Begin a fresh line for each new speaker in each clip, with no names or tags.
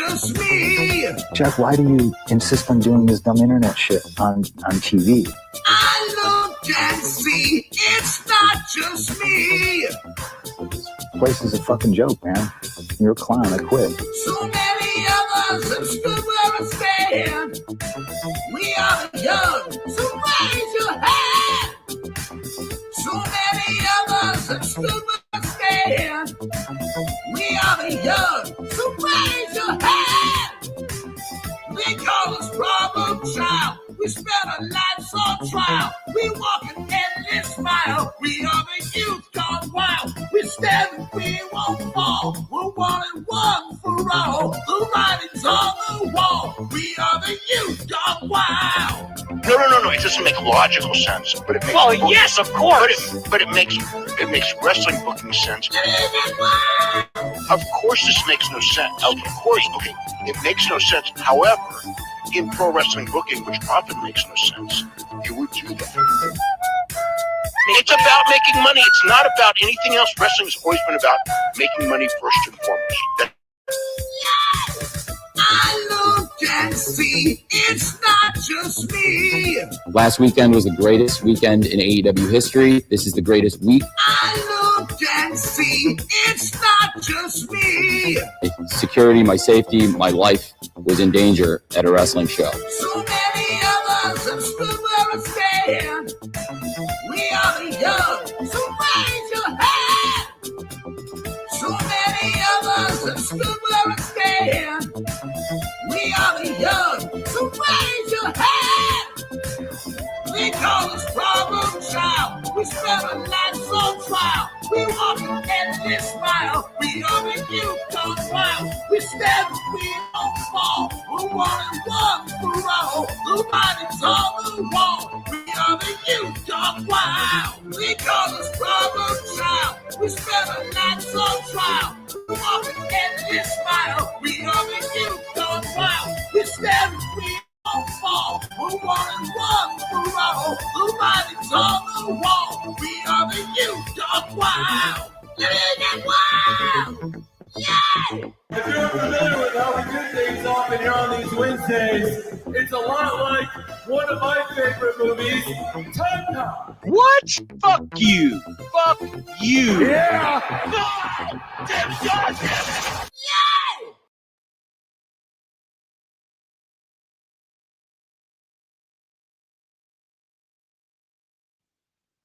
just me.
Jeff, why do you insist on doing this dumb internet shit on TV?
I look and see, it's not just me.
This place is a fucking joke, man. You're a clown. I quit.
So many of us have stood where I stand. We are the young, so raise your hand. So many of us have stood where I stand. We are the young, so raise your hand. They call us problem child. We spend our lives on trial. We walk an endless mile. We are the youth gone wild. We stand and we won't fall. We're one and one for all. The writing's on the wall. We are the youth gone wild.
No. It doesn't make logical sense, but it makes.
Well, yes, of course.
But it makes wrestling booking sense. Of course, this makes no sense. Of course, okay, it makes no sense. However, in pro wrestling booking, which often makes no sense, you would do that. It's about making money. It's not about anything else. Wrestling's always been about making money first and foremost.
I look and see, it's not just me.
Last weekend was the greatest weekend in AEW history. This is the greatest week.
I look and see, it's not just me.
Security, my safety, my life was in danger at a wrestling show.
So many of us have stood where I stand. We are the young, so raise your hand. So many of us have stood where I stand. We are the young, so raise your hand. They call us problem child. We spend our lives on trial. We walk an endless mile. We are the youth gone wild. We stand and we don't fall. We're one and one for all. The writing's on the wall. We are the youth gone wild. They call us problem child. We spend our lives on trial. We walk an endless mile. We are the youth gone wild. We stand and we don't fall. We're one and one for all. The writing's on the wall. We are the youth gone wild. Get wild! Yeah!
If you're familiar with how we do things often here on these Wednesdays, it's a lot like one of my favorite movies, Time Cop.
What? Fuck you. Fuck you.
Yeah!
Yeah!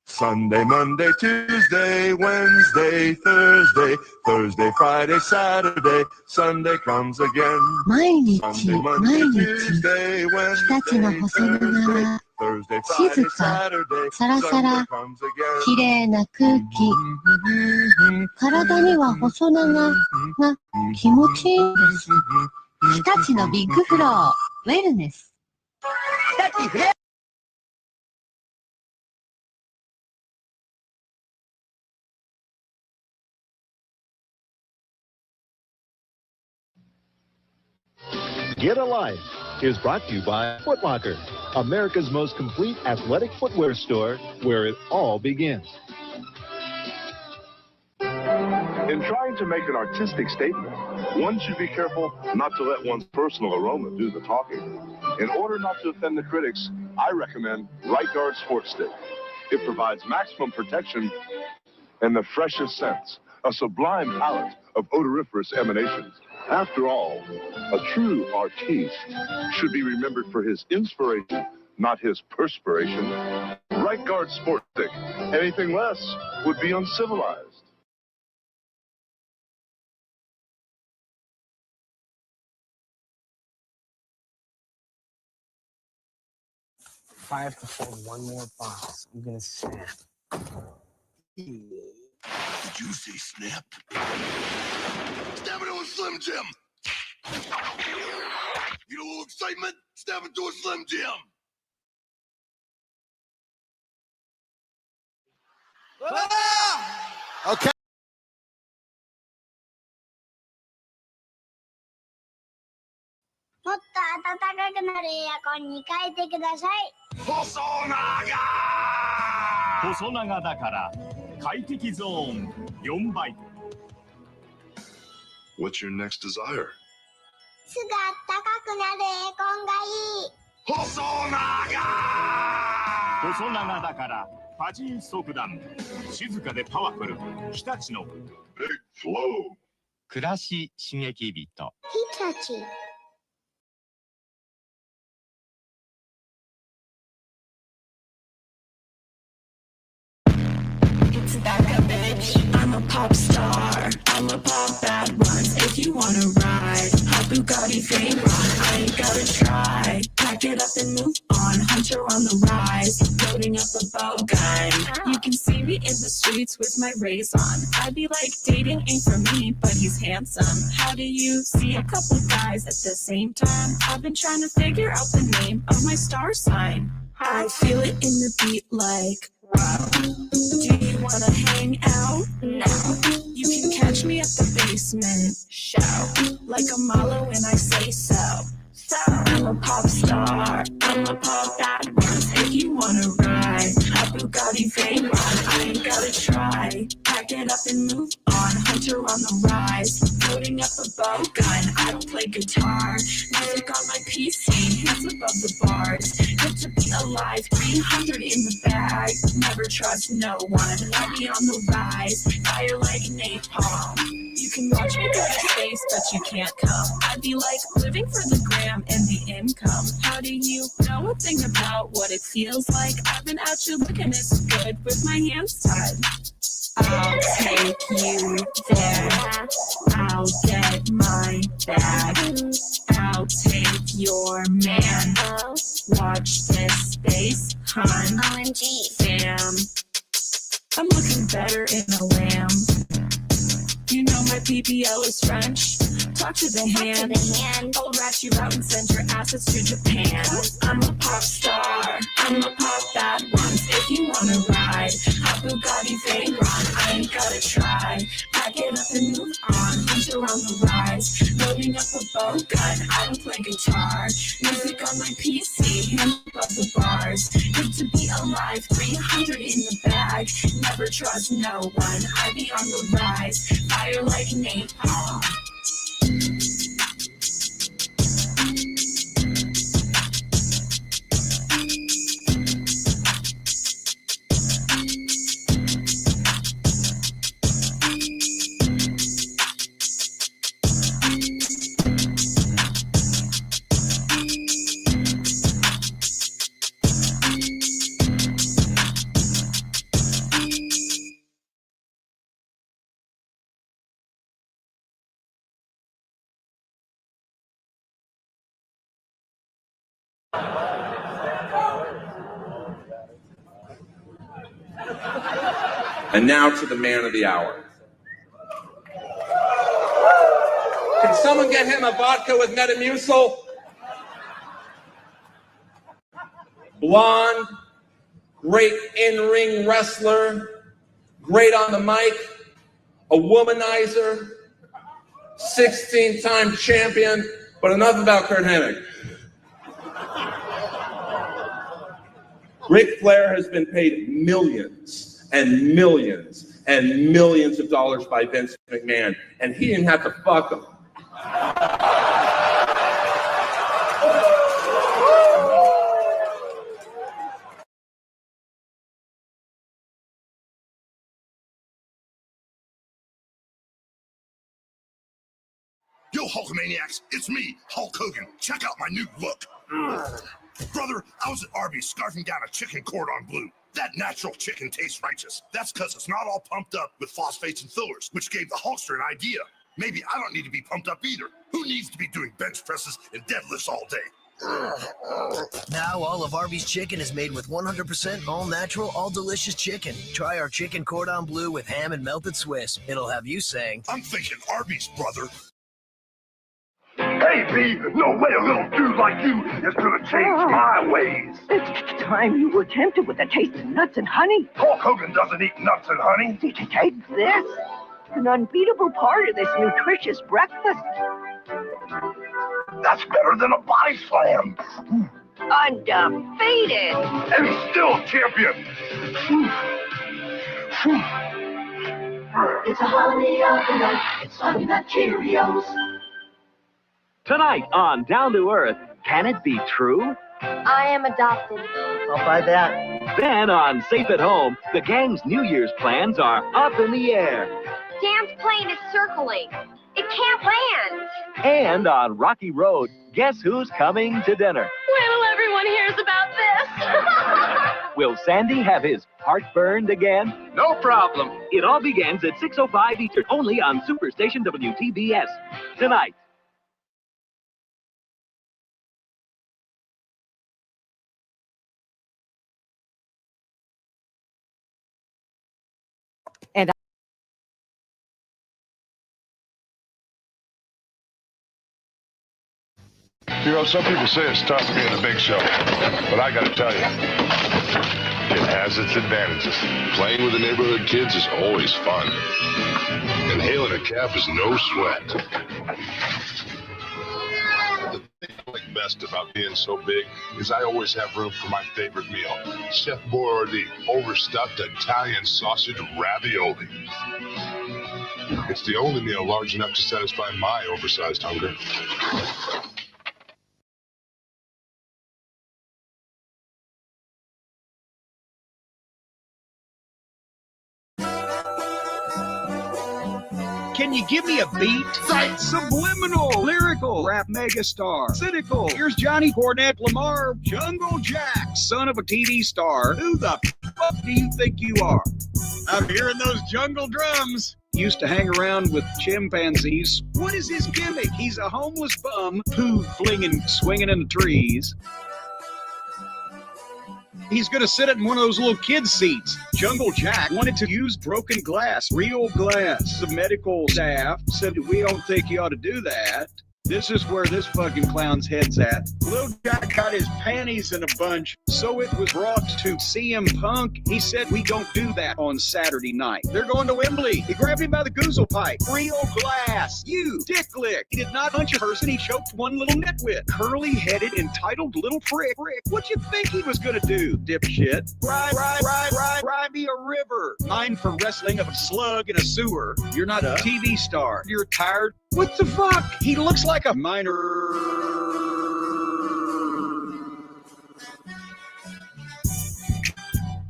Sunday, Monday, Tuesday, Wednesday, Thursday, Thursday, Friday, Saturday, Sunday comes again.
毎日
Sunday,
毎
Monday,
日
Tuesday,
日立の
Wednesday,
細長
Thursday,
な
Thursday,
静
Friday,
か
Saturday,
サラサラ
Sunday comes again.
きれいな空気体には細長が気持ちいいです日立のビッグフローウェルネス
Get a Life is brought to you by Foot Locker, America's most complete athletic footwear store where it all begins.
In trying to make an artistic statement, one should be careful not to let one's personal aroma do the talking. In order not to offend the critics, I recommend Right Guard Sport Stick. It provides maximum protection and the freshest scents, a sublime palette of odoriferous emanations. After all, a true artiste should be remembered for his inspiration, not his perspiration. Right Guard Sport Stick. Anything less would be uncivilized.
If I have to hold one more box, I'm gonna snap.
Did you say snap? Stab into a Slim Jim! You know a little excitement? Stab into a Slim Jim!
Okay.
もっと暖かくなるエアコンに変えてください。
細長だから快適ゾーン4倍。
What's your next desire?
熱が高くなるエコンがいい。
細長だからパチン速弾、静かでパワフル、日立の
Big Flow。
暮らし刺激人。
日立。
It's Becca, bitch. I'm a pop star. I'm a pop bad ones. If you wanna ride, hot Bugatti Veyron. I ain't gotta try. Pack it up and move on. Hunter on the rise, loading up a bow gun. You can see me in the streets with my rays on. I'd be like, dating ain't for me, but he's handsome. How do you see a couple guys at the same time? I've been trying to figure out the name of my star sign. I feel it in the beat like, wow. Do you wanna hang out? No. You can catch me at the basement show, like a Malo when I say so. So I'm a pop star, I'm a pop bad ones. If you wanna ride, a Bugatti Veyron, I ain't gotta try. Pack it up and move on, Hunter on the rise, loading up a bow gun. I don't play guitar, music on my PC, hands above the bars. Good to be alive, 300 in the bag. Never trust no one, I'll be on the rise, fire like napalm. You can watch me go to space, but you can't come. I'd be like living for the gram and the income. How do you know a thing about what it feels like? I've been out here looking this good with my hands tied. I'll take you there. I'll get my bag. I'll take your man. Watch this space, hun.
OMG.
Damn. I'm looking better in a lamb. You know my PPL is French. Talk to the hand. I'll rat you out and send your assets to Japan. I'm a pop star. I'm a pop bad ones. If you wanna ride, a Bugatti Veyron, I ain't gotta try. Pack it up and move on. Hunter on the rise, loading up a bow gun. I don't play guitar. Music on my PC, hands above the bars. Good to be alive, 300 in the bag. Never trust no one. I be on the rise, fire like napalm.
And now to the man of the hour. Can someone get him a vodka with Metamucil? Blonde, great in-ring wrestler, great on the mic, a womanizer, 16-time champion, but enough about Kurt Hennig. Ric Flair has been paid millions and millions and millions of dollars by Vince McMahon, and he didn't have to fuck him.
Yo, Hulkamaniacs, it's me, Hulk Hogan. Check out my new look. Brother, I was at Arby's scarfing down a chicken cordon bleu. That natural chicken tastes righteous. That's because it's not all pumped up with phosphates and fillers, which gave the Hulkster an idea. Maybe I don't need to be pumped up either. Who needs to be doing bench presses and deadlifts all day?
Now all of Arby's chicken is made with 100% all-natural, all-delicious chicken. Try our chicken cordon bleu with ham and melted Swiss. It'll have you saying,
I'm thinking Arby's, brother.
Hey, B, no way a little dude like you is gonna change my ways.
It's time you were tempted with a taste of nuts and honey.
Hulk Hogan doesn't eat nuts and honey.
Take this. An unbeatable part of this nutritious breakfast.
That's better than a body slam.
Undefeated.
And still champion.
It's a honey nut, it's honey nut Cheerios.
Tonight on Down to Earth, can it be true?
I am adopted.
I'll buy that. Then on Safe at Home, the gang's New Year's plans are up in the air.
Dan's plane is circling. It can't land.
And on Rocky Road, guess who's coming to dinner?
Wait till everyone hears about this.
Will Sandy have his heart burned again? No problem. It all begins at 6:05 Eastern, only on Superstation WTBS. Tonight.
You know, some people say it's tough being a big show, but I gotta tell you, it has its advantages. Playing with the neighborhood kids is always fun, and hailing a cab is no sweat. The thing I like best about being so big is I always have room for my favorite meal, Chef Boyardee overstuffed Italian sausage ravioli. It's the only meal large enough to satisfy my oversized hunger.
Can you give me a beat? Sight, subliminal, lyrical, rap megastar, cynical. Here's Johnny Cornette Lamar, Jungle Jack, son of a TV star. Who the fuck do you think you are? I'm hearing those jungle drums. Used to hang around with chimpanzees. What is his gimmick? He's a homeless bum, poo flinging, swinging in the trees. He's going to sit in one of those little kid seats. Jungle Jack wanted to use broken glass, real glass. The medical staff said, we don't think you ought to do that. This is where this fucking clown's head's at. Little Jack got his panties in a bunch, so it was brought to CM Punk. He said, we don't do that on Saturday night. They're going to Wembley. He grabbed him by the goozle pipe. Real glass. You, dick lick. He did not punch a person. He choked one little nitwit. Curly-headed, entitled little prick. What you think he was going to do, dipshit? Ride me a river. Mine for wrestling of a slug in a sewer. You're not a TV star. You're tired. What the fuck? He looks like a minor.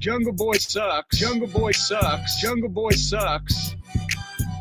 Jungle Boy sucks. Jungle Boy sucks. Jungle Boy sucks.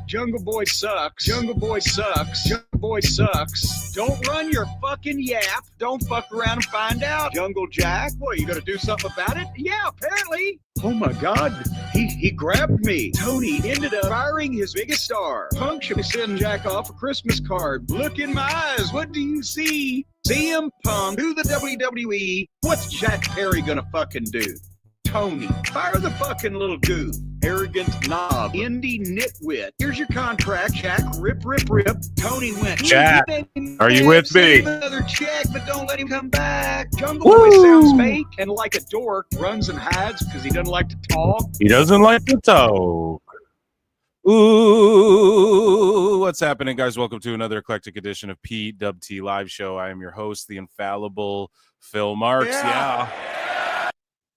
Jungle Boy sucks. Jungle Boy sucks. Jungle Boy sucks. Don't run your fucking yap. Don't fuck around and find out. Jungle Jack, what, you gonna do something about it? Yeah, apparently. Oh my God, he grabbed me. Tony ended up firing his biggest star. Punk should send Jack off a Christmas card. Look in my eyes, what do you see? CM Punk to the WWE. What's Jack Perry gonna fucking do? Tony, fire the fucking little goof. Arrogant knob, indie nitwit. Here's your contract, Jack. Rip, rip, rip. Tony went.
Jack, are you with me?
Another check, but don't let him come back. Jungle Boy sounds fake and like a dork. Runs and hides because he doesn't like to talk.
He doesn't like to talk. Ooh, what's happening, guys? Welcome to another eclectic edition of PWT Live Show. I am your host, the infallible Phil Marks. Yeah.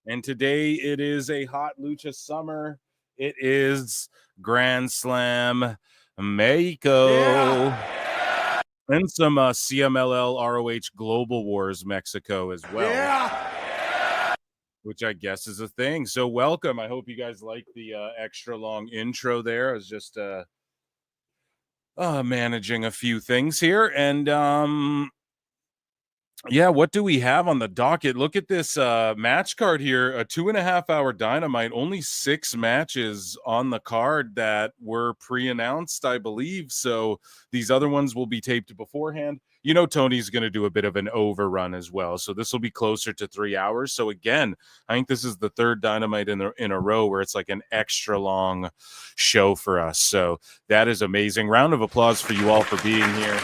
And today it is a hot lucha summer. It is Grand Slam Mexico. Yeah. And some CMLL ROH Global Wars Mexico as well. Yeah. Which I guess is a thing. So welcome. I hope you guys like the extra long intro there. I was just managing a few things here. And yeah, what do we have on the docket? Look at this match card here, a 2.5 hour Dynamite, only 6 matches on the card that were pre-announced, I believe. So these other ones will be taped beforehand. You know, Tony's going to do a bit of an overrun as well. So this will be closer to 3 hours. So again, I think this is the third Dynamite in a row where it's like an extra long show for us. So that is amazing. Round of applause for you all for being here.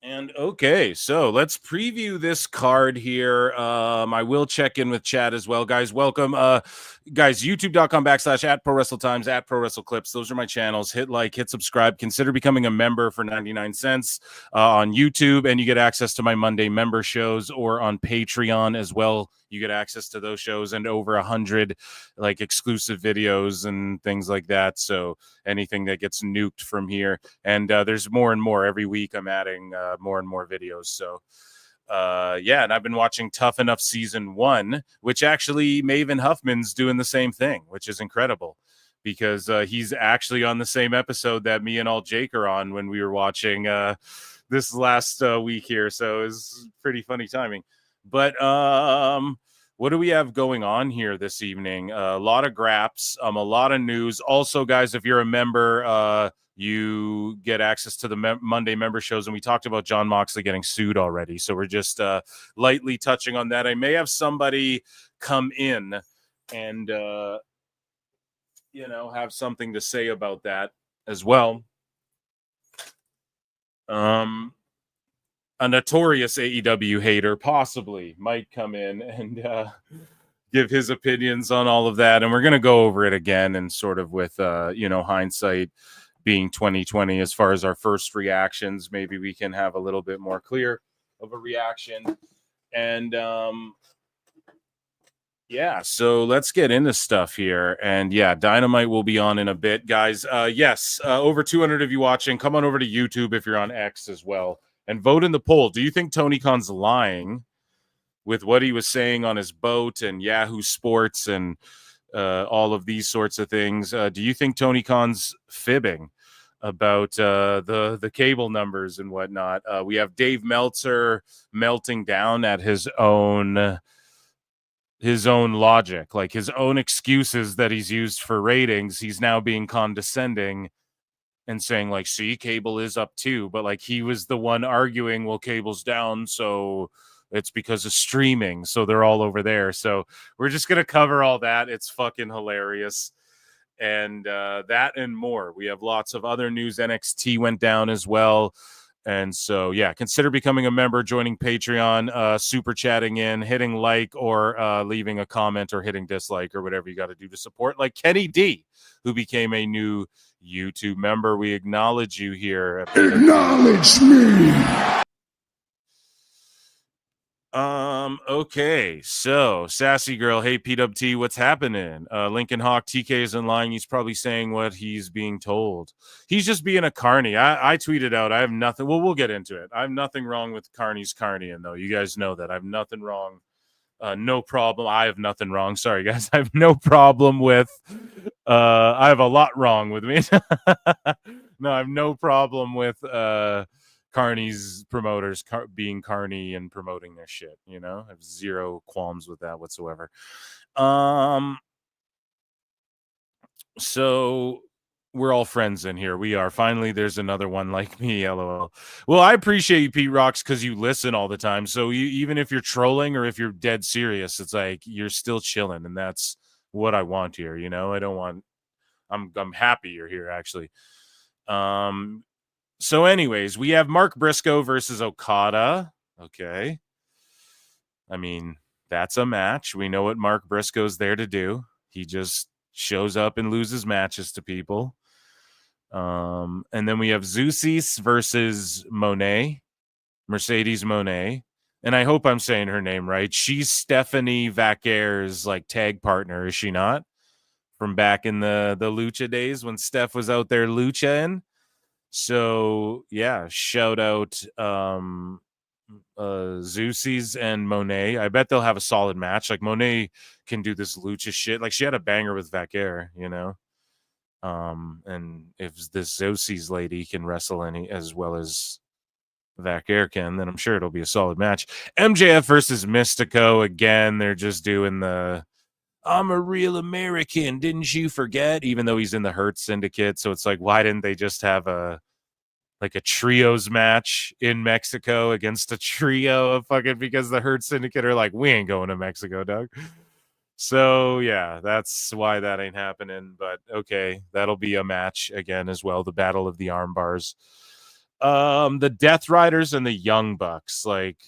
And okay, so let's preview this card here. I will check in with chat as well, guys. Welcome, guys. YouTube.com/at prowrestletimes, at prowrestleclips. Those are my channels. Hit like, hit subscribe. Consider becoming a member for 99 cents on YouTube, and you get access to my Monday member shows, or on Patreon as well. you get access to those shows and over 100 like exclusive videos and things like that. So anything that gets nuked from here, and there's more and more every week. I'm adding more and more videos. So yeah, and I've been watching Tough Enough season 1, which actually Maven Huffman's doing the same thing, which is incredible. Because he's actually on the same episode that me and All Jake are on when we were watching this last week here. So it's pretty funny timing. But what do we have going on here this evening? A lot of graps, a lot of news. Also, guys, if you're a member, you get access to the Monday member shows. And we talked about Jon Moxley getting sued already. So we're just lightly touching on that. I may have somebody come in and have something to say about that as well. A notorious AEW hater possibly might come in and give his opinions on all of that, and we're going to go over it again and sort of with hindsight being 2020 as far as our first reactions. Maybe we can have a little bit more clear of a reaction. And yeah, so let's get into stuff here. And yeah, Dynamite will be on in a bit, guys. Yes, over 200 of you watching. Come on over to YouTube if you're on X as well. And vote in the poll. Do you think Tony Khan's lying with what he was saying on his boat and Yahoo Sports and all of these sorts of things? Do you think Tony Khan's fibbing about the cable numbers and whatnot? We have Dave Meltzer melting down at his own logic, like his own excuses that he's used for ratings. He's now being condescending and saying like, see, cable is up too. But like he was the one arguing, well, cable's down, so it's because of streaming. So they're all over there. So we're just going to cover all that. It's fucking hilarious. And that and more. We have lots of other news. NXT went down as well. And so, yeah, consider becoming a member, joining Patreon, super chatting in, hitting like, or leaving a comment or hitting dislike or whatever you got to do to support. Like Kenny D, who became a new YouTube member. We acknowledge you here.
Acknowledge me.
Okay, so Sassy Girl, hey PWT, what's happening? Lincoln Hawk, TK isn't lying. He's probably saying what he's being told. He's just being a carny. I tweeted out, I have nothing. Well, we'll get into it. I have nothing wrong with Carney's carnying, though. You guys know that. I have nothing wrong. No problem. I have nothing wrong. Sorry, guys. I have no problem with. I have a lot wrong with me. No, I have no problem with Carney's promoters being carny and promoting their shit. I have zero qualms with that whatsoever. So we're all friends in here. We are. Finally, there's another one like me, LOL. Well, I appreciate you, Pete Rocks, because you listen all the time. So even if you're trolling or if you're dead serious, it's like you're still chilling, and that's what I want here. I don't want. I'm happy you're here, actually. So anyways, we have Mark Briscoe versus Okada. Okay. I mean, that's a match. We know what Mark Briscoe's there to do. He just shows up and loses matches to people. And then we have Zeusis versus Mercedes Moné. And I hope I'm saying her name right. She's Stephanie Vacquer's like tag partner, is she not? From back in the Lucha days when Steph was out there luchaing. So yeah, shout out Zeusis and Monet. I bet they'll have a solid match. Like Monet can do this lucha shit. Like she had a banger with Vacquer, and if this Zeusis lady can wrestle any as well as Vacquer can, then I'm sure it'll be a solid match. MJF versus Mystico. Again, they're just doing the I'm a real American, didn't you forget? Even though he's in the Hurt Syndicate. So it's like, why didn't they just have a trios match in Mexico against a trio of fucking, because the Hurt Syndicate are like, we ain't going to Mexico, dog. So yeah, that's why that ain't happening. But okay, that'll be a match again as well. The Battle of the Arm Bars. The Death Riders and the Young Bucks. Like,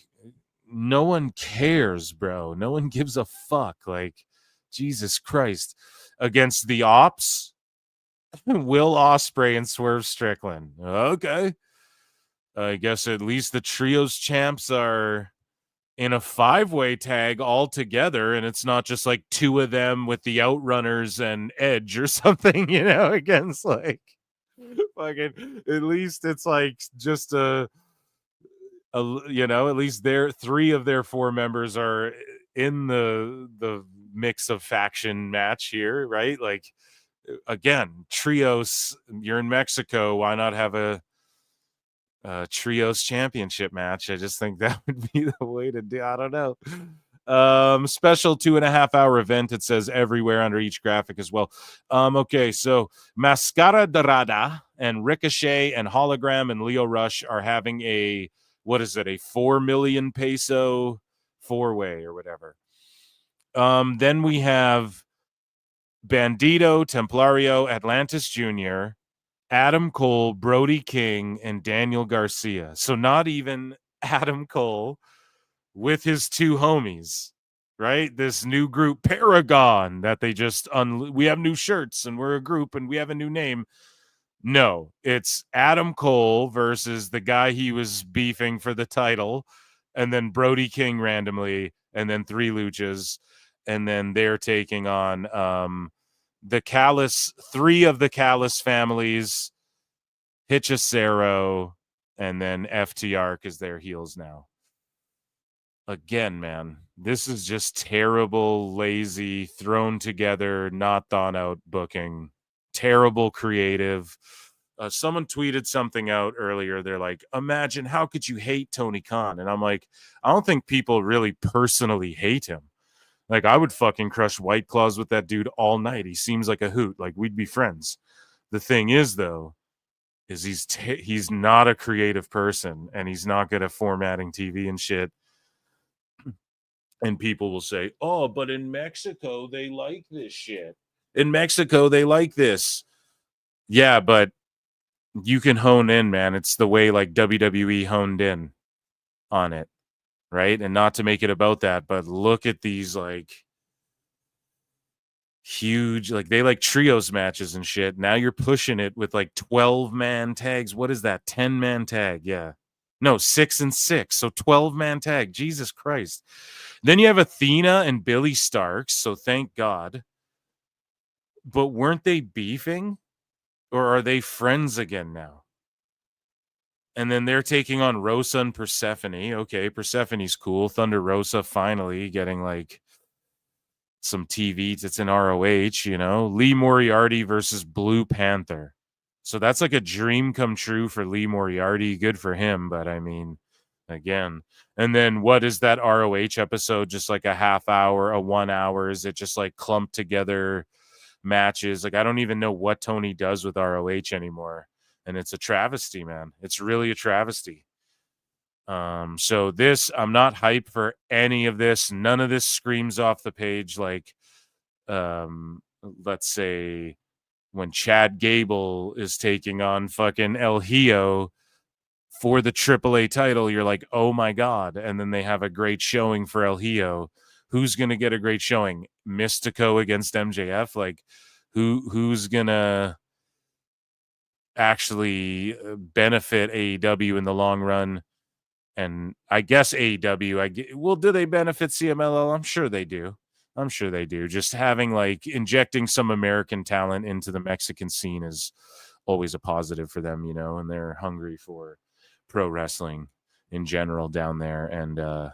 no one cares, bro. No one gives a fuck. Like, Jesus Christ. Against the Ops, Will Ospreay and Swerve Strickland. Okay. I guess at least the trios champs are in a 5-way tag all together, and it's not just like 2 of them with the Outrunners and Edge or something, against like fucking, at least it's like just at least 3 of their 4 members are in the mix of faction match here, right? Like, again, trios, you're in Mexico, why not have a trios championship match? I just think that would be the way to do. I don't know. Special 2.5 hour event, it says everywhere under each graphic as well. Okay, so Mascara Dorada and Ricochet and Hologram and Leo Rush are having a 4 million peso 4-way or whatever. Then we have Bandito, Templario, Atlantis Jr., Adam Cole, Brody King, and Daniel Garcia. So not even Adam Cole with his 2 homies, right? This new group, Paragon, that they just we have new shirts and we're a group and we have a new name. No, it's Adam Cole versus the guy he was beefing for the title, and then Brody King randomly, and then 3 luchas, and then they're taking on the Callis, 3 of the Callis families, Hechicero, and then FTR because they're heels now. Again, man, this is just terrible, lazy, thrown together, not thought out booking. Terrible creative. Someone tweeted something out earlier. They're like, imagine, how could you hate Tony Khan? And I'm like, I don't think people really personally hate him. Like, I would fucking crush White Claws with that dude all night. He seems like a hoot. Like, we'd be friends. The thing is, though, is he's not a creative person, and he's not good at formatting TV and shit. And people will say, oh, but in Mexico, they like this shit. In Mexico, they like this. Yeah, but you can hone in, man. It's the way like WWE honed in on it, right? And not to make it about that, but look at these like huge, like they like trios matches and shit. Now you're pushing it with like 12-man tags. What is that? 10-man tag. Yeah. No, 6 and 6. So 12-man tag. Jesus Christ. Then you have Athena and Billy Starks. So thank God. But weren't they beefing? Or are they friends again now? And then they're taking on Rosa and Persephone. Okay, Persephone's cool. Thunder Rosa finally getting like some TV. It's in ROH, Lee Moriarty versus Blue Panther. So that's like a dream come true for Lee Moriarty. Good for him. But I mean, again. And then what is that ROH episode? Just like a half hour, a 1 hour? Is it just like clumped together matches? Like, I don't even know what Tony does with ROH anymore. And it's a travesty, man. It's really a travesty. So this, I'm not hyped for any of this. None of this screams off the page like, let's say, when Chad Gable is taking on fucking El Hijo for the AAA title, you're like, oh my God. And then they have a great showing for El Hijo. Who's going to get a great showing? Mystico against MJF? Like, who's going to actually benefit AEW in the long run? And I guess AEW, well, do they benefit CMLL? I'm sure they do. Just having like injecting some American talent into the Mexican scene is always a positive for them, and they're hungry for pro wrestling in general down there. And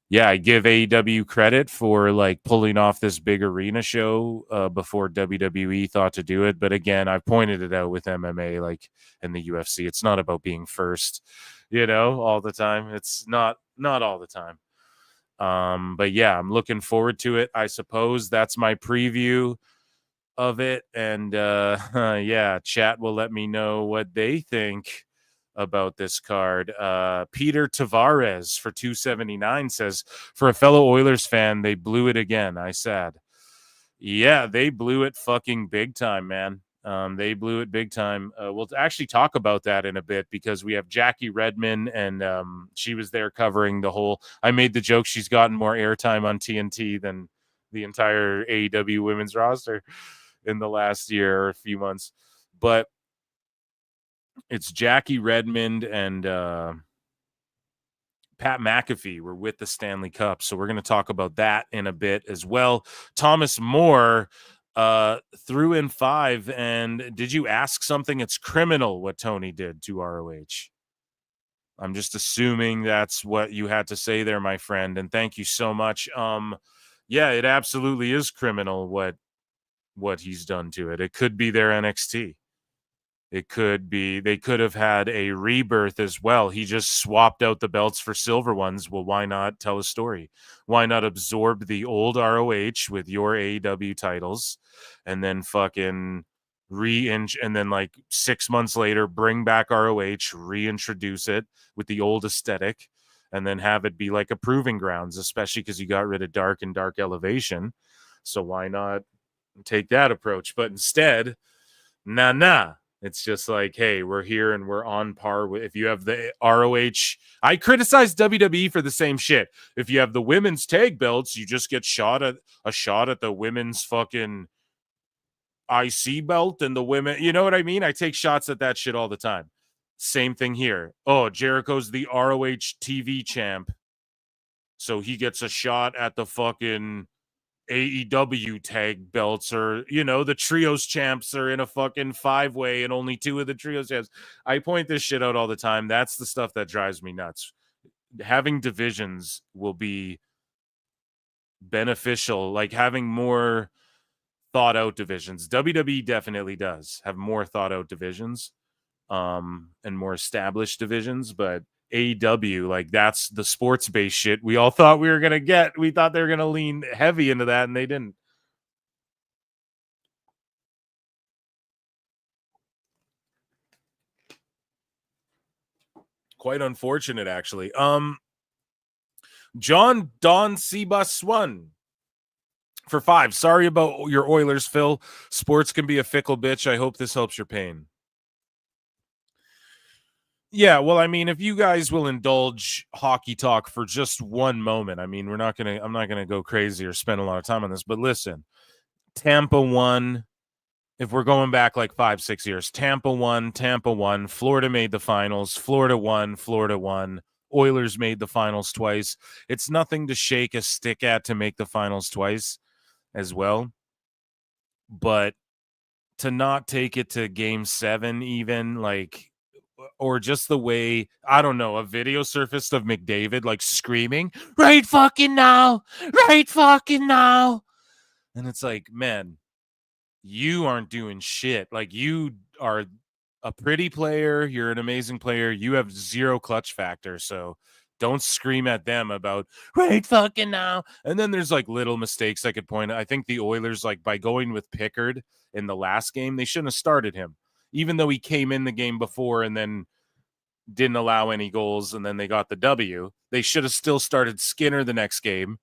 yeah, I give AEW credit for like pulling off this big arena show before WWE thought to do it. But again, I've pointed it out with MMA, like in the UFC, it's not about being first, all the time. It's not all the time. But yeah, I'm looking forward to it. I suppose that's my preview of it. And yeah, chat will let me know what they think about this card. Peter Tavares for 279 says, for a fellow Oilers fan, they blew it again. I said, yeah, they blew it fucking big time, man. They blew it big time. We'll actually talk about that in a bit because we have Jackie Redmond and she was there covering the whole. I made the joke she's gotten more airtime on TNT than the entire AEW women's roster in the last year or a few months. But it's Jackie Redmond and Pat McAfee were with the Stanley Cup. So we're going to talk about that in a bit as well. Thomas Moore threw in 5. And did you ask something? It's criminal what Tony did to ROH. I'm just assuming that's what you had to say there, my friend. And thank you so much. Yeah, it absolutely is criminal what he's done to it. It could be their NXT. It could be, they could have had a rebirth as well. He just swapped out the belts for silver ones. Well, why not tell a story? Why not absorb the old ROH with your AEW titles and then fucking and then like 6 months later, bring back ROH, reintroduce it with the old aesthetic, and then have it be like a proving grounds, especially because you got rid of Dark and Dark Elevation. So why not take that approach? But instead, nah. It's just like, hey, we're here and we're on par with, if you have the ROH. I criticize WWE for the same shit. If you have the women's tag belts, you just get a shot at the women's fucking IC belt and the women. You know what I mean? I take shots at that shit all the time. Same thing here. Oh, Jericho's the ROH TV champ, so he gets a shot at the fucking AEW tag belts, or, you know, the trios champs are in a fucking 5-way and only 2 of the trios champs. I point this shit out all the time. That's the stuff that drives me nuts. Having divisions will be beneficial, like having more thought out divisions. WWE definitely does have more thought out divisions, and more established divisions, but AEW, like, that's the sports-based shit we all thought we were going to get. We thought they were going to lean heavy into that, and they didn't. Quite unfortunate, actually. John Don Sebus 1 for 5. Sorry about your Oilers, Phil. Sports can be a fickle bitch. I hope this helps your pain. Yeah, well, I mean, if you guys will indulge hockey talk for just one moment, I mean, I'm not gonna go crazy or spend a lot of time on this, but listen, Tampa won. If we're going back like 5-6 years, Tampa won. Florida made the finals. Florida won. Oilers made the finals twice. It's nothing to shake a stick at to make the finals twice as well. But to not take it to game 7 even, like, or just the way, I don't know, a video surfaced of McDavid like screaming, right fucking now. And it's like, man, you aren't doing shit. Like, you are a pretty player. You're an amazing player. You have 0 clutch factor. So don't scream at them about right fucking now. And then there's like little mistakes I could point out. I think the Oilers, like, by going with Pickard in the last game, they shouldn't have started him, even though he came in the game before and then didn't allow any goals, and then they got the W. They should have still started Skinner the next game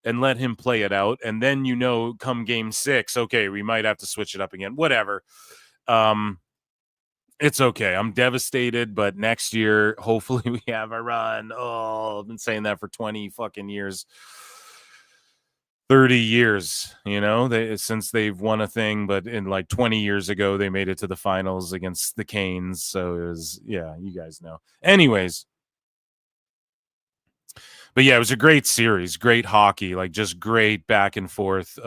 and let him play it out. And then, you know, come game 6, okay, we might have to switch it up again. Whatever. It's okay. I'm devastated, but next year, hopefully we have a run. Oh, I've been saying that for 20 fucking years. 30 years, you know, since they've won a thing, but in like 20 years ago, they made it to the finals against the Canes. So it was, yeah, you guys know. Anyways. But yeah, it was a great series, great hockey, like just great back and forth,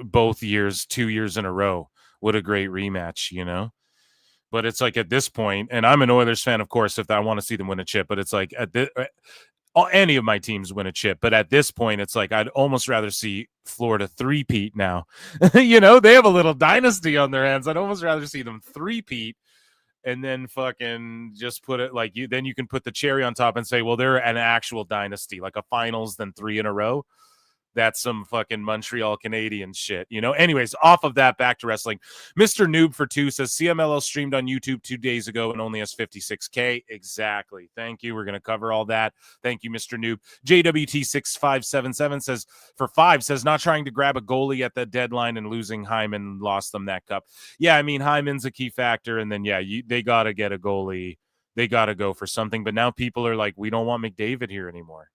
both years, 2 years in a row. What a great rematch, you know? But it's like at this point, and I'm an Oilers fan, of course, if I want to see them win a chip, but it's like at this, any of my teams win a chip, but at this point, it's like I'd almost rather see Florida three-peat now. You know, they have a little dynasty on their hands. I'd almost rather see them three-peat and then fucking just put it like you. Then you can put the cherry on top and say, well, they're an actual dynasty, like a finals, then 3 in a row. That's some fucking Montreal Canadian shit, you know? Anyways, off of that, back to wrestling. Mr. Noob for 2 says, CMLL streamed on YouTube 2 days ago and only has 56K. Exactly. Thank you. We're going to cover all that. Thank you, Mr. Noob. JWT6577 says, for 5, says, not trying to grab a goalie at the deadline and losing Hyman lost them that cup. Yeah, I mean, Hyman's a key factor. And then, yeah, they got to get a goalie. They got to go for something. But now people are like, we don't want McDavid here anymore.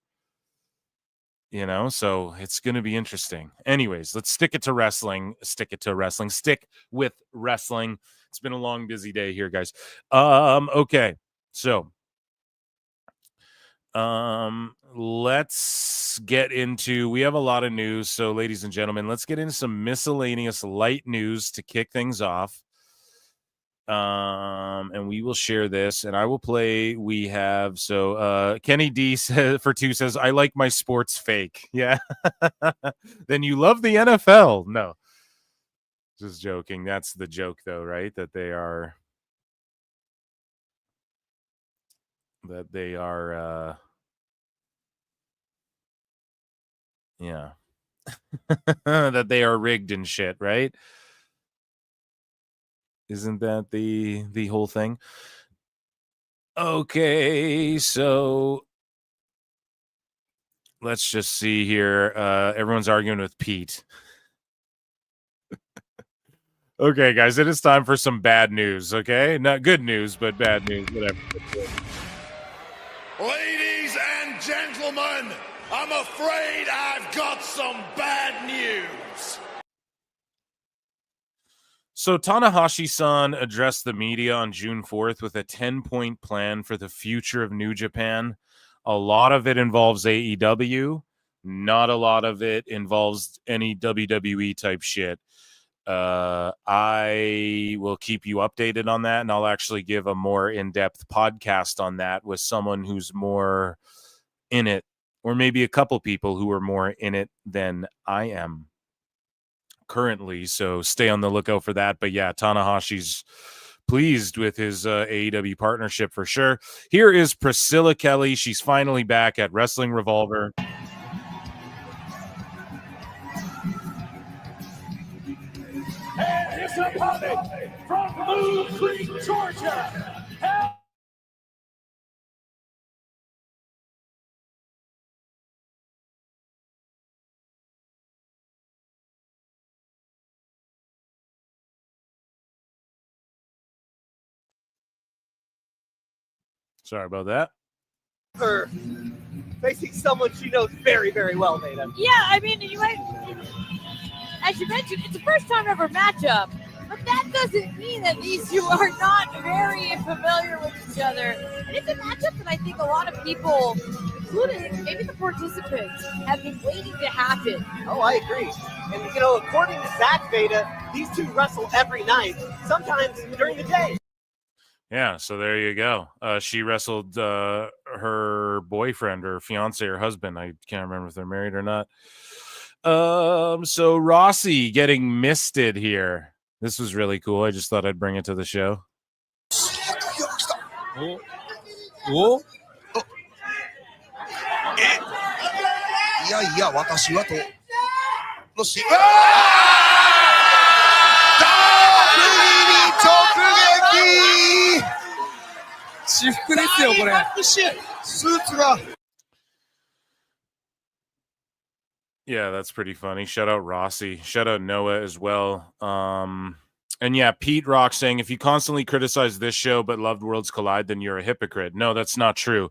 You know, so it's going to be interesting. Anyways, let's stick with wrestling. It's been a long, busy day here, guys. Okay. So Let's get into, we have a lot of news. So ladies and gentlemen, let's get into some miscellaneous light news to kick things off. And we will share this and I will play. We have, so, Kenny D says says, I like my sports fake. Yeah. Then you love the NFL. No, just joking. That's the joke though, right? That they are, yeah. That they are rigged and shit, right? Isn't that the whole thing? Okay, so let's just see here. Everyone's arguing with Pete. Okay, guys, it is time for some bad news, okay? Not good news, but bad news, whatever.
Ladies and gentlemen, I'm afraid I've got some bad news.
So Tanahashi-san addressed the media on June 4th with a 10-point plan for the future of New Japan. A lot of it involves AEW. Not a lot of it involves any WWE type shit. I will keep you updated on that, and I'll actually give a more in-depth podcast on that with someone who's more in it, or maybe a couple people who are more in it than I am currently. So stay on the lookout for that. But yeah, Tanahashi's pleased with his AEW partnership for sure. Here is Priscilla Kelly. She's finally back at Wrestling Revolver.
And his opponent from Blue Creek, Georgia.
Sorry about that.
Her facing someone she knows very, very well, Dana.
Yeah, I mean, you might, as you mentioned, it's a first time ever matchup, but that doesn't mean that these two are not very familiar with each other. And it's a matchup that I think a lot of people, including maybe the participants, have been waiting to happen.
Oh, I agree. And, you know, according to Zach Veda, these two wrestle every night, sometimes during the day.
Yeah, so there you go. She wrestled her boyfriend or fiance or husband. I can't remember if they're married or not. So Rossi getting misted here. This was really cool. I just thought I'd bring it to the show.
Oh.
Oh. いやいや、私はと。のし。
私服ですよ、これ。スーツが。
Yeah, that's pretty funny. Shout out Rossi. Shout out Noah as well. And yeah, Pete Rock saying, if you constantly criticize this show but loved Worlds Collide, then you're a hypocrite. No, that's not true.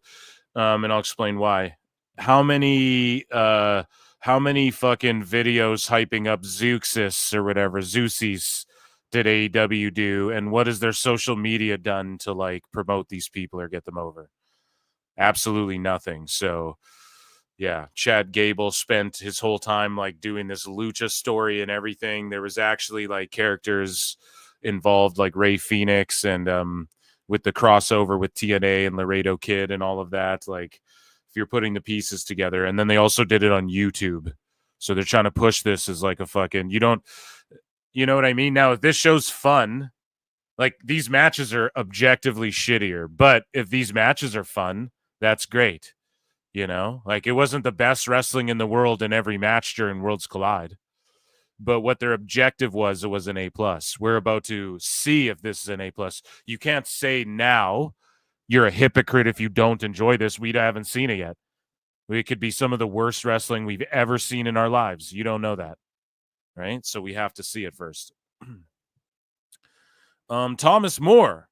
And I'll explain why. How many fucking videos hyping up Zeuxis or whatever, Zeusis, did AEW do? And what has their social media done to like promote these people or get them over? Absolutely nothing. So yeah, Chad Gable spent his whole time like doing this lucha story and everything. There was actually like characters involved like Ray Phoenix and with the crossover with TNA and Laredo Kid and all of that. Like if you're putting the pieces together, and then they also did it on YouTube. So they're trying to push this as like a fucking, you know what I mean? Now, if this show's fun, like these matches are objectively shittier, but if these matches are fun, that's great. You know, like it wasn't the best wrestling in the world in every match during Worlds Collide, but what their objective was, it was an A+. We're about to see if this is an A+. You can't say now you're a hypocrite if you don't enjoy this. We haven't seen it yet. It could be some of the worst wrestling we've ever seen in our lives. You don't know that, right? So we have to see it first. Thomas Moore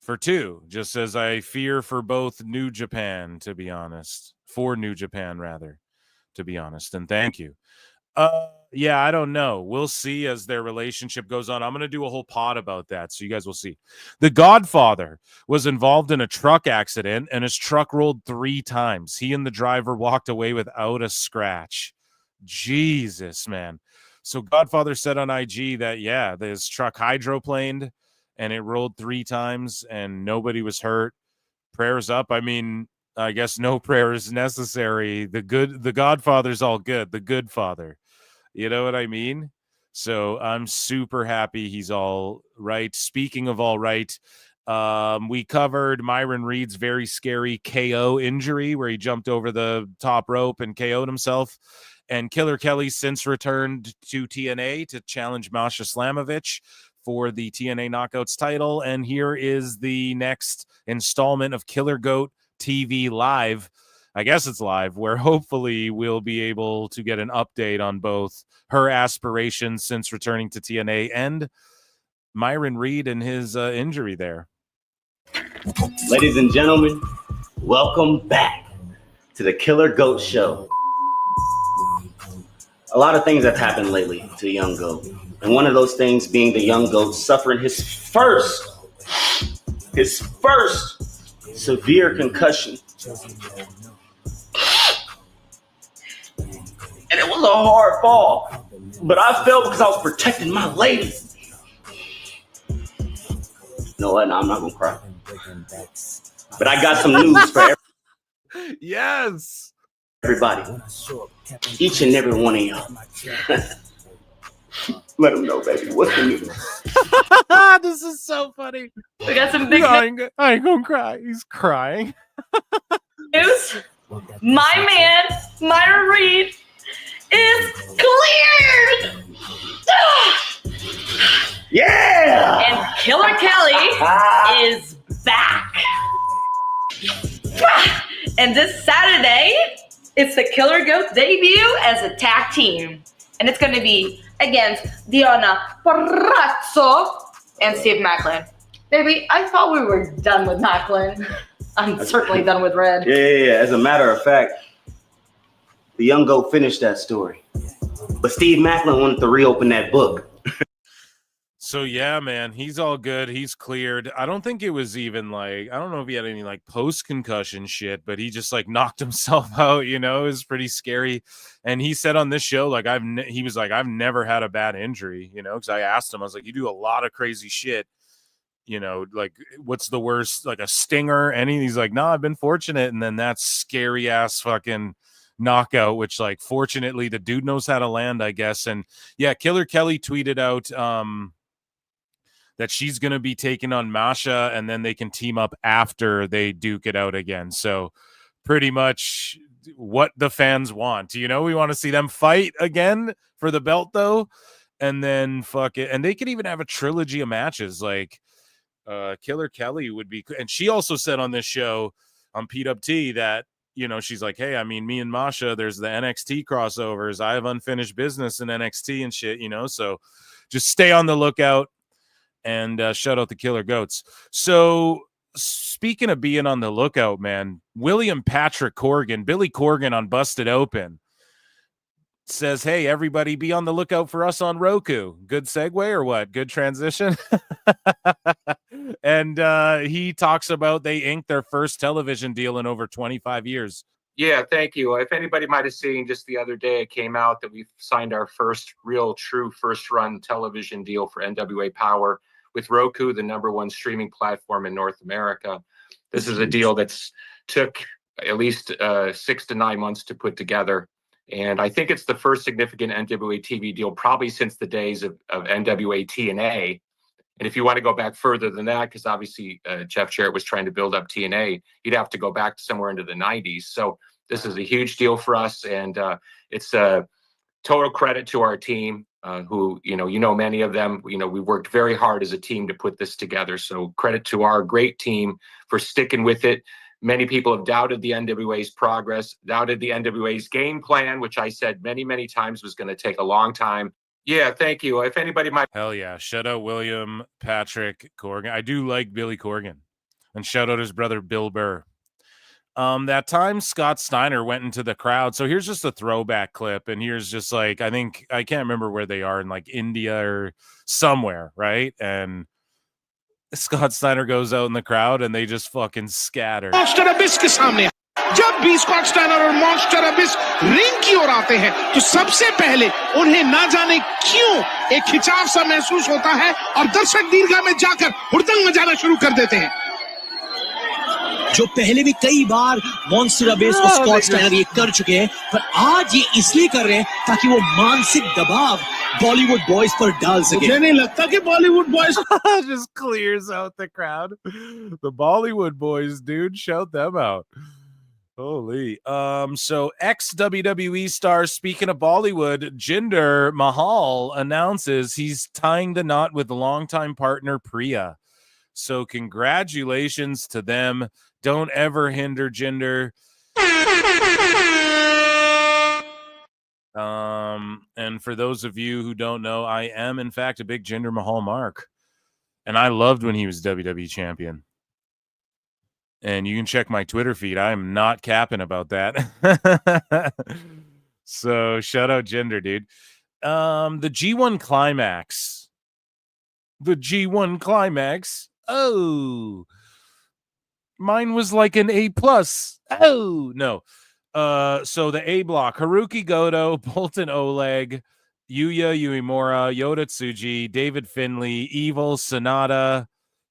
for 2 just says, I fear for both New Japan, to be honest. For New Japan, rather, to be honest. And thank you. Yeah, I don't know. We'll see as their relationship goes on. I'm going to do a whole pod about that, so you guys will see. The Godfather was involved in a truck accident, and his truck rolled 3 times. He and the driver walked away without a scratch. Jesus, man. So Godfather said on IG that, yeah, his truck hydroplaned, and it rolled 3 times, and nobody was hurt. Prayers up. I mean, I guess no prayer is necessary. The Godfather's all good. The good father. You know what I mean? So I'm super happy he's all right. Speaking of all right, we covered Myron Reed's very scary KO injury where he jumped over the top rope and KO'd himself. And Killer Kelly since returned to TNA to challenge Masha Slamovich for the TNA Knockouts title. And here is the next installment of Killer Goat TV Live. I guess it's live, where hopefully we'll be able to get an update on both her aspirations since returning to TNA and Myron Reed and his injury there.
Ladies and gentlemen, welcome back to the Killer Goat Show. A lot of things have happened lately to Young Goat, and one of those things being the Young Goat suffering his first severe concussion. And it was a hard fall, but I fell because I was protecting my lady. You know what? No, I'm not gonna cry. But I got some news for
Yes,
everybody, each and every one of y'all. Let them know, baby. What's the news?
This is so funny.
We got some big
I ain't gonna cry. He's crying.
news. My man, Myron Reed, is cleared.
Yeah.
And Killer Kelly is back. And this Saturday, it's the Killer Goats debut as a tag team. And it's going to be against Diana Parazzo and Steve MacLeod. Baby, I thought we were done with MacLeod. I'm certainly done with Red.
Yeah. As a matter of fact, the Young Goat finished that story. But Steve MacLeod wanted to reopen that book.
So yeah, man, he's all good. He's cleared. I don't think it was even like, I don't know if he had any like post-concussion shit, but he just like knocked himself out, you know. It was pretty scary. And he said on this show, like he was like, I've never had a bad injury, you know, because I asked him, I was like, you do a lot of crazy shit, you know, like what's the worst, like a stinger? And he's like, no, I've been fortunate. And then that scary ass fucking knockout, which like fortunately the dude knows how to land, I guess. And yeah, Killer Kelly tweeted out that she's going to be taking on Masha, and then they can team up after they duke it out again. So pretty much what the fans want. You know, we want to see them fight again for the belt, though, and then fuck it. And they could even have a trilogy of matches. Like Killer Kelly would be. And she also said on this show on PWT that, you know, she's like, hey, I mean, me and Masha, there's the NXT crossovers. I have unfinished business in NXT and shit, you know, so just stay on the lookout. And shout out the Killer Goats. So speaking of being on the lookout, man, William Patrick Corgan, Billy Corgan on Busted Open, says, hey, everybody be on the lookout for us on Roku. Good segue or what? Good transition? And he talks about they inked their first television deal in over 25 years.
Yeah, thank you. If anybody might have seen just the other day, it came out that we've signed our first real true first run television deal for NWA Power with Roku, the #1 streaming platform in North America. This is a deal that's took at least 6 to 9 months to put together. And I think it's the first significant NWA TV deal probably since the days of NWA TNA. And if you want to go back further than that, because obviously Jeff Jarrett was trying to build up TNA, you'd have to go back to somewhere into the 90s. So this is a huge deal for us. And it's a total credit to our team who, you know, many of them, you know, we worked very hard as a team to put this together. So credit to our great team for sticking with it. Many people have doubted the NWA's progress, doubted the NWA's game plan, which I said many, many times was going to take a long time. Yeah, thank you. If anybody might.
Hell yeah. Shout out William Patrick Corgan. I do like Billy Corgan. And shout out his brother Bill Burr. That time Scott Steiner went into the crowd. So here's just a throwback clip, and here's just like, I can't remember where they are in like India or somewhere, right? And Scott Steiner goes out in the crowd and they just fucking scatter.
Monster Abish के सामने जब भी Scott Steiner और monster Abish ring की ओर आते हैं तो सबसे पहले उन्हें ना जाने क्यों एक खिंचाव सा महसूस होता है और दर्शक दीर्घा में जाकर हुड़दंग मचाना शुरू कर देते हैं जो पहले भी कई बार मॉन्स्टर अबिस और स्कॉट स्टाइनर ये कर चुके हैं पर आज ये इसलिए कर रहे हैं ताकि वो मानसिक दबाव बॉलीवुड बॉयज पर डाल सके मुझे नहीं लगता कि Bollywood boys
just clears out the crowd. The Bollywood boys, dude, shout them out. Holy. So ex-WWE star, speaking of Bollywood, Jinder Mahal announces he's tying the knot with longtime partner Priya. So congratulations to them. Don't ever hinder Jinder. And for those of you who don't know, I am in fact a big Jinder Mahal mark. And I loved when he was WWE champion. And you can check my Twitter feed. I am not capping about that. So shout out Jinder, dude. The G1 Climax. The G1 Climax. Oh. Mine was like an A+. Oh, no. So the A block, Haruki Goto, Bolton Oleg, Yuya Uemura, Yota Tsuji, David Finlay, Evil, Sonata,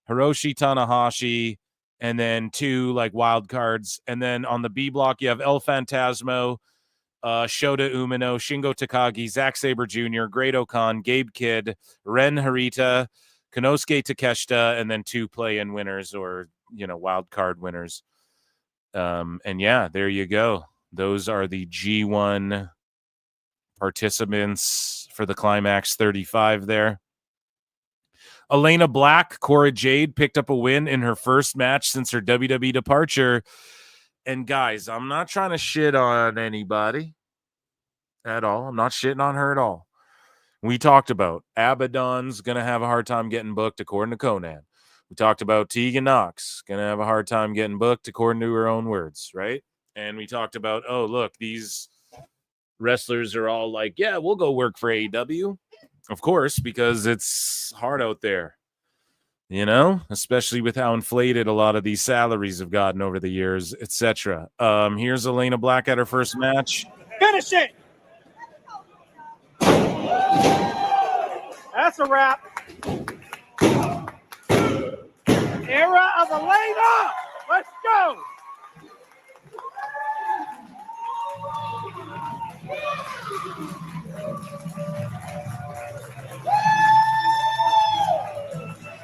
Hiroshi Tanahashi, and then 2 like wild cards. And then on the B block, you have El Phantasmo, Shota Umino, Shingo Takagi, Zack Sabre Jr., Great Okan, Gabe Kidd, Ren Harita, Konosuke Takeshita, and then 2 play-in winners or, wild card winners. And yeah, there you go. Those are the G1 participants for the Climax 35 there. Elena Black, Cora Jade picked up a win in her first match since her WWE departure. And guys, I'm not trying to shit on anybody at all. I'm not shitting on her at all. We talked about Abaddon's going to have a hard time getting booked according to Conan. We talked about Tegan Knox going to have a hard time getting booked according to her own words, right? And we talked about, oh, look, these wrestlers are all like, yeah, we'll go work for AEW. Of course, because it's hard out there, especially with how inflated a lot of these salaries have gotten over the years, etc. Here's Elena Black at her first match.
Finish it. That's a wrap. Era of Elena. Let's go.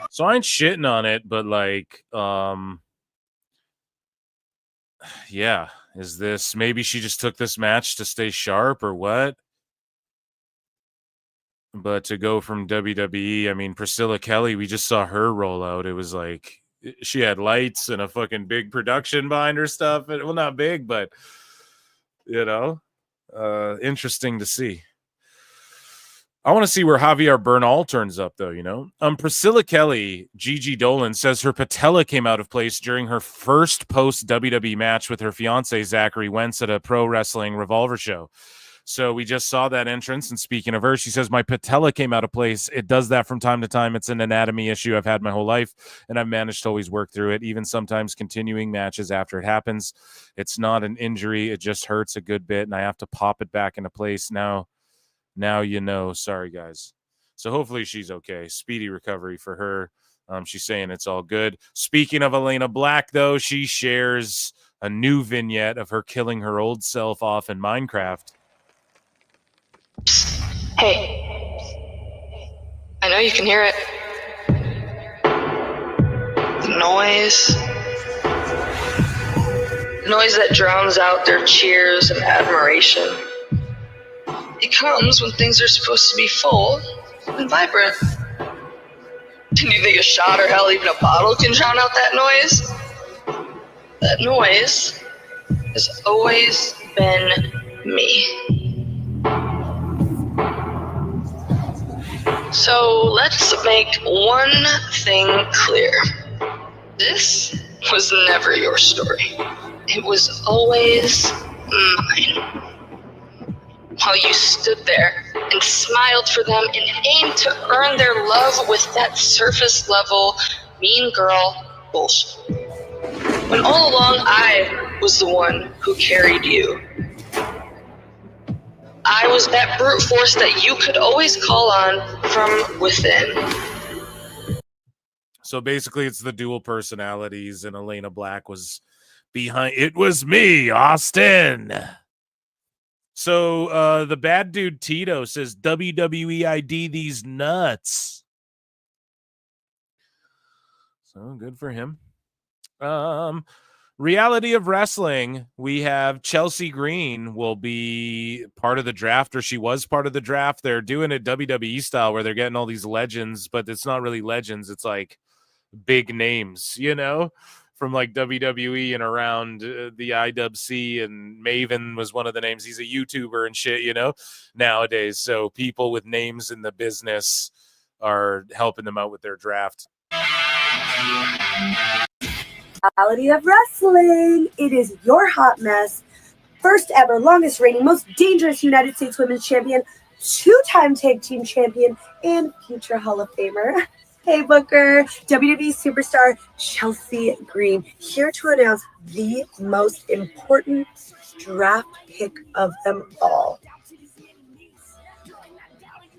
So I ain't shitting on it, but yeah, is this, maybe she just took this match to stay sharp or what? But to go from WWE, I mean, Priscilla Kelly, we just saw her roll out. It was like she had lights and a fucking big production behind her stuff. Well, not big, but, interesting to see. I want to see where Javier Bernal turns up, though, Priscilla Kelly, Gigi Dolan, says her patella came out of place during her first post-WWE match with her fiancé, Zachary Wentz, at a pro wrestling Revolver show. So we just saw that entrance, and speaking of her, she says, my patella came out of place. It does that from time to time. It's an anatomy issue I've had my whole life, and I've managed to always work through it, even sometimes continuing matches after it happens. It's not an injury. It just hurts a good bit, and I have to pop it back into place now. Now sorry guys. So hopefully she's okay. Speedy recovery for her. She's saying it's all good. Speaking of Elena Black, though, she shares a new vignette of her killing her old self off in Minecraft.
Hey, I know you can hear it. The noise that drowns out their cheers and admiration. It comes when things are supposed to be full and vibrant. And you think a shot or hell even a bottle can drown out that noise? That noise has always been me. So let's make one thing clear. This was never your story. It was always mine. While you stood there and smiled for them and aimed to earn their love with that surface level mean girl bullshit. When all along I was the one who carried you. I was that brute force that you could always call on from within.
So basically, it's the dual personalities, and Elena Black was behind. It was me, Austin. So the bad dude Tito says WWE ID these nuts. So good for him. Reality of wrestling, we have Chelsea Green will be part of the draft, or she was part of the draft. They're doing it WWE style where they're getting all these legends, but it's not really legends. It's like big names, you know, from like WWE and around the IWC, and Maven was one of the names. He's a YouTuber and shit, you know, nowadays. So people with names in the business are helping them out with their draft.
Reality of wrestling. It is your hot mess. First ever, longest reigning, most dangerous United States Women's Champion, 2-time tag team champion, and future Hall of Famer. Hey Booker, WWE superstar Chelsea Green, here to announce the most important draft pick of them all.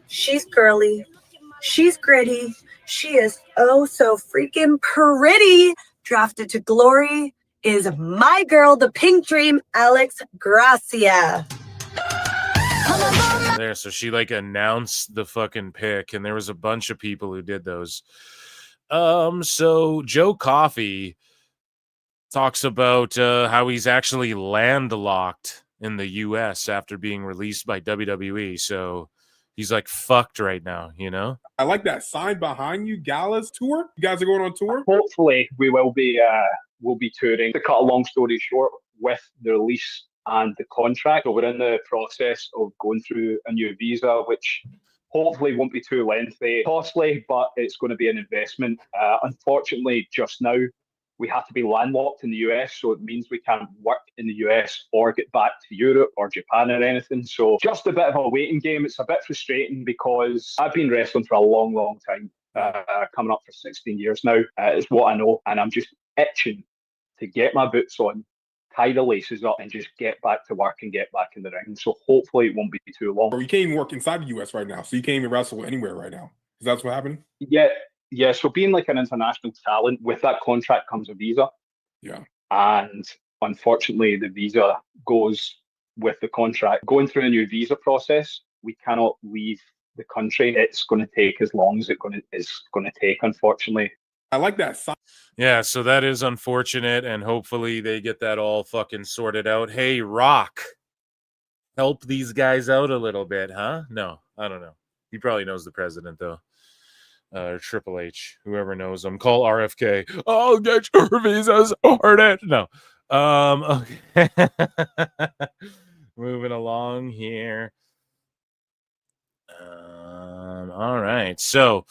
She's girly, she's gritty, she is oh so freaking pretty. Drafted to glory is my girl, the Pink Dream, Alex Gracia.
There, so she like announced the fucking pick, and there was a bunch of people who did those. So Joe Coffey talks about how he's actually landlocked in the US after being released by WWE. So he's like fucked right now, you know?
I like that sign behind you, Gala's tour. You guys are going on tour?
Hopefully we will be touring. To cut a long story short, with the release and the contract, so we're in the process of going through a new visa, which hopefully won't be too lengthy, costly, but it's going to be an investment. Unfortunately, just now we have to be landlocked in the US, so it means we can't work in the US or get back to Europe or Japan or anything. So just a bit of a waiting game. It's a bit frustrating because I've been wrestling for a long, long time, coming up for 16 years now. It's what I know, and I'm just itching to get my boots on, tie the laces up, and just get back to work and get back in the ring. So hopefully it won't be too long.
Or you can't even work inside the US right now, so you can't even wrestle anywhere right now. Is that what's happening?
Yeah, so being like an international talent, with that contract comes a visa.
Yeah.
And unfortunately, the visa goes with the contract. Going through a new visa process, we cannot leave the country. It's going to take as long as it's going to take, unfortunately.
I like that.
Yeah, so that is unfortunate, and hopefully they get that all fucking sorted out. Hey, Rock, help these guys out a little bit, huh? No, I don't know. He probably knows the president, though. Or Triple H, whoever knows him. Call RFK. Oh, get your visas sorted. No. Okay. Moving along here. All right. So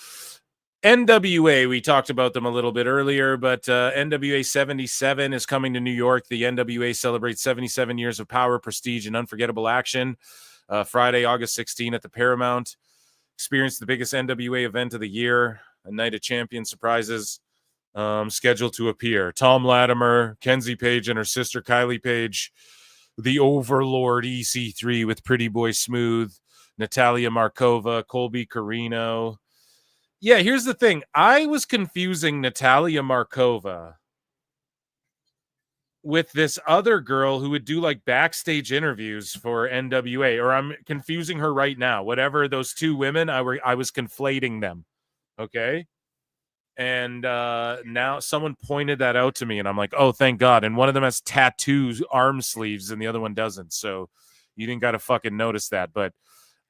NWA, we talked about them a little bit earlier, but NWA 77 is coming to New York. The NWA celebrates 77 years of power, prestige, and unforgettable action. Friday, August 16 at the Paramount. Experience the biggest NWA event of the year, a night of champion surprises scheduled to appear. Tom Latimer, Kenzie Page and her sister Kylie Page, the Overlord EC3 with Pretty Boy Smooth, Natalia Markova, Colby Carino. Yeah, here's the thing. I was confusing Natalia Markova with this other girl who would do like backstage interviews for NWA, or I'm confusing her right now. Whatever, those two women, I was conflating them. Okay. And now someone pointed that out to me, and I'm like, oh, thank God. And one of them has tattoos, arm sleeves, and the other one doesn't. So you didn't got to fucking notice that. But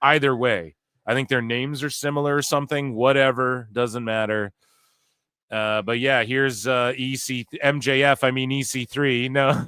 either way, I think their names are similar or something. Whatever, doesn't matter. But yeah, here's EC3. No.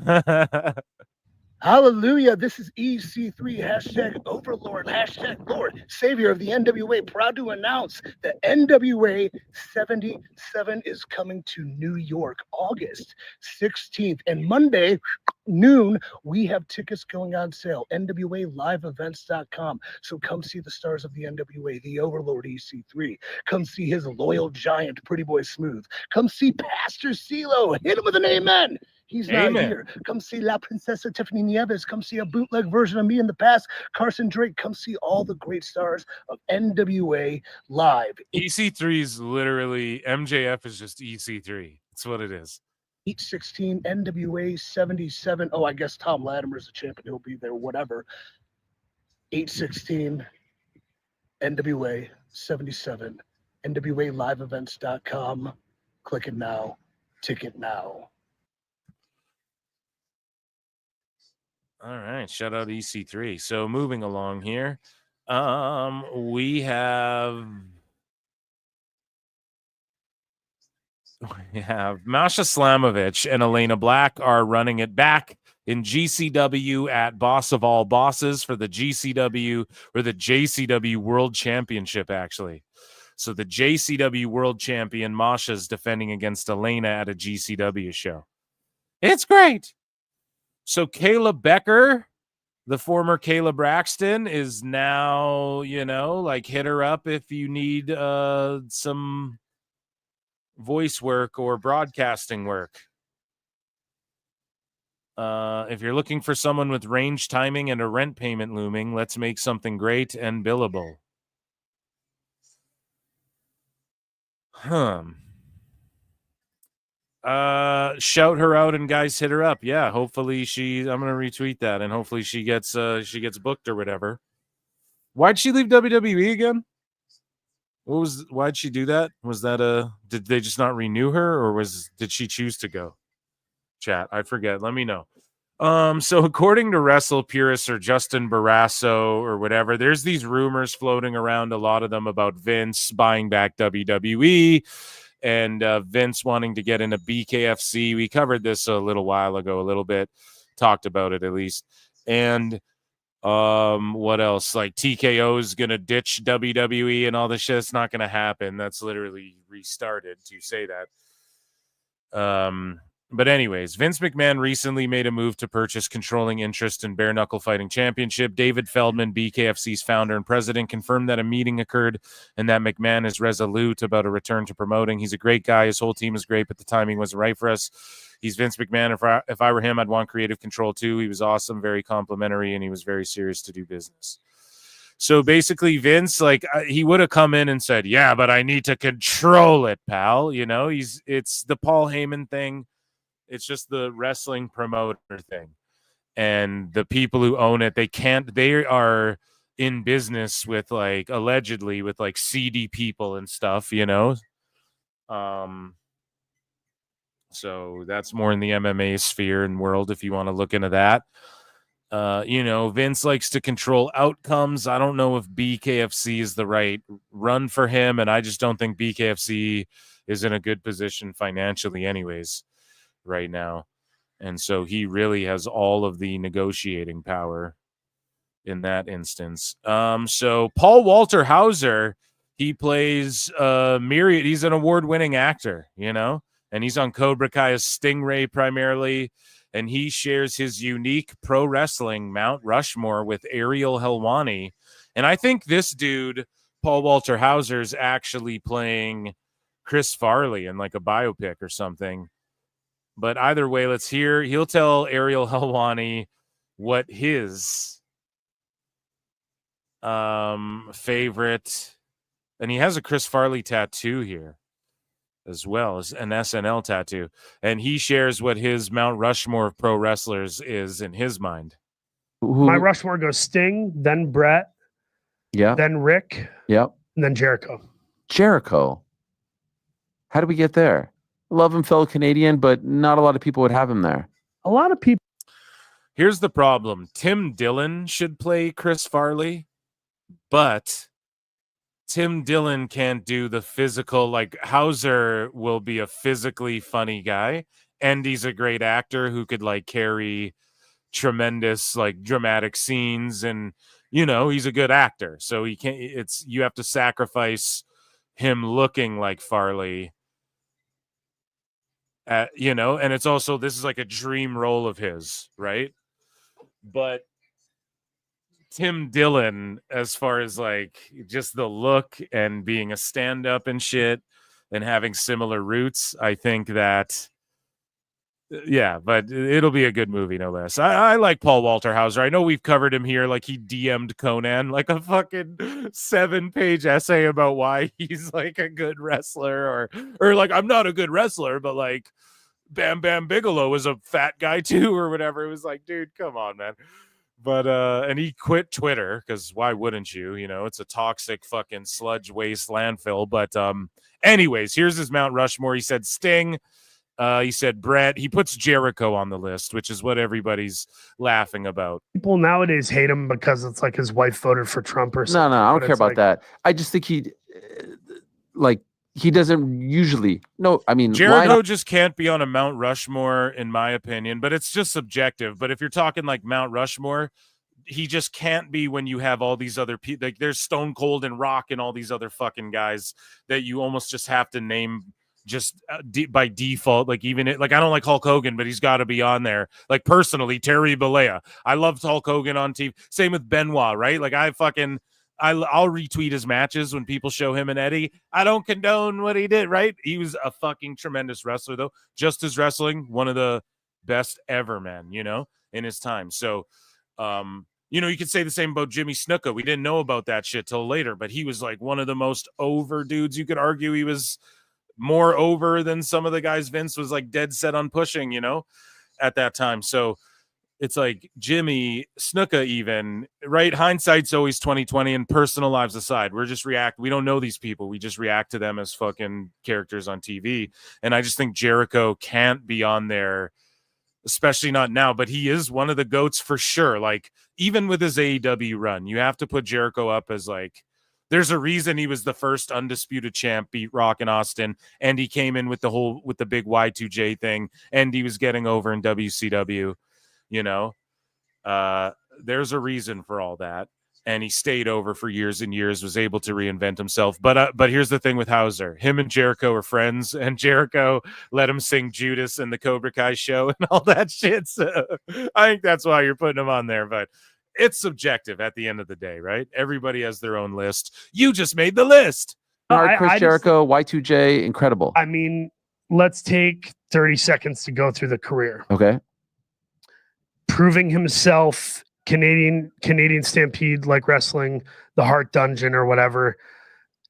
Hallelujah. This is EC3, hashtag Overlord, hashtag Lord, Savior of the NWA, proud to announce that NWA 77 is coming to New York, August 16th. And Monday, noon, we have tickets going on sale, NWALiveEvents.com. So come see the stars of the NWA, the Overlord EC3. Come see his loyal giant, Pretty Boy Smooth. Come see Pastor CeeLo. Hit him with an amen. He's not
Amen.
here. Come see La Princesa Tiffany Nieves. Come see a bootleg version of me in the past. Carson Drake. Come see all the great stars of NWA live.
EC3 is literally MJF is just EC3. That's what it is.
816 NWA 77. Oh, I guess Tom Latimer's the champion. He'll be there, whatever. 816 NWA 77. NWALiveEvents.com. Click it now. Ticket now.
All right, shout out EC3. So moving along here, we have Masha Slamovich and Elena Black are running it back in GCW at Boss of All Bosses for the GCW or the JCW World Championship, actually. So the JCW World Champion Masha's defending against Elena at a GCW show. It's great. So Kayla Becker, the former Kayla Braxton, is now, like, hit her up if you need some voice work or broadcasting work. If you're looking for someone with range timing and a rent payment looming, let's make something great and billable. Shout her out and guys hit her up. Yeah, hopefully I'm gonna retweet that and hopefully she gets booked or whatever. Why'd she leave WWE again? Why'd she do that? Was that did they just not renew her, or did she choose to go? Chat, I forget. Let me know. So according to Wrestle Purists or Justin Barrasso or whatever, there's these rumors floating around, a lot of them about Vince buying back WWE and Vince wanting to get into BKFC. We covered this a little while ago, a little bit, talked about it at least. And what else? Like TKO is going to ditch WWE and all this shit. It's not going to happen. That's literally restarted to say that. But anyways, Vince McMahon recently made a move to purchase controlling interest in Bare Knuckle Fighting Championship. David Feldman, BKFC's founder and president, confirmed that a meeting occurred and that McMahon is resolute about a return to promoting. He's a great guy. His whole team is great, but the timing wasn't right for us. He's Vince McMahon. If I were him, I'd want creative control too. He was awesome, very complimentary, and he was very serious to do business. So basically, Vince, he would have come in and said, yeah, but I need to control it, pal. It's the Paul Heyman thing. It's just the wrestling promoter thing. And the people who own it, they are in business with allegedly with seedy people and stuff, So that's more in the MMA sphere and world if you want to look into that. Vince likes to control outcomes. I don't know if BKFC is the right run for him, and I just don't think BKFC is in a good position financially anyways right now. And so he really has all of the negotiating power in that instance. So Paul Walter Hauser, he plays myriad. He's an award-winning actor, and he's on Cobra Kai as Stingray primarily. And he shares his unique pro wrestling Mount Rushmore with Ariel Helwani. And I think this dude, Paul Walter Hauser, is actually playing Chris Farley in a biopic or something. But either way, let's hear. He'll tell Ariel Helwani what his favorite, and he has a Chris Farley tattoo here as well as an SNL tattoo. And he shares what his Mount Rushmore of pro wrestlers is in his mind.
My Rushmore goes Sting, then Brett, then Rick, and then Jericho.
Jericho. How do we get there? Love him, fellow Canadian, but not a lot of people would have him there.
A lot of people.
Here's the problem. Tim Dillon should play Chris Farley, but Tim Dillon can't do the physical. Hauser will be a physically funny guy, and he's a great actor who could carry tremendous like dramatic scenes, and you know, he's a good actor, so he can't, you have to sacrifice him looking like Farley, you know, and it's also, this is like a dream role of his, right? But Tim Dillon, as far as like just the look and being a stand-up and shit and having similar roots, I think that, yeah, but it'll be a good movie, no less. I like Paul Walter Hauser. I know we've covered him here. Like, he DM'd Conan like a fucking 7-page essay about why he's like a good wrestler, or like, I'm not a good wrestler, but like Bam Bam Bigelow was a fat guy too, or whatever. It was like, dude, come on, man. But and he quit Twitter, because why wouldn't you? You know, it's a toxic fucking sludge waste landfill. But anyways, here's his Mount Rushmore. He said Sting. He said Brett. He puts Jericho on the list, which is what everybody's laughing about.
People nowadays hate him because it's like his wife voted for Trump or something.
No, I don't care about that. I just think he doesn't usually. No, I mean,
Jericho just can't be on a Mount Rushmore, in my opinion, but it's just subjective. But if you're talking like Mount Rushmore, he just can't be when you have all these other people. Like, there's Stone Cold and Rock and all these other fucking guys that you almost just have to name just by default. Like, even I don't like Hulk Hogan, but he's got to be on there. Like, personally, Terry Bollea, I loved Hulk Hogan on TV. Same with Benoit, right? Like, I'll retweet his matches when people show him and Eddie. I don't condone what he did, right? He was a fucking tremendous wrestler, though. Just as wrestling, one of the best ever, man, you know, in his time. So, you know, you could say the same about Jimmy Snuka. We didn't know about that shit till later, but he was like one of the most over dudes. You could argue he was more over than some of the guys Vince was like dead set on pushing, you know, at that time. So it's like Jimmy Snuka, even, right? Hindsight's always 20/20, and personal lives aside, we don't know these people. We just react to them as fucking characters on TV. And I just think Jericho can't be on there, especially not now, but he is one of the GOATs for sure. Like, even with his AEW run, you have to put Jericho up as like, there's a reason he was the first undisputed champ, beat Rock and Austin, and he came in with the big Y2J thing, and he was getting over in WCW, you know. There's a reason for all that, and he stayed over for years and years, was able to reinvent himself. But here's the thing with Hauser. Him and Jericho are friends, and Jericho let him sing Judas in the Cobra Kai show and all that shit. So I think that's why you're putting him on there, but it's subjective at the end of the day, right? Everybody has their own list. You just made the list.
Chris Jericho, Y2J, incredible.
I mean, let's take 30 seconds to go through the career.
Okay.
Proving himself, Canadian Stampede, like wrestling, the Heart Dungeon or whatever,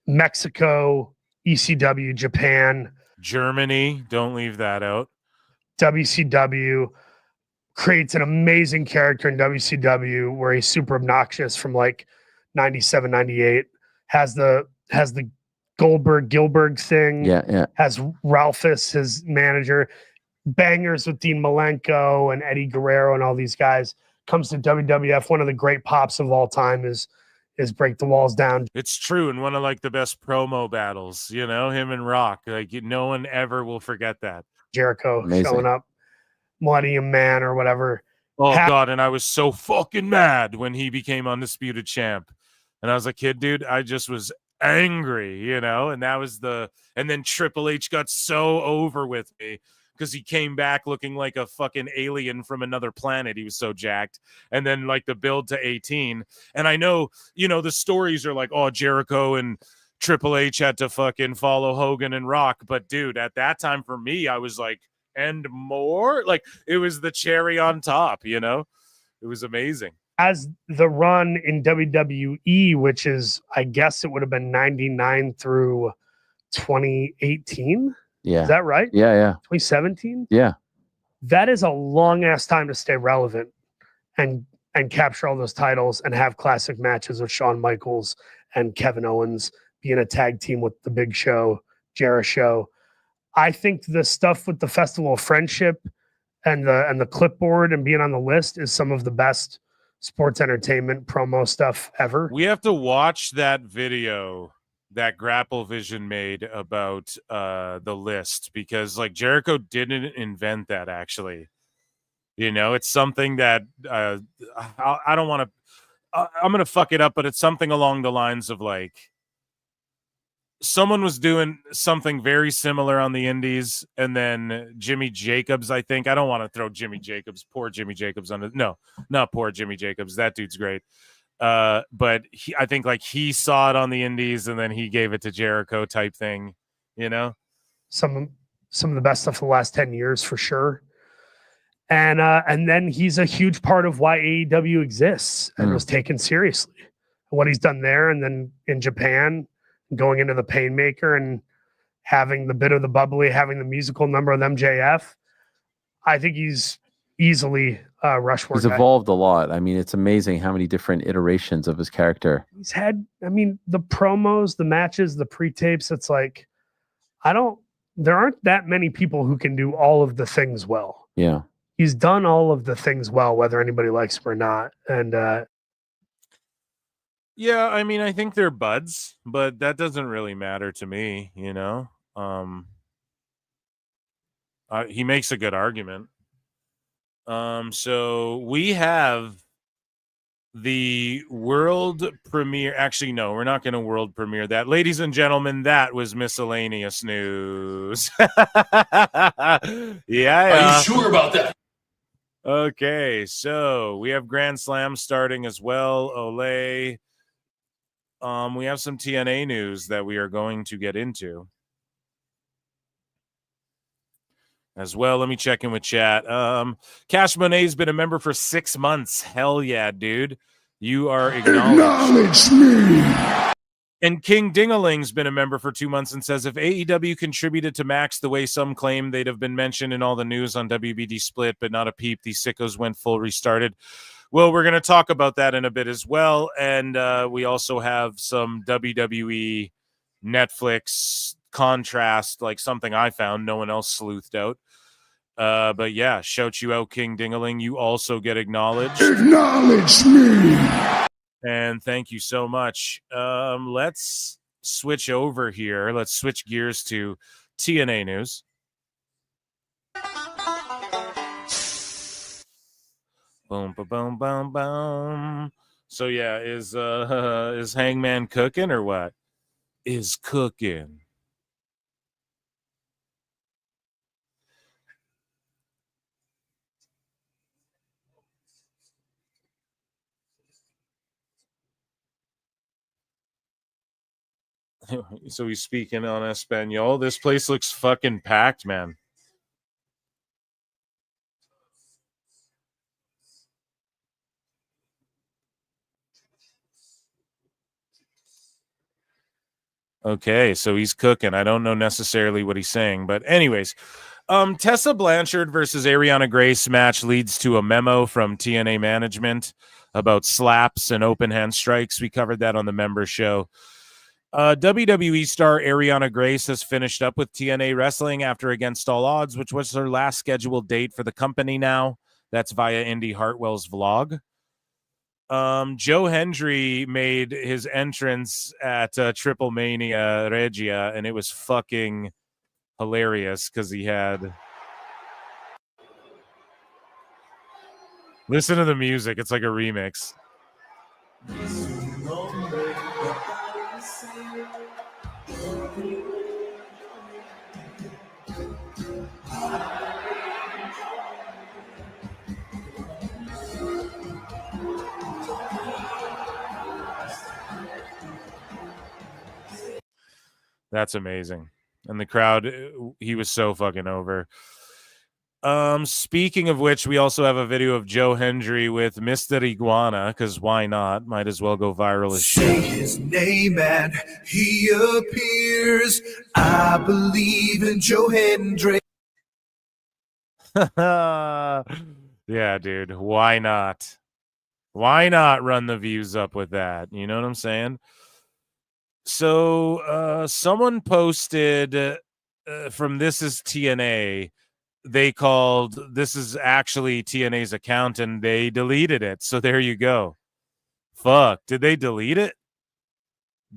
Mexico, ECW, Japan,
Germany, don't leave that out,
WCW, creates an amazing character in WCW where he's super obnoxious from like 97, 98, has the Gilbert thing.
Yeah.
Has Ralphus, his manager, bangers with Dean Malenko and Eddie Guerrero and all these guys. Comes to WWF. One of the great pops of all time is Break the Walls Down.
It's true. And one of like the best promo battles, you know, him and Rock, like no one ever will forget that.
Jericho showing up, Millennium Man or whatever.
Oh God. And I was so fucking mad when he became undisputed champ. And I was a kid, dude. I just was angry, you know, and that was and then Triple H got so over with me because he came back looking like a fucking alien from another planet. He was so jacked. And then like the build to 18. And I know, you know, the stories are like, oh, Jericho and Triple H had to fucking follow Hogan and Rock. But dude, at that time for me, I was like, and more, like it was the cherry on top, you know. It was amazing.
As the run in WWE, which is, I guess it would have been 99 through 2018.
Yeah.
Is that right?
Yeah.
2017?
Yeah.
That is a long ass time to stay relevant and capture all those titles and have classic matches with Shawn Michaels and Kevin Owens, being a tag team with the Big Show, Jericho. I think the stuff with the Festival of Friendship and the clipboard and being on the list is some of the best sports entertainment promo stuff ever.
We have to watch that video that Grapple Vision made about the list, because like Jericho didn't invent that actually. You know, it's something that I don't want to. I'm gonna fuck it up, but it's something along the lines of like someone was doing something very similar on the indies, and then Jimmy Jacobs, I think. I don't want to throw Jimmy Jacobs, poor Jimmy Jacobs, under. No, not poor Jimmy Jacobs. That dude's great. But I think like he saw it on the indies, and then he gave it to Jericho type thing. You know,
some of the best stuff of the last 10 years for sure. And then he's a huge part of why AEW exists and was taken seriously. What he's done there, and then in Japan, going into the Painmaker and having the bit of the bubbly, having the musical number with MJF. I think he's easily Rushmore.
He's evolved a lot. I mean, it's amazing how many different iterations of his character.
He's had, I mean, the promos, the matches, the pre-tapes. It's like, there aren't that many people who can do all of the things well.
Yeah.
He's done all of the things well, whether anybody likes him or not. And
yeah, I mean, I think they're buds, but that doesn't really matter to me, you know. He makes a good argument. So we have the world premiere. Actually, no, we're not going to world premiere that. Ladies and gentlemen, that was miscellaneous news. Yeah.
Are you sure about that?
Okay, so we have Grand Slam starting as well. Olay. We have some TNA news that we are going to get into as well. Let me check in with chat. Cash Monet's been a member for 6 months. Hell yeah, dude. You are acknowledged.
Acknowledge me.
And King Dingaling's been a member for 2 months and says, if AEW contributed to Max the way some claim, they'd have been mentioned in all the news on WBD Split, but not a peep. These sickos went full restarted. Well, we're going to talk about that in a bit as well. And we also have some WWE Netflix contrast, like something I found no one else sleuthed out. But yeah, shout you out, King Dingaling. You also get acknowledged.
Acknowledge me.
And thank you so much. Let's switch over here. Let's switch gears to TNA news. Boom, boom, boom, boom, boom. So yeah, is Hangman cooking or what? Is cooking. So he's speaking on Espanol. This place looks fucking packed, man. Okay, so he's cooking. I don't know necessarily what he's saying, but anyways, Tessa Blanchard versus Ariana Grace match leads to a memo from TNA management about slaps and open hand strikes. We covered that on the member show. WWE star Ariana Grace has finished up with TNA Wrestling after Against All Odds, which was her last scheduled date for the company now. That's via Indy Hartwell's vlog. Joe Hendry made his entrance at Triple Mania Regia, and it was fucking hilarious because he had... Listen to the music. It's like a remix. That's amazing. And the crowd, he was so fucking over. Speaking of which, we also have a video of Joe Hendry with Mr. Iguana, because why not? Might as well go viral as shit.
Say his name and he appears. I believe in Joe Hendry.
Yeah, dude. Why not? Why not run the views up with that? You know what I'm saying? So someone posted from This Is TNA. They called this is actually TNA's account and they deleted it. So there you go. Fuck. Did they delete it?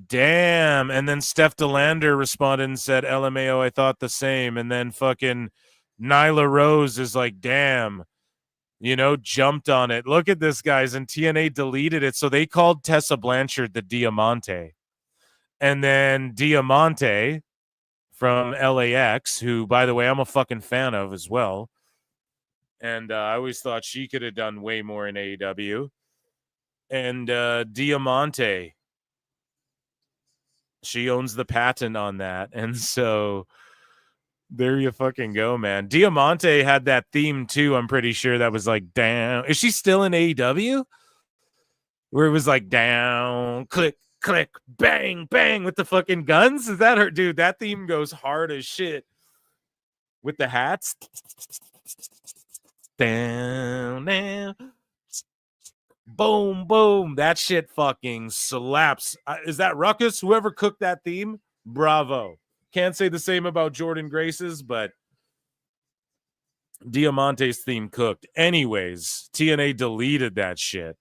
Damn. And then Steph DeLander responded and said, LMAO, I thought the same. And then fucking Nyla Rose is like, damn. jumped on it. Look at this, guys, and TNA deleted it. So they called Tessa Blanchard the Diamante. And then Diamante from LAX, who, by the way, I'm a fucking fan of as well. And I always thought she could have done way more in AEW. And Diamante, she owns the patent on that. And so there you fucking go, man. Diamante had that theme too, I'm pretty sure, that was like down. Is she still in AEW? Where it was like down, click, click, bang, bang with the fucking guns? Is that her? Dude, that theme goes hard as shit. With the hats. Down, down. Boom, boom. That shit fucking slaps. Is that Ruckus? Whoever cooked that theme? Bravo. Can't say the same about Jordan Grace's, but Diamante's theme cooked. Anyways, TNA deleted that shit.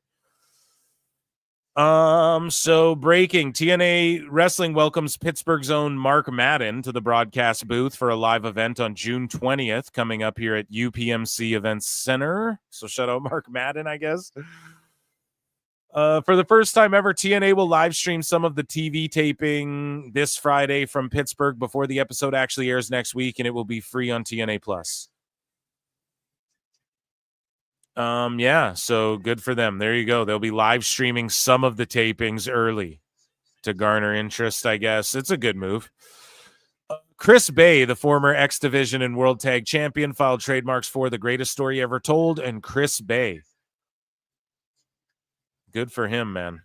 So breaking, TNA Wrestling welcomes Pittsburgh's own Mark Madden to the broadcast booth for a live event on June 20th, coming up here at UPMC Events Center. So shout out Mark Madden, I guess. For the first time ever, TNA will live stream some of the TV taping this Friday from Pittsburgh before the episode actually airs next week, and it will be free on TNA Plus. Yeah, so good for them. There you go. They'll be live streaming some of the tapings early to garner interest, I guess. It's a good move. Chris Bay, the former X Division and World Tag Champion, filed trademarks for The Greatest Story Ever Told and Chris Bay. Good for him, man.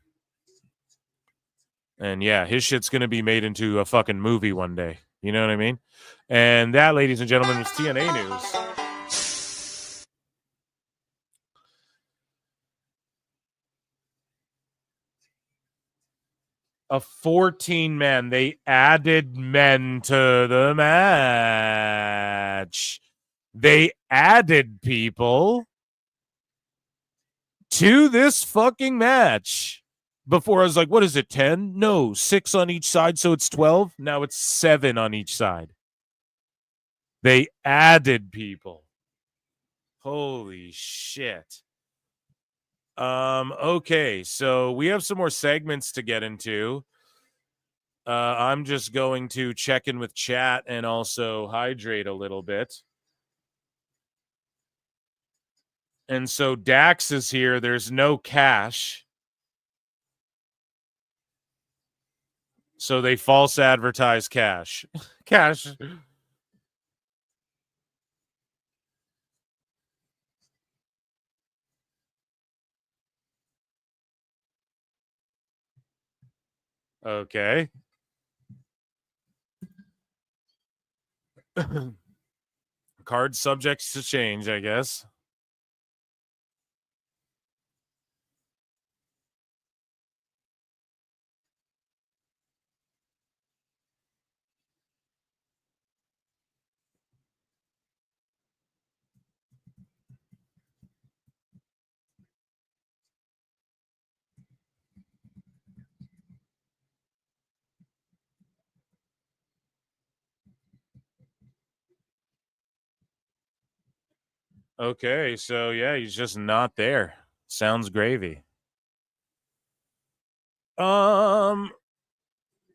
And yeah, his shit's going to be made into a fucking movie one day. You know what I mean? And that, ladies and gentlemen, was TNA news. A 14-man. They added men to the match. They added people to this fucking match. Before I was like, what is it, 10? No, 6 on each side, so it's 12. Now it's 7 on each side. They added people. Holy shit. Okay, so we have some more segments to get into. I'm just going to check in with chat and also hydrate a little bit. And so Dax is here. There's no cash. So they false advertise cash. Cash. Okay. Card subjects to change, I guess. Okay, so yeah, he's just not there. Sounds gravy.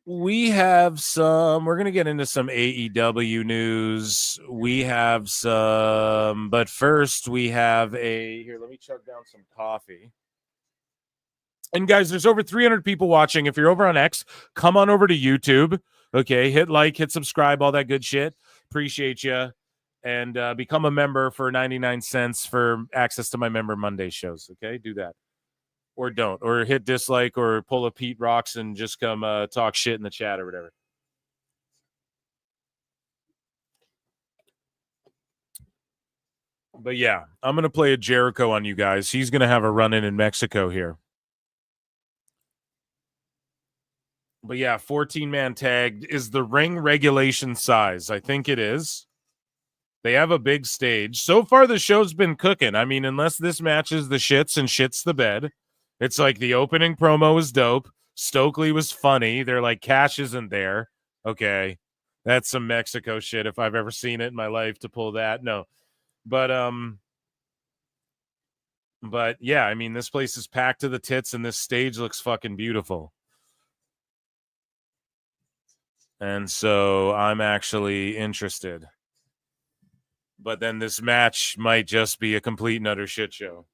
We have some, we're going to get into some AEW news. We have some, but first we have here, let me chug down some coffee. And guys, there's over 300 people watching. If you're over on X, come on over to YouTube. Okay, hit like, hit subscribe, all that good shit. Appreciate you. And become a member for 99 cents for access to my Member Monday shows. Okay, do that. Or don't. Or hit dislike or pull a Pete Rocks and just come talk shit in the chat or whatever. But yeah, I'm going to play a Jericho on you guys. He's going to have a run-in Mexico here. But yeah, 14-man tag. Is the ring regulation size? I think it is. They have a big stage. So far, the show's been cooking. I mean, unless this matches the shits and shits the bed. It's like the opening promo was dope. Stokely was funny. They're like, Cash isn't there. Okay. That's some Mexico shit if I've ever seen it in my life to pull that. No. But But yeah, I mean, this place is packed to the tits and this stage looks fucking beautiful. And so I'm actually interested. But then this match might just be a complete and utter shit show.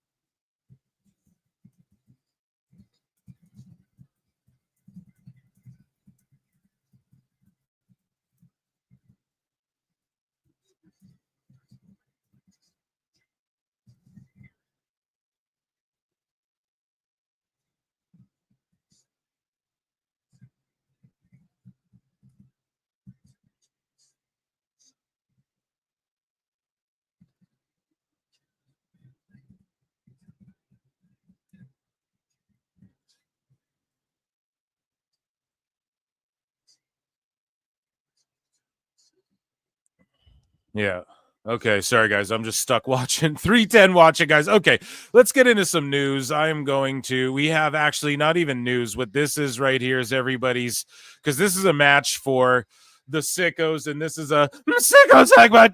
Yeah. Okay. Sorry, guys. I'm just stuck watching 310 watching, guys. Okay. Let's get into some news. We have actually not even news. What this is right here is everybody's, because this is a match for the sickos, and this is a sicko segment.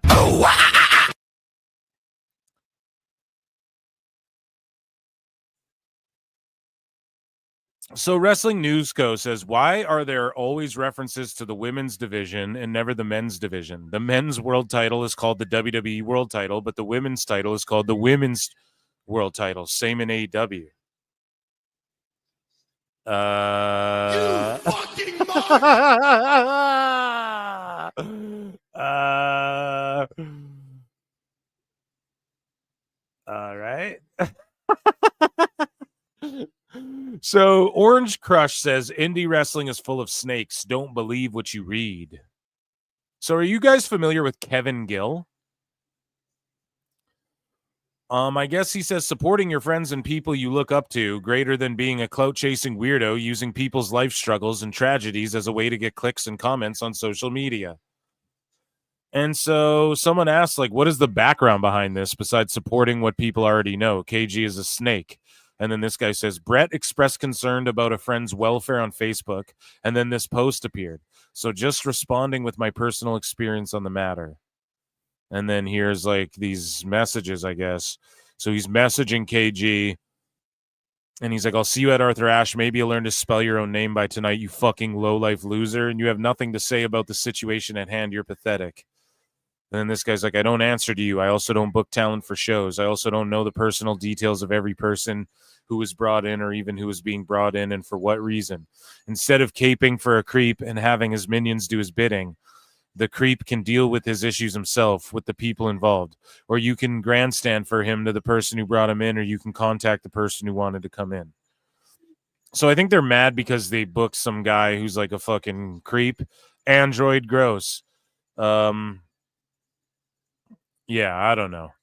So Wrestling News Co. says, why are there always references to the women's division and never the men's division? The men's world title is called the WWE world title, but the women's title is called the women's world title. Same in AEW.
You fucking
all right. So Orange Crush says indie wrestling is full of snakes. Don't believe what you read. So are you guys familiar with Kevin Gill? I guess he says supporting your friends and people you look up to greater than being a clout-chasing weirdo using people's life struggles and tragedies as a way to get clicks and comments on social media. And so someone asked, like, what is the background behind this besides supporting what people already know? KG is a snake. And then this guy says, Brett expressed concern about a friend's welfare on Facebook, and then this post appeared. So just responding with my personal experience on the matter. And then here's like these messages, I guess. So he's messaging KG, and he's like, I'll see you at Arthur Ashe. Maybe you'll learn to spell your own name by tonight, you fucking low-life loser, and you have nothing to say about the situation at hand. You're pathetic. And then this guy's like, I don't answer to you. I also don't book talent for shows. I also don't know the personal details of every person who was brought in or even who was being brought in and for what reason. Instead of caping for a creep and having his minions do his bidding, the creep can deal with his issues himself with the people involved. Or you can grandstand for him to the person who brought him in, or you can contact the person who wanted to come in. So I think they're mad because they booked some guy who's like a fucking creep. Android gross. Yeah, I don't know.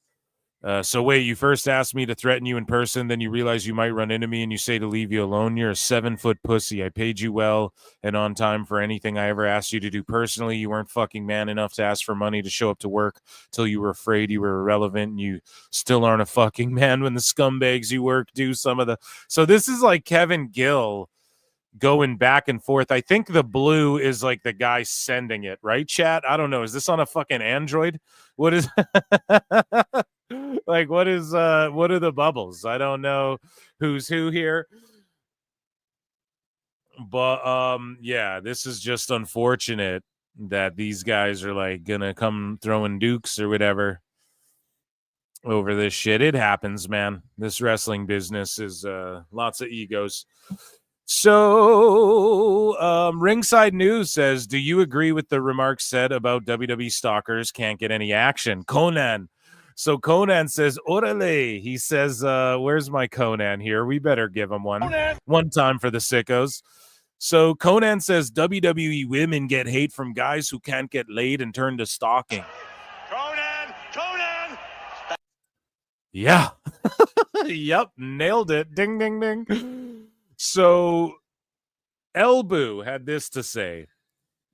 So wait, you first asked me to threaten you in person, then you realize you might run into me and you say to leave you alone. You're a 7-foot pussy. I paid you well and on time for anything I ever asked you to do personally. You weren't fucking man enough to ask for money to show up to work till you were afraid you were irrelevant, and you still aren't a fucking man when the scumbags you work do some of the... So this is like Kevin Gill going back and forth. I think the blue is like the guy sending it, right, chat? I don't know. Is this on a fucking Android? What is... Like, what are the bubbles? I don't know who's who here. But yeah, this is just unfortunate that these guys are like gonna come throwing dukes or whatever over this shit. It happens, man. This wrestling business is lots of egos. So Ringside News says, do you agree with the remarks said about WWE stalkers can't get any action? Conan. So Conan says, orale. He says, where's my Conan here? We better give him one. Conan. One time for the sickos. So Conan says WWE women get hate from guys who can't get laid and turn to stalking. Conan! Yeah. Yep, nailed it. Ding, ding, ding. So Elboo had this to say.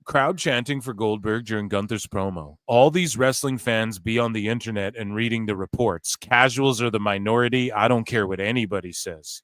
Crowd chanting for Goldberg during Gunther's promo. All these wrestling fans be on the internet and reading the reports. Casuals are the minority. I don't care what anybody says.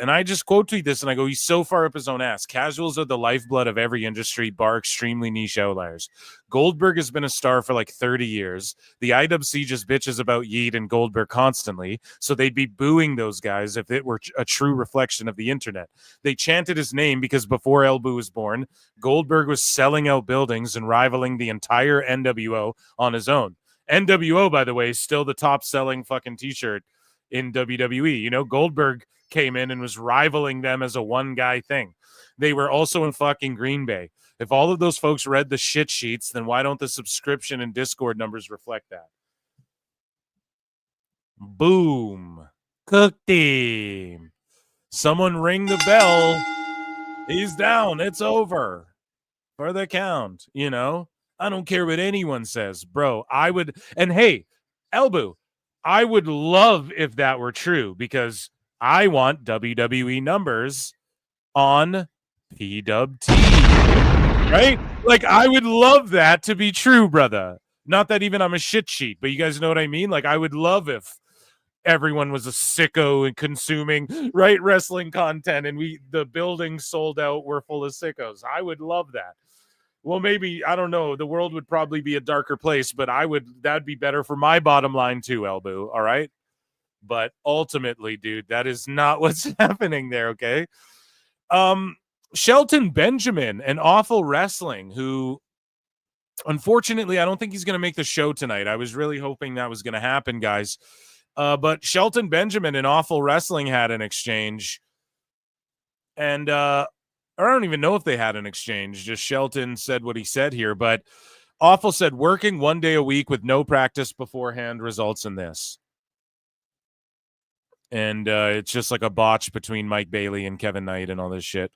And I just quote tweet this and I go, he's so far up his own ass. Casuals are the lifeblood of every industry, bar extremely niche outliers. Goldberg has been a star for like 30 years. The IWC just bitches about Yeet and Goldberg constantly, so they'd be booing those guys if it were a true reflection of the internet. They chanted his name because before Elbu was born, Goldberg was selling out buildings and rivaling the entire NWO on his own. NWO, by the way, is still the top selling fucking t-shirt in WWE. You know, Goldberg came in and was rivaling them as a one guy thing. They were also in fucking Green Bay. If all of those folks read the shit sheets, then why don't the subscription and Discord numbers reflect that? Boom. Cooked him. Someone ring the bell. He's down. It's over for the count. You know, I don't care what anyone says, bro. I would, and hey, Elbu, I would love if that were true, because I want WWE numbers on PWT, right? Like, I would love that to be true, brother. Not that even I'm a shit sheet, but you guys know what I mean? Like, I would love if everyone was a sicko and consuming, right, wrestling content, and the buildings sold out were full of sickos. I would love that. Well, maybe, I don't know, the world would probably be a darker place, but that'd be better for my bottom line too, Elbu, all right? But ultimately, dude, that is not what's happening there, okay? Shelton Benjamin and Awful Wrestling, who, unfortunately, I don't think he's going to make the show tonight. I was really hoping that was going to happen, guys. But Shelton Benjamin and Awful Wrestling had an exchange. And I don't even know if they had an exchange. Just Shelton said what he said here. But Awful said, working 1 day a week with no practice beforehand results in this. And it's just like a botch between Mike Bailey and Kevin Knight and all this shit.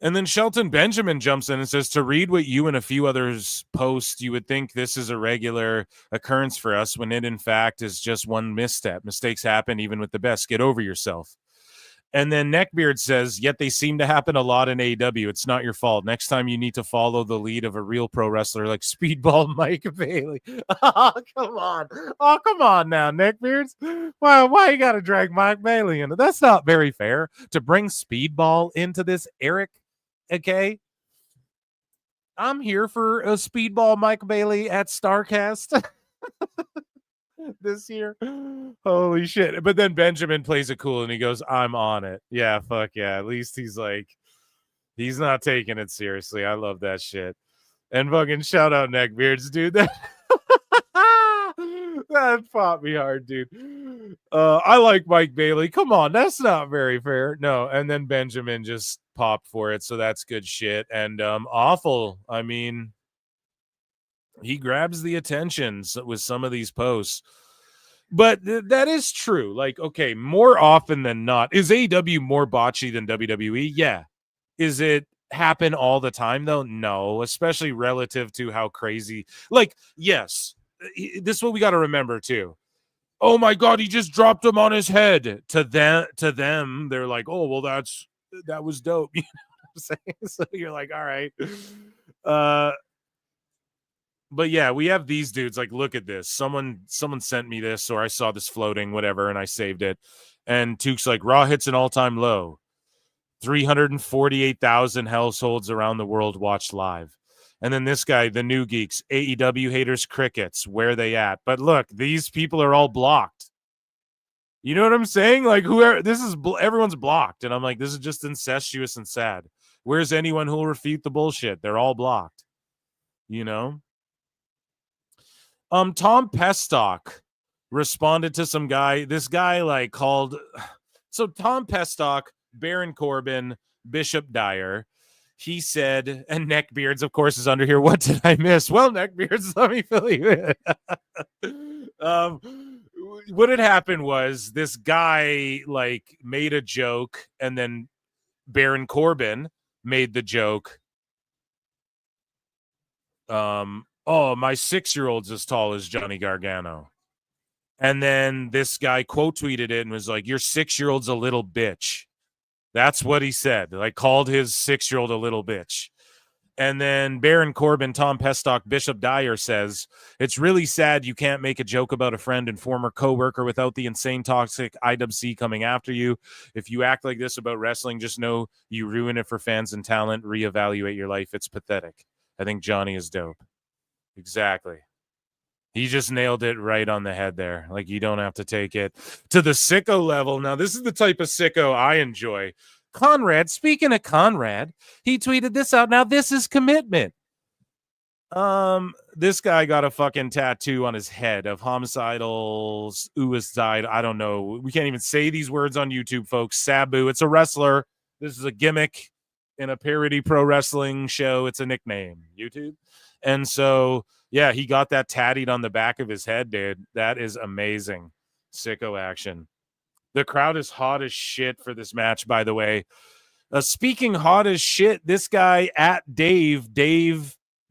And then Shelton Benjamin jumps in and says, to read what you and a few others post, you would think this is a regular occurrence for us, when it in fact is just one misstep. Mistakes happen even with the best. Get over yourself. And then Neckbeard says, yet they seem to happen a lot in AEW. It's not your fault. Next time you need to follow the lead of a real pro wrestler like Speedball Mike Bailey. Oh, come on. Oh, come on now, Neckbeards. Why you got to drag Mike Bailey into? That's not very fair to bring Speedball into this, Eric. Okay? I'm here for a Speedball Mike Bailey at StarCast this year. Holy shit. But then Benjamin plays it cool and he goes, I'm on it. Yeah, fuck yeah. At least he's like, he's not taking it seriously. I love that shit. And fucking shout out Neckbeards, dude. That popped me hard, dude. I like Mike Bailey. Come on, that's not very fair. No, and then Benjamin just popped for it, so that's good shit. And Awful, I mean, he grabs the attention with some of these posts. But that is true. Like, okay, more often than not, is AEW more botchy than WWE? Yeah. Is it happen all the time, though? No, especially relative to how crazy. Like, yes, this is what we got to remember, too. Oh, my God, he just dropped him on his head. To them, they're like, oh, well, that was dope. You know what I'm saying? So you're like, all right. But yeah, we have these dudes. Like, look at this. Someone sent me this, or I saw this floating, whatever, and I saved it. And Tuke's like, Raw hits an all-time low. 348,000 households around the world watched live. And then this guy, the New Geeks, AEW haters, crickets, where they at? But look, these people are all blocked. You know what I'm saying? Like, everyone's blocked. And I'm like, this is just incestuous and sad. Where's anyone who'll refute the bullshit? They're all blocked. You know? Tom Pestock responded to some guy. This guy like called. So Tom Pestock, Baron Corbin, Bishop Dyer. He said, and Neckbeards, of course, is under here. What did I miss? Well, Neckbeards, let me fill you in. What had happened was this guy like made a joke, and then Baron Corbin made the joke. Oh, my 6-year-old's as tall as Johnny Gargano. And then this guy quote tweeted it and was like, your 6-year-old's a little bitch. That's what he said. Like, called his 6-year-old a little bitch. And then Baron Corbin, Tom Pestock, Bishop Dyer says, it's really sad you can't make a joke about a friend and former coworker without the insane toxic IWC coming after you. If you act like this about wrestling, just know you ruin it for fans and talent. Reevaluate your life. It's pathetic. I think Johnny is dope. Exactly. He just nailed it right on the head there. Like, you don't have to take it to the sicko level. Now, this is the type of sicko I enjoy. Conrad, speaking of Conrad, he tweeted this out. Now, this is commitment. This guy got a fucking tattoo on his head of homicidal suicide. I don't know. We can't even say these words on YouTube, folks. Sabu. It's a wrestler. This is a gimmick in a parody pro wrestling show. It's a nickname. YouTube. And so, yeah, he got that tatted on the back of his head, dude. That is amazing. Sicko action. The crowd is hot as shit for this match, by the way. Speaking hot as shit, this guy at Davey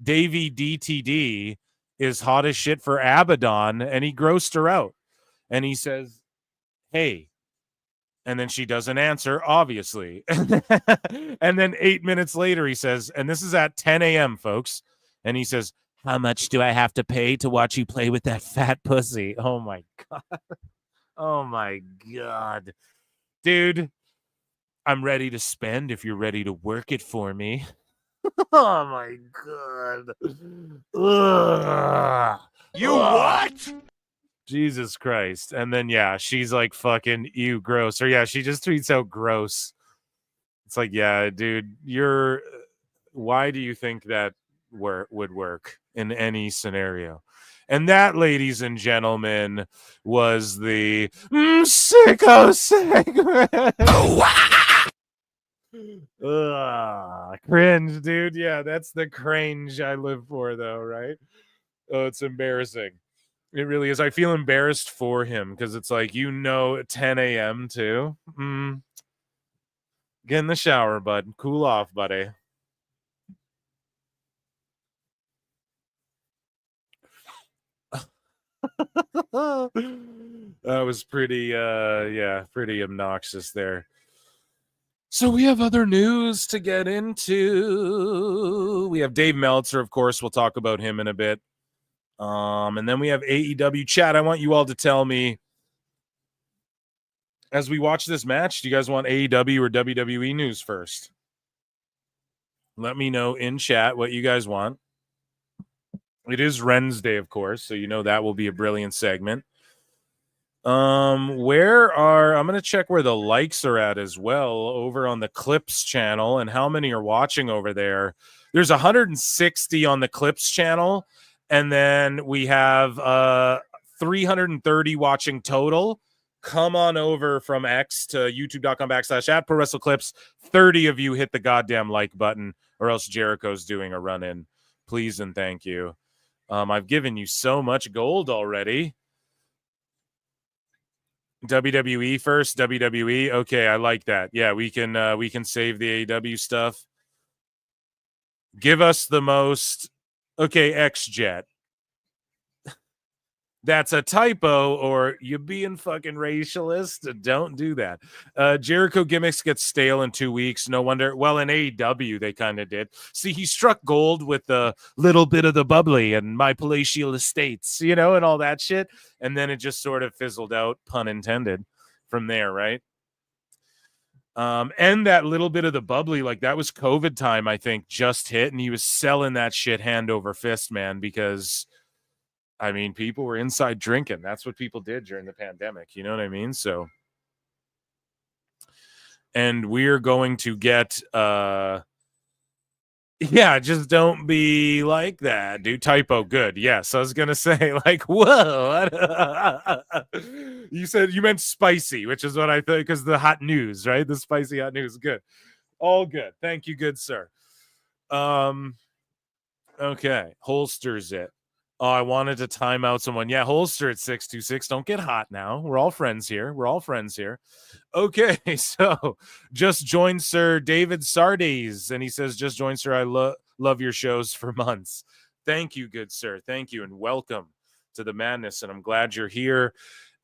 DTD is hot as shit for Abaddon, and he grossed her out. And he says, hey. And then she doesn't answer, obviously. And then 8 minutes later, he says, and this is at 10 a.m., folks. And he says, how much do I have to pay to watch you play with that fat pussy? Oh, my God. Oh, my God. Dude, I'm ready to spend if you're ready to work it for me. Oh, my God. Ugh.
You what?
Jesus Christ. And then, yeah, she's like, fucking, ew, gross. Or, yeah, she just tweets out gross. It's like, yeah, dude, why do you think that would work in any scenario? And that, ladies and gentlemen, was the sicko segment. Cringe, dude. Yeah, that's the cringe I live for, though, right? Oh, it's embarrassing. It really is. I feel embarrassed for him because it's like, 10 a.m. too. Get in the shower, bud. Cool off, buddy. That was pretty pretty obnoxious there. So we have other news to get into. We have Dave Meltzer, of course. We'll talk about him in a bit. And then we have AEW chat. I want you all to tell me, as we watch this match, do you guys want AEW or WWE news first? Let me know in chat what you guys want. It is Wednesday, of course, so that will be a brilliant segment. I'm going to check where the likes are at as well over on the Clips channel and how many are watching over there. There's 160 on the Clips channel, and then we have 330 watching total. Come on over from X to youtube.com/@ProWrestleClips. 30 of you hit the goddamn like button, or else Jericho's doing a run-in. Please and thank you. I've given you so much gold already. WWE first. WWE. Okay, I like that. Yeah, we can save the AEW stuff. Give us the most. Okay, X-Jet. That's a typo, or you being fucking racialist. Don't do that. Jericho gimmicks get stale in 2 weeks. No wonder. Well, in AEW, they kind of did. See, he struck gold with a little bit of the bubbly and my palatial estates, and all that shit. And then it just sort of fizzled out, pun intended, from there, right? And that little bit of the bubbly, like that was COVID time, I think, just hit. And he was selling that shit hand over fist, man, because people were inside drinking. That's what people did during the pandemic. You know what I mean? So, and we're going to get, just don't be like that, dude. Typo. Good. Yes. I was going to say, like, whoa. You meant spicy, which is what I think, because the hot news, right? The spicy hot news. Good. All good. Thank you, good sir. Okay. Holsters it. Oh, I wanted to time out someone. Yeah, holster at 626. Don't get hot now. We're all friends here. Okay, so just joined Sir David Sardes, and he says, just joined, sir. I love your shows for months. Thank you, good sir. Thank you, and welcome to the madness, and I'm glad you're here,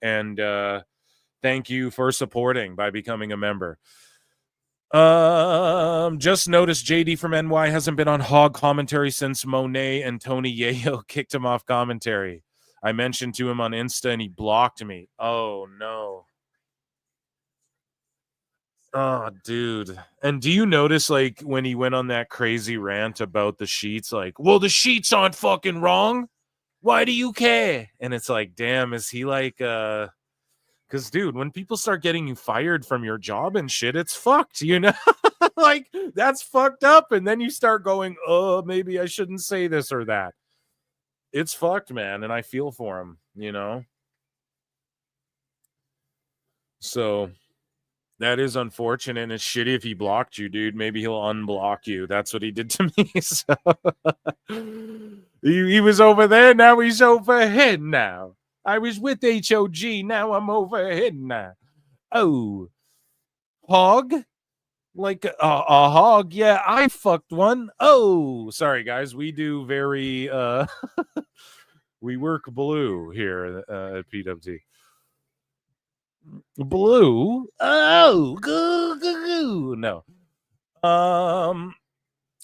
and thank you for supporting by becoming a member. Just noticed JD from NY hasn't been on Hog commentary since Monet and Tony Yayo kicked him off commentary. I mentioned to him on Insta and he blocked me. Oh no. Oh, dude. And do you notice, like, when he went on that crazy rant about the sheets, like, well, the sheets aren't fucking wrong. Why do you care? And it's like, damn, is he like, because, dude, when people start getting you fired from your job and shit, it's fucked, you know? Like, that's fucked up. And then you start going, oh, maybe I shouldn't say this or that. It's fucked, man. And I feel for him, you know? So that is unfortunate, and it's shitty if he blocked you, dude. Maybe he'll unblock you. That's what he did to me. So he was over there, now he's overhead now. I was with HOG, now I'm overhead now. Oh, hog? Like a hog? Yeah, I fucked one. Oh, sorry, guys. We do very, we work blue here at PWT. Blue? Oh, no.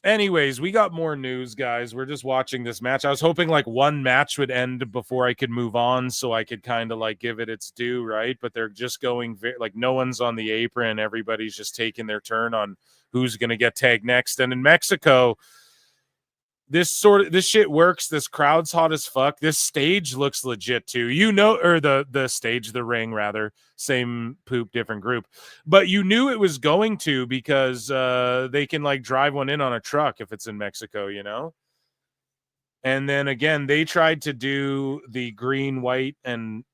Anyways, we got more news, guys. We're just watching this match. I was hoping like one match would end before I could move on so I could kind of like give it its due, right? But they're just going like no one's on the apron. Everybody's just taking their turn on who's going to get tagged next. And in Mexico, this shit works. This crowd's hot as fuck. This stage looks legit too. You know, or the stage, the ring rather, same poop, different group. But you knew it was going to because they can like drive one in on a truck if it's in Mexico, you know? And then again, they tried to do the green, white, and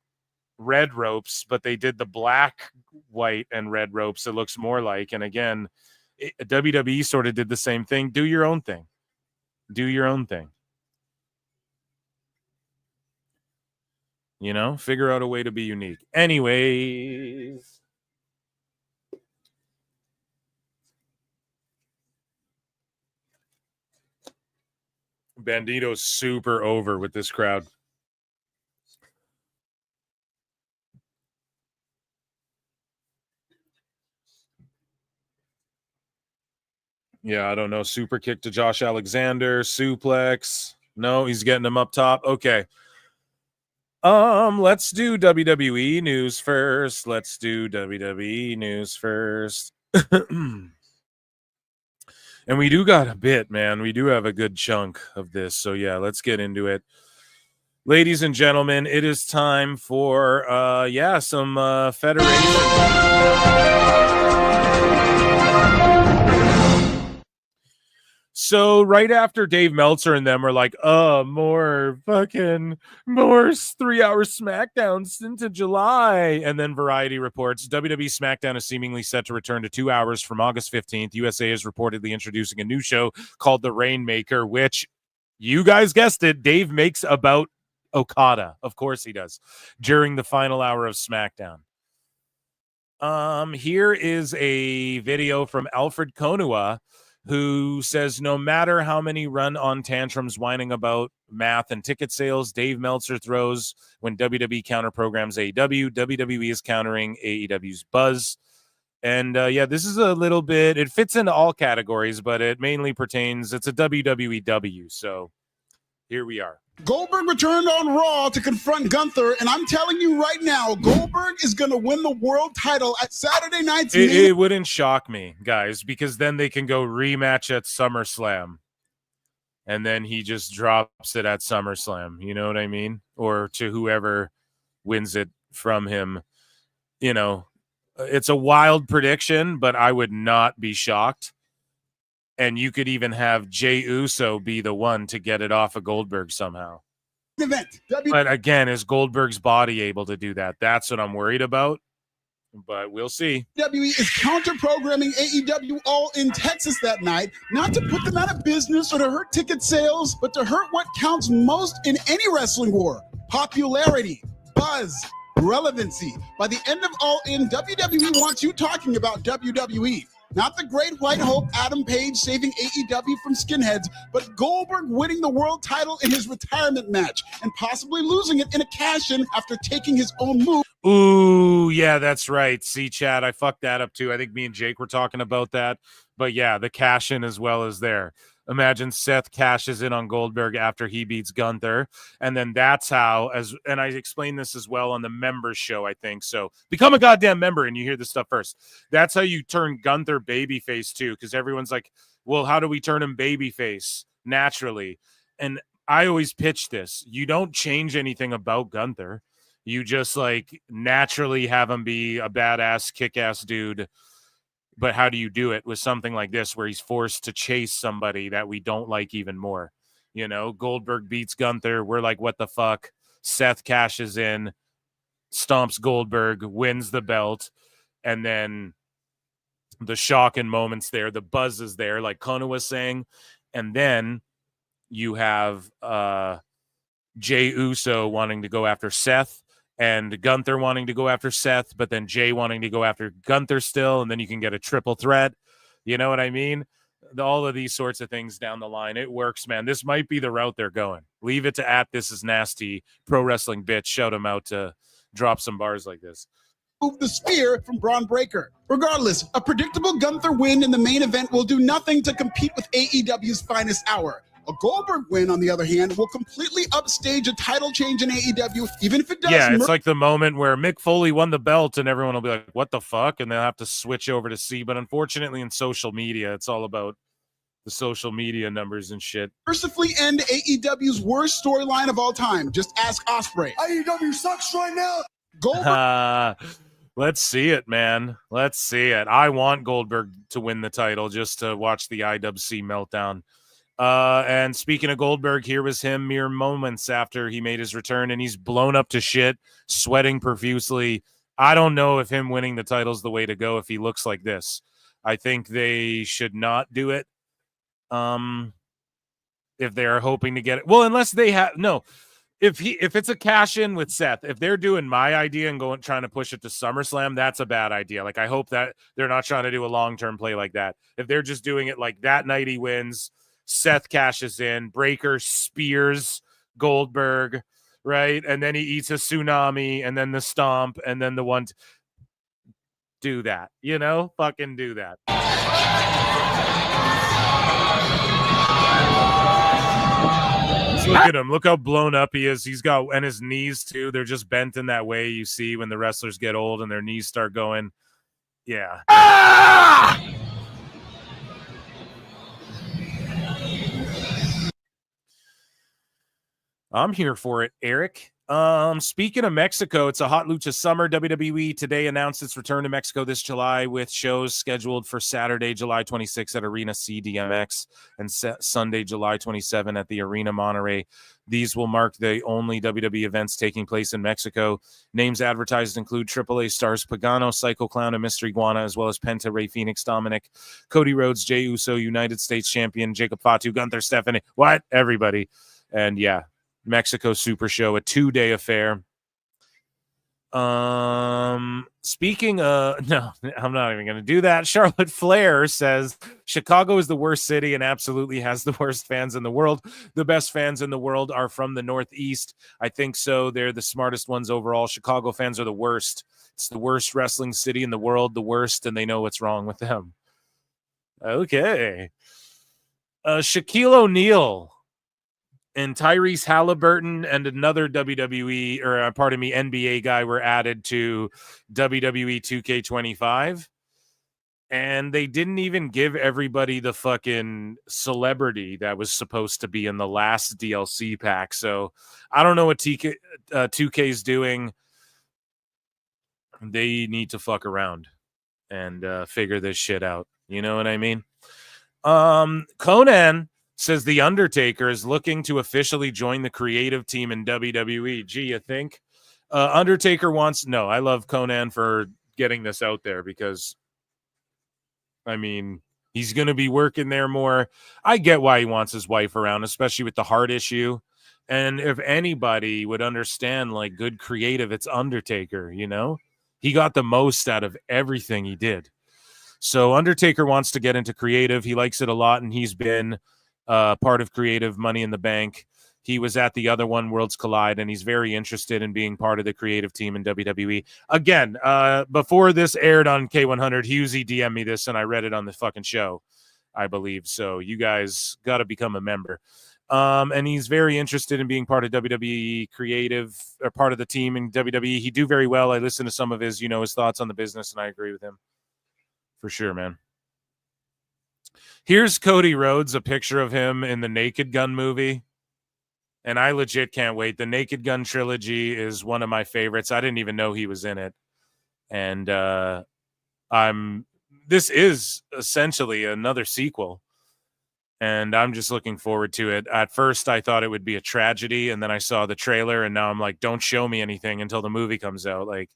red ropes, but they did the black, white, and red ropes. It looks more like, and again, WWE sort of did the same thing. Do your own thing. Do your own thing. You know, figure out a way to be unique. Anyways. Bandito's super over with this crowd. Yeah, I don't know. Super kick to Josh Alexander. Suplex. No, he's getting him up top. Okay. Let's do WWE news first. Let's do WWE news first. And we do got a bit, man. We do have a good chunk of this. So yeah, let's get into it. Ladies and gentlemen, it is time for some Federation. So right after Dave Meltzer and them were like, more 3-hour SmackDowns into July. And then Variety reports WWE SmackDown is seemingly set to return to 2 hours from August 15th. USA is reportedly introducing a new show called The Rainmaker, which, you guys guessed it, Dave makes about Okada. Of course he does. During the final hour of SmackDown. Here is a video from Alfred Konua, who says no matter how many run-on tantrums whining about math and ticket sales Dave Meltzer throws when WWE counter-programs AEW, WWE is countering AEW's buzz. And, this is a little bit, it fits into all categories, but it mainly pertains, it's a WWEW, so here we are.
Goldberg returned on Raw to confront Gunther, and I'm telling you right now, Goldberg is going to win the world title at Saturday night's
It wouldn't shock me, guys, because then they can go rematch at SummerSlam, and then he just drops it at SummerSlam. You know what I mean? Or to whoever wins it from him. You know, it's a wild prediction, but I would not be shocked. And you could even have Jey Uso be the one to get it off of Goldberg somehow. But again, is Goldberg's body able to do that? That's what I'm worried about. But we'll see.
WWE is counter-programming AEW all in Texas that night, not to put them out of business or to hurt ticket sales, but to hurt what counts most in any wrestling war: popularity, buzz, relevancy. By the end of All In, WWE wants you talking about WWE. Not the Great White Hope, Adam Page saving AEW from skinheads, but Goldberg winning the world title in his retirement match and possibly losing it in a cash-in after taking his own move.
Ooh, yeah, that's right. See, Chad, I fucked that up too. I think me and Jake were talking about that. But yeah, the cash in as well as there. Imagine Seth cashes in on Goldberg after he beats Gunther. And then that's how, and I explained this as well on the members show, I think. So become a goddamn member and you hear this stuff first. That's how you turn Gunther babyface too. Because everyone's like, well, how do we turn him babyface naturally? And I always pitch this. You don't change anything about Gunther. You just like naturally have him be a badass, kick-ass dude. But how do you do it with something like this where he's forced to chase somebody that we don't like even more? You know, Goldberg beats Gunther. We're like, what the fuck? Seth cashes in, stomps Goldberg, wins the belt. And then the shock and moments there, the buzz is there, like Kona was saying. And then you have Jey Uso wanting to go after Seth. And Gunther wanting to go after Seth, but then Jay wanting to go after Gunther still, and then you can get a triple threat. You know what I mean? All of these sorts of things down the line. It works, man. This might be the route they're going. Leave it to @ThisIsNasty Pro Wrestling Bitch. Shout him out to drop some bars like this.
Move the spear from Braun Breaker. Regardless, a predictable Gunther win in the main event will do nothing to compete with AEW's finest hour. A Goldberg win, on the other hand, will completely upstage a title change in AEW, even if it does.
Yeah, it's like the moment where Mick Foley won the belt and everyone will be like, what the fuck? And they'll have to switch over to see. But unfortunately, in social media, it's all about the social media numbers and shit.
Mercifully end AEW's worst storyline of all time. Just ask Ospreay. AEW sucks right now. Goldberg.
Let's see it, man. Let's see it. I want Goldberg to win the title just to watch the IWC meltdown. And speaking of Goldberg, here was him mere moments after he made his return, and he's blown up to shit, sweating profusely. I don't know if him winning the title is the way to go if he looks like this. I think they should not do it. If they're hoping to get it. Well, unless they have no. If it's a cash in with Seth, if they're doing my idea and trying to push it to SummerSlam, that's a bad idea. Like, I hope that they're not trying to do a long-term play like that. If they're just doing it like that night he wins, Seth cashes in, Breaker spears Goldberg, right? And then he eats a tsunami, and then the stomp, and then the one. Do that, you know? Fucking do that. Look at him. Look how blown up he is. He's got, and his knees too. They're just bent in that way you see when the wrestlers get old and their knees start going. Yeah. Ah! I'm here for it, Eric. Speaking of Mexico, it's a hot lucha summer. WWE today announced its return to Mexico this July with shows scheduled for Saturday, July 26 at Arena CDMX and Sunday, July 27 at the Arena Monterrey. These will mark the only WWE events taking place in Mexico. Names advertised include AAA stars Pagano, Psycho Clown, and Mystery Iguana, as well as Penta, Rey Fenix, Dominic, Cody Rhodes, Jey Uso, United States Champion, Jacob Fatu, Gunther, Stephanie. What? Everybody. And yeah. Mexico Super Show, a 2-day affair. Speaking of, no, I'm not even going to do that. Charlotte Flair says Chicago is the worst city and absolutely has the worst fans in the world. The best fans in the world are from the Northeast. I think so. They're the smartest ones overall. Chicago fans are the worst. It's the worst wrestling city in the world, the worst, and they know what's wrong with them. Okay. Shaquille O'Neal and Tyrese Halliburton and another WWE, or NBA guy were added to WWE 2K25. And they didn't even give everybody the fucking celebrity that was supposed to be in the last DLC pack. So I don't know what 2K's doing. They need to fuck around and figure this shit out. You know what I mean? Conan says The Undertaker is looking to officially join the creative team in WWE. Gee, you think? Undertaker wants... No, I love Conan for getting this out there because, I mean, he's going to be working there more. I get why he wants his wife around, especially with the heart issue. And if anybody would understand, like, good creative, it's Undertaker, you know? He got the most out of everything he did. So Undertaker wants to get into creative. He likes it a lot, and he's been... part of creative Money in the Bank. He was at the other one, Worlds Collide, and he's very interested in being part of the creative team in WWE. Again, before this aired on K100, Husey DM'd me this, and I read it on the fucking show, I believe. So you guys got to become a member. And he's very interested in being part of WWE creative, or part of the team in WWE. He do very well. I listened to some of his, his thoughts on the business, and I agree with him. For sure, man. Here's Cody Rhodes, a picture of him in the Naked Gun movie. And I legit can't wait. The Naked Gun trilogy is one of my favorites. I didn't even know he was in it. And this is essentially another sequel. And I'm just looking forward to it. At first, I thought it would be a tragedy. And then I saw the trailer, and now I'm like, don't show me anything until the movie comes out. Like,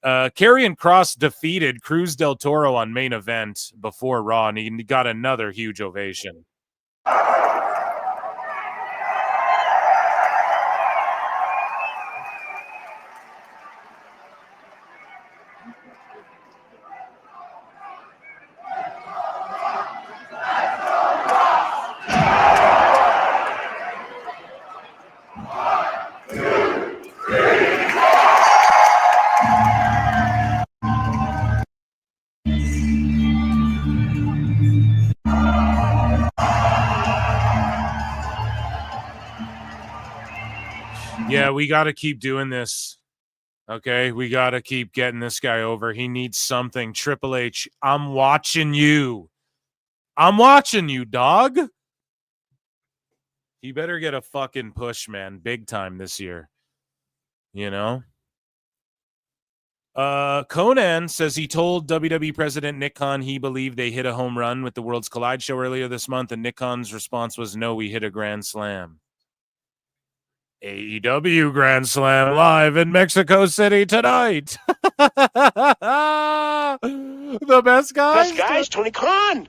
Karrion Kross defeated Cruz del Toro on Main Event before Raw, and he got another huge ovation. Yeah, we got to keep doing this. Okay, we got to keep getting this guy over. He needs something. Triple H, I'm watching you. I'm watching you, dog. He better get a fucking push, man. Big time this year. Conan says he told WWE President Nick Khan he believed they hit a home run with the Worlds Collide show earlier this month, and Nick Khan's response was, no, we hit a grand slam. AEW Grand Slam live in Mexico City tonight. The best guys.
Best guys, Tony Khan.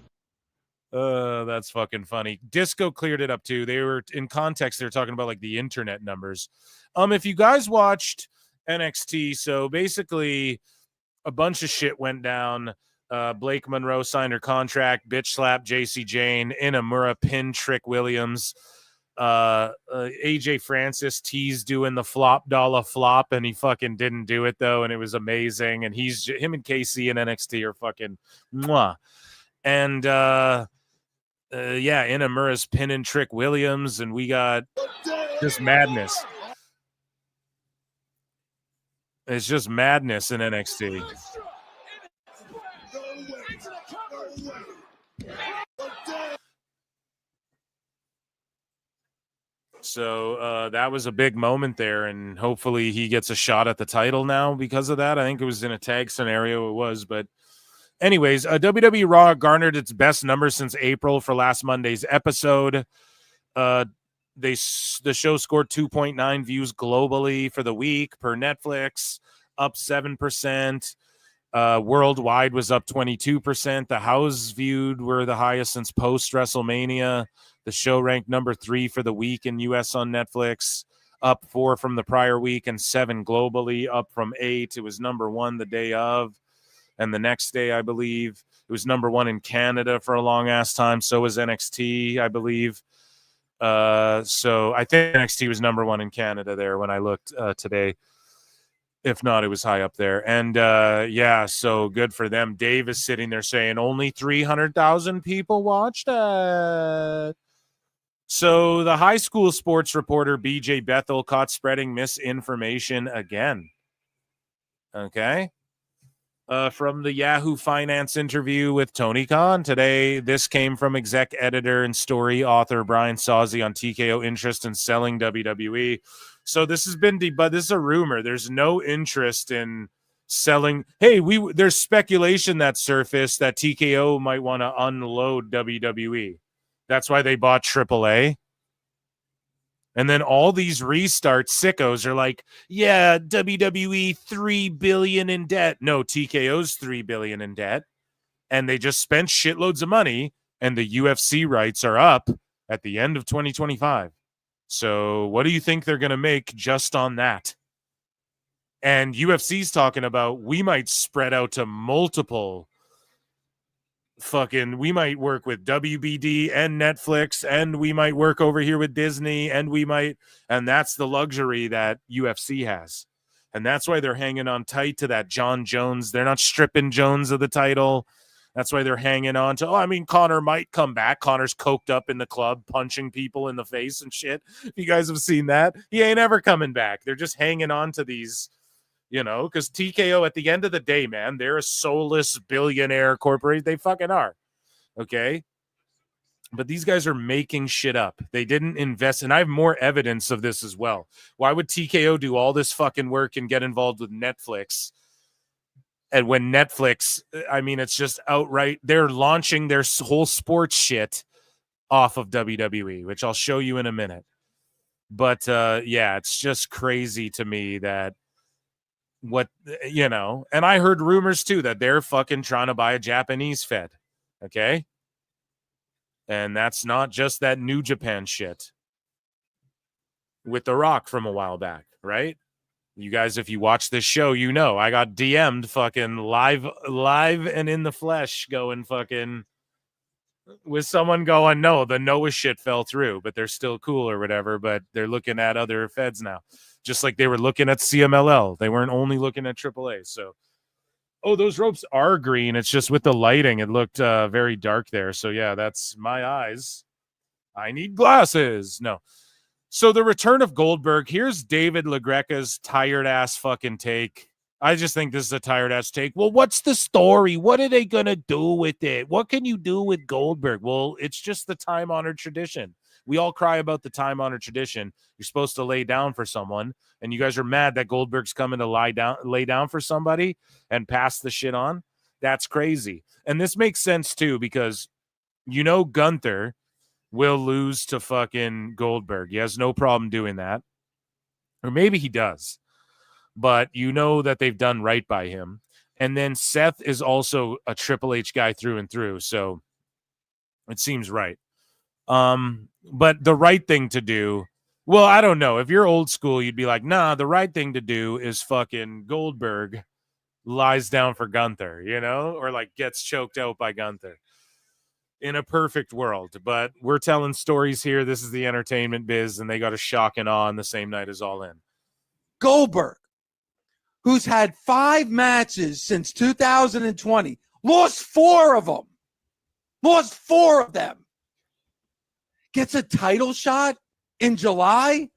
That's fucking funny. Disco cleared it up too. They were in context. They were talking about like the internet numbers. If you guys watched NXT, so basically a bunch of shit went down. Blake Monroe signed her contract. Bitch slap JC Jane. Inamura pinned Trick Williams. AJ Francis teased doing the flop dollar flop, and he fucking didn't do it though, and it was amazing. And him and KC and NXT are fucking mwah. And Inamura's pinning Trick Williams, and we got just madness. It's just madness in NXT. So that was a big moment there, and hopefully he gets a shot at the title now because of that. I think it was in a tag scenario. It was, but anyways, WWE Raw garnered its best numbers since April for last Monday's episode. The show scored 2.9 views globally for the week per Netflix, up 7%. Worldwide was up 22%. The house viewed were the highest since post WrestleMania. The show ranked number 3 for the week in US on Netflix, up 4 from the prior week, and 7 globally, up from 8. It was number 1 the day of, and the next day, I believe. It was number 1 in Canada for a long ass time. So was NXT, I believe. So I think NXT was number 1 in Canada there when I looked today. If not, it was high up there. And so good for them. Dave is sitting there saying only 300,000 people watched it. So the high school sports reporter BJ Bethel caught spreading misinformation again. Okay. From the Yahoo Finance interview with Tony Khan today. This came from exec editor and story author Brian Sawsey on TKO interest in selling WWE. So this has been but this is a rumor. There's no interest in selling. Hey, there's speculation that surfaced that TKO might want to unload WWE. That's why they bought AAA. And then all these restart sickos are like, yeah, WWE $3 billion in debt. No, TKO's $3 billion in debt. And they just spent shitloads of money, and the UFC rights are up at the end of 2025. So what do you think they're going to make just on that? And UFC's talking about we might spread out to multiple we might work with WBD and Netflix, and we might work over here with Disney, and that's the luxury that UFC has. And that's why they're hanging on tight to that John Jones. They're not stripping Jones of the title. That's why they're hanging on to, Connor might come back. Connor's coked up in the club, punching people in the face and shit. If you guys have seen that, he ain't ever coming back. They're just hanging on to these, because TKO, at the end of the day, man, they're a soulless billionaire corporation. They fucking are. Okay. But these guys are making shit up. They didn't invest. And I have more evidence of this as well. Why would TKO do all this fucking work and get involved with Netflix? And when Netflix, it's just outright, they're launching their whole sports shit off of WWE, which I'll show you in a minute. But it's just crazy to me that and I heard rumors too that they're fucking trying to buy a Japanese Fed. Okay. And that's not just that New Japan shit with The Rock from a while back, right? You guys, if you watch this show, I got DM'd fucking live and in the flesh going fucking with someone going, no, the Noah shit fell through, but they're still cool or whatever, but they're looking at other feds now, just like they were looking at CMLL. They weren't only looking at AAA. So, those ropes are green. It's just with the lighting, it looked very dark there. So, yeah, that's my eyes. I need glasses. No. So the return of Goldberg, here's David LaGreca's tired-ass fucking take. I just think this is a tired-ass take. Well, what's the story? What are they going to do with it? What can you do with Goldberg? Well, it's just the time-honored tradition. We all cry about the time-honored tradition. You're supposed to lay down for someone, and you guys are mad that Goldberg's coming to lay down for somebody and pass the shit on. That's crazy. And this makes sense, too, because Gunther will lose to fucking Goldberg. He has no problem doing that. Or maybe he does. But that they've done right by him. And then Seth is also a Triple H guy through and through. So it seems right. But the right thing to do, well, I don't know. If you're old school, you'd be like, nah, the right thing to do is fucking Goldberg lies down for Gunther, or like gets choked out by Gunther. In a perfect world, but we're telling stories here. This is the entertainment biz, and they got a shock and awe on the same night as All In.
Goldberg, who's had 5 matches since 2020, lost 4 of them, gets a title shot in July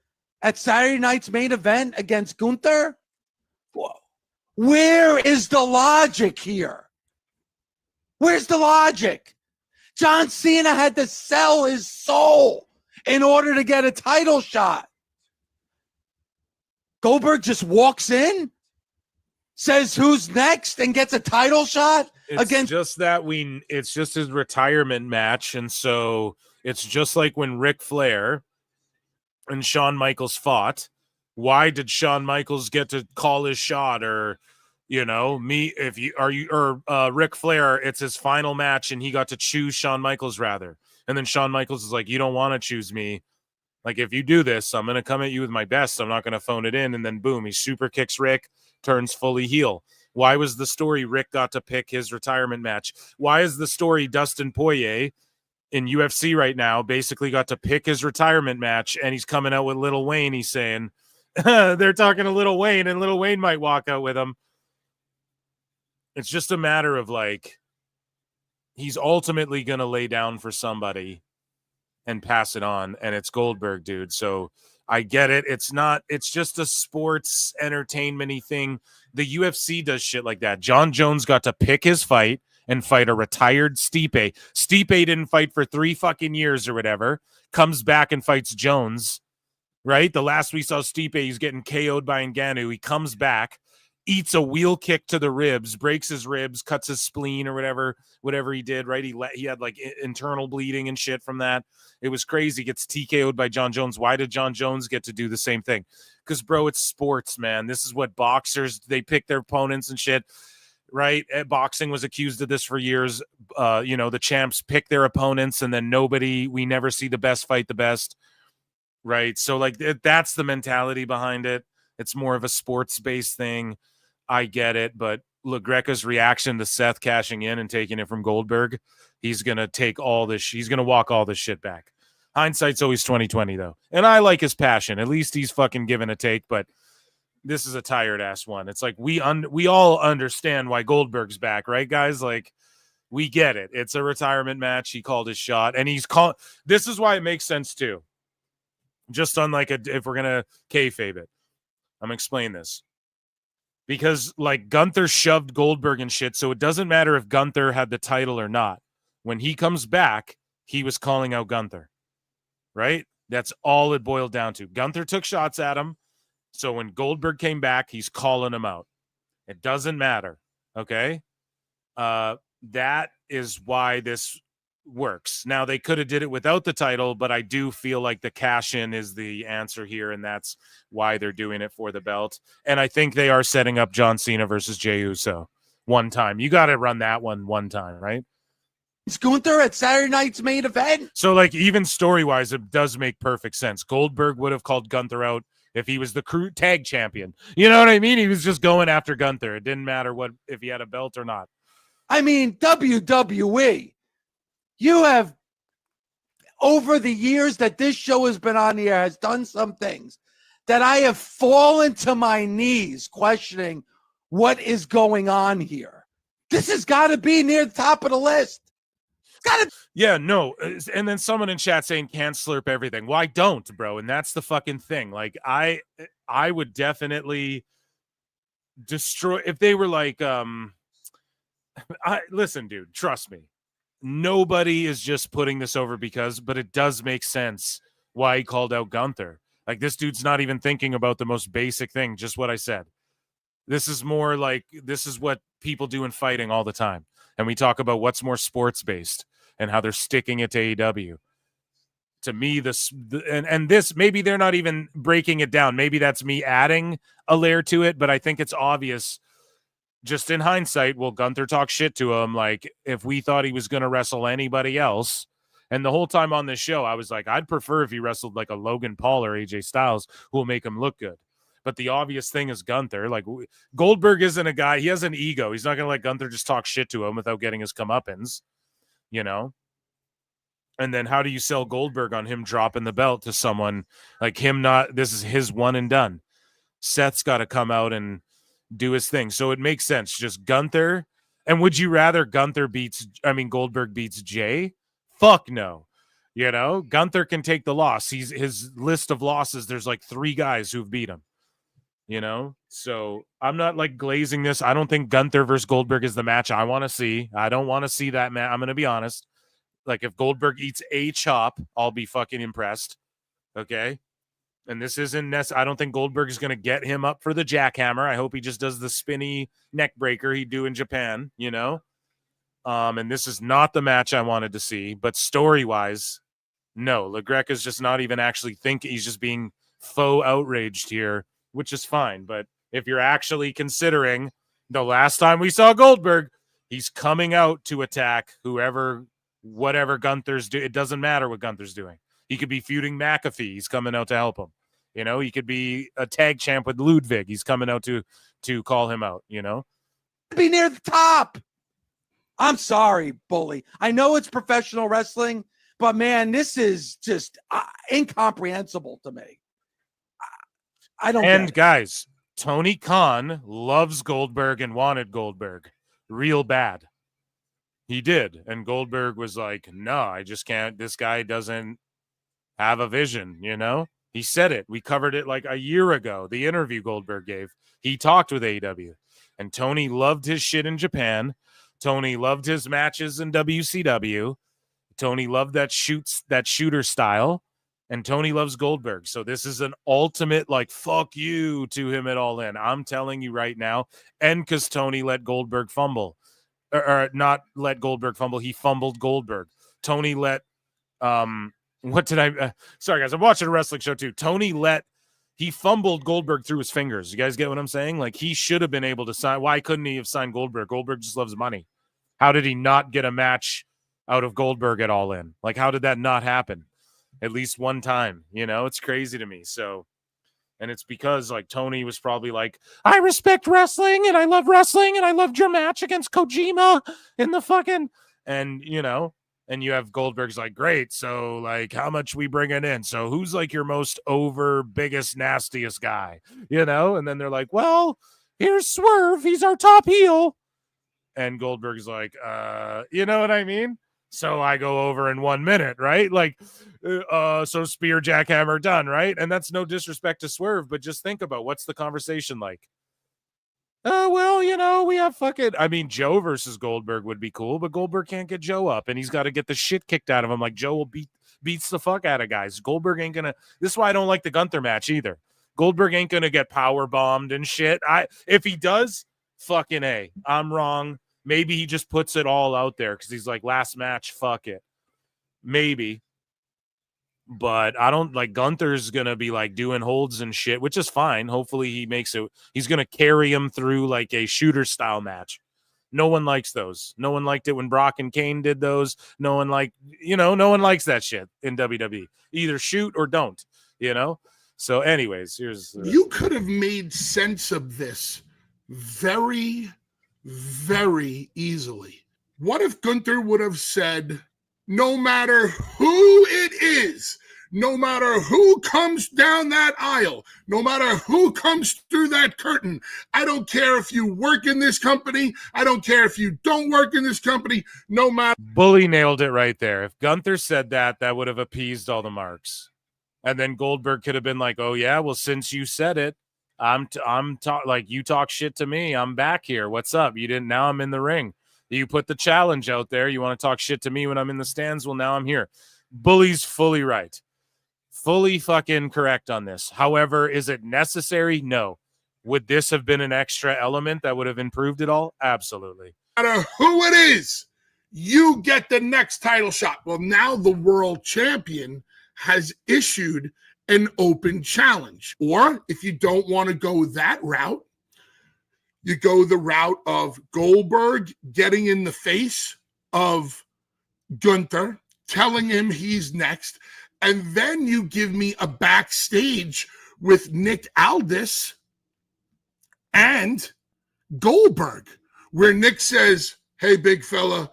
at Saturday night's main event against Gunther. Whoa. Where is the logic here? Where's the logic? John Cena had to sell his soul in order to get a title shot. Goldberg just walks in, says who's next, and gets a title shot against.
It's just his retirement match, and so it's just like when Ric Flair and Shawn Michaels fought. Why did Shawn Michaels get to call his shot, or Ric Flair, it's his final match and he got to choose Shawn Michaels rather. And then Shawn Michaels is like, you don't want to choose me. Like, if you do this, I'm going to come at you with my best. I'm not going to phone it in. And then boom, he super kicks Rick, turns fully heel. Why was the story Rick got to pick his retirement match? Why is the story Dustin Poirier in UFC right now basically got to pick his retirement match, and he's coming out with Lil Wayne? He's saying they're talking to Lil Wayne, and Lil Wayne might walk out with him. It's just a matter of like, he's ultimately going to lay down for somebody and pass it on. And it's Goldberg, dude. So I get it. It's just a sports entertainment-y thing. The UFC does shit like that. John Jones got to pick his fight and fight a retired Stipe. Stipe didn't fight for 3 fucking years or whatever. Comes back and fights Jones, right? The last we saw Stipe, he's getting KO'd by Ngannou. He comes back, eats a wheel kick to the ribs, breaks his ribs, cuts his spleen or whatever he did, right? He had like internal bleeding and shit from that. It was crazy. Gets TKO'd by John Jones. Why did John Jones get to do the same thing? Because, bro, it's sports, man. This is what boxers, they pick their opponents and shit, right? Boxing was accused of this for years. The champs pick their opponents, and then we never see the best fight the best, right? So, like, that's the mentality behind it. It's more of a sports-based thing. I get it, but LaGreca's reaction to Seth cashing in and taking it from Goldberg, he's going to take all this. He's going to walk all this shit back. Hindsight's always 20/20 though. And I like his passion. At least he's fucking giving a take, but this is a tired ass one. It's like we all understand why Goldberg's back, right, guys? Like, we get it. It's a retirement match. He called his shot, and this is why it makes sense too. Just on if we're gonna kayfabe it, I'm gonna explain this. Because like Gunther shoved Goldberg and shit, so it doesn't matter if Gunther had the title or not. When he comes back, he was calling out Gunther, right? That's all it boiled down to. Gunther took shots at him, so when Goldberg came back, he's calling him out. It doesn't matter, okay? That is why this works. Now, they could have did it without the title, but I do feel like the cash-in is the answer here, and that's why they're doing it for the belt. And I think they are setting up John Cena versus Jey Uso one time. You got to run that one time, right?
It's Gunther at Saturday night's main event.
So, like, even story-wise, it does make perfect sense. Goldberg would have called Gunther out if he was the crew tag champion. You know what I mean? He was just going after Gunther. It didn't matter if he had a belt or not.
I mean, WWE, you have, over the years that this show has been on the air, has done some things that I have fallen to my knees questioning what is going on here. This has got to be near the top of the list.
Yeah, no. And then someone in chat saying can't slurp everything. Why don't, bro? And that's the fucking thing. Like, I would definitely destroy if they were like, listen, dude, trust me. Nobody is just putting this over but it does make sense why he called out Gunther. Like, this dude's not even thinking about the most basic thing, just what I said. This is more like, this is what people do in fighting all the time. And we talk about what's more sports-based and how they're sticking it to AEW. To me, this, maybe they're not even breaking it down. Maybe that's me adding a layer to it, but I think it's obvious. Just in hindsight, will Gunther talk shit to him? Like, if we thought he was going to wrestle anybody else, and the whole time on this show, I was like, I'd prefer if he wrestled like a Logan Paul or AJ Styles, who will make him look good. But the obvious thing is Gunther. Like, Goldberg isn't a guy. He has an ego. He's not going to let Gunther just talk shit to him without getting his comeuppance, you know? And then how do you sell Goldberg on him dropping the belt to someone like him? This is his one and done. Seth's got to come out and do his thing. So it makes sense. Just Gunther. And would you rather Goldberg beats Jay? Fuck no. You know, Gunther can take the loss. His list of losses, there's like 3 guys who've beat him. You know? So I'm not like glazing this. I don't think Gunther versus Goldberg is the match I want to see. I don't want to see that match. I'm going to be honest. Like, if Goldberg eats a chop, I'll be fucking impressed. Okay? And this isn't I don't think Goldberg is going to get him up for the jackhammer. I hope he just does the spinny neck breaker he'd do in Japan, you know? And this is not the match I wanted to see. But story-wise, no. LaGreca's just not even actually thinking. He's just being faux outraged here, which is fine. But if you're actually considering the last time we saw Goldberg, he's coming out to attack whatever Gunther's doing. It doesn't matter what Gunther's doing. He could be feuding McAfee. He's coming out to help him. You know, he could be a tag champ with Ludwig. He's coming out to call him out, you know?
Be near the top. I'm sorry, Bully. I know it's professional wrestling, but man, this is just incomprehensible to me. I don't get it.
Guys, Tony Khan loves Goldberg and wanted Goldberg real bad. He did. And Goldberg was like, no, I just can't. This guy doesn't have a vision, you know? He said it. We covered it like a year ago, the interview Goldberg gave. He talked with AEW. And Tony loved his shit in Japan. Tony loved his matches in WCW. Tony loved that shooter style. And Tony loves Goldberg. So this is an ultimate, like, fuck you to him at All In. I'm telling you right now. And because Tony let Goldberg fumble. Or not let Goldberg fumble. He fumbled Goldberg. Tony let, sorry guys, I'm watching a wrestling show too. He fumbled Goldberg through his fingers. You guys get what I'm saying? Like, he should have been able to sign. Why couldn't he have signed Goldberg? Goldberg just loves money. How did he not get a match out of Goldberg at All In? Like, how did that not happen? At least one time, you know? It's crazy to me. So And it's because like Tony was probably like, I respect wrestling and I love wrestling and I loved your match against Kojima in the fucking, and you know, and you have Goldberg's like, great. So like how much we bringing in? So who's like your most over biggest, nastiest guy, you know? And then they're like, well, here's Swerve. He's our top heel. And Goldberg's like, you know what I mean? So I go over in 1 minute, right? Like, so spear, jackhammer, done, right? And that's no disrespect to Swerve, but just think about what's the conversation like. Oh, well, you know, we have fucking, I mean, Joe versus Goldberg would be cool, but Goldberg can't get Joe up and he's got to get the shit kicked out of him. Like Joe will beats the fuck out of guys. Goldberg ain't gonna, this is why I don't like the Gunther match either. Goldberg ain't gonna get power bombed and shit. If he does, fucking A, I'm wrong. Maybe he just puts it all out there because he's like, last match, fuck it. Maybe. But I don't like Gunther's going to be like doing holds and shit, which is fine. Hopefully he makes it. He's going to carry him through like a shooter style match. No one likes those. No one liked it when Brock and Kane did those. No one likes that shit in WWE. Either shoot or don't, you know? So anyways, here's.
You could have made sense of this very, very easily. What if Gunther would have said, no matter who it is, no matter who comes down that aisle, no matter who comes through that curtain, I don't care if you work in this company, I don't care if you don't work in this company, no matter.
Bully nailed it right there. If Gunther said that, that would have appeased all the marks. And then Goldberg could have been like, oh yeah, well, since you said it, like you talk shit to me. I'm back here. What's up? You didn't. Now I'm in the ring. You put the challenge out there. You want to talk shit to me when I'm in the stands? Well, now I'm here. Bully's fully right. Fully fucking correct on this. However, is it necessary? No. Would this have been an extra element that would have improved it all? Absolutely.
No matter who it is, you get the next title shot. Well, now the world champion has issued an open challenge. Or if you don't want to go that route, you go the route of Goldberg getting in the face of Gunther, telling him he's next, and then you give me a backstage with Nick Aldis and Goldberg, where Nick says, hey, big fella,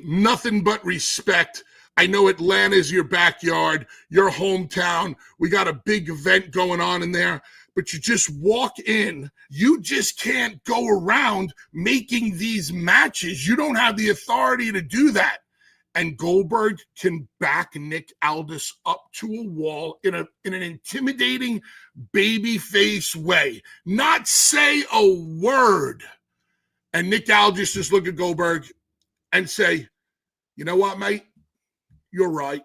nothing but respect. I know Atlanta's your backyard, your hometown. We got a big event going on in there, but you just walk in. You just can't go around making these matches. You don't have the authority to do that. And Goldberg can back Nick Aldis up to a wall in an intimidating babyface way, not say a word. And Nick Aldis just look at Goldberg and say, you know what, mate? You're right.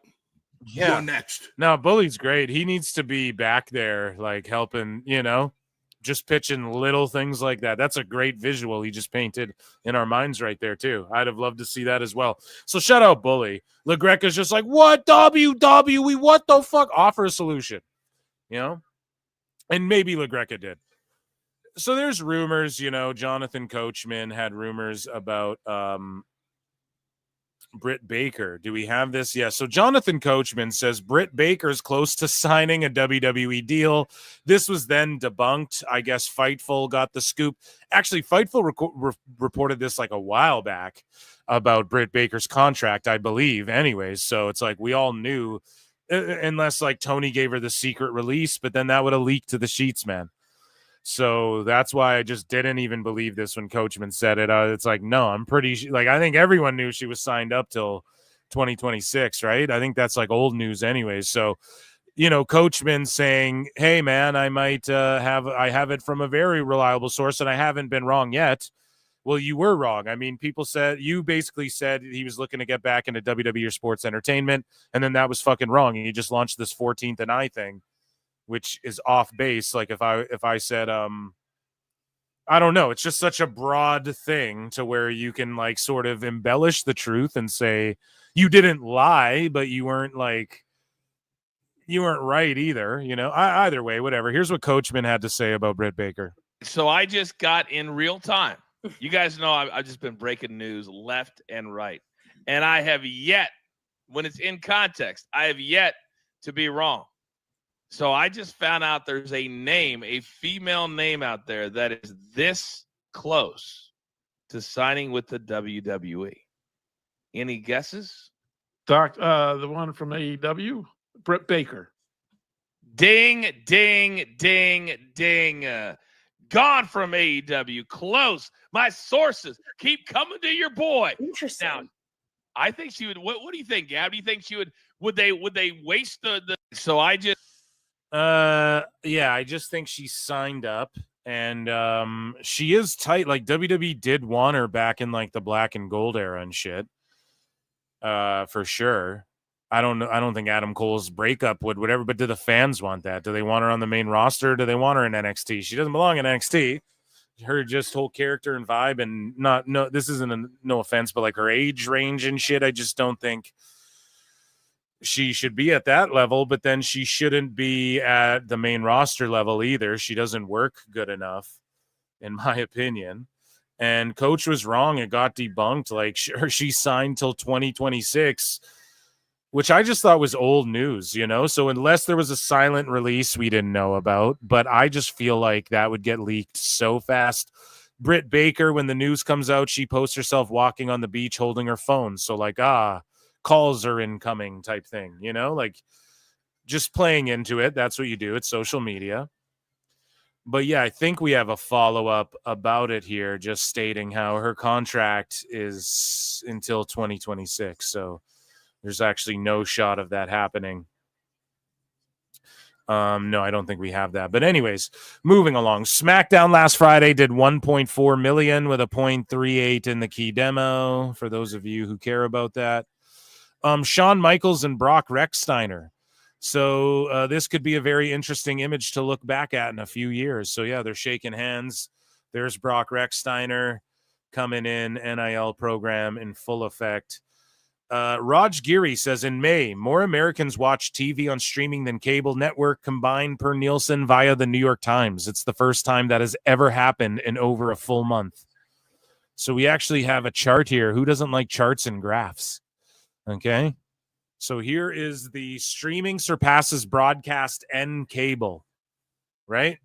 Yeah.
You're next.
No, Bully's great. He needs to be back there, like helping, you know, just pitching little things like that. That's a great visual he just painted in our minds right there, too. I'd have loved to see that as well. So shout out Bully. LaGreca's just like, what, WWE? What the fuck? Offer a solution, you know? And maybe LaGreca did. So there's rumors, you know, Jonathan Coachman had rumors about Britt Baker. Do we have this? Yes. So Jonathan Coachman says Britt Baker's close to signing a WWE deal. This was then debunked. I guess Fightful got the scoop. Actually, Fightful reported this like a while back about Britt Baker's contract, I believe. Anyways, so it's like we all knew, unless like Tony gave her the secret release, but then that would have leaked to the sheets, man. So that's why I just didn't even believe this when Coachman said it. It's like, no, I'm pretty like, I think everyone knew she was signed up till 2026, right? I think that's like old news anyways. So, you know, Coachman saying, hey man, I might I have it from a very reliable source and I haven't been wrong yet. Well, you were wrong. I mean, you basically said he was looking to get back into WWE sports entertainment. And then that was fucking wrong. And he just launched this 14th and I thing, which is off base. Like if I said, I don't know, it's just such a broad thing to where you can like sort of embellish the truth and say you didn't lie, but you weren't right either. You know, either way, whatever. Here's what Coachman had to say about Britt Baker.
So I just got in real time. You guys know I've just been breaking news left and right. And I have yet, when it's in context, I have yet to be wrong. So I just found out there's a name, a female name out there that is this close to signing with the WWE. Any guesses?
The one from AEW, Britt Baker.
Ding, ding, ding, ding. Gone from AEW. Close. My sources keep coming to your boy.
Interesting.
Now, I think she would. What do you think, Gab? Do you think she would? Would they waste the? So I just.
Yeah, I just think she signed up, and she is tight. Like WWE did want her back in like the black and gold era and shit. For sure. I don't think Adam Cole's breakup would whatever, but do the fans want that? Do they want her on the main roster? Do they want her in NXT? She doesn't belong in NXT. Her just whole character and vibe, and this isn't no offense, but like her age range and shit, I just don't think she should be at that level, but then she shouldn't be at the main roster level either. She doesn't work good enough, in my opinion. And Coach was wrong. It got debunked. Like she signed till 2026, which I just thought was old news, you know? So unless there was a silent release we didn't know about, but I just feel like that would get leaked so fast. Britt Baker, when the news comes out, she posts herself walking on the beach holding her phone. So like, calls are incoming type thing, you know? Like just playing into it. That's what you do. It's social media. But yeah, I think we have a follow-up about it here, just stating how her contract is until 2026. So there's actually no shot of that happening. No, I don't think we have that. But anyways, moving along. SmackDown last Friday did 1.4 million with a 0.38 in the key demo, for those of you who care about that. Shawn Michaels and Brock Rechsteiner. So this could be a very interesting image to look back at in a few years. So yeah, they're shaking hands. There's Brock Rechsteiner coming in, NIL program in full effect. Raj Giri says in May, more Americans watch TV on streaming than cable network combined per Nielsen via the New York Times. It's the first time that has ever happened in over a full month. So we actually have a chart here. Who doesn't like charts and graphs? Okay. So here is the streaming surpasses broadcast and cable, right?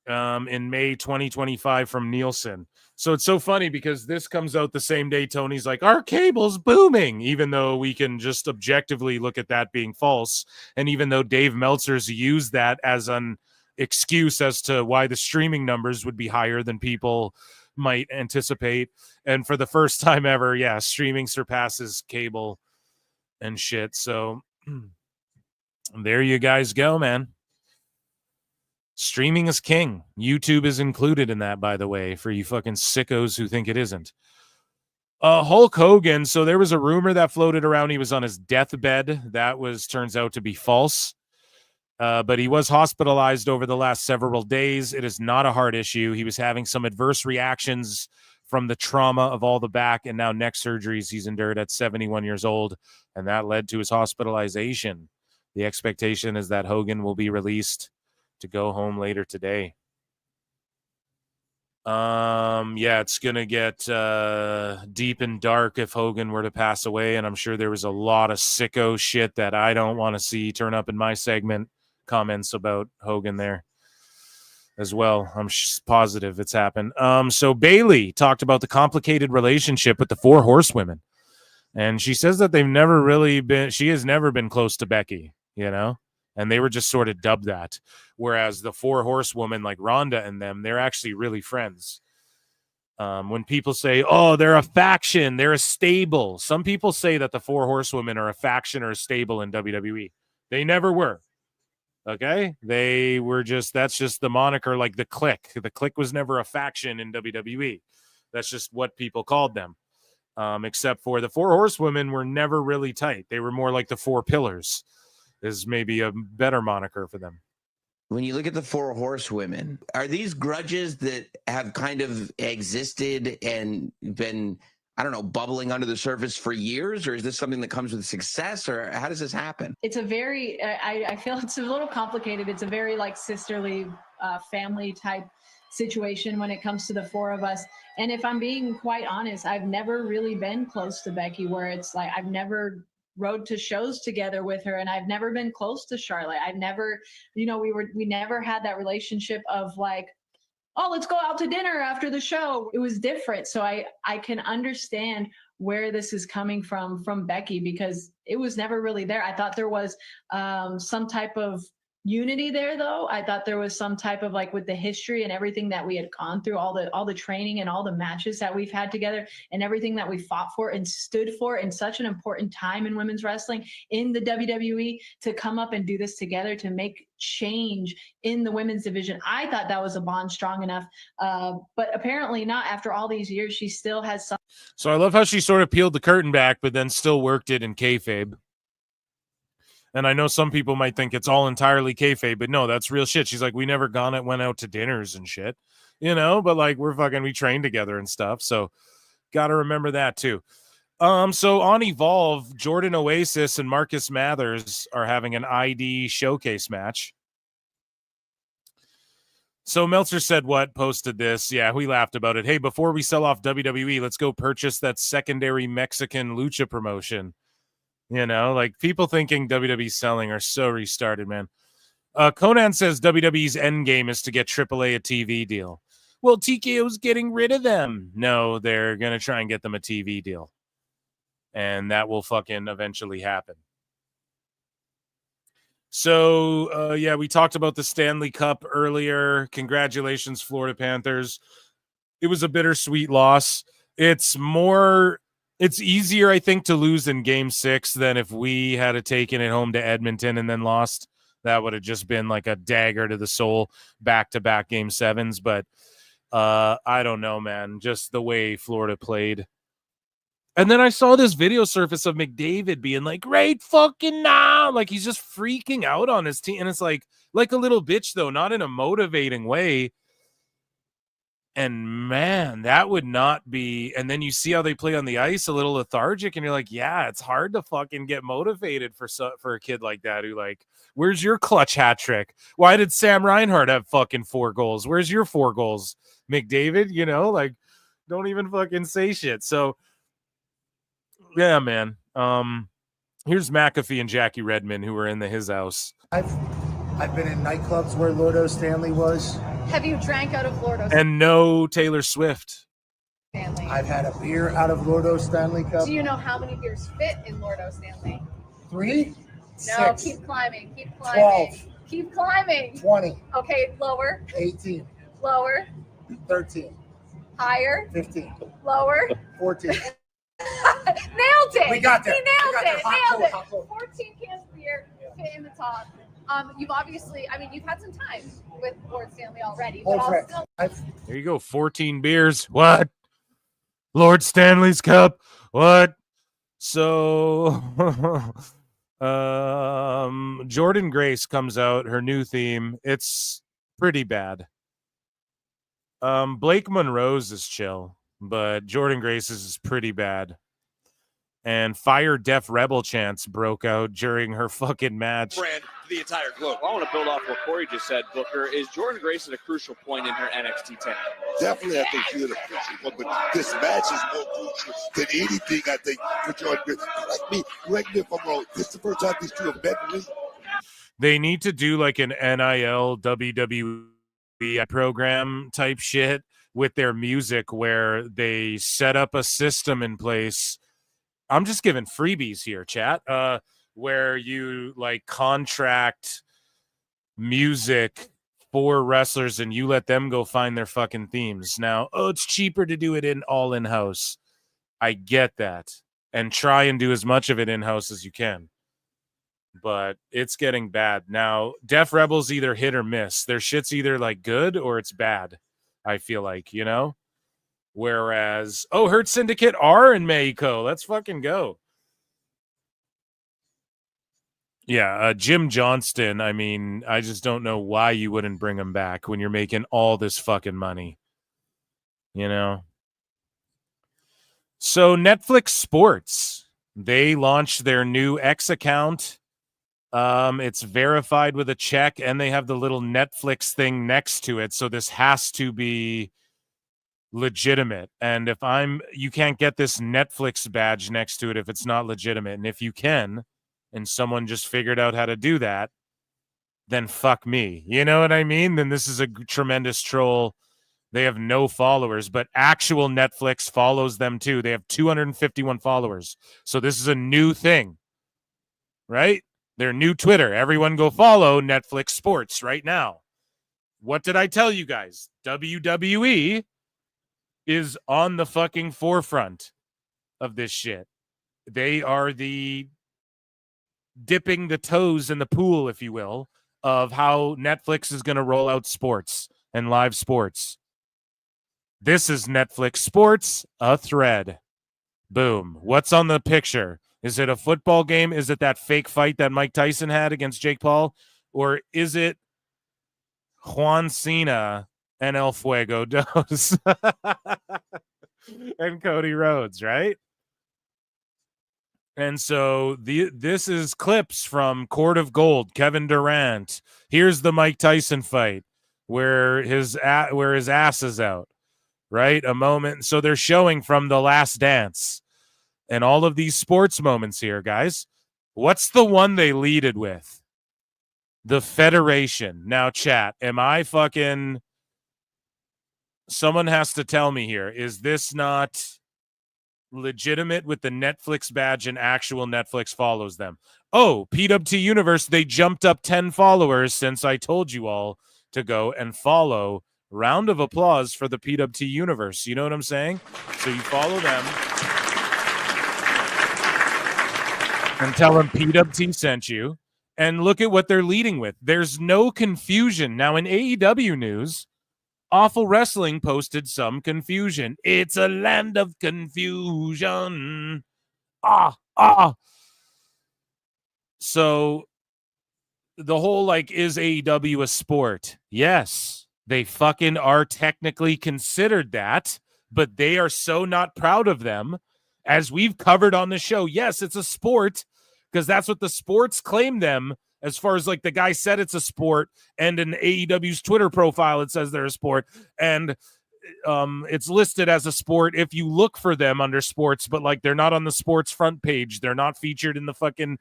In May 2025 from Nielsen. So it's so funny because this comes out the same day Tony's like, our cable's booming, even though we can just objectively look at that being false. And even though Dave Meltzer's used that as an excuse as to why the streaming numbers would be higher than people might anticipate. And for the first time ever, yeah, streaming surpasses cable and shit. So there you guys go, man. Streaming is king. YouTube is included in that, by the way, for you fucking sickos who think it isn't. Hulk Hogan. So there was a rumor that floated around he was on his deathbed. That turns out to be false. But he was hospitalized over the last several days. It is not a heart issue. He was having some adverse reactions from the trauma of all the back and now neck surgeries he's endured at 71 years old, and that led to his hospitalization. The expectation is that Hogan will be released to go home later today. Yeah, it's going to get deep and dark if Hogan were to pass away, and I'm sure there was a lot of sicko shit that I don't want to see turn up in my segment comments about Hogan there as well. I'm positive it's happened. So Bayley talked about the complicated relationship with the Four Horsewomen, and she says that she has never been close to Becky, you know, and they were just sort of dubbed that. Whereas the Four Horsewomen, like Rhonda and them, they're actually really friends. When people say, oh, they're a faction, they're a stable. Some people say that the Four Horsewomen are a faction or a stable in WWE. They never were. Okay, they were that's just the moniker, like the Clique. The Clique was never a faction in WWE. That's just what people called them. Except for the Four Horsewomen were never really tight. They were more like the Four Pillars, is maybe a better moniker for them.
When you look at the Four Horsewomen, are these grudges that have kind of existed and been, I don't know, bubbling under the surface for years, or is this something that comes with success, or how does this happen?
It's a very, I feel it's a little complicated. It's a very like sisterly family type situation when it comes to the four of us. And if I'm being quite honest, I've never really been close to Becky, where it's like I've never rode to shows together with her, and I've never been close to Charlotte. I've never, we never had that relationship of like, oh, let's go out to dinner after the show. It was different. So I can understand where this is coming from Becky, because it was never really there. I thought there was some type of unity there, though. I thought there was some type of, like, with the history and everything that we had gone through, all the training and all the matches that we've had together and everything that we fought for and stood for in such an important time in women's wrestling in the WWE, to come up and do this together to make change in the women's division. I thought that was a bond strong enough, but apparently not. After all these years, she still has some.
So I love how she sort of peeled the curtain back, but then still worked it in kayfabe. And I know some people might think it's all entirely kayfabe, but no, that's real shit. She's like, we never went out to dinners and shit, but like we trained together and stuff. So got to remember that too. So on Evolve, Jordan Oasis and Marcus Mathers are having an ID showcase match. So Meltzer said posted this. Yeah, we laughed about it. Hey, before we sell off WWE, let's go purchase that secondary Mexican lucha promotion. Like, people thinking WWE's selling are so restarted, man. Conan says WWE's end game is to get AAA a TV deal. Well, TKO's getting rid of them. No, they're going to try and get them a TV deal. And that will fucking eventually happen. So, we talked about the Stanley Cup earlier. Congratulations, Florida Panthers. It was a bittersweet loss. It's easier, I think, to lose in Game 6 than if we had taken it home to Edmonton and then lost. That would have just been like a dagger to the soul, back-to-back Game 7s. But I don't know, man. Just the way Florida played. And then I saw this video surface of McDavid being like, great fucking now. Like, he's just freaking out on his team. And it's like a little bitch, though, not in a motivating way. And man, that would not be. And then you see how they play on the ice, a little lethargic, and you're like, yeah, it's hard to fucking get motivated for a kid like that who, like, where's your clutch hat trick? Why did Sam Reinhart have fucking 4 goals? Where's your 4 goals, McDavid? Like, don't even fucking say shit. So yeah, man. Here's McAfee and Jackie Redmond, who were in his house.
I've been in nightclubs where Lordo Stanley was.
Have you drank out of Lordo?
And no Taylor Swift.
Stanley.
I've had a beer out of Lordo Stanley Cup.
Do you know how many beers fit in Lordo Stanley?
3?
No,
6.
keep climbing. Keep climbing.
12.
Keep climbing.
20.
Okay, lower.
18.
Lower.
13.
Higher.
15.
Lower.
14.
Nailed it.
We got there.
He nailed it.
Hot
Nailed
pull.
it. 14 cans of beer fit in the top. You've obviously, you've had some time with Lord Stanley already. But I'll still...
There you go, 14 beers. What? Lord Stanley's Cup. What? So, Jordan Grace comes out, her new theme. It's pretty bad. Blake Monroe's is chill, but Jordan Grace's is pretty bad. And Fire Def Rebel chants broke out during her fucking match.
Brand for the entire globe. I want to build off what Corey just said, Booker. Is Jordan Grace at a crucial point in her NXT tenure?
Definitely, I think she's at a crucial point, but this match is more crucial than anything, I think, for Jordan Grace. Correct me if I'm wrong. This is the first time these two have met in the ring.
They need to do like an NIL WWE program type shit with their music where they set up a system in place. I'm just giving freebies here, chat, where you like contract music for wrestlers and you let them go find their fucking themes. Now, it's cheaper to do it all in-house. I get that. And try and do as much of it in-house as you can. But it's getting bad. Now, Def Rebel's either hit or miss. Their shit's either like good or it's bad, I feel like, Whereas, Hurt Syndicate are in Mexico. Let's fucking go. Yeah, Jim Johnston, I just don't know why you wouldn't bring him back when you're making all this fucking money. So Netflix Sports, they launched their new X account. It's verified with a check, and they have the little Netflix thing next to it. So this has to be legitimate. And if you can't get this Netflix badge next to it if it's not legitimate. And if you can, and someone just figured out how to do that, then fuck me. You know what I mean? Then this is a tremendous troll. They have no followers, but actual Netflix follows them too. They have 251 followers. So this is a new thing, right? Their new Twitter. Everyone go follow Netflix Sports right now. What did I tell you guys? WWE is on the fucking forefront of this shit. They are dipping the toes in the pool, if you will, of how Netflix is going to roll out sports and live sports. This is Netflix Sports, a thread. Boom. What's on the picture? Is it a football game? Is it that fake fight that Mike Tyson had against Jake Paul? Or is it Juan Cena and El Fuego Dos and Cody Rhodes, right? And so this is clips from Court of Gold, Kevin Durant. Here's the Mike Tyson fight where his ass is out, right? A moment. So they're showing from The Last Dance and all of these sports moments here, guys. What's the one they leaded with? The Federation. Now, chat, am I fucking... Someone has to tell me here. Is this not legitimate with the Netflix badge and actual Netflix follows them? Oh, PWT Universe, they jumped up 10 followers since I told you all to go and follow. Round of applause for the PWT Universe. You know what I'm saying? So you follow them and tell them PWT sent you. And look at what they're leading with. There's no confusion. Now, in AEW news, Awful Wrestling posted some confusion. It's a land of confusion. So the whole, is AEW a sport? Yes, they fucking are technically considered that, but they are so not proud of them. As we've covered on the show, yes, it's a sport because that's what the sports claim them. As far as the guy said it's a sport, and in AEW's Twitter profile, it says they're a sport, and it's listed as a sport if you look for them under sports, but they're not on the sports front page. They're not featured in the fucking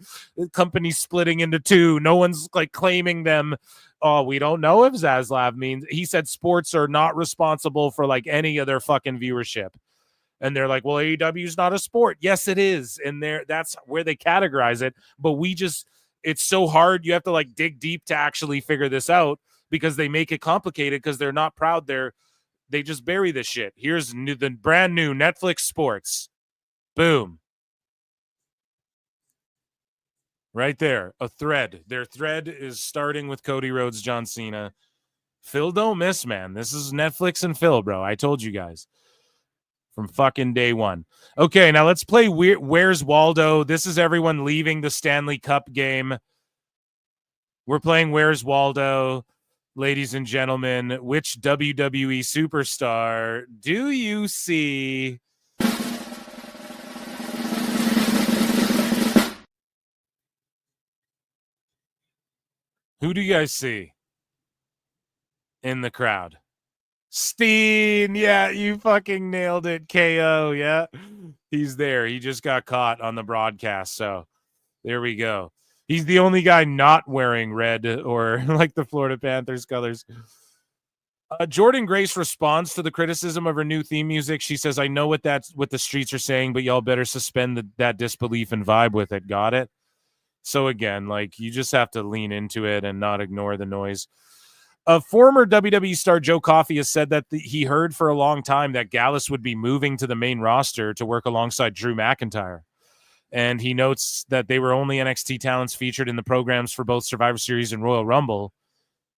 company splitting into two. No one's claiming them. Oh, we don't know if Zaslav means. He said sports are not responsible for any of their fucking viewership. And they're like, well, AEW is not a sport. Yes, it is. And that's where they categorize it. But it's so hard. You have to dig deep to actually figure this out because they make it complicated because they're not proud. They just bury this shit. Here's the brand new Netflix Sports. Boom. Right there. A thread. Their thread is starting with Cody Rhodes, John Cena. Phil don't miss, man. This is Netflix and Phil, bro. I told you guys. From fucking day one. Okay, now let's play Where's Waldo? This is everyone leaving the Stanley Cup game. We're playing Where's Waldo. Ladies and gentlemen, which WWE superstar do you see? Who do you guys see in the crowd? Steen, yeah, you fucking nailed it. KO, yeah. He's there. He just got caught on the broadcast, so there we go. He's the only guy not wearing red or the Florida Panthers colors. Jordan Grace responds to the criticism of her new theme music. She says, I know what the streets are saying, but y'all better suspend that disbelief and vibe with it. Got it? So again, you just have to lean into it and not ignore the noise. Former WWE star Joe Coffey has said that he heard for a long time that Gallus would be moving to the main roster to work alongside Drew McIntyre. And he notes that they were only NXT talents featured in the programs for both Survivor Series and Royal Rumble,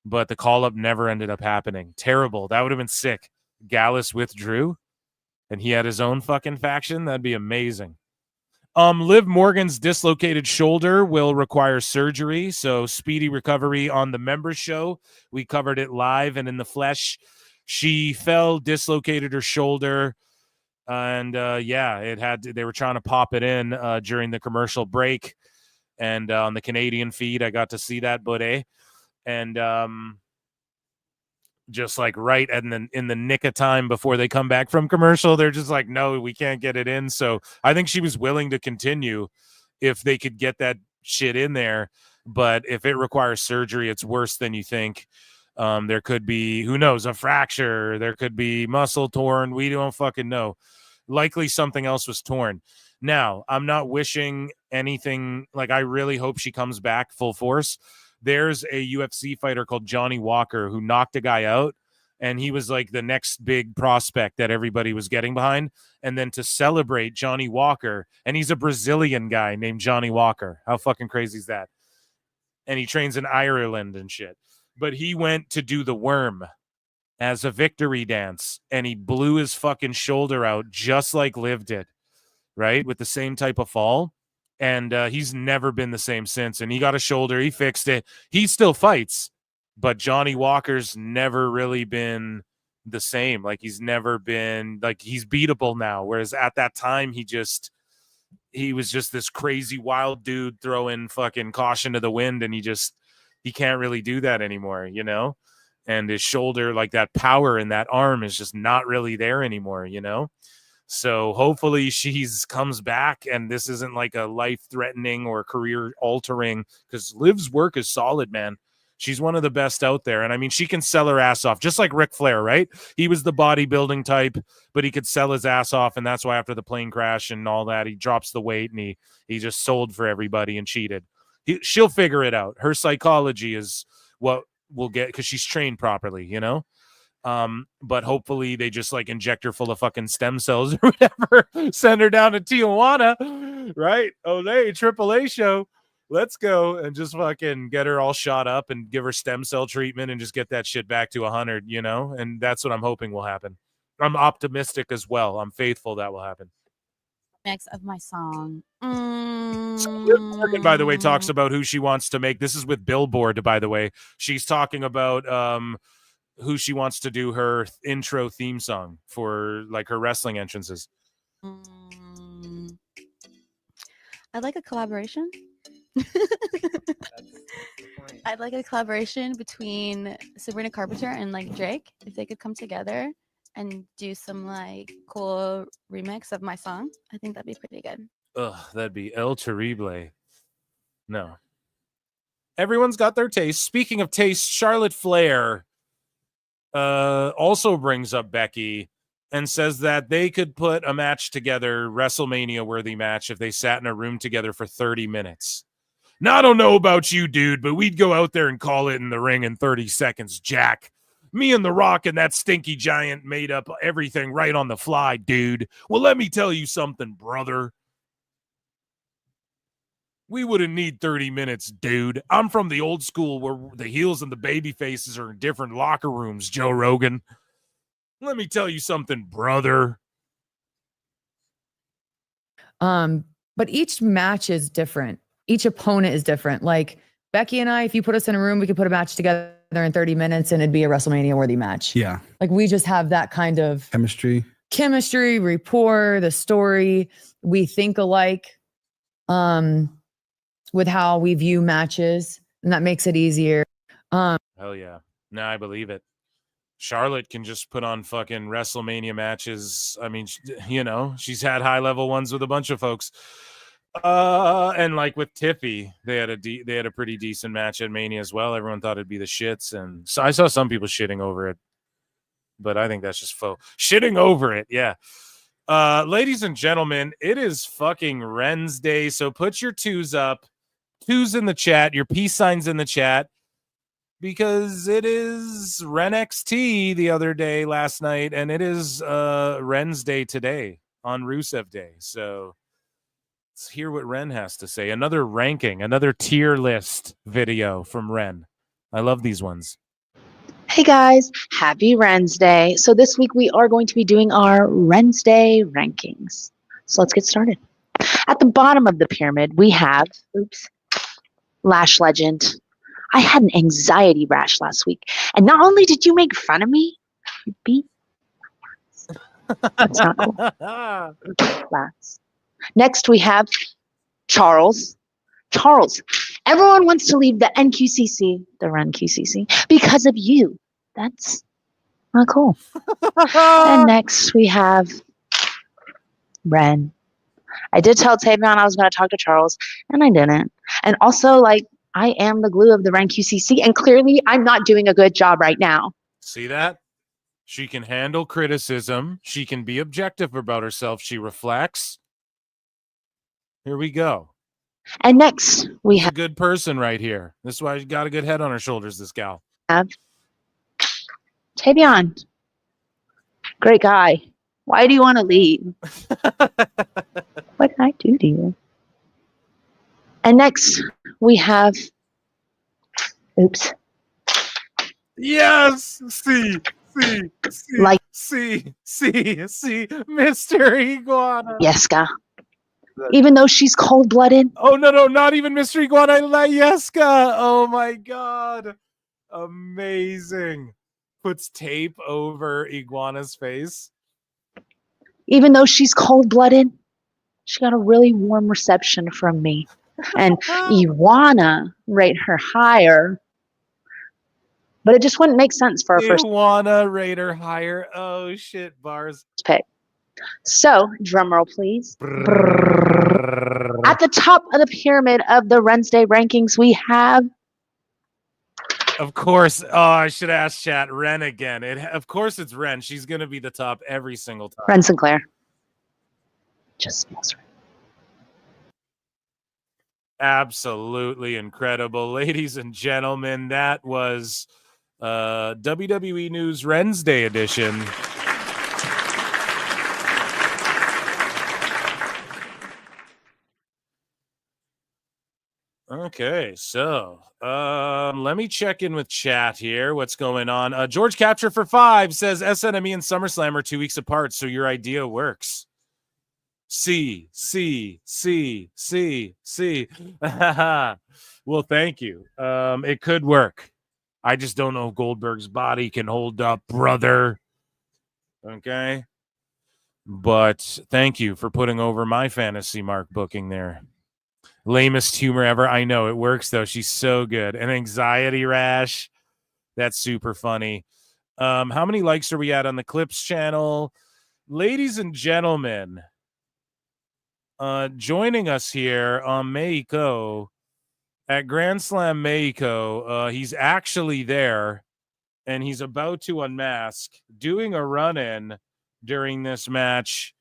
but the call-up never ended up happening. Terrible. That would have been sick. Gallus with Drew, and he had his own fucking faction. That'd be amazing. Liv Morgan's dislocated shoulder will require surgery, so speedy recovery on the members show. We covered it live and in the flesh. She fell, dislocated her shoulder, and they were trying to pop it in during the commercial break, and on the Canadian feed, I got to see that, buddy. And just like right in the nick of time before they come back from commercial. They're just like, no, we can't get it in. So I think she was willing to continue if they could get that shit in there. But if it requires surgery, it's worse than you think. There could be, who knows, a fracture. There could be muscle torn. We don't fucking know. Likely something else was torn. Now, I'm not wishing anything. Like, I really hope she comes back full force. There's a UFC fighter called Johnny Walker who knocked a guy out, and he was like the next big prospect that everybody was getting behind. And then to celebrate Johnny Walker, and he's a Brazilian guy named Johnny Walker. How fucking crazy is that? And he trains in Ireland and shit. But he went to do the worm as a victory dance, and he blew his fucking shoulder out just like Liv did, right? With the same type of fall. And he's never been the same since. And he got a shoulder. He fixed it. He still fights. But Johnny Walker's never really been the same. Like, he's never been, like, he's beatable now. Whereas at that time, he was just this crazy wild dude throwing fucking caution to the wind. And he can't really do that anymore, you know? And his shoulder, like that power in that arm is just not really there anymore, you know? So hopefully she's comes back and this isn't like a life-threatening or career-altering, because Liv's work is solid, man. She's one of the best out there. And I mean, she can sell her ass off, just like Ric Flair, right? He was the bodybuilding type, but he could sell his ass off. And that's why after the plane crash and all that, he drops the weight and he just sold for everybody and cheated. She'll figure it out. Her psychology is what we'll get, because she's trained properly, you know? But hopefully they just like inject her full of fucking stem cells or whatever, send her down to Tijuana, right? Olay, Triple A show. Let's go and just fucking get her all shot up and give her stem cell treatment and just get that shit back to 100, you know? And that's what I'm hoping will happen. I'm optimistic as well. I'm faithful that will happen.
Mix of my song.
So Liv Morgan, by the way, talks about who she wants to make. This is with Billboard, by the way. She's talking about who she wants to do her intro theme song for, like, her wrestling entrances.
I'd like a collaboration. I'd like a collaboration between Sabrina Carpenter and like Drake, if they could come together and do some like cool remix of my song. I think that'd be pretty good.
Ugh, that'd be El Terrible. No. Everyone's got their taste. Speaking of taste, Charlotte Flair also brings up Becky and says that they could put a match together, WrestleMania-worthy match, if they sat in a room together for 30 minutes. Now, I don't know about you, dude, but we'd go out there and call it in the ring in 30 seconds, Jack. Me and The Rock and that stinky giant made up everything right on the fly, dude. Well, let me tell you something, brother. We wouldn't need 30 minutes, dude. I'm from the old school where the heels and the baby faces are in different locker rooms, Joe Rogan. Let me tell you something, brother.
But each match is different. Each opponent is different. Like Becky and I, if you put us in a room, we could put a match together in 30 minutes and it'd be a WrestleMania worthy match.
Yeah.
Like we just have that kind of
chemistry,
rapport, the story. We think alike with how we view matches, and that makes it easier.
Hell yeah. No, I believe it. Charlotte can just put on fucking WrestleMania matches. I mean, you know, she's had high level ones with a bunch of folks. And like with Tiffy, they had a pretty decent match at Mania as well. Everyone thought it'd be the shits, and so I saw some people shitting over it, but I think that's just faux shitting over it. Yeah. Ladies and gentlemen, it is fucking Ren's Day, so put your twos up, twos in the chat, your peace signs in the chat, because it is Ren XT the other day last night, and it is Ren's Day today on Rusev Day. So let's hear what Ren has to say. Another ranking, another tier list video from Ren. I love these ones.
Hey guys, happy Ren's Day. So this week we are going to be doing our Ren's Day rankings. So let's get started. At the bottom of the pyramid, we have, Lash Legend. I had an anxiety rash last week. And not only did you make fun of me, you beat my ass. That's not cool. Last. Next, we have Charles. Charles, everyone wants to leave the NQCC, the Run QCC, because of you. That's Oh, cool. And next we have Ren. I did tell Tavion I was going to talk to Charles, and I didn't. And also, like, I am the glue of the Ren QCC, and clearly I'm not doing a good job right now.
See that? She can handle criticism. She can be objective about herself. She reflects. Here we go.
And next we
She's a good person right here. This is why she got a good head on her shoulders, this gal.
have Tavion. Great guy. Why do you want to leave? What did I do to you? And next we have, oops.
Yes. See,
Like
see, Mr. Iguana.
Yeska. Even though she's cold-blooded.
Oh, no, not even Mr. Iguana. La Yeska. Oh, my God. Amazing. Puts tape over Iguana's face.
Even though she's cold-blooded, she got a really warm reception from me. And Iguana rate her higher. But it just wouldn't make sense for our first
Iguana rate her higher. Oh, shit, bars.
pick. So, drum roll, please. At the top of the pyramid of the Wednesday rankings, we have.
Of course. Oh, I should ask chat. Ren again. Of course it's Ren. She's going to be the top every single time.
Ren Sinclair. Just smells right.
Absolutely incredible. Ladies and gentlemen, that was WWE News Wednesday edition. Okay, so let me check in with chat here. What's going on? George Capture for 5 says SNME and SummerSlam are 2 weeks apart, so your idea works. C. Well, thank you. It could work. I just don't know if Goldberg's body can hold up, brother. Okay. But thank you for putting over my fantasy mark booking there. Lamest humor ever. I know it works though. She's so good. An anxiety rash. That's super funny. How many likes are we at on the Clips channel? Ladies and gentlemen, joining us here on Mexico at Grand Slam Mexico. He's actually there and he's about to unmask, doing a run-in during this match,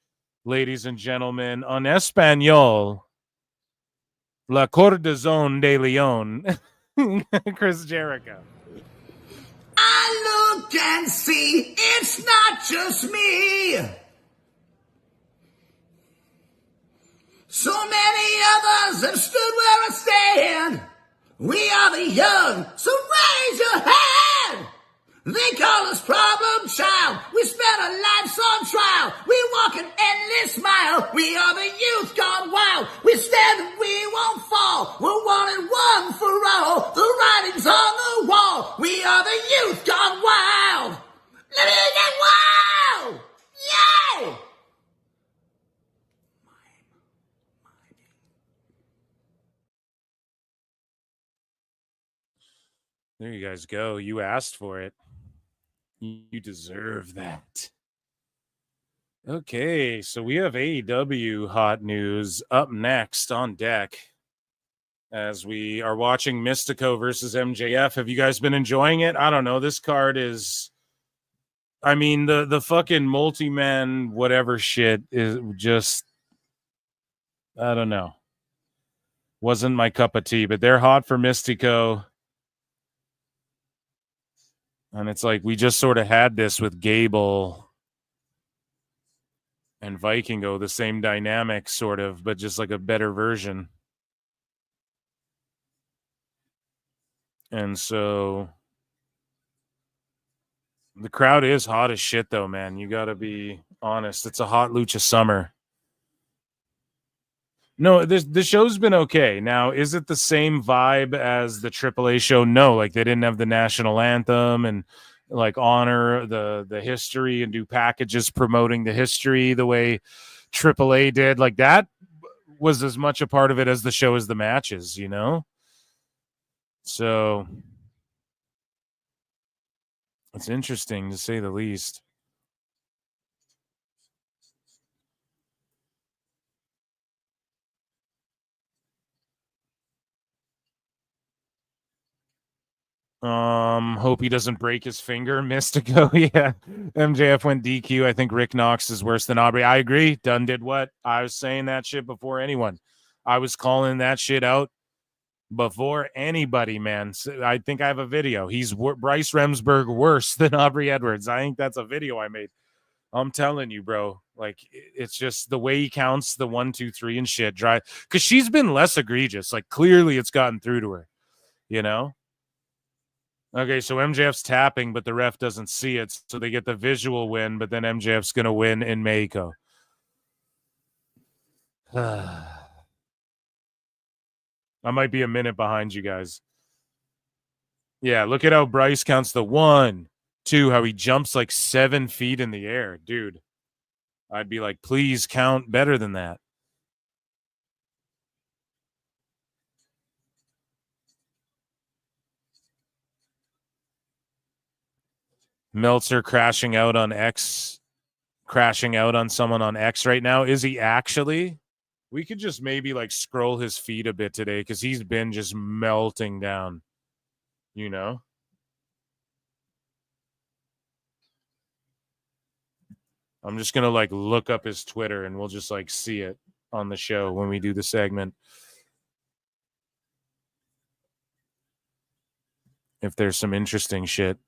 ladies and gentlemen, on Espanol. La Corazón de Leon, Chris Jericho.
I look and see it's not just me. So many others have stood where I stand. We are the young, so raise your hand. They call us problem child. We spent our lives on trial. We walk an endless mile. We are the youth gone wild. We stand and we won't fall. We're one and one for all. The writing's on the wall. We are the youth gone wild. Let me get wild. Yay!
There you guys go. You asked for it. You deserve that. Okay, so we have AEW hot news up next on deck as we are watching Mystico versus MJF. Have you guys been enjoying it? I don't know. This card is, I mean, the fucking multi-man whatever shit is just, I don't know. Wasn't my cup of tea, but they're hot for Mystico. And it's like we just sort of had this with Gable and Vikingo, the same dynamic sort of, but just like a better version. And so the crowd is hot as shit though, man. You got to be honest. It's a hot lucha summer. No, the show's been okay. Now, is it the same vibe as the AAA show? No, like they didn't have the national anthem and like honor the history and do packages promoting the history the way AAA did. Like that was as much a part of it as the show as the matches, you know? So It's interesting to say the least. Hope he doesn't break his finger. Mystico, yeah. MJF went DQ. I think Rick Knox is worse than Aubrey. I agree. Dunn did what? I was saying that shit before anyone. I was calling that shit out before anybody, man. So I think I have a video. He's Bryce Remsburg worse than Aubrey Edwards. I think that's a video I made. I'm telling you, bro. Like, it's just the way he counts the 1, 2, 3 and shit. Dry, because she's been less egregious. Like, clearly it's gotten through to her, you know? Okay, so MJF's tapping, but the ref doesn't see it, so they get the visual win, but then MJF's going to win in Mexico. I might be a minute behind you guys. Yeah, look at how Bryce counts the 1, 2, how he jumps like 7 feet in the air. Dude, I'd be like, please count better than that. Meltzer crashing out on someone on X right now. Is he actually? We could just maybe like scroll his feed a bit today because he's been just melting down, you know? I'm just going to like look up his Twitter and we'll just like see it on the show when we do the segment. If there's some interesting shit.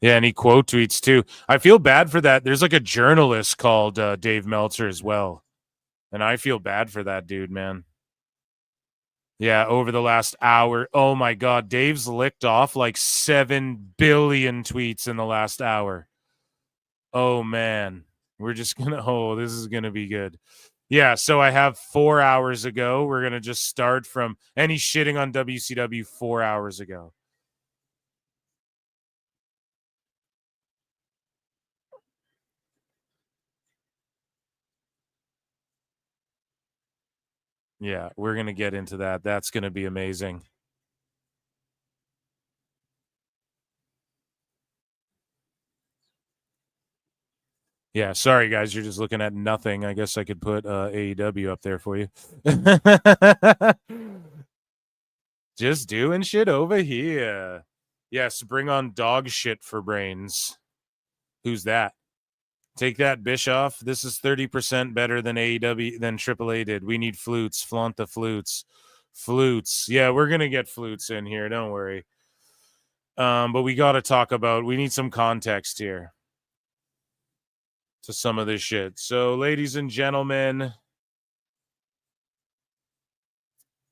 Yeah, and he quote tweets too. I feel bad for that. There's like a journalist called Dave Meltzer as well. And I feel bad for that dude, man. Yeah, over the last hour. Oh my God. Dave's licked off like 7 billion tweets in the last hour. Oh man. We're just going to, this is going to be good. Yeah, so I have 4 hours ago. We're going to just start from, and he's shitting on WCW 4 hours ago. Yeah, we're going to get into that. That's going to be amazing. Yeah, sorry, guys. You're just looking at nothing. I guess I could put AEW up there for you. Just doing shit over here. Yes, bring on dog shit for brains. Who's that? Take that, Bischoff. This is 30% better than AEW than AAA did. We need flutes. Flaunt the flutes. Flutes. Yeah, we're gonna get flutes in here. Don't worry. But we got to talk about. We need some context here to some of this shit. So, ladies and gentlemen.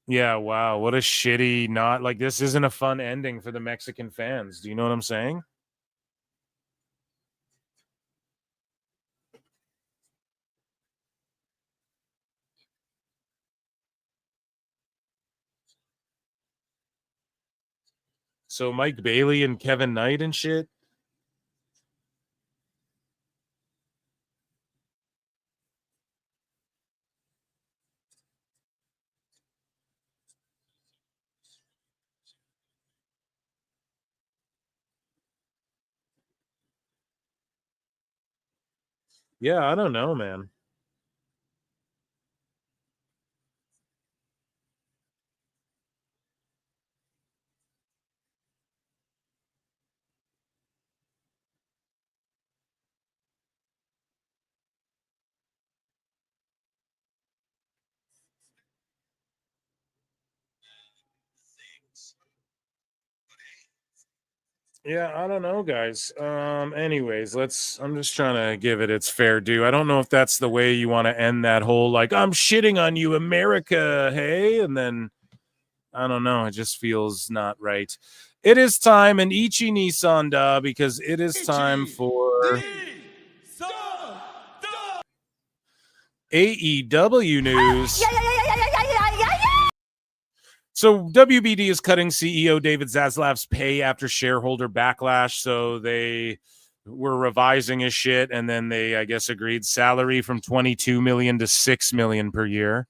Yeah, wow. What a shitty not like this isn't a fun ending for the Mexican fans. Do you know what I'm saying? So Mike Bailey and Kevin Knight and shit. Yeah, I don't know, man. Yeah, I don't know, guys. Anyways, I'm just trying to give it its fair due. I don't know if that's the way you want to end that whole like I'm shitting on you, America, hey, and then I don't know, it just feels not right. It is time, and Ichi Nissan da, because it is time for AEW news. So WBD is cutting CEO David Zaslav's pay after shareholder backlash. So they were revising his shit, and then they, I guess, agreed salary from $22 million to $6 million per year.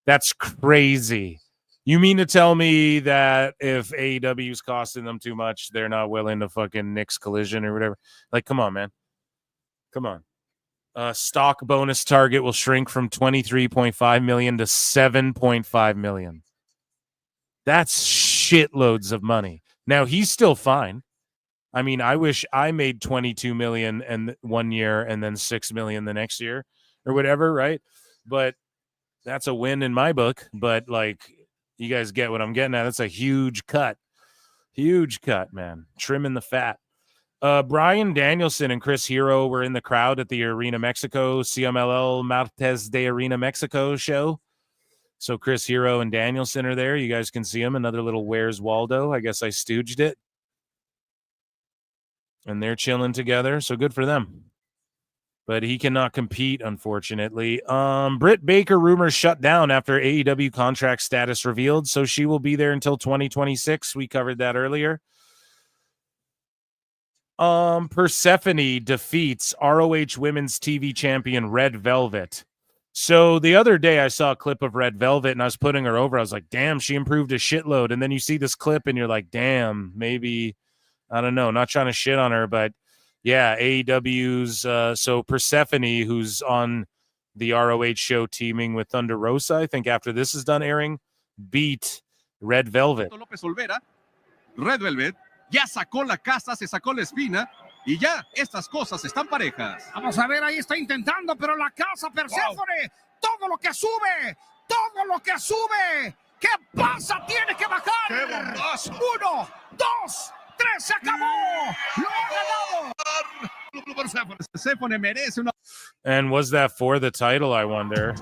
That's crazy. You mean to tell me that if AEW is costing them too much, they're not willing to fucking nix Collision or whatever? Like, come on, man. Come on. Stock bonus target will shrink from 23.5 million to 7.5 million. That's shitloads of money. Now, he's still fine. I mean, I wish I made 22 million and 1 year and then 6 million the next year or whatever, right? But that's a win in my book. But like, you guys get what I'm getting at. That's a huge cut. Huge cut, man. Trimming the fat. Brian Danielson and Chris Hero were in the crowd at the Arena Mexico CMLL Martes de Arena Mexico show. So Chris Hero and Danielson are there. You guys can see them. Another little Where's Waldo. I guess I stooged it. And they're chilling together. So good for them. But he cannot compete, unfortunately. Britt Baker rumors shut down after AEW contract status revealed, so she will be there until 2026. We covered that earlier. Persephone defeats ROH Women's TV Champion Red Velvet. So the other day I saw a clip of Red Velvet and I was putting her over. I was like, damn, she improved a shitload. And then you see this clip and you're like, damn, maybe, I don't know, not trying to shit on her, but yeah, AEW's so Persephone, who's on the ROH show teaming with Thunder Rosa, I think after this is done airing, beat Red Velvet.
Red Velvet ya sacó la casa, se sacó la espina y ya estas cosas están parejas.
Vamos a ver, ahí está intentando, pero la casa Perséfone, todo lo que sube, ¿qué pasa? Tiene que bajar.
¡Qué bombazo!
1, 2, 3, se acabó. Lo ha ganado.
Perséfone merece una.
And was that for the title, I wonder?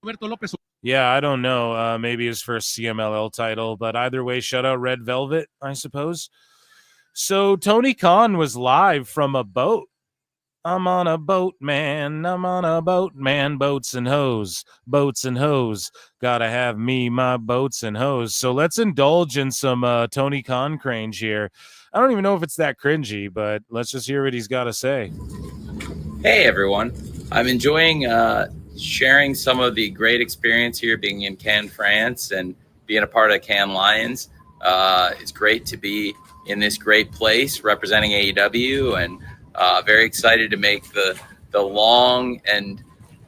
Roberto López.
Yeah, I don't know. Maybe his first CMLL title, but either way, shout out Red Velvet, I suppose. So Tony Khan was live from a boat. I'm on a boat, man. I'm on a boat, man. Boats and hoes. Boats and hoes. Gotta have me, my boats and hoes. So let's indulge in some Tony Khan cringe here. I don't even know if it's that cringy, but let's just hear what he's got to say.
Hey, everyone. I'm enjoying sharing some of the great experience here being in Cannes, France, and being a part of Cannes Lions. It's great to be in this great place representing AEW, and very excited to make the long and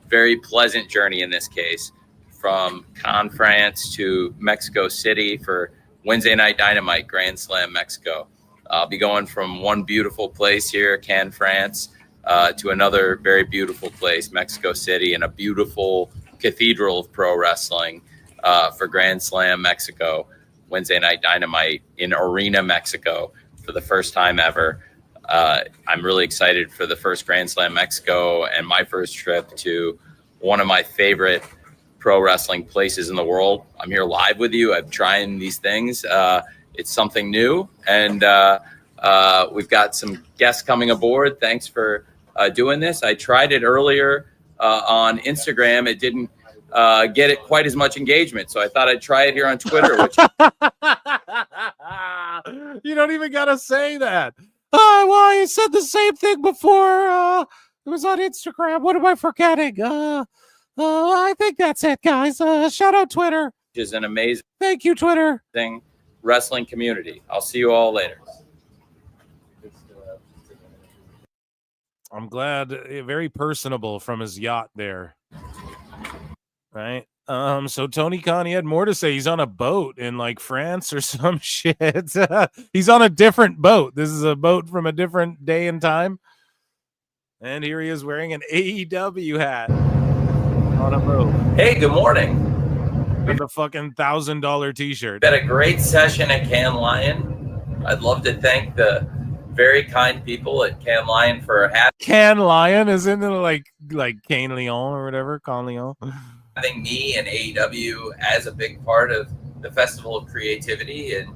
very pleasant journey in this case from Cannes, France to Mexico City for Wednesday Night Dynamite Grand Slam Mexico. I'll be going from one beautiful place here, Cannes, France, to another very beautiful place, Mexico City, and a beautiful cathedral of pro wrestling for Grand Slam Mexico, Wednesday Night Dynamite in Arena Mexico for the first time ever. I'm really excited for the first Grand Slam Mexico and my first trip to one of my favorite pro wrestling places in the world. I'm here live with you. I'm trying these things. It's something new, and we've got some guests coming aboard. Thanks for doing this. I tried it earlier on Instagram. It didn't get it quite as much engagement, so I thought I'd try it here on Twitter. Which
You don't even gotta say that. Well, I said the same thing before. It was on Instagram. What am I forgetting? I think that's it, guys. Shout out Twitter.
is an amazing.
Thank you, Twitter.
Wrestling community. I'll see you all later.
I'm glad. Very personable from his yacht there. Right. So Tony Khan, he had more to say. He's on a boat in like France or some shit. He's on a different boat. This is a boat from a different day and time. And here he is wearing an AEW hat on a boat.
Hey, good morning.
With a fucking $1,000 t-shirt.
Been a great session at Cannes Lion. I'd love to thank the very kind people at Cannes Lion for
Cannes Lion, isn't it like Cane Leon or whatever? Con Leon.
having me and AEW as a big part of the Festival of Creativity. And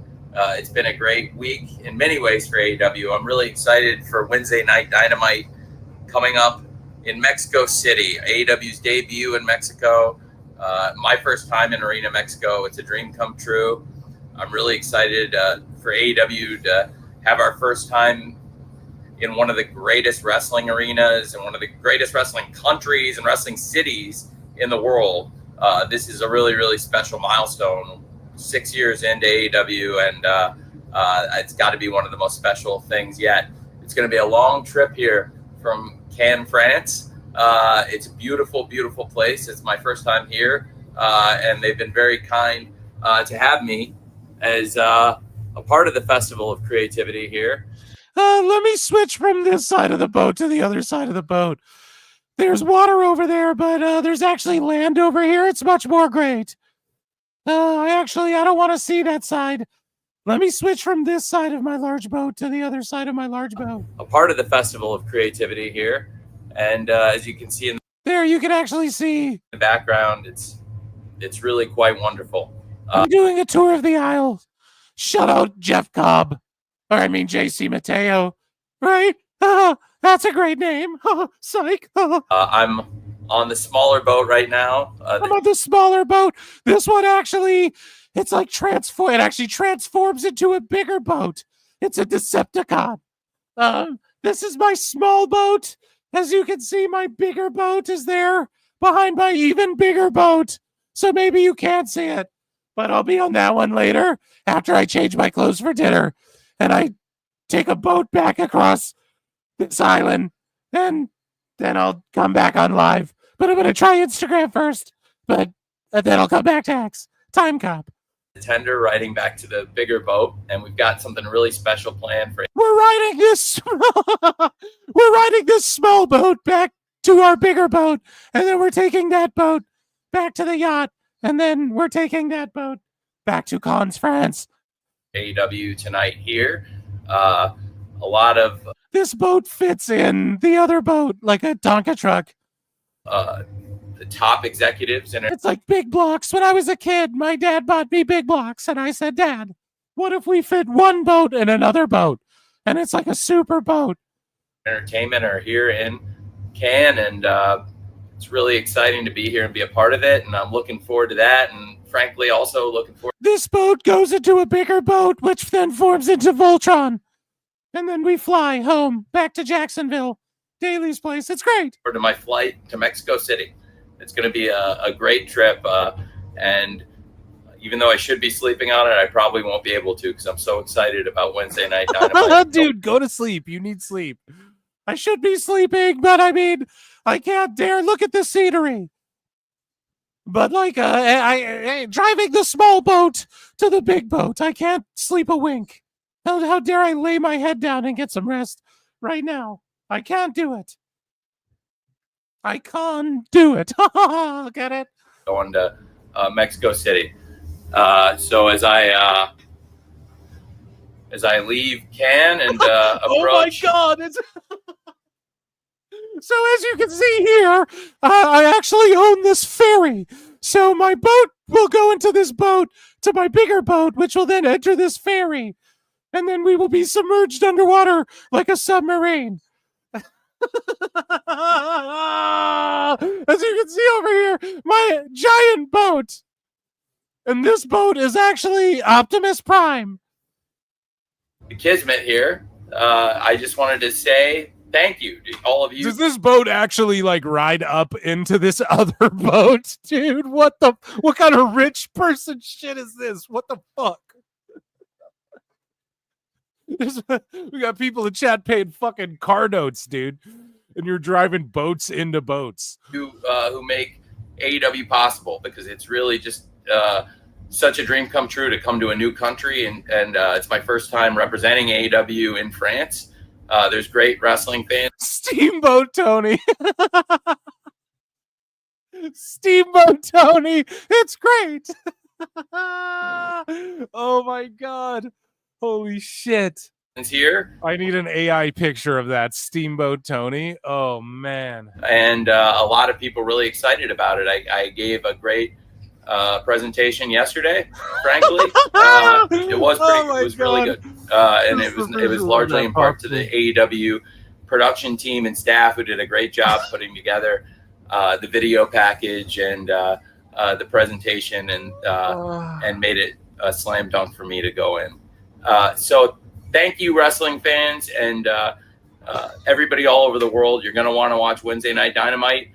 it's been a great week in many ways for AEW. I'm really excited for Wednesday Night Dynamite coming up in Mexico City, AEW's debut in Mexico. My first time in Arena Mexico. It's a dream come true. I'm really excited for AEW to have our first time in one of the greatest wrestling arenas and one of the greatest wrestling countries and wrestling cities in the world. this is a really, really special milestone. 6 years into AEW, and it's got to be one of the most special things yet. It's going to be a long trip here from Cannes, France. It's a beautiful, beautiful place. It's my first time here, and they've been very kind to have me as a part of the Festival of Creativity here.
Let me switch from this side of the boat to the other side of the boat. There's water over there, but there's actually land over here. It's much more great. I don't want to see that side. Let me switch from this side of my large boat to the other side of my large boat.
A part of the Festival of Creativity here, and as you can see in
There, you can actually see.
the background, it's really quite wonderful.
I'm doing a tour of the aisle. Shout out Jeff Cobb. Or I mean JC Mateo. Right? That's a great name. Psych.
I'm on the smaller boat right now.
I'm on the smaller boat. This one actually, it's like it actually transforms into a bigger boat. It's a Decepticon. This is my small boat. As you can see, my bigger boat is there behind my even bigger boat. So maybe you can't see it. But I'll be on that one later after I change my clothes for dinner. And I take a boat back across this island. Then I'll come back on live. But I'm going to try Instagram first. But then I'll come back to X. Time Cop.
Tender riding back to the bigger boat, and we've got something really special planned for you.
We're riding this small boat back to our bigger boat. And then we're taking that boat back to the yacht. And then we're taking that boat back to Cannes, France.
AEW tonight here. A lot of
this boat fits in the other boat like a Tonka truck.
The top executives in it.
It's like big blocks. When I was a kid, my dad bought me big blocks, and I said, Dad, what if we fit one boat in another boat? And it's like a super boat.
Entertainment are here in Cannes, and it's really exciting to be here and be a part of it, and I'm looking forward to that, and frankly also looking forward.
This boat goes into a bigger boat, which then forms into Voltron. And then we fly home, back to Jacksonville, Daly's place. It's great.
To my flight to Mexico City. It's going to be a great trip, and even though I should be sleeping on it, I probably won't be able to because I'm so excited about Wednesday Night Dynamite.
Dude, go to sleep. You need sleep. I should be sleeping, but I mean, I can't dare look at the scenery. But like, I driving the small boat to the big boat, I can't sleep a wink. How dare I lay my head down and get some rest right now? I can't do it. I can't do it. Get it?
Going to Mexico City. So as I leave Cannes and approach.
Oh my God! So as you can see here, I actually own this ferry. So my boat will go into this boat to my bigger boat, which will then enter this ferry, and then we will be submerged underwater like a submarine. As you can see over here, my giant boat. And this boat is actually Optimus Prime.
The Kismet here. I just wanted to say thank you to all of you.
Does this boat actually like ride up into this other boat? Dude, what kind of rich person shit is this? What the fuck? We got people in chat paying fucking car notes, dude. And you're driving boats into boats.
Who make AEW possible, because it's really just such a dream come true to come to a new country, and it's my first time representing AEW in France. There's great wrestling fans.
Steamboat Tony. Steamboat Tony. It's great. Oh my God. Holy shit.
Here.
I need an AI picture of that Steamboat Tony. Oh man.
And a lot of people really excited about it. I gave a great presentation yesterday, frankly. It was really good. And it was largely in part to the AEW production team and staff who did a great job putting together the video package and the presentation and made it a slam dunk for me to go in. So thank you, wrestling fans, and everybody all over the world. You're going to want to watch Wednesday Night Dynamite.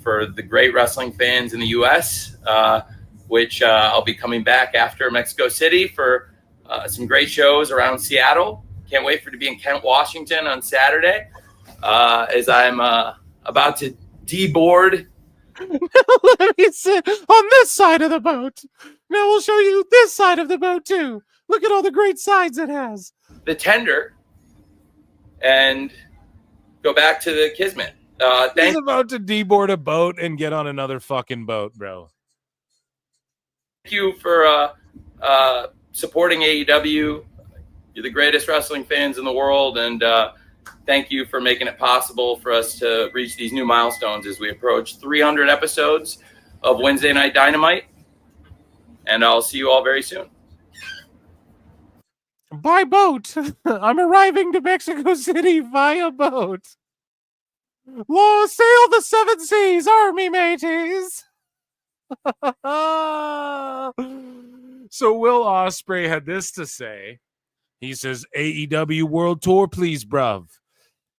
for the great wrestling fans in the U.S., which I'll be coming back after Mexico City for some great shows around Seattle. Can't wait to be in Kent, Washington on Saturday as I'm about to deboard.
Let me sit on this side of the boat. Now we'll show you this side of the boat too. Look at all the great sides it has.
The tender and go back to the Kismet.
He's about to deboard a boat and get on another fucking boat, bro.
Thank you for supporting AEW. You're the greatest wrestling fans in the world, and thank you for making it possible for us to reach these new milestones as we approach 300 episodes of Wednesday Night Dynamite. And I'll see you all very soon.
By boat. I'm arriving to Mexico City via boat. Sail the seven seas, army mateys.
So Will Ospreay had this to say. He says, AEW World Tour, please, bruv.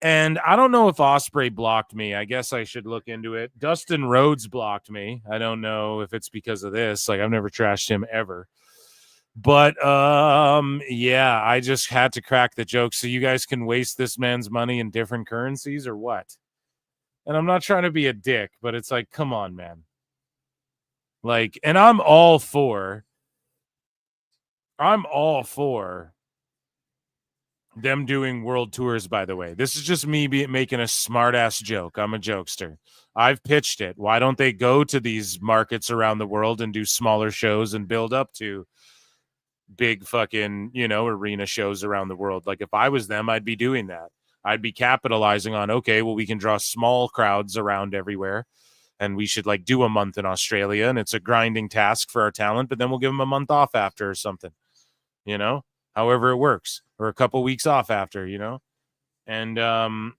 And I don't know if Ospreay blocked me. I guess I should look into it. Dustin Rhodes blocked me. I don't know if it's because of this. Like, I've never trashed him ever. But, yeah, I just had to crack the joke so you guys can waste this man's money in different currencies or what? And I'm not trying to be a dick, but it's like, come on, man. Like, and I'm all for them doing world tours, by the way. This is just me making a smart-ass joke. I'm a jokester. I've pitched it. Why don't they go to these markets around the world and do smaller shows and build up to big fucking, arena shows around the world? Like, if I was them, I'd be doing that. I'd be capitalizing on, okay, well, we can draw small crowds around everywhere, and we should, like, do a month in Australia, and it's a grinding task for our talent, but then we'll give them a month off after or something, however it works, or a couple weeks off after, and a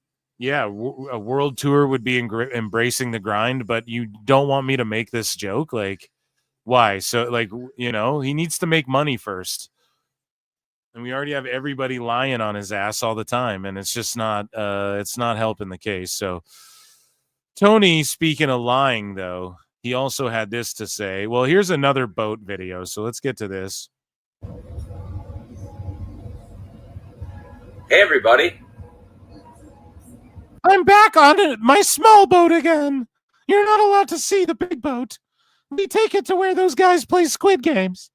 world tour would be embracing the grind, but you don't want me to make this joke. Like, why? So, like, he needs to make money first, and we already have everybody lying on his ass all the time, and it's just not helping the case. So Tony, speaking of lying, though, he also had this to say. Well, here's another boat video, so let's get to this.
Hey, everybody.
I'm back on my small boat again. You're not allowed to see the big boat. We take it to where those guys play Squid Games.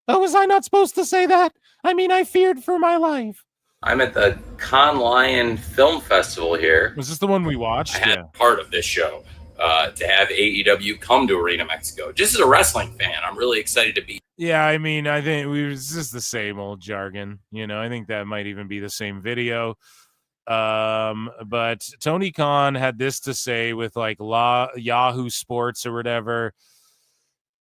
Oh, was I not supposed to say that? I mean, I feared for my life.
I'm at the Cannes Lion Film Festival here.
Was this the one we watched?
I had part of this show to have AEW come to Arena Mexico. Just as a wrestling fan, I'm really excited to be.
Yeah, I mean, I think it's just the same old jargon. I think that might even be the same video. But Tony Khan had this to say with like Yahoo Sports or whatever,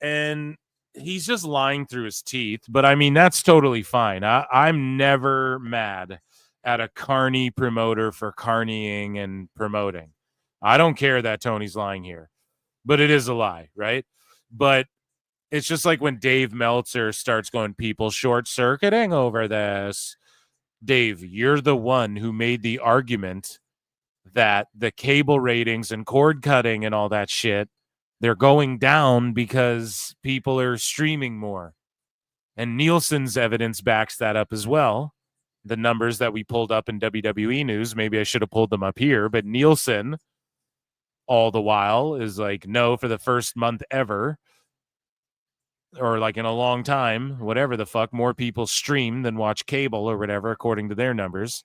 and he's just lying through his teeth. But I mean, that's totally fine. I'm never mad at a carny promoter for carnying and promoting. I don't care that Tony's lying here, but it is a lie, right? But it's just like when Dave Meltzer starts going, people short-circuiting over this. Dave, you're the one who made the argument that the cable ratings and cord cutting and all that shit, they're going down because people are streaming more. And Nielsen's evidence backs that up as well. The numbers that we pulled up in WWE News, maybe I should have pulled them up here, but Nielsen all the while is like, no, for the first month ever, or like in a long time, whatever the fuck, more people stream than watch cable or whatever, according to their numbers.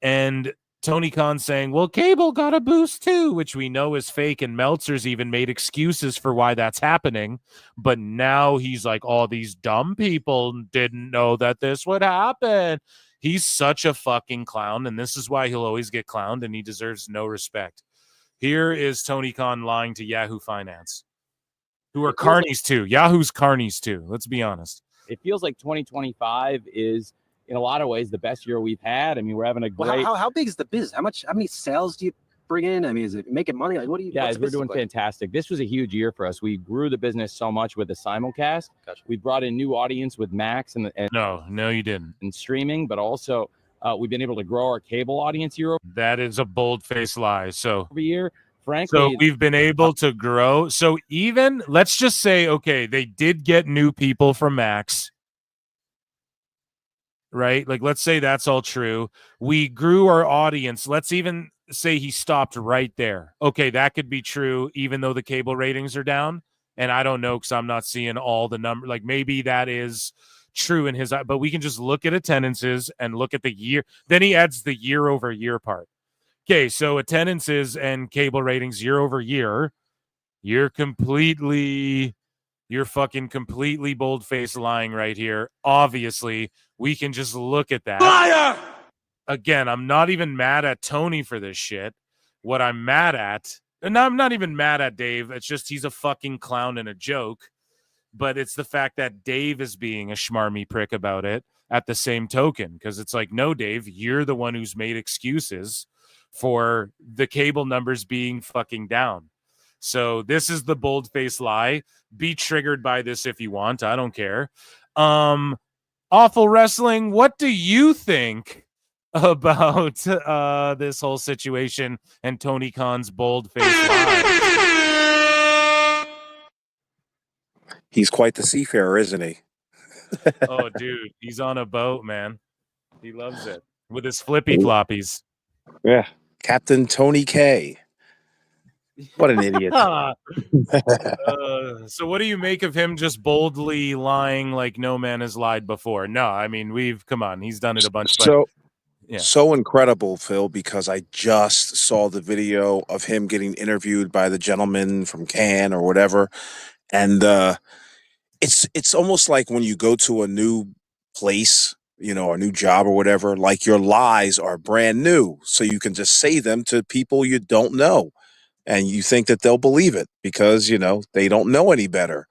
And Tony Khan saying, well, cable got a boost too, which we know is fake. And Meltzer's even made excuses for why that's happening. But now he's like, all these dumb people didn't know that this would happen. He's such a fucking clown. And this is why he'll always get clowned, and he deserves no respect. Here is Tony Khan lying to Yahoo Finance, who are carnies too. Yahoo's carnies too. Let's be honest.
It feels like 2025 is, in a lot of ways, the best year we've had. I mean, we're having a great.
Well, how big is the biz? How many sales do you bring in? I mean, is it making money? Like, what do you?
Yeah, we're doing fantastic. This was a huge year for us. We grew the business so much with the simulcast.
Gotcha.
We brought in new audience with Max and
no, you didn't.
And streaming, but also we've been able to grow our cable audience year over.
That is a bold-faced lie. So
every year. frankly,
So we've been able to grow. So even let's just say, okay, they did get new people from Max, right? Like, let's say that's all true. We grew our audience. Let's even say he stopped right there. Okay, that could be true, even though the cable ratings are down. And I don't know because I'm not seeing all the numbers. Like, maybe that is true in his, but we can just look at attendances and look at the year. Then he adds the year over year part. Okay, so attendances and cable ratings year over year, you're fucking completely bold-faced lying right here. Obviously, we can just look at that.
Liar!
Again, I'm not even mad at Tony for this shit. What I'm mad at, and I'm not even mad at Dave, it's just he's a fucking clown and a joke. But it's the fact that Dave is being a schmarmy prick about it at the same token. Because it's like, no, Dave, you're the one who's made excuses for the cable numbers being fucking down. So this is the bold-faced lie. Be triggered by this if you want. I don't care. Awful Wrestling, what do you think about this whole situation and Tony Khan's bold-faced lie?
He's quite the seafarer, isn't he?
Oh, dude, he's on a boat, man. He loves it with his flippy floppies.
Yeah, Captain Tony K. What an idiot.
So what do you make of him just boldly lying like no man has lied before? No, I mean, come on, he's done it a bunch. But,
So incredible, Phil, because I just saw the video of him getting interviewed by the gentleman from Cannes or whatever. And it's almost like when you go to a new place, a new job or whatever, like your lies are brand new. So you can just say them to people you don't know. And you think that they'll believe it because, they don't know any better.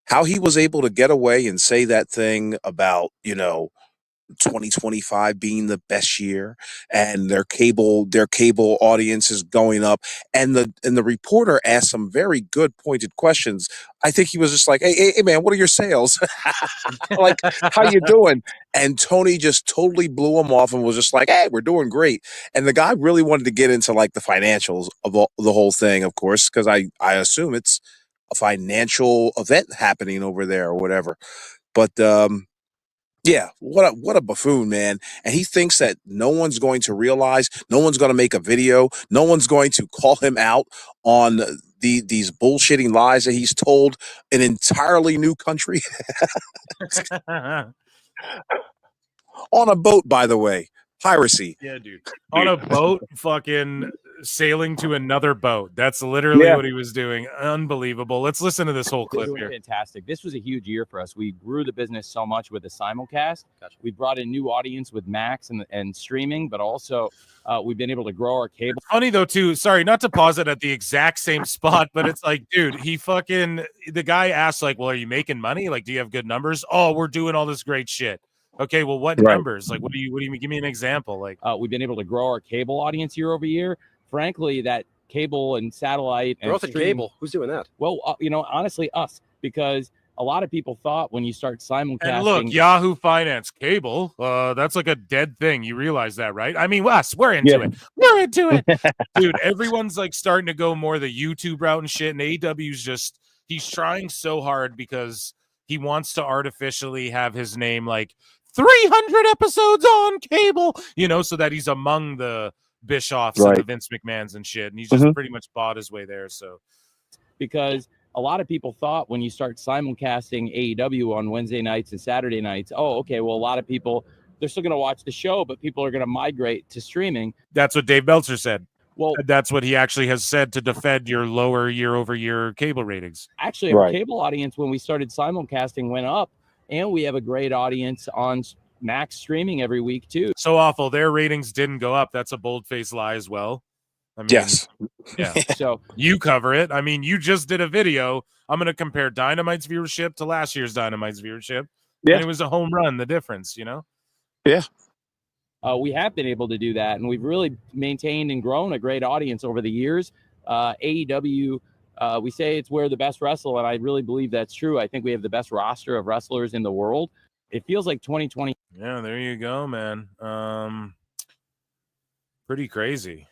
How he was able to get away and say that thing about, 2025 being the best year and their cable audience is going up, and the reporter asked some very good pointed questions. I think he was just like, hey man, what are your sales? Like, how you doing? And Tony just totally blew him off and was just like, hey, we're doing great. And the guy really wanted to get into like the financials of the whole thing, of course, because I assume it's a financial event happening over there or whatever. But yeah, what a buffoon, man. And he thinks that no one's going to realize, no one's going to make a video, no one's going to call him out on these bullshitting lies that he's told an entirely new country. On a boat, by the way. Piracy.
Yeah, dude. On a boat, fucking sailing to another boat. That's literally what he was doing. Unbelievable. Let's listen to this whole clip here.
Fantastic. This was a huge year for us. We grew the business so much with the simulcast. We brought a new audience with Max and streaming, but also we've been able to grow our cable.
Funny though, too. Sorry, not to pause it at the exact same spot, but it's like, dude, the guy asked, like, well, are you making money? Like, do you have good numbers? Oh, we're doing all this great shit. Okay, well, what numbers? Like, what do you give me an example? Like,
we've been able to grow our cable audience year over year. Frankly, that cable and satellite and
growth in cable. Who's doing that?
Well, honestly, us, because a lot of people thought when you start simulcasting.
And look, Yahoo Finance cable, that's like a dead thing. You realize that, right? I mean, us, we're into it. We're into it. Dude, everyone's like starting to go more the YouTube route and shit. And AEW's he's trying so hard because he wants to artificially have his name like 300 episodes on cable, so that he's among the Bischoffs and the Vince McMahons and shit. And he's just pretty much bought his way there. So,
because a lot of people thought when you start simulcasting AEW on Wednesday nights and Saturday nights, oh, okay, well, a lot of people, they're still going to watch the show, but people are going to migrate to streaming.
That's what Dave Meltzer said.
Well,
that's what he actually has said to defend your lower year-over-year cable ratings.
Actually, our cable audience, when we started simulcasting, went up, and we have a great audience on Max streaming every week, too.
So awful. Their ratings didn't go up. That's a bold-faced lie as well. I mean,
yes.
Yeah. So you cover it. I mean, you just did a video. I'm going to compare Dynamite's viewership to last year's Dynamite's viewership. Yeah. And it was a home run, the difference,
Yeah.
We have been able to do that, and we've really maintained and grown a great audience over the years. AEW, we say it's where the best wrestle, and I really believe that's true. I think we have the best roster of wrestlers in the world. It feels like 2020.
Yeah, there you go, man. Pretty crazy.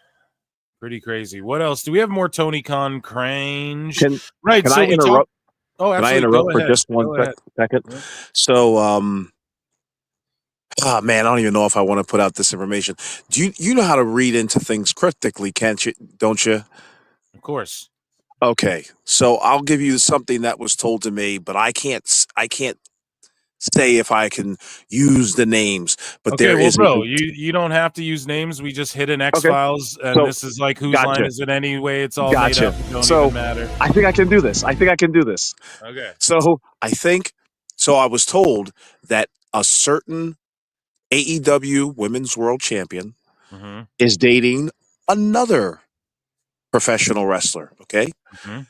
Pretty crazy. What else? Do we have more Tony Khan cringe?
Can
So
I
we
interrupt?
Oh,
Can I
absolutely.
interrupt
Go
for
ahead.
just one second?
Yeah.
So, oh man, I don't even know if I want to put out this information. Do you know how to read into things cryptically, can't you? Don't you?
Of course.
Okay, so I'll give you something that was told to me, but I can't say if I can use the names. But
Okay,
there
well,
is
bro, you don't have to use names. We just hit an X
Okay.
Files, and
So,
this is like whose
gotcha.
line is it anyway? It's all made
Gotcha.
up. It don't
So
even matter.
I think I can do this.
Okay.
So I was told that a certain AEW Women's World Champion
Mm-hmm.
is dating another professional wrestler. Okay.
Mm-hmm.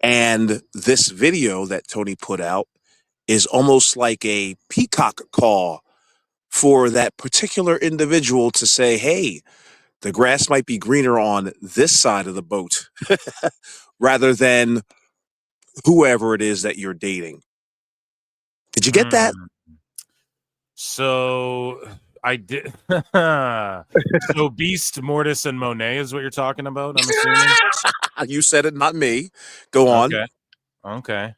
And this video that Tony put out is almost like a peacock call for that particular individual to say, hey, the grass might be greener on this side of the boat rather than whoever it is that you're dating. Did you get that?
So I did. So Beast, Mortis, and Monet is what you're talking about, I'm assuming?
You said it, not me. Go on.
Okay.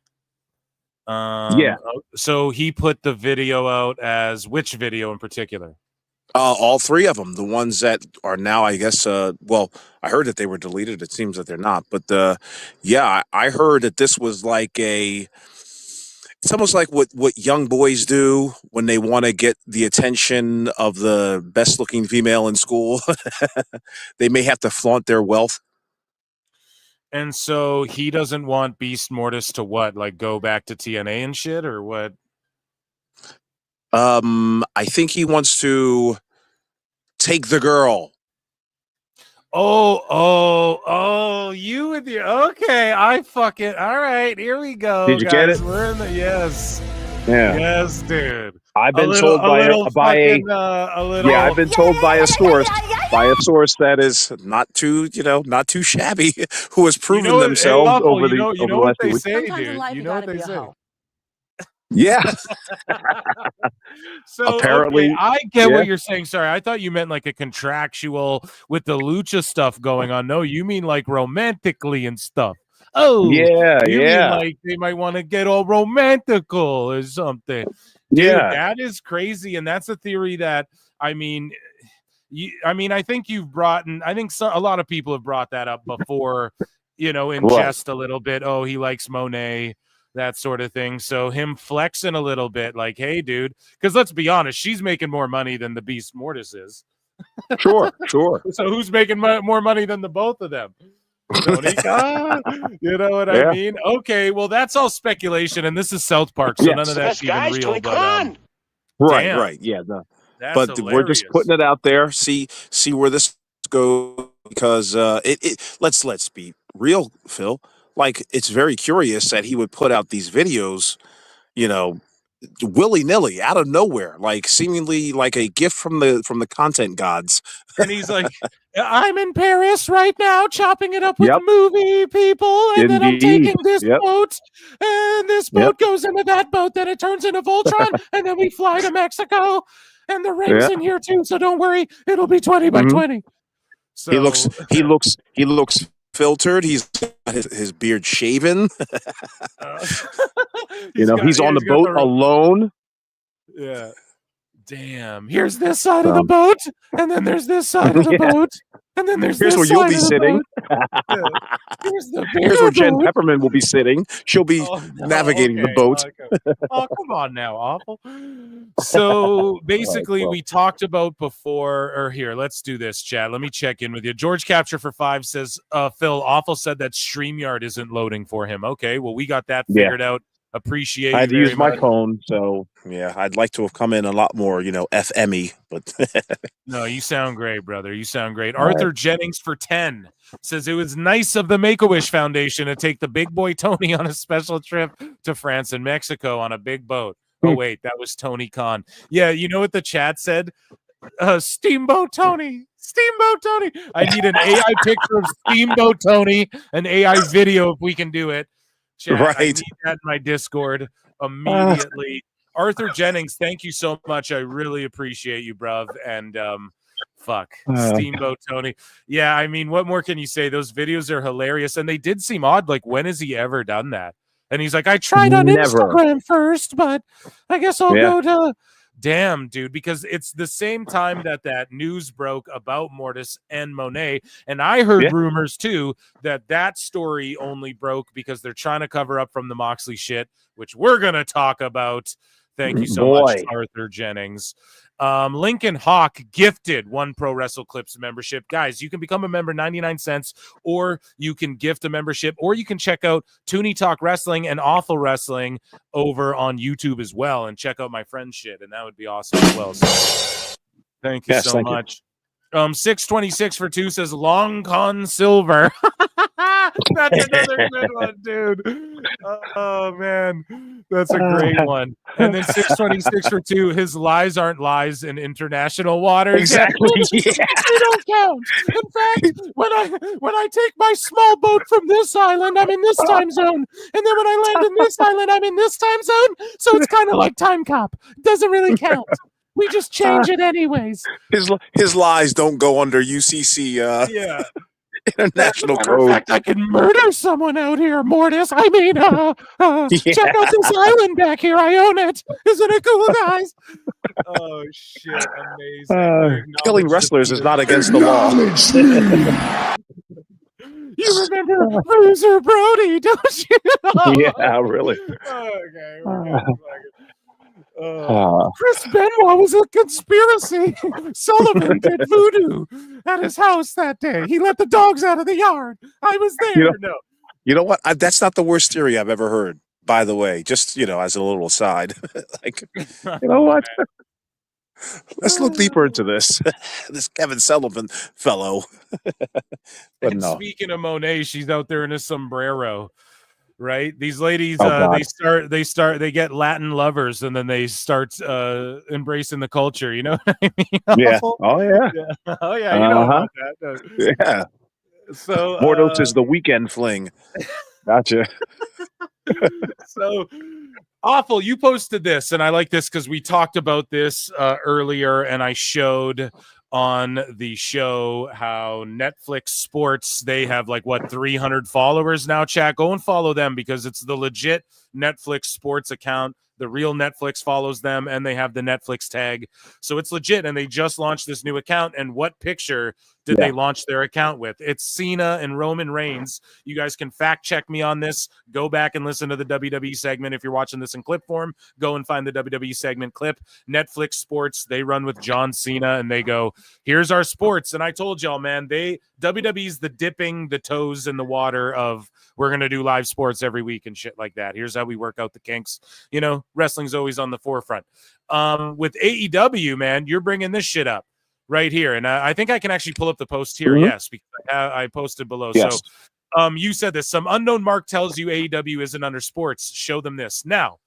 Yeah.
So he put the video out as which video in particular?
All three of them, the ones that are now, I guess, well, I heard that they were deleted. It seems that they're not. But yeah, I heard that this was like it's almost like what young boys do when they want to get the attention of the best looking female in school. They may have to flaunt their wealth.
And so he doesn't want Beast Mortis to what? Like go back to TNA and shit, or what?
I think he wants to take the girl.
Oh, you with your okay. I fucking all right. Here we go.
Did you
guys.
get it?
We're in the yes.
Yeah.
Yes, dude.
I've been told by a I've been told by a source that is not too shabby, who has proven themselves over the last few weeks.
Sometimes in life you
know what
gotta
they
be a
say.
hoe.
Yeah.
So
Apparently,
okay, I get
yeah.
what you're saying. Sorry, I thought you meant like a contractual with the lucha stuff going on. No, you mean like romantically and stuff. Oh,
Yeah,
you mean
yeah.
like they might want to get all romantical or something. Dude,
Yeah.
that is crazy, and that's a theory that I mean, I think you've brought, and I think a lot of people have brought that up before, in
Right.
jest a little bit. Oh, he likes Monet, that sort of thing. So him flexing a little bit, like, hey, dude, because let's be honest, she's making more money than the Beast Mortis is.
Sure.
So who's making more money than the both of them? Tony Khan. You know what I
Yeah.
mean? Okay, well, that's all speculation, and this is South Park, so
Yes.
none of that's even real. But damn.
Right. Yeah.
That's
But we're just
hilarious.
putting it out there. See where this goes, because let's be real, Phil. Like, it's very curious that he would put out these videos, willy-nilly out of nowhere, like seemingly like a gift from the content gods.
And he's like, I'm in Paris right now, chopping it up with
Yep.
movie people, and then I'm
Indeed.
taking this
Yep.
boat, and this boat goes into that boat, then it turns into Voltron, and then we fly to Mexico, and the ring's
Yeah.
in here too, so don't worry, it'll be 20 by
Mhm.
20. So
He looks filtered. He's got his beard shaven. He's on the boat alone.
Yeah. Damn. Here's this side of the boat, and then there's this side of the
Yeah.
boat, and then there's
Here's
this
where you'll
side
be
of the
sitting.
boat. Yeah. Here's the
Here's
bigger
where Jen
boat.
Pepperman will be sitting. She'll be navigating the
okay,
boat.
okay. Oh, come on now, awful. So basically,
well.
we talked about before, or here, let's do this, chat. Let me check in with you. George Capture for 5 says, Phil, Awful said that StreamYard isn't loading for him. Okay, well, we got that
Yeah.
figured out. Appreciate
I
you
had to
very
use my
much.
phone, so yeah, I'd like to have come in a lot more, FME, but
No, you sound great, brother. You sound great.
All right.
Arthur Jennings for 10 says it was nice of the Make-A-Wish Foundation to take the big boy Tony on a special trip to France and Mexico on a big boat. Oh, wait, that was Tony Khan. Yeah, you know what the chat said? Steamboat Tony. Steamboat Tony. I need an AI picture of Steamboat Tony, an AI video if we can do it. Chat, I
Right.
need that in my Discord immediately. Arthur Jennings, thank you so much. I really appreciate you, bruv. And Fuck. Steamboat Tony. Yeah, I mean, what more can you say? Those videos are hilarious, and they did seem odd. Like, when has he ever done that? And he's like, I tried on Instagram first, but I guess I'll go to... Damn, dude, because it's the same time that news broke about Mortis and Monet, and I heard rumors, too, that story only broke because they're trying to cover up from the Moxley shit, which we're going to talk about. Thank you so much, Arthur Jennings. Lincoln Hawk gifted 1 Pro Wrestle Clips membership. Guys, you can become a member 99 cents, or you can gift a membership, or you can check out Toonie Talk Wrestling and Awful Wrestling over on YouTube as well, and check out my friend's shit, and that would be awesome as well. So, thank you so much. 626 for 2 says Long Con Silver. That's another good one, dude. Oh man, that's a great one. And then 626 for 2. His lies aren't lies in international waters.
Exactly.
Yeah. They don't count. In fact, when I take my small boat from this island, I'm in this time zone, and then when I land in this island, I'm in this time zone. So it's kind of like Time Cop. Doesn't really count. We just change it anyways.
His lies don't go under UCC.
Yeah.
International
Matter of
code.
fact, I can murder someone out here, Mortis. I mean, check out this island back here. I own it. Isn't it cool, guys? Oh shit! Amazing.
Killing wrestlers is not against the law.
You remember Loser Brody, don't you?
Yeah, really.
Okay. Chris Benoit was a conspiracy. Sullivan did voodoo at his house that day. He let the dogs out of the yard. I was there.
You know what? That's not the worst theory I've ever heard, by the way. Just, as a little aside. Like, you know what? Let's look deeper into this. This Kevin Sullivan fellow. But
And
no.
speaking of Monet, she's out there in a sombrero. Right, these ladies,
God.
they get Latin lovers, and then they start embracing the culture. You know what I mean?
Yeah. Oh yeah.
Oh yeah. You know about that.
Yeah.
So
Mordos is the weekend fling. Gotcha.
So Awful, you posted this, and I like this because we talked about this earlier, and I showed on the show how Netflix Sports, they have 300 followers now. Chat, go and follow them because it's the legit Netflix Sports account. The real Netflix follows them, and they have the Netflix tag, so it's legit. And they just launched this new account. And what picture did they launch their account with? It's Cena and Roman Reigns. You guys can fact check me on this. Go back and listen to the WWE segment. If you're watching this in clip form, go and find the WWE segment clip. Netflix Sports, they run with John Cena, and they go, here's our sports. And I told y'all, man, WWE's the dipping the toes in the water of, we're going to do live sports every week and shit like that. Here's how we work out the kinks. Wrestling's always on the forefront. With AEW, man, you're bringing this shit up right here. And I think I can actually pull up the post here. Yes, because I posted below.
Yes.
So you said this. Some unknown mark tells you AEW isn't under sports. Show them this. Now,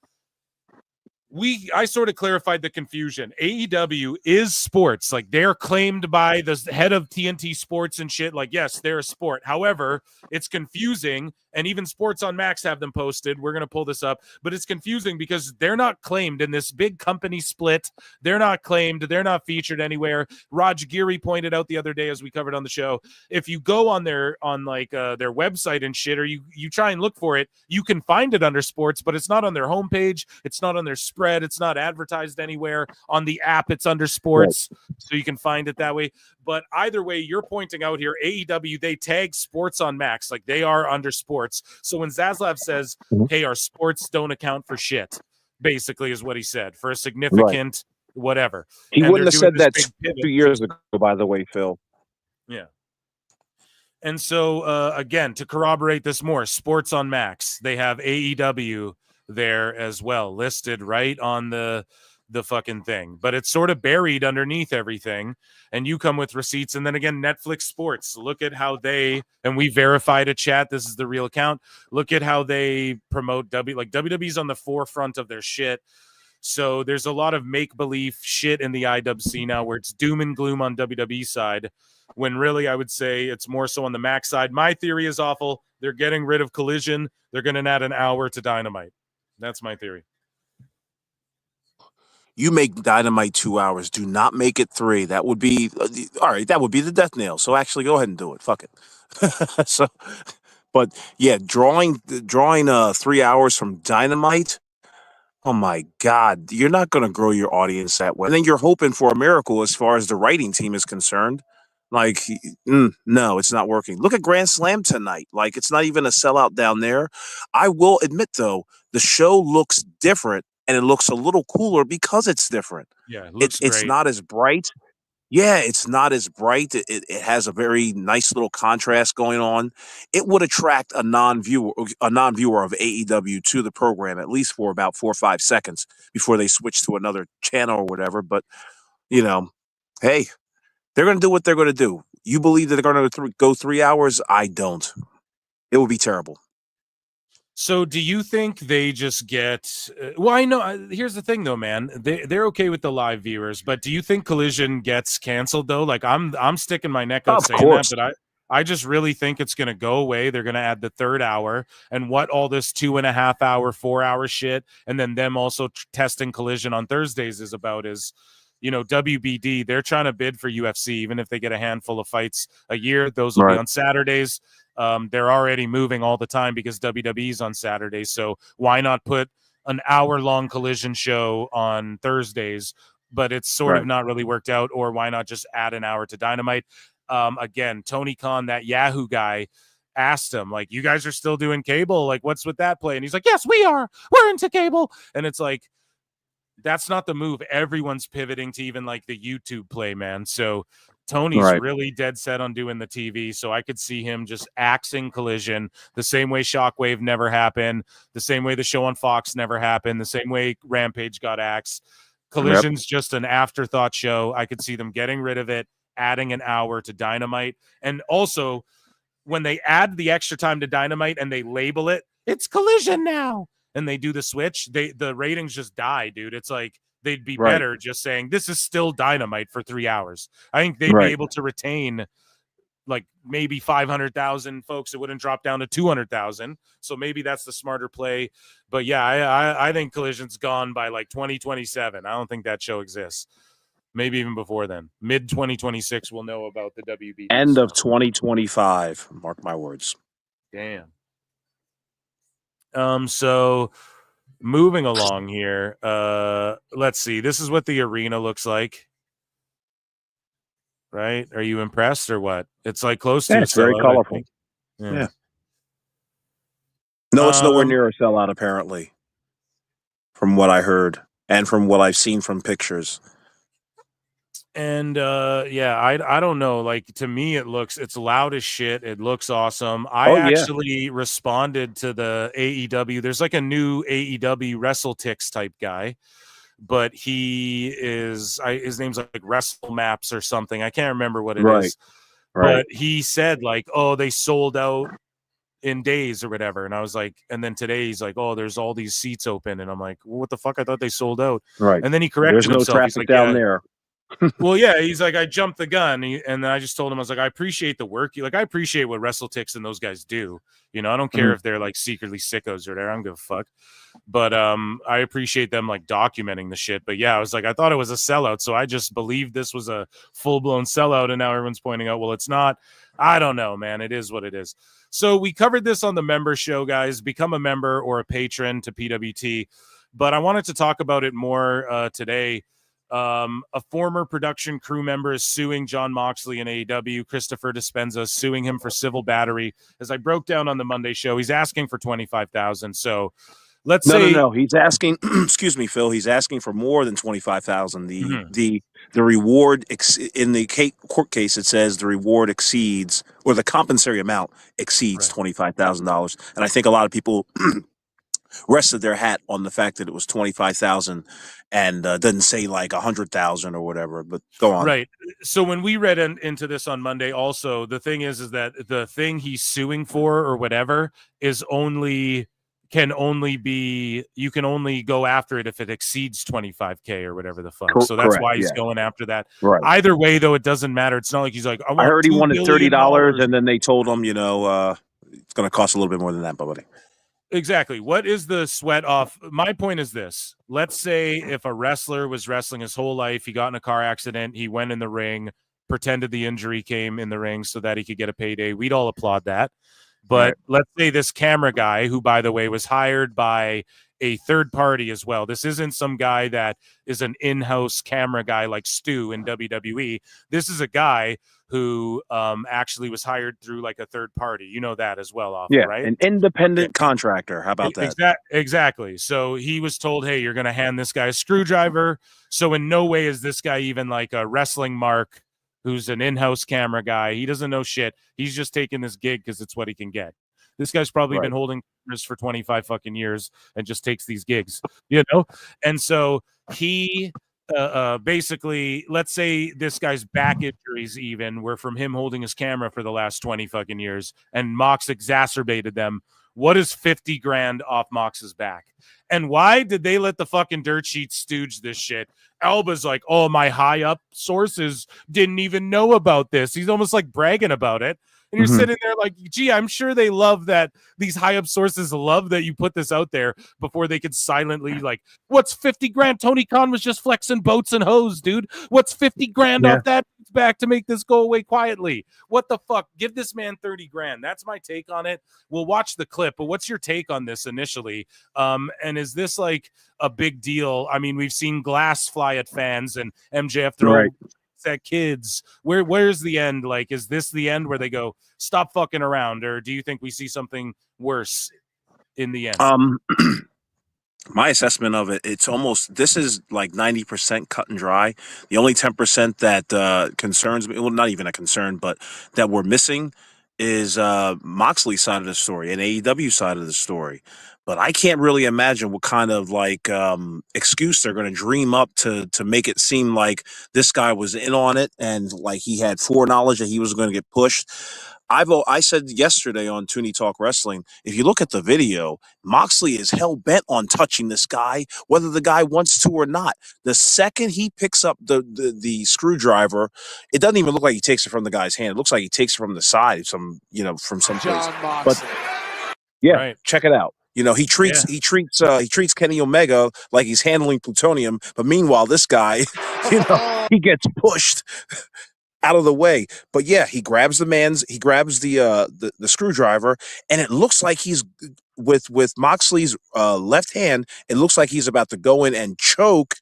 I sort of clarified the confusion. AEW is sports. They're claimed by the head of TNT Sports and shit. Yes, they're a sport. However, it's confusing, and even Sports on Max have them posted. We're going to pull this up, but it's confusing because they're not claimed in this big company split. They're not claimed. They're not featured anywhere. Raj Giri pointed out the other day, as we covered on the show, if you go on their website and shit, or you try and look for it, you can find it under sports, but it's not on their homepage. It's not on their spread. It's not advertised anywhere. On the app, it's under sports, so you can find it that way. But either way, you're pointing out here, AEW, they tag Sports on Max. They are under sports. So when Zaslav says, hey, our sports don't account for shit, basically is what he said, for a significant whatever.
He
And
wouldn't have
they're
said
doing
that
this big
2 years ago, by the way, Phil.
Yeah. And so, again, to corroborate this more, Sports on Max, they have AEW there as well, listed right on the fucking thing, but it's sort of buried underneath everything. And you come with receipts. And then again, Netflix Sports, look at how and we verified a chat, this is the real account. Look at how they promote WWE's on the forefront of their shit. So there's a lot of make-believe shit in the IWC now, where it's doom and gloom on WWE side, when really I would say it's more so on the Max side. My theory is Awful. They're getting rid of Collision. They're going to add an hour to Dynamite. That's my theory.
You make Dynamite 2 hours. Do not make it 3. That would be all right. That would be the death nail. So actually, go ahead and do it. Fuck it. So, but yeah, drawing 3 hours from Dynamite. Oh my God, you're not going to grow your audience that way. And then you're hoping for a miracle as far as the writing team is concerned. Like, no, it's not working. Look at Grand Slam tonight. Like, it's not even a sellout down there. I will admit, though, the show looks different and it looks a little cooler because it's different.
Yeah, it looks
It's
great.
not as bright. Yeah, it's not as bright. It has a very nice little contrast going on. It would attract a non-viewer of AEW to the program at least for about 4 or 5 seconds before they switch to another channel or whatever. But you know, hey, they're going to do what they're going to do. You believe that they're going to go 3 hours? I don't. It would be terrible.
So do you think they just get well, I know here's the thing though, man. They're okay with the live viewers, but do you think Collision gets canceled though? Like I'm sticking my neck out saying that, but I just really think it's gonna go away. They're gonna add the 3rd hour and what all this 2.5 hour, 4 hour shit, and then them also testing Collision on Thursdays is about is WBD, they're trying to bid for UFC, even if they get a handful of fights a year. Those will be on Saturdays. They're already moving all the time because WWE's on Saturdays. So why not put an hour-long Collision show on Thursdays? But it's sort of not really worked out. Or why not just add an hour to Dynamite? Again, Tony Khan, that Yahoo guy, asked him, like, you guys are still doing cable? Like, what's with that play? And he's like, yes, we are. We're into cable. And it's like, that's not the move. Everyone's pivoting to even like the YouTube play, man. So Tony's really dead set on doing the TV. So I could see him just axing Collision the same way Shockwave never happened, the same way the show on Fox never happened, the same way Rampage got axed. Collision's just an afterthought show. I could see them getting rid of it, adding an hour to Dynamite. And also, when they add the extra time to Dynamite and they label it, it's Collision now, and they do the switch, the ratings just die, dude. It's like they'd be better just saying this is still Dynamite for 3 hours. I think they'd be able to retain like maybe 500,000 folks. It wouldn't drop down to 200,000. So maybe that's the smarter play. But yeah, I think Collision's gone by like 2027. I don't think that show exists. Maybe even before then. Mid 2026, we'll know about the WB.
End of 2025. Mark my words.
Damn. So moving along here, let's see. This is what the arena looks like. Right? Are you impressed or what? It's like close to
it's very colorful.
Yeah.
No, it's nowhere near a sellout, apparently, from what I heard and from what I've seen from pictures.
And I don't know. Like, to me, it's loud as shit. It looks awesome. I actually responded to the AEW. There's like a new AEW Wrestle Ticks type guy, but his name's like Wrestle Maps or something. I can't remember what it is. But he said like, oh, they sold out in days or whatever. And I was like, and then today he's like, oh, there's all these seats open. And I'm like, well, what the fuck? I thought they sold out.
Right.
And then he corrected
himself.
There's no
traffic down there.
Well, yeah, he's like, I jumped the gun, and then I just told him, I was like, I appreciate the work. Like, I appreciate what WrestleTix and those guys do. I don't care if they're like secretly sickos or whatever. I don't give a fuck. But I appreciate them like documenting the shit. But yeah, I was like, I thought it was a sellout, so I just believed this was a full blown sellout, and now everyone's pointing out, well, it's not. I don't know, man. It is what it is. So we covered this on the member show, guys. Become a member or a patron to PWT. But I wanted to talk about it more today. A former production crew member is suing Jon Moxley in AEW. Christopher Dispenza suing him for civil battery. As I broke down on the Monday show, he's asking for $25,000. So let's say
no. He's asking. Excuse me, Phil. He's asking for more than $25,000. The reward in the court case, it says the reward exceeds, or the compensatory amount exceeds $25,000. And I think a lot of people rested their hat on the fact that it was 25,000 and doesn't say like 100,000 or whatever. But go on.
Right. So when we read into this on Monday, also the thing is that the thing he's suing for or whatever is can only be, you can only go after it if it exceeds 25K or whatever the fuck. So that's why he's going after that.
Right.
Either way, though, it doesn't matter. It's not like he's like,
I heard he wanted $30 and then they told him, it's going to cost a little bit more than that, buddy.
Exactly. What is the sweat off? My point is this. Let's say if a wrestler was wrestling his whole life, he got in a car accident, he went in the ring, pretended the injury came in the ring so that he could get a payday. We'd all applaud that. But let's say this camera guy, who, by the way, was hired by a third party as well. This isn't some guy that is an in-house camera guy like Stu in WWE. This is a guy who actually was hired through like a third party. You know that as well, Awful,
Yeah,
right?
an independent contractor. How about that?
Exactly. So he was told, hey, you're going to hand this guy a screwdriver. So in no way is this guy even like a wrestling mark who's an in-house camera guy. He doesn't know shit. He's just taking this gig because it's what he can get. This guy's probably been holding cameras for 25 fucking years and just takes these gigs, you know? And so he basically, let's say this guy's back injuries even were from him holding his camera for the last 20 fucking years, and Mox exacerbated them. What is 50 grand off Mox's back? And why did they let the fucking dirt sheet stooge this shit? Alba's like, oh, my high up sources didn't even know about this. He's almost like bragging about it. And you're sitting there like, gee, I'm sure they love that. These high up sources love that you put this out there before they could silently like, what's 50 grand? Tony Khan was just flexing boats and hose, dude. What's 50 grand off that back to make this go away quietly? What the fuck? Give this man 30 grand. That's my take on it. We'll watch the clip, but what's your take on this initially? And is this like a big deal? I mean, we've seen glass fly at fans and MJF throw at kids. Where's the end? Like, is this the end where they go, stop fucking around? Or do you think we see something worse in the end?
My assessment of it, it's almost, this is like 90% cut and dry. The only 10% that concerns me, well, not even a concern, but that we're missing is Moxley's side of the story and AEW side of the story. But I can't really imagine what kind of like excuse they're going to dream up to make it seem like this guy was in on it and like he had foreknowledge that he was going to get pushed. I said yesterday on Toonie Talk Wrestling, if you look at the video, Moxley is hell bent on touching this guy, whether the guy wants to or not. The second he picks up the screwdriver, it doesn't even look like he takes it from the guy's hand. It looks like he takes it from the side, from someplace.
Jon Moxley.
But check it out. You know, he treats Kenny Omega like he's handling plutonium, but meanwhile, this guy, he gets pushed out of the way. But yeah, he grabs the screwdriver, and it looks like he's with Moxley's left hand. It looks like he's about to go in and choke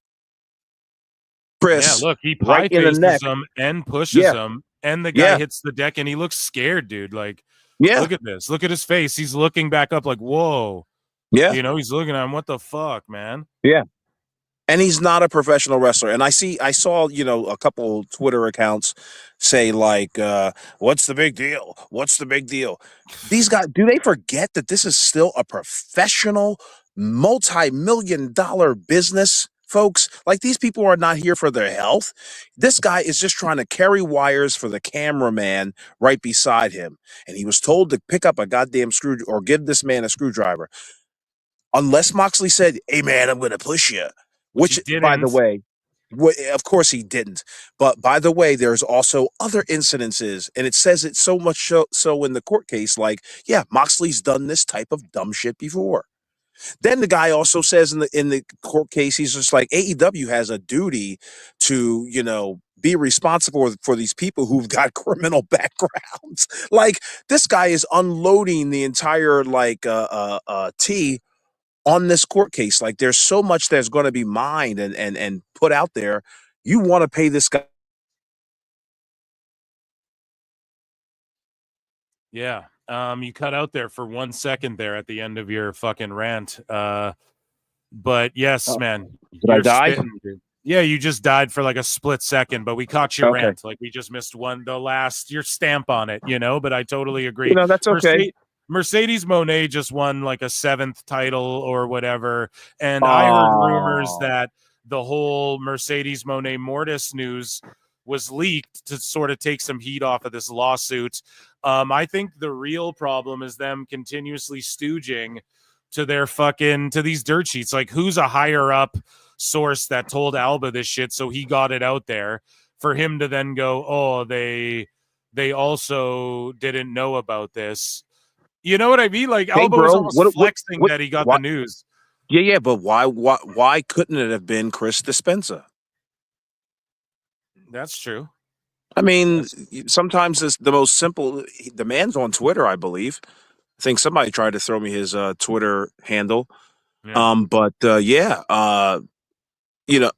Chris.
Yeah, look, he
right in the neck
him and pushes him, and the guy hits the deck, and he looks scared, dude. Like, look at this. Look at his face. He's looking back up like, whoa.
Yeah.
You know, he's looking at him. What the fuck, man?
Yeah. And he's not a professional wrestler. And I saw, a couple Twitter accounts say like, what's the big deal? What's the big deal? These guys, do they forget that this is still a professional, multi-million-dollar business, folks? Like, these people are not here for their health. This guy is just trying to carry wires for the cameraman right beside him. And he was told to pick up a goddamn screw or give this man a screwdriver. Unless Moxley said, hey man, I'm going to push you. Which by the way, of course he didn't. But by the way, there's also other incidences, and it says it so much so in the court case, like, yeah, Moxley's done this type of dumb shit before. Then the guy also says in the court case, he's just like, AEW has a duty to, be responsible for these people who've got criminal backgrounds. Like, this guy is unloading the entire tea on this court case. Like, there's so much that's going to be mined and put out there. You want to pay this guy.
Yeah. You cut out there for 1 second there at the end of your fucking rant. But yes, man.
Did I die?
Yeah, you just died for like a split second, but we caught your rant. Like, we just missed your stamp on it, but I totally agree.
That's okay.
Mercedes Moné just won like a 7th title or whatever. And I heard rumors that the whole Mercedes Moné Mortis news was leaked to sort of take some heat off of this lawsuit. I think the real problem is them continuously stooging to these dirt sheets. Like, who's a higher up source that told Alba this shit so he got it out there for him to then go, oh, they also didn't know about this. You know what I mean? Like
Hey,
Alba was
bro,
almost flexing that he got the news.
Yeah, but why couldn't it have been Chris Dispenza?
That's true.
I mean, sometimes it's the most simple. The man's on Twitter, I believe. I think somebody tried to throw me his Twitter handle.
Yeah.
You know,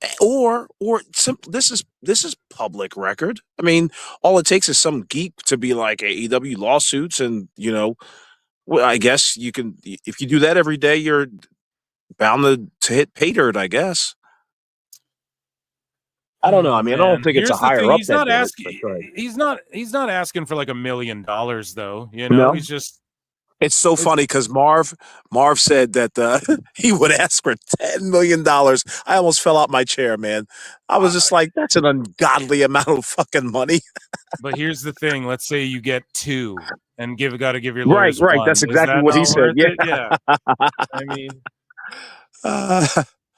this is public record. I mean, all it takes is some geek to be like AEW lawsuits, and you know, well, I guess you can if you do that every day, you're bound to hit pay dirt, I guess. I don't know. I mean, I don't think it's a
Here's the
higher
thing.
up
He's
that
not
did it,
asking.
but,
He's not asking for like $1 million though. You know,
no,
he's just.
it's so funny because Marv said that he would ask for $10 million. I almost fell out my chair, man. I was just like, that's an ungodly amount of fucking money.
But here's the thing. Let's say you get 2 and got to give your
Right.
lawyers 1.
That's
Is
exactly
that
what he
not
said.
worth
Yeah.
it? Yeah. I mean,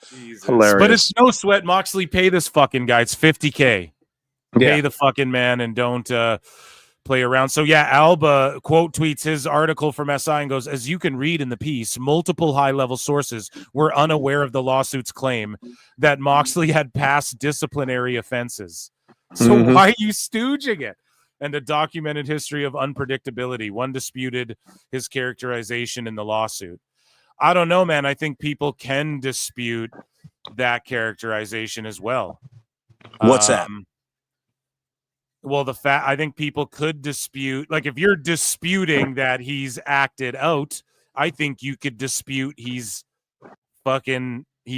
Jesus.
Hilarious.
But it's no sweat. Moxley, pay this fucking guy. It's $50K. Pay the fucking man and don't play around. So yeah, Alba quote tweets his article from SI and goes, as you can read in the piece, multiple high-level sources were unaware of the lawsuit's claim that Moxley had past disciplinary offenses. So why are you stooging it? And a documented history of unpredictability. One disputed his characterization in the lawsuit. I don't know, man. I think people can dispute that characterization as well.
What's that?
Well, I think people could dispute, like if you're disputing that he's acted out, I think you could dispute he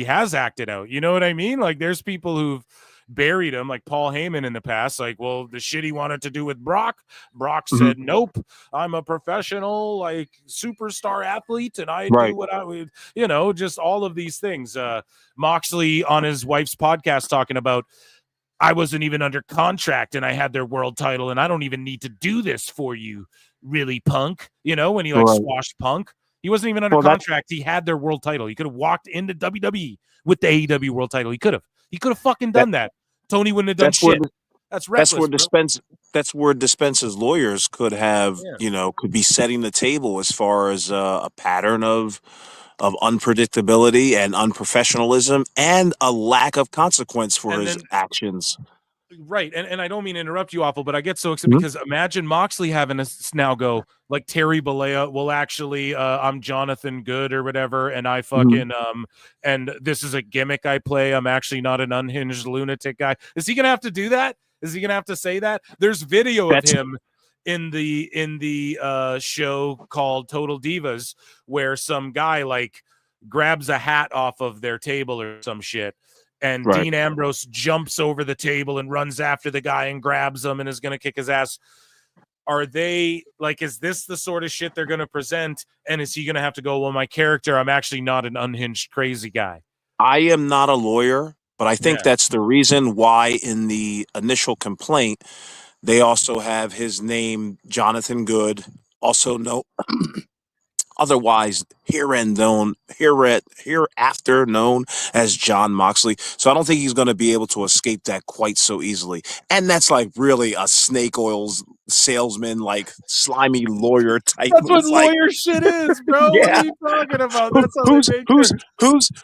has acted out. You know what I mean? Like there's people who've buried him, like Paul Heyman in the past. Like, well, the shit he wanted to do with Brock said, nope, I'm a professional, like superstar athlete, and I do what I would, you know, just all of these things. Moxley on his wife's podcast talking about, I wasn't even under contract and I had their world title and I don't even need to do this for you, really, Punk. You know, when he squashed Punk, he wasn't even under contract. He had their world title. He could have walked into WWE with the AEW world title. He could have fucking done that. Tony wouldn't have done shit. That's reckless.
That's where Dispensa's lawyers could have, you know, could be setting the table as far as a pattern of unpredictability and unprofessionalism and a lack of consequence for his actions.
Right. And I don't mean to interrupt you, Awful, but I get so excited because imagine Moxley having us now go like Terry Bollea, well, actually, I'm Jonathan Good or whatever. And I fucking, and this is a gimmick I play. I'm actually not an unhinged lunatic guy. Is he going to have to do that? Is he going to have to say that? There's video of him in the show called Total Divas where some guy like grabs a hat off of their table or some shit. And Dean Ambrose jumps over the table and runs after the guy and grabs him and is going to kick his ass. Are they like, is this the sort of shit they're going to present? And is he going to have to go, well, my character, I'm actually not an unhinged crazy guy.
I am not a lawyer, but I think that's the reason why in the initial complaint, they also have his name, Jonathan Good, also otherwise hereafter known as Jon Moxley. So I don't think he's going to be able to escape that quite so easily. And that's like really a snake oil salesman, like slimy lawyer type.
That's what lawyer shit is, bro. What are you talking about? That's how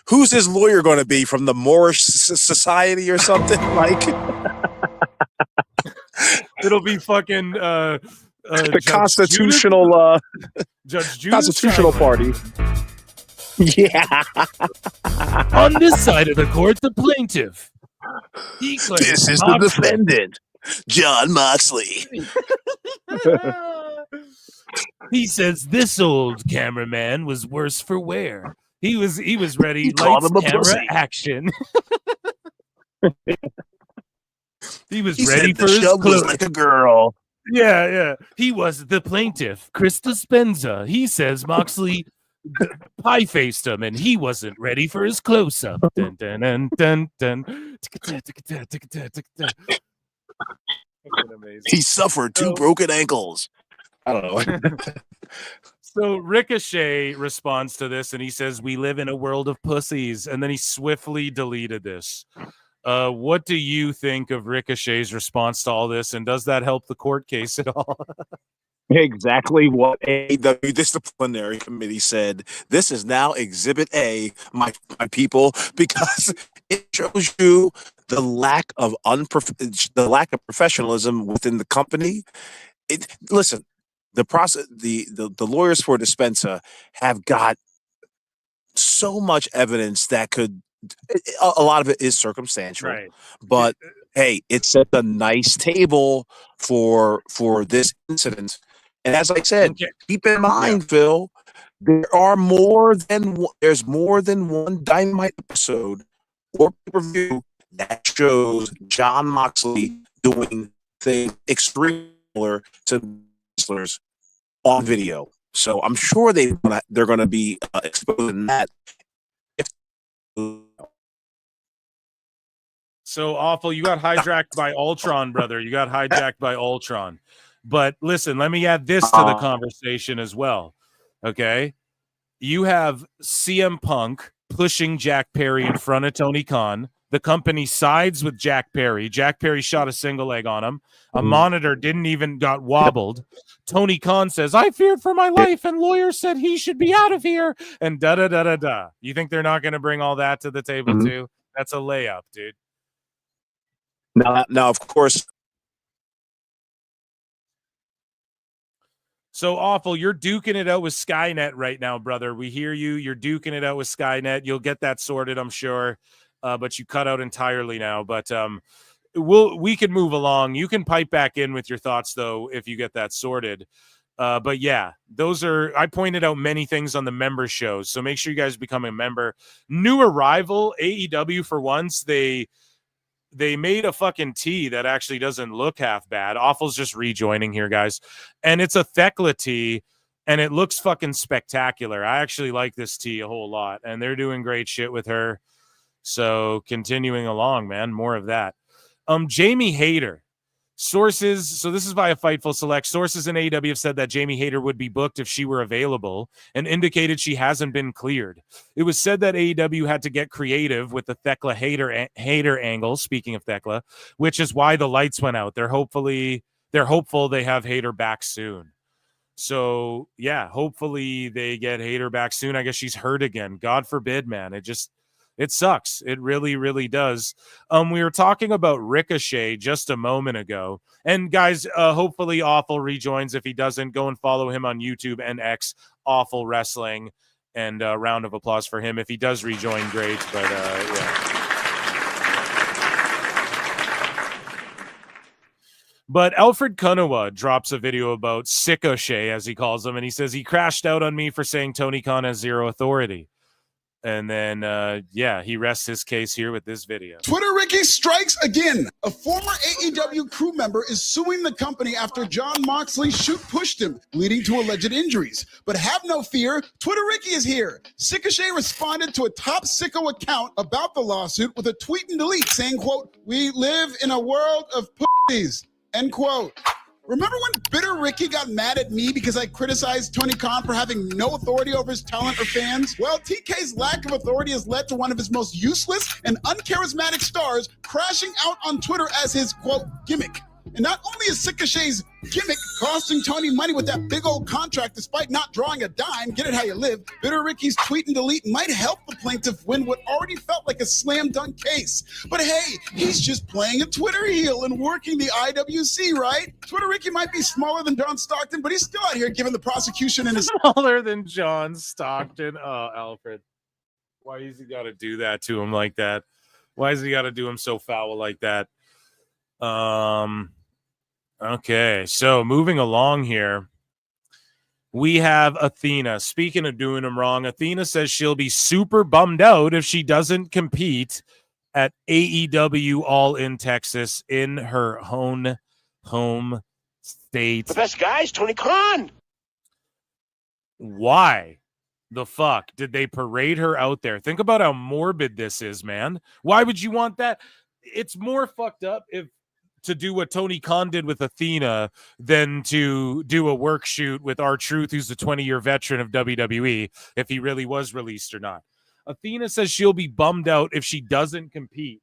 who's his lawyer going to be, from the Moorish Society or something? Like
it'll be fucking
the constitutional
Judge Judas
Constitutional Party. Yeah.
On this side of the court, the plaintiff. He claims
this is the defendant, Jon Moxley.
He says this old cameraman was worse for wear. He was ready.
He called
Lights,
him a
camera,
pussy.
Action. He was
He
ready
said
for
the
his
shove was
clothes.
like a girl.
Yeah. He was the plaintiff, Chris Dispenza. He says Moxley pie-faced him, and he wasn't ready for his close-up. Dun, dun, dun, dun, dun.
He suffered 2 broken ankles. I don't know.
So Ricochet responds to this, and he says, "We live in a world of pussies," and then he swiftly deleted this. What do you think of Ricochet's response to all this, and does that help the court case at all?
Exactly what AEW disciplinary committee said. This is now Exhibit A, my people, because it shows you the lack of professionalism within the company. Listen, the process, the lawyers for Dispensa have got so much evidence that could. A lot of it is circumstantial,
Right.
but hey, it set a nice table for this incident. And as I said, keep in mind, Phil, there's more than one Dynamite episode or pay-per-view that shows Jon Moxley doing things extremely similar to wrestlers on video. So I'm sure they're gonna be exposing that.
So awful. You got hijacked by Ultron, brother. You got hijacked by Ultron. But listen, let me add this to the conversation as well. Okay. You have CM Punk pushing Jack Perry in front of Tony Khan. The company sides with Jack Perry. Jack Perry shot a single leg on him. A monitor didn't even got wobbled. Tony Khan says, I feared for my life, and lawyers said he should be out of here. And da-da-da-da-da. You think they're not going to bring all that to the table too? That's a layup, dude.
Now, of course.
So awful. You're duking it out with Skynet right now, brother. We hear you. You're duking it out with Skynet. You'll get that sorted, I'm sure. But you cut out entirely now. But we can move along. You can pipe back in with your thoughts, though, if you get that sorted. But yeah, I pointed out many things on the member shows. So make sure you guys become a member. New arrival, AEW for once. They made a fucking tee that actually doesn't look half bad. Awful's just rejoining here, guys. And it's a Thekla tee, and it looks fucking spectacular. I actually like this tee a whole lot, and they're doing great shit with her. So continuing along, man, more of that. Jamie Hayter. Sources, so this is via Fightful Select. Sources in AEW have said that Jamie Hayter would be booked if she were available and indicated she hasn't been cleared. It was said that AEW had to get creative with the Thekla Hayter angle, speaking of Thekla, which is why the lights went out. They're hopeful they have Hayter back soon. So, yeah, hopefully they get Hayter back soon. I guess she's hurt again. God forbid, man. It sucks. It really, really does. We were talking about Ricochet just a moment ago. And guys, hopefully Awful rejoins. If he doesn't, go and follow him on YouTube and X, Awful Wrestling. And a round of applause for him. If he does rejoin, great. But yeah. But Alfred Kunawa drops a video about Ricochet, as he calls him. And he says he crashed out on me for saying Tony Khan has zero authority. And then, he rests his case here with this video.
Twitter Ricky strikes again. A former AEW crew member is suing the company after Jon Moxley pushed him, leading to alleged injuries. But have no fear, Twitter Ricky is here. Ricochet responded to a top sicko account about the lawsuit with a tweet and delete saying, quote, "We live in a world of pussies," end quote. Remember when Bitter Ricky got mad at me because I criticized Tony Khan for having no authority over his talent or fans? Well, TK's lack of authority has led to one of his most useless and uncharismatic stars crashing out on Twitter as his, quote, gimmick. And not only is Ricochet's gimmick costing Tony money with that big old contract despite not drawing a dime, get it how you live, Bitter Ricky's tweet and delete might help the plaintiff win what already felt like a slam dunk case. But hey, he's just playing a Twitter heel and working the IWC, right? Twitter Ricky might be smaller than John Stockton, but he's still out here giving the prosecution and his...
Smaller than John Stockton. Oh, Alfred. Why has he got to do that to him like that? Why has he got to do him so foul like that? Okay, so moving along here, we have Athena. Speaking of doing him wrong, Athena says she'll be super bummed out if she doesn't compete at AEW All in Texas in her own home state.
The best guy is Tony Khan.
Why the fuck did they parade her out there? Think about how morbid this is, man. Why would you want that? It's more fucked up to do what Tony Khan did with Athena than to do a work shoot with R-Truth, who's a 20-year veteran of WWE, if he really was released or not. Athena says she'll be bummed out if she doesn't compete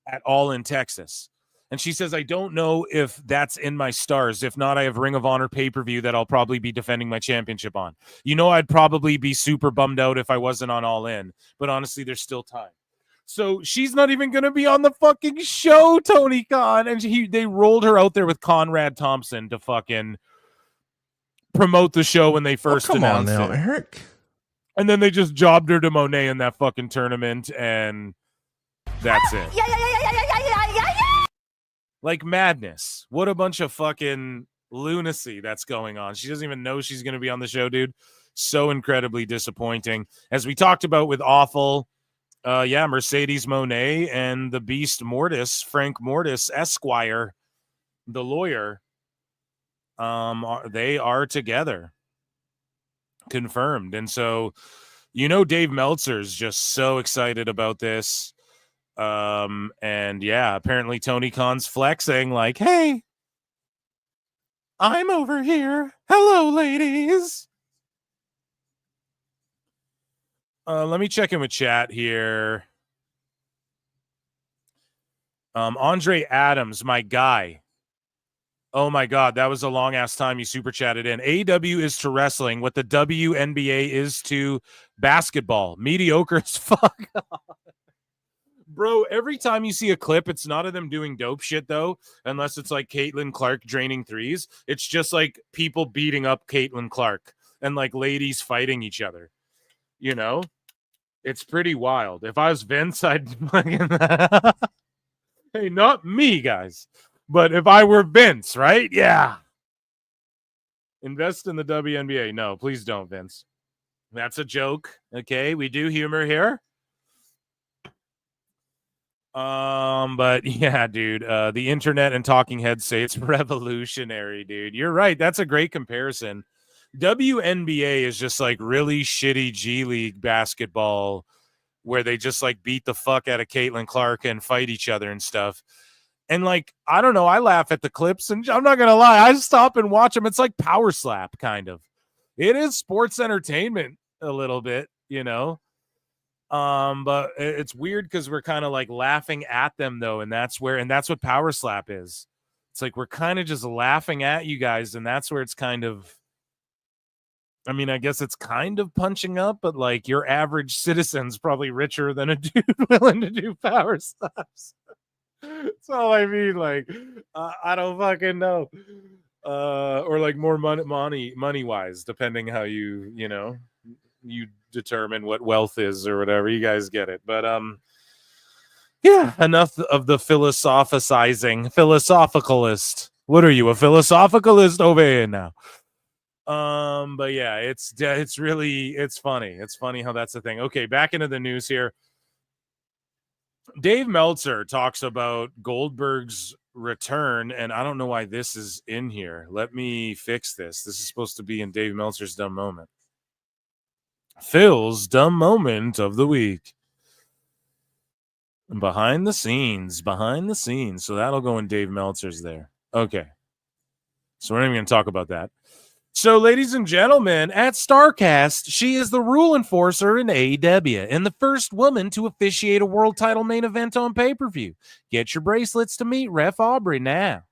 at All in Texas. And she says, I don't know if that's in my stars. If not, I have Ring of Honor pay-per-view that I'll probably be defending my championship on. You know, I'd probably be super bummed out if I wasn't on All In. But honestly, there's still time. So she's not even going to be on the fucking show, Tony Khan. And they rolled her out there with Conrad Thompson to fucking promote the show when they first announced
now,
it.
Eric.
And then they just jobbed her to Monet in that fucking tournament, and that's it. Like madness. What a bunch of fucking lunacy that's going on. She doesn't even know she's going to be on the show, dude. So incredibly disappointing. As we talked about with Awful, Mercedes Monet and the Beast Mortis, Frank Mortis, Esquire, the lawyer, they are together. Confirmed. And so, you know, Dave Meltzer's just so excited about this. And yeah, apparently Tony Khan's flexing like, hey, I'm over here. Hello, ladies. Let me check in with chat here. Andre Adams, my guy. Oh my God, that was a long ass time you super chatted in. AEW is to wrestling what the WNBA is to basketball. Mediocre as fuck. Bro, every time you see a clip, it's not of them doing dope shit, though, unless it's like Caitlin Clark draining threes. It's just like people beating up Caitlin Clark and like ladies fighting each other. You know? It's pretty wild. If I was Vince, I'd fucking... Hey, not me, guys. But if I were Vince, right? Yeah. Invest in the WNBA. No, please don't, Vince. That's a joke. Okay, we do humor here. But yeah, dude, the internet and talking heads say it's revolutionary, dude. You're right. That's a great comparison. WNBA is just like really shitty G League basketball where they just like beat the fuck out of Caitlin Clark and fight each other and stuff. And like, I don't know, I laugh at the clips and I'm not going to lie. I stop and watch them. It's like Power Slap kind of. It is sports entertainment a little bit, you know? But it's weird because we're kind of like laughing at them though, and that's what Power Slap is. It's like we're kind of just laughing at you guys, and that's where it's kind of, I mean, I guess it's kind of punching up, but like your average citizen's probably richer than a dude willing to do Power Slaps. That's all I mean. Like, I don't fucking know. Or like more money wise, depending how you determine what wealth is or whatever. You guys get it. But yeah, enough of the philosophicalist. What are you, a philosophicalist over here now? But yeah, it's funny. It's funny how that's the thing. Okay, back into the news here. Dave Meltzer talks about Goldberg's return, and I don't know why this is in here. Let me fix this. This is supposed to be in Dave Meltzer's dumb moment. Phil's dumb moment of the week. Behind the scenes. So that'll go in Dave Meltzer's there. Okay. So we're not even going to talk about that. So, ladies and gentlemen, at StarCast, she is the rule enforcer in AEW and the first woman to officiate a world title main event on pay-per-view. Get your bracelets to meet Ref Aubrey now.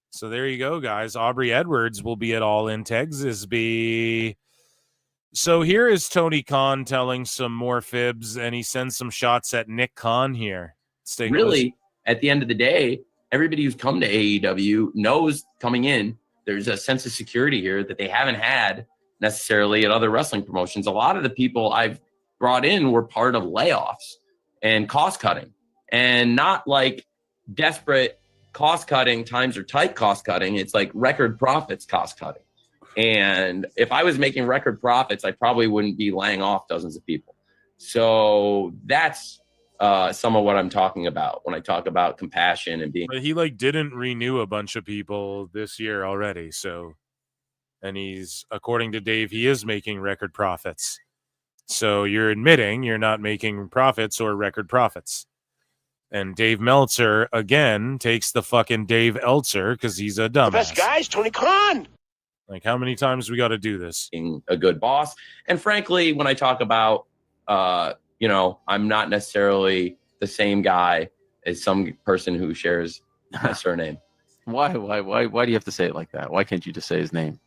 So there you go, guys. Aubrey Edwards will be at All In Texas. So here is Tony Khan telling some more fibs, and he sends some shots at Nick Khan here.
Really, at the end of the day, everybody who's come to AEW knows coming in, there's a sense of security here that they haven't had necessarily at other wrestling promotions. A lot of the people I've brought in were part of layoffs and cost cutting, and not like desperate cost cutting times are tight cost cutting. It's like record profits cost cutting. And if I was making record profits, I probably wouldn't be laying off dozens of people. So that's some of what I'm talking about when I talk about compassion and being.
But he like didn't renew a bunch of people this year already. So, and he's, according to Dave, he is making record profits. So you're admitting you're not making profits or record profits. And Dave Meltzer again takes the fucking Dave Eltzer because he's a dumbass.
The best guys, Tony Khan.
Like, how many times we got to do this?
Being a good boss. And frankly, when I talk about, I'm not necessarily the same guy
is some person who shares my surname.
Why do you have to say it like that? Why can't you just say his name?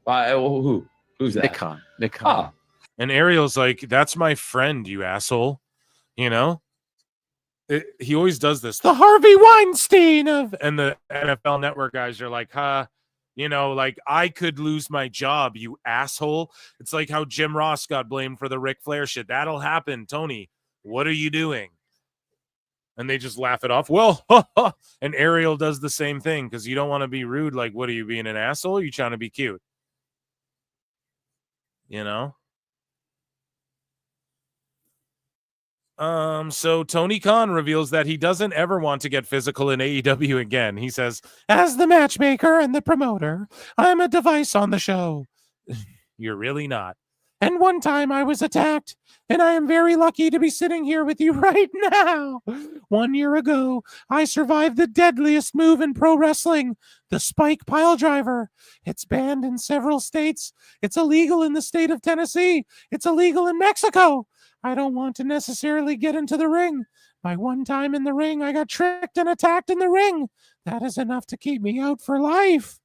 Who's that?
Nick Khan.
And Ariel's like, that's my friend, you asshole. You know? He always does this. The Harvey Weinstein of, and the NFL Network guys are like, you know, like, I could lose my job, you asshole. It's like how Jim Ross got blamed for the Ric Flair shit. That'll happen, Tony. What are you doing? And they just laugh it off. Well, and Ariel does the same thing because you don't want to be rude. Like, what are you, being an asshole? Or you trying to be cute? You know? So Tony Khan reveals that he doesn't ever want to get physical in AEW again. He says, as the matchmaker and the promoter, I'm a device on the show. You're really not. And one time I was attacked, and I am very lucky to be sitting here with you right now. 1 year ago, I survived the deadliest move in pro wrestling, the spike pile driver. It's banned in several states. It's illegal in the state of Tennessee. It's illegal in Mexico. I don't want to necessarily get into the ring. My one time in the ring, I got tricked and attacked in the ring. That is enough to keep me out for life.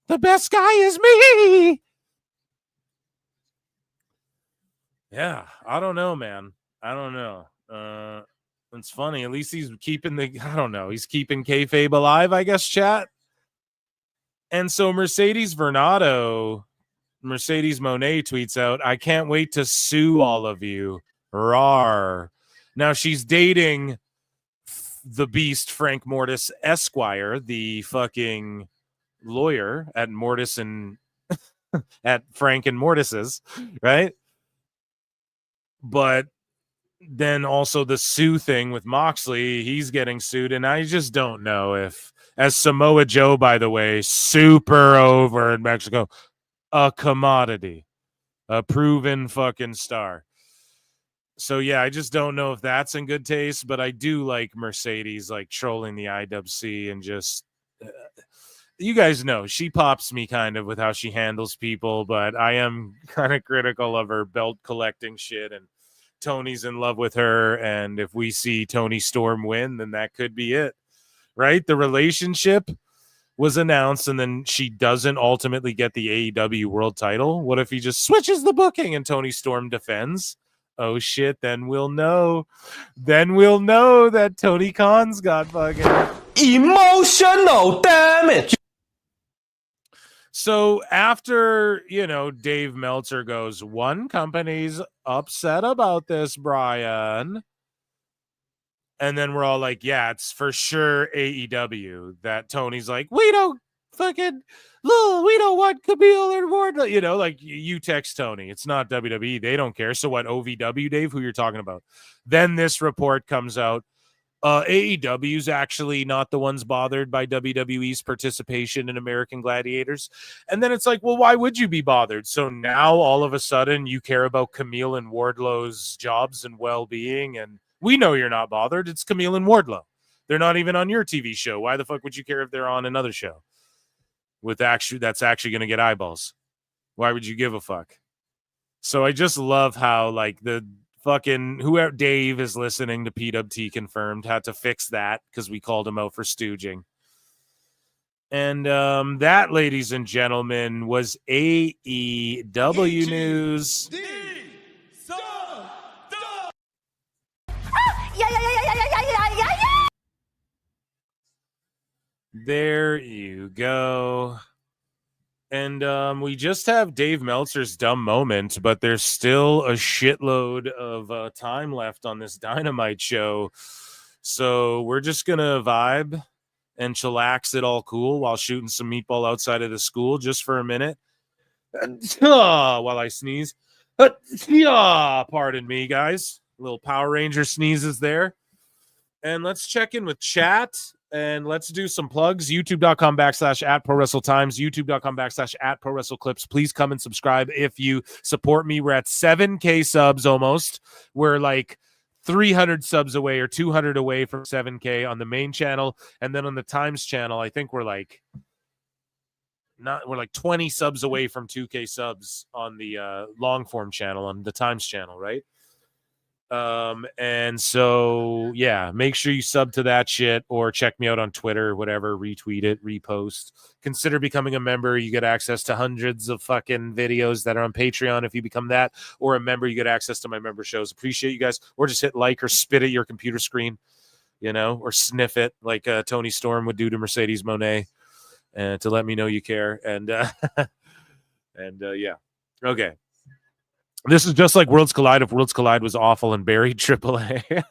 The best guy is me. Yeah, I don't know, man. I don't know. It's funny. At least he's keeping he's keeping kayfabe alive, I guess, chat. And so Mercedes Monet tweets out, I can't wait to sue all of you. Rawr. Now she's dating the beast Frank Mortis Esquire, the fucking lawyer at Mortis and at Frank and Mortis's, right? But then also the Sue thing with Moxley, he's getting sued, and I just don't know if, as Samoa Joe, by the way, super over in Mexico, a commodity, a proven fucking star. So yeah, I just don't know if that's in good taste, but I do like Mercedes like trolling the IWC and just you guys know she pops me kind of with how she handles people, but I am kind of critical of her belt collecting shit, and Tony's in love with her, and if we see Tony Storm win, then that could be it, right? The relationship was announced, and then she doesn't ultimately get the AEW world title. What if he just switches the booking and Tony Storm defends? Oh shit, then we'll know. Then we'll know that Tony Khan's got fucking emotional damage. So after, Dave Meltzer goes, one company's upset about this, Brian. And then we're all like, yeah, it's for sure AEW. That Tony's like, we don't want Camille or Wardlow. Like you text Tony. It's not WWE. They don't care. So what, OVW, Dave, who you're talking about? Then this report comes out. AEW's actually not the ones bothered by WWE's participation in American Gladiators. And then it's like, well, why would you be bothered? So now all of a sudden you care about Camille and Wardlow's jobs and well-being, and we know you're not bothered. It's Camille and Wardlow. They're not even on your TV show. Why the fuck would you care if they're on another show that's actually going to get eyeballs? Why would you give a fuck? So I just love how like the fucking whoever Dave is listening to PWT Confirmed had to fix that because we called him out for stooging. And that, ladies and gentlemen, was AEW news. There you go. And we just have Dave Meltzer's dumb moment, but there's still a shitload of time left on this Dynamite show. So we're just going to vibe and chillax it all cool while shooting some meatball outside of the school just for a minute. While I sneeze. Pardon me, guys. A little Power Ranger sneezes there. And let's check in with chat. And let's do some plugs. YouTube.com/@ProWrestleTimes. YouTube.com/@ProWrestleClips. Please come and subscribe if you support me. We're at 7K subs almost. We're like 300 subs away or 200 away from 7K on the main channel. And then on the Times channel, I think we're like 20 subs away from 2K subs on the long form channel, on the Times channel, right?
And so, yeah, make sure you sub to that shit or check me out on Twitter, whatever, retweet it, repost. Consider becoming a member. You get access to hundreds of fucking videos that are on Patreon. If you become that or a member, you get access to my member shows. Appreciate you guys. Or just hit like or spit at your computer screen, you know, or sniff it like Tony Storm would do to Mercedes Moné to let me know you care. And, yeah. Okay. This is just like Worlds Collide if Worlds Collide was awful and buried AAA.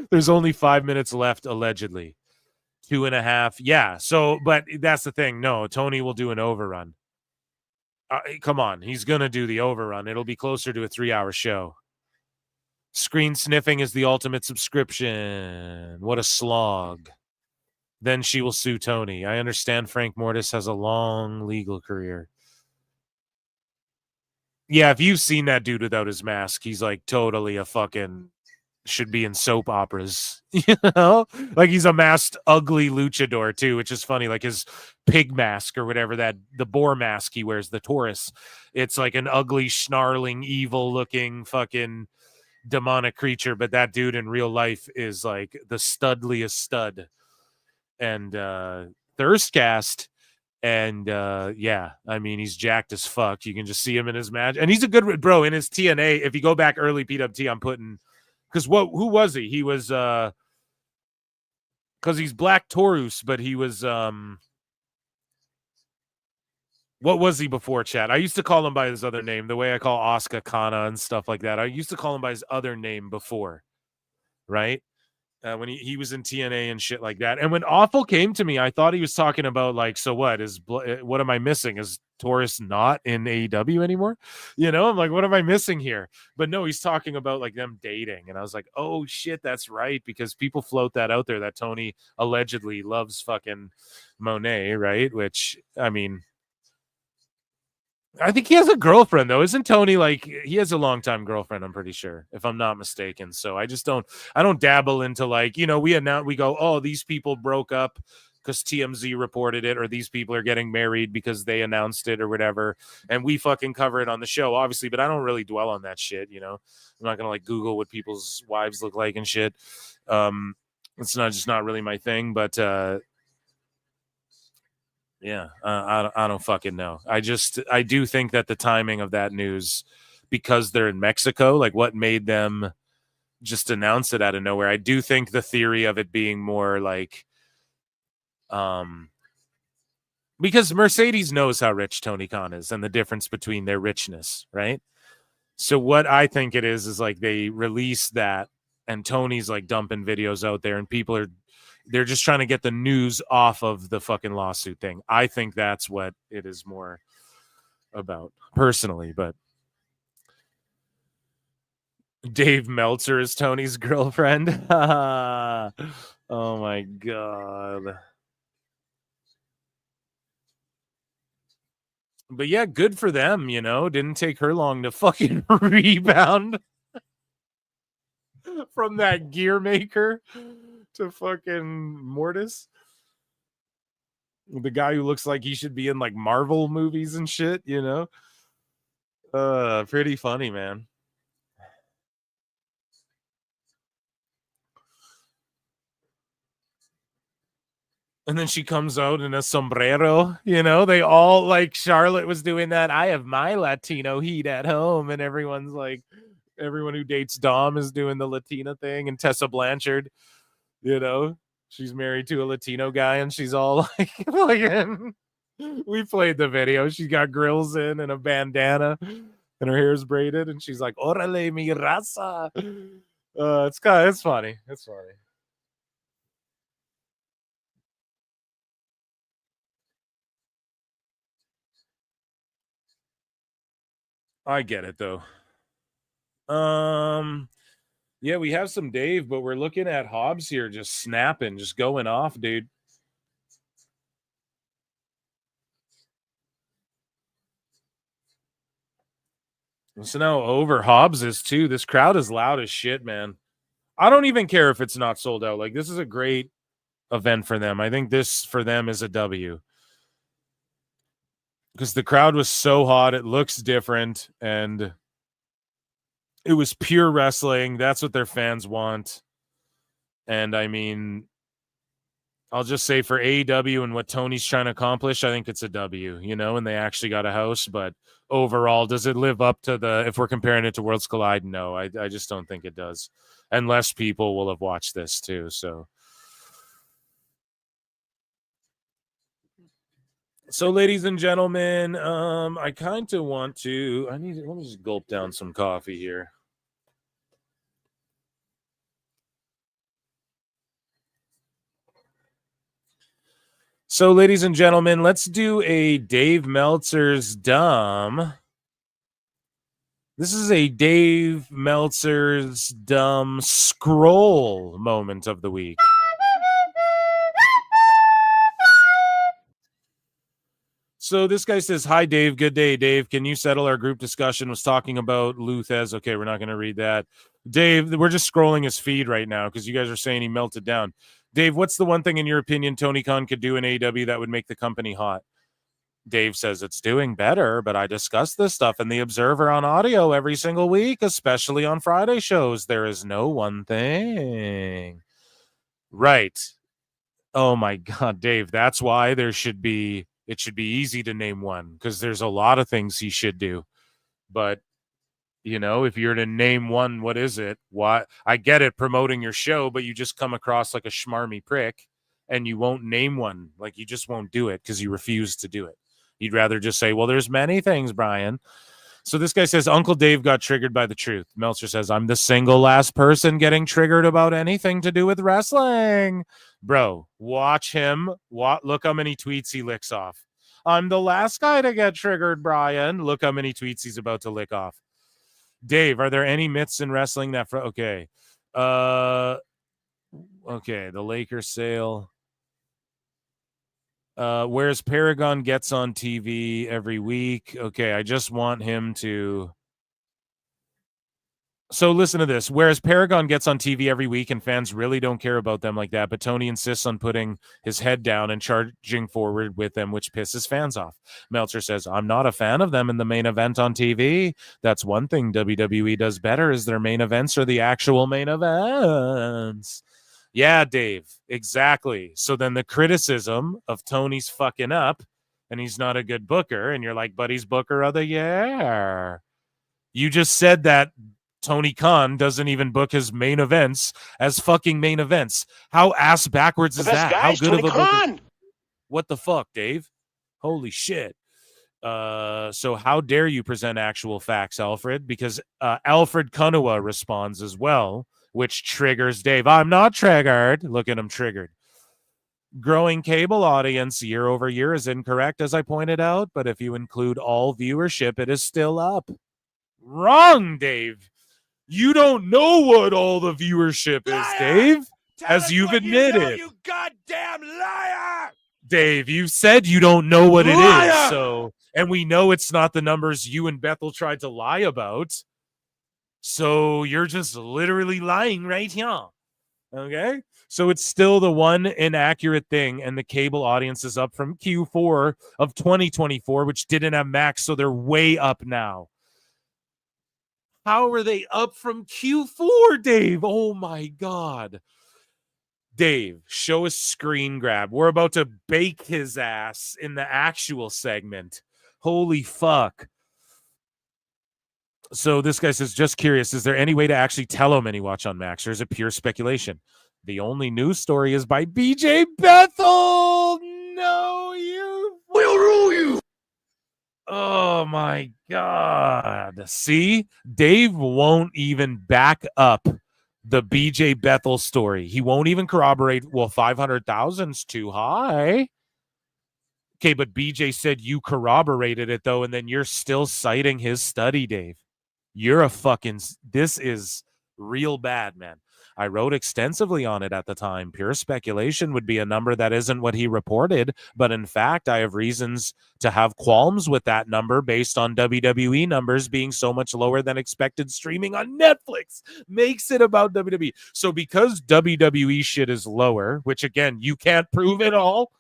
There's only 5 minutes left, allegedly. 2.5. Yeah. So, but that's the thing. No, Tony will do an overrun. Come on. He's going to do the overrun. It'll be closer to a 3-hour show. Screen sniffing is the ultimate subscription. What a slog. Then she will sue Tony. I understand Frank Mortis has a long legal career. Yeah, if you've seen that dude without his mask, he's like totally a fucking should be in soap operas, you know? Like he's a masked ugly luchador too, which is funny. Like his pig mask or whatever, that the boar mask he wears, the Taurus. It's like an ugly, snarling, evil looking fucking demonic creature, but that dude in real life is like the studliest stud. And Thirstcast. And yeah, I mean, he's jacked as fuck. You can just see him in his match. And he's a good bro in his TNA. If you go back early PWT, I'm putting because who was he? He was because he's Black Taurus, but he was what was he before, chat? I used to call him by his other name, the way I call Oscar Kana and stuff like that. I used to call him by his other name before, right? When he was in TNA and shit like that. And when Awful came to me, I thought he was talking about like, so what am I missing? Is Taurus not in AEW anymore? You know, I'm like, what am I missing here? But no, he's talking about like them dating. And I was like, oh shit, that's right. Because people float that out there that Tony allegedly loves fucking Monet, right? Which, I mean, I think he has a girlfriend though. Isn't Tony like he has a longtime girlfriend, I'm pretty sure, if I'm not mistaken. So I don't dabble into like, you know, we go, oh, these people broke up because TMZ reported it, or these people are getting married because they announced it or whatever. And we fucking cover it on the show, obviously, but I don't really dwell on that shit, you know. I'm not gonna like Google what people's wives look like and shit. It's not really my thing, but yeah, I don't fucking know. I do think that the timing of that news, because they're in Mexico, like what made them just announce it out of nowhere. I do think the theory of it being more like, because Mercedes knows how rich Tony Khan is and the difference between their richness, right? So what I think it is like they release that and Tony's like dumping videos out there and they're just trying to get the news off of the fucking lawsuit thing. I think that's what it is more about personally, but Dave Meltzer is Tony's girlfriend. Oh my God. But yeah, good for them, you know. Didn't take her long to fucking rebound from that gear maker to fucking Mortis. The guy who looks like he should be in like Marvel movies and shit, you know? Pretty funny, man. And then she comes out in a sombrero, you know? They all like Charlotte was doing that. I have my Latino heat at home, and everyone's like, everyone who dates Dom is doing the Latina thing, and Tessa Blanchard, you know, she's married to a Latino guy, and she's all like we played the video. She got grills in and a bandana, and her hair's braided, and she's like, "Orale mi raza." It's funny. It's funny. I get it though. Yeah, we have some Dave, but we're looking at Hobbs here just snapping, just going off, dude. Listen how over Hobbs is too. This crowd is loud as shit, man. I don't even care if it's not sold out. Like, this is a great event for them. I think this for them is a W. Because the crowd was so hot, it looks different, and
It was pure wrestling. That's what their fans want. And I mean, I'll just say for AEW and what Tony's trying to accomplish, I think it's a W, and they actually got a house. But overall, does it live up to if we're comparing it to Worlds Collide? No, I just don't think it does. Unless people will have watched this too. So, ladies and gentlemen, I kind of want to, let me just gulp down some coffee here. So, ladies and gentlemen, let's do a Dave Meltzer's Dumb. This is a Dave Meltzer's Dumb scroll moment of the week. So this guy says, "Hi, Dave. Good day, Dave. Can you settle our group discussion? Was talking about Luthez." Okay, we're not going to read that. Dave, we're just scrolling his feed right now because you guys are saying he melted down. Dave, what's the one thing in your opinion Tony Khan could do in AEW that would make the company hot? Dave says it's doing better, but I discuss this stuff in The Observer on audio every single week, especially on Friday shows. There is no one thing. Right. Oh my God, Dave, that's why it should be easy to name one, because there's a lot of things he should do. But if you're to name one, what is it? Why? I get it, promoting your show, but you just come across like a schmarmy prick and you won't name one. Like, you just won't do it because you refuse to do it. You'd rather just say, well, there's many things, Brian. So this guy says, Uncle Dave got triggered by the truth. Meltzer says, I'm the single last person getting triggered about anything to do with wrestling. Bro, watch him. Look how many tweets he licks off. I'm the last guy to get triggered, Brian. Look how many tweets he's about to lick off. Dave, are there any myths in wrestling that... Okay. Okay, the Lakers sale. Whereas Paragon gets on TV every week. Okay, I just want him to... So listen to this. Whereas Paragon gets on TV every week and fans really don't care about them like that, but Tony insists on putting his head down and charging forward with them, which pisses fans off. Meltzer says, I'm not a fan of them in the main event on TV. That's one thing WWE does better, is their main events are the actual main events. Yeah, Dave, exactly. So then the criticism of Tony's fucking up and he's not a good booker, and you're like, but he's Booker of the Year. You just said that Tony Khan doesn't even book his main events as fucking main events. How ass backwards is that? How good of a booker? What the fuck, Dave? Holy shit. So how dare you present actual facts, Alfred? Because Alfred Kunua responds as well, which triggers Dave. I'm not triggered. Look at him triggered. Growing cable audience year over year is incorrect, as I pointed out, but if you include all viewership, it is still up. Wrong, Dave. You don't know what all the viewership is, Dave, as you've admitted.
You goddamn liar!
Dave, you said you don't know what it is, so, and we know it's not the numbers you and Bethel tried to lie about. So you're just literally lying right here. Okay? So it's still the one inaccurate thing, and the cable audience is up from Q4 of 2024, which didn't have Max, so they're way up now. How are they up from Q4, Dave? Oh my God. Dave, show a screen grab. We're about to bake his ass in the actual segment. Holy fuck. So this guy says, just curious, is there any way to actually tell how many watch on Max, or is it pure speculation? The only news story is by BJ Bethel. No, you will rule you. Oh my God. See, Dave won't even back up the BJ Bethel story. He won't even corroborate, well, 500,000's too high. Okay, but BJ said you corroborated it, though, and then you're still citing his study, Dave. You're a fucking... This is real bad, man. I wrote extensively on it at the time. Pure speculation would be a number that isn't what he reported, but in fact, I have reasons to have qualms with that number based on WWE numbers being so much lower than expected. Streaming on Netflix makes it about WWE. So because WWE shit is lower, which again, you can't prove it all,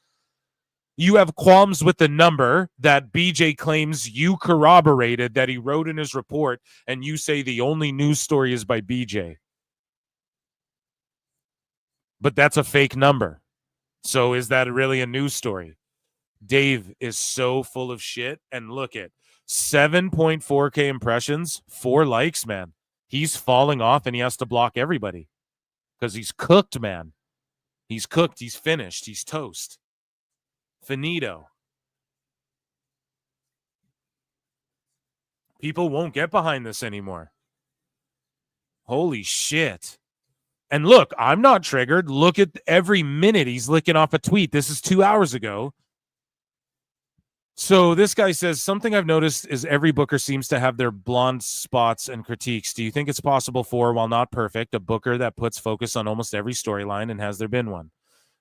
You have qualms with the number that BJ claims you corroborated that he wrote in his report, and you say the only news story is by BJ. But that's a fake number. So is that really a news story? Dave is so full of shit. And look at 7.4K impressions, 4 likes, man. He's falling off and he has to block everybody because he's cooked, man. He's cooked. He's finished. He's toast. Finito. People won't get behind this anymore. Holy shit. And look, I'm not triggered. Look at every minute he's licking off a tweet. This is 2 hours ago. So this guy says, something I've noticed is every booker seems to have their blonde spots and critiques. Do you think it's possible for, while not perfect, a booker that puts focus on almost every storyline, and has there been one?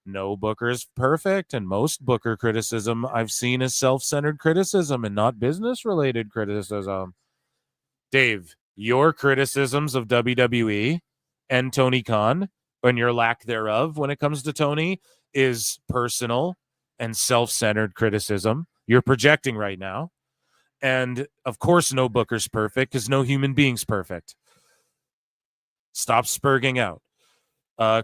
No booker is perfect, and most booker criticism I've seen is self-centered criticism and not business-related criticism. Dave, your criticisms of WWE and Tony Khan, and your lack thereof when it comes to Tony, is personal and self-centered criticism. You're projecting right now. And of course, no booker's perfect because no human being's perfect. Stop spurging out.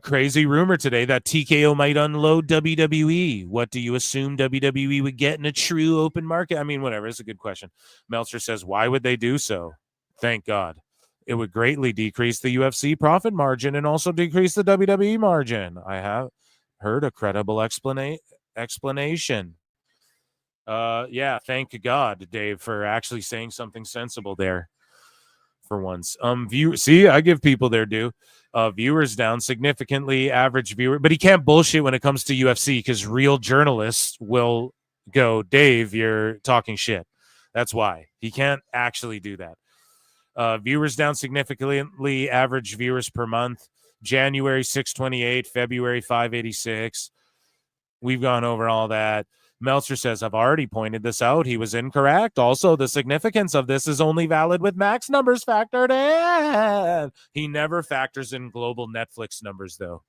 Crazy rumor today that TKO might unload WWE. What do you assume WWE would get in a true open market? I mean, whatever. It's a good question. Meltzer says, why would they do so? Thank God. It would greatly decrease the UFC profit margin and also decrease the WWE margin. I have heard a credible explanation. Yeah, thank God, Dave, for actually saying something sensible there for once. See, I give people their due. Viewers down significantly, average viewer, but he can't bullshit when it comes to UFC because real journalists will go, Dave, you're talking shit. That's why he can't actually do that. Viewers down significantly, average viewers per month. January 628, February 586. We've gone over all that. Meltzer says, I've already pointed this out. He was incorrect. Also, the significance of this is only valid with max numbers factored in. He never factors in global Netflix numbers, though.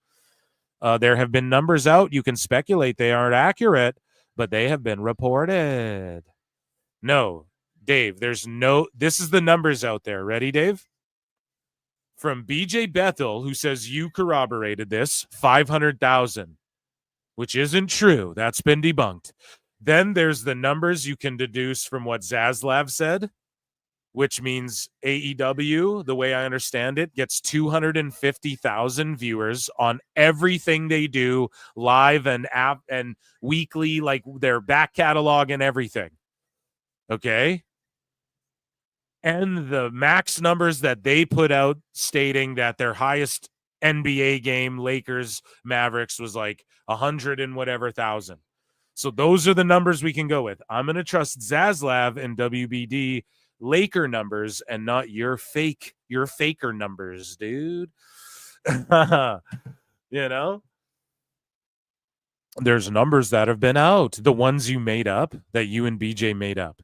There have been numbers out. You can speculate they aren't accurate, but they have been reported. No, Dave, this is the numbers out there. Ready, Dave? From BJ Bethel, who says you corroborated this, 500,000. Which isn't true. That's been debunked. Then there's the numbers you can deduce from what Zaslav said, which means AEW, the way I understand it, gets 250,000 viewers on everything they do, live and app and weekly, like their back catalog and everything. Okay? And the max numbers that they put out stating that their highest NBA game, Lakers, Mavericks, was like 100 and whatever thousand. So those are the numbers we can go with. I'm going to trust Zaslav and WBD Laker numbers and not your faker numbers, dude. You know? There's numbers that have been out. The ones you made up, that you and BJ made up.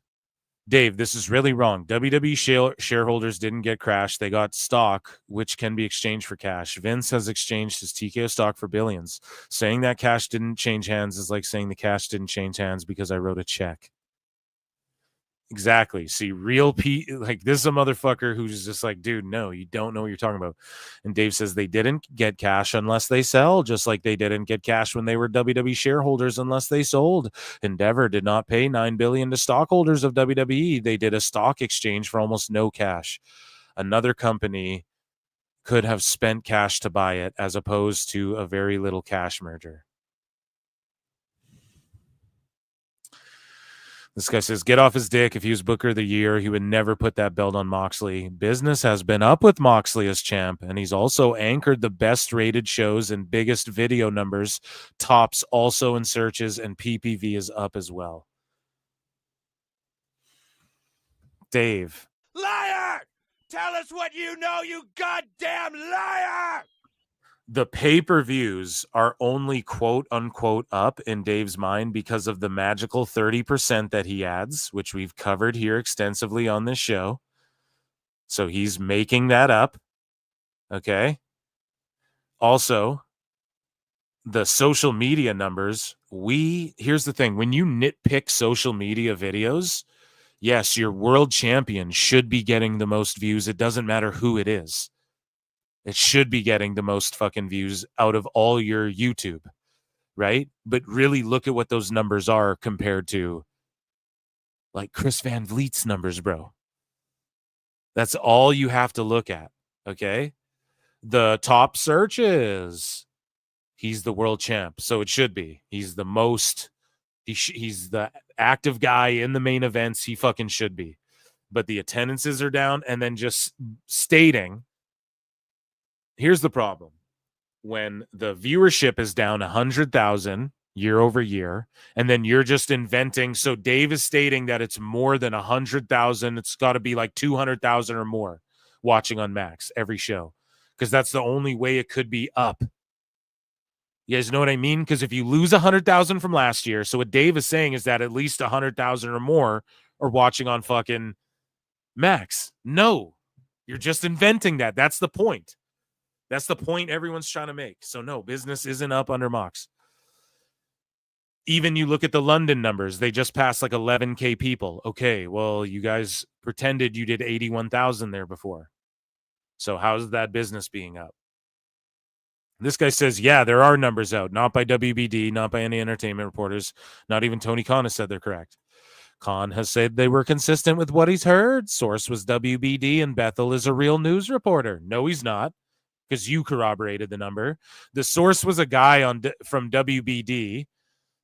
Dave, this is really wrong. WWE shareholders didn't get crashed. They got stock, which can be exchanged for cash. Vince has exchanged his TKO stock for billions. Saying that cash didn't change hands is like saying the cash didn't change hands because I wrote a check. Exactly. See, like this is a motherfucker who's just like, dude, no, you don't know what you're talking about. And Dave says they didn't get cash unless they sell, just like they didn't get cash when they were WWE shareholders unless they sold. Endeavor did not pay $9 billion to stockholders of WWE. They did a stock exchange for almost no cash. Another company could have spent cash to buy it as opposed to a very little cash merger. This guy says, get off his dick. If he was Booker of the Year, he would never put that belt on Moxley. Business has been up with Moxley as champ, and he's also anchored the best-rated shows and biggest video numbers. Tops also in searches, and PPV is up as well. Dave.
Liar! Tell us what you know, you goddamn liar!
The pay-per-views are only quote-unquote up in Dave's mind because of the magical 30% that he adds, which we've covered here extensively on this show. So he's making that up. Okay? Also,
the social media numbers, here's the thing. When you nitpick social media videos, yes, your world champion should be getting the most views. It doesn't matter who it is. It should be getting the most fucking views out of all your YouTube, right? But really look at what those numbers are compared to like Chris Van Vliet's numbers, bro. That's all you have to look at, okay? The top searches, he's the world champ, so it should be. He's the most, he's the active guy in the main events. He fucking should be. But the attendances are down, and then just stating, here's the problem. When the viewership is down 100,000 year over year, and then you're just inventing. So Dave is stating that it's more than 100,000. It's got to be like 200,000 or more watching on Max every show, because that's the only way it could be up. You guys know what I mean? Because if you lose 100,000 from last year, so what Dave is saying is that at least 100,000 or more are watching on fucking Max. No, you're just inventing that. That's the point. That's the point everyone's trying to make. So no, business isn't up under Mox. Even you look at the London numbers, they just passed like 11K people. Okay, well, you guys pretended you did 81,000 there before. So how's that business being up? This guy says, yeah, there are numbers out, not by WBD, not by any entertainment reporters. Not even Tony Khan has said they're correct. Khan has said they were consistent with what he's heard. Source was WBD, and Bethel is a real news reporter. No, he's not, because you corroborated the number. The source was a guy from WBD.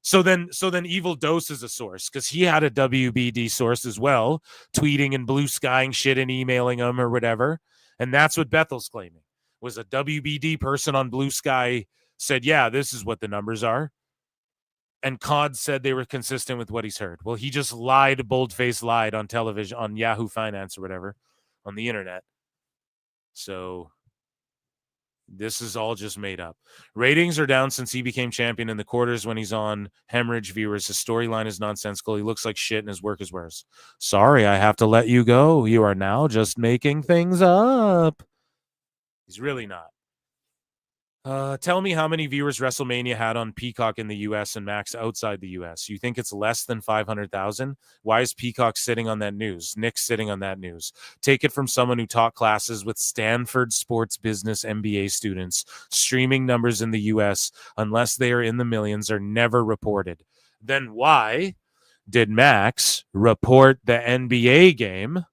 So then Evil Dose is a source, because he had a WBD source as well, tweeting and blue skying shit and emailing him or whatever. And that's what Bethel's claiming, was a WBD person on Blue Sky said, yeah, this is what the numbers are. And Cod said they were consistent with what he's heard. Well, he just lied, boldface lied on television, on Yahoo Finance or whatever, on the internet. So this is all just made up. Ratings are down since he became champion in the quarters when he's on hemorrhage viewers. His storyline is nonsensical. He looks like shit and his work is worse. Sorry, I have to let you go. You are now just making things up. He's really not. Tell me how many viewers WrestleMania had on Peacock in the U.S. and Max outside the U.S. You think it's less than 500,000? Why is Peacock sitting on that news? Nick's sitting on that news. Take it from someone who taught classes with Stanford Sports Business MBA students. Streaming numbers in the U.S., unless they are in the millions, are never reported. Then why did Max report the NBA game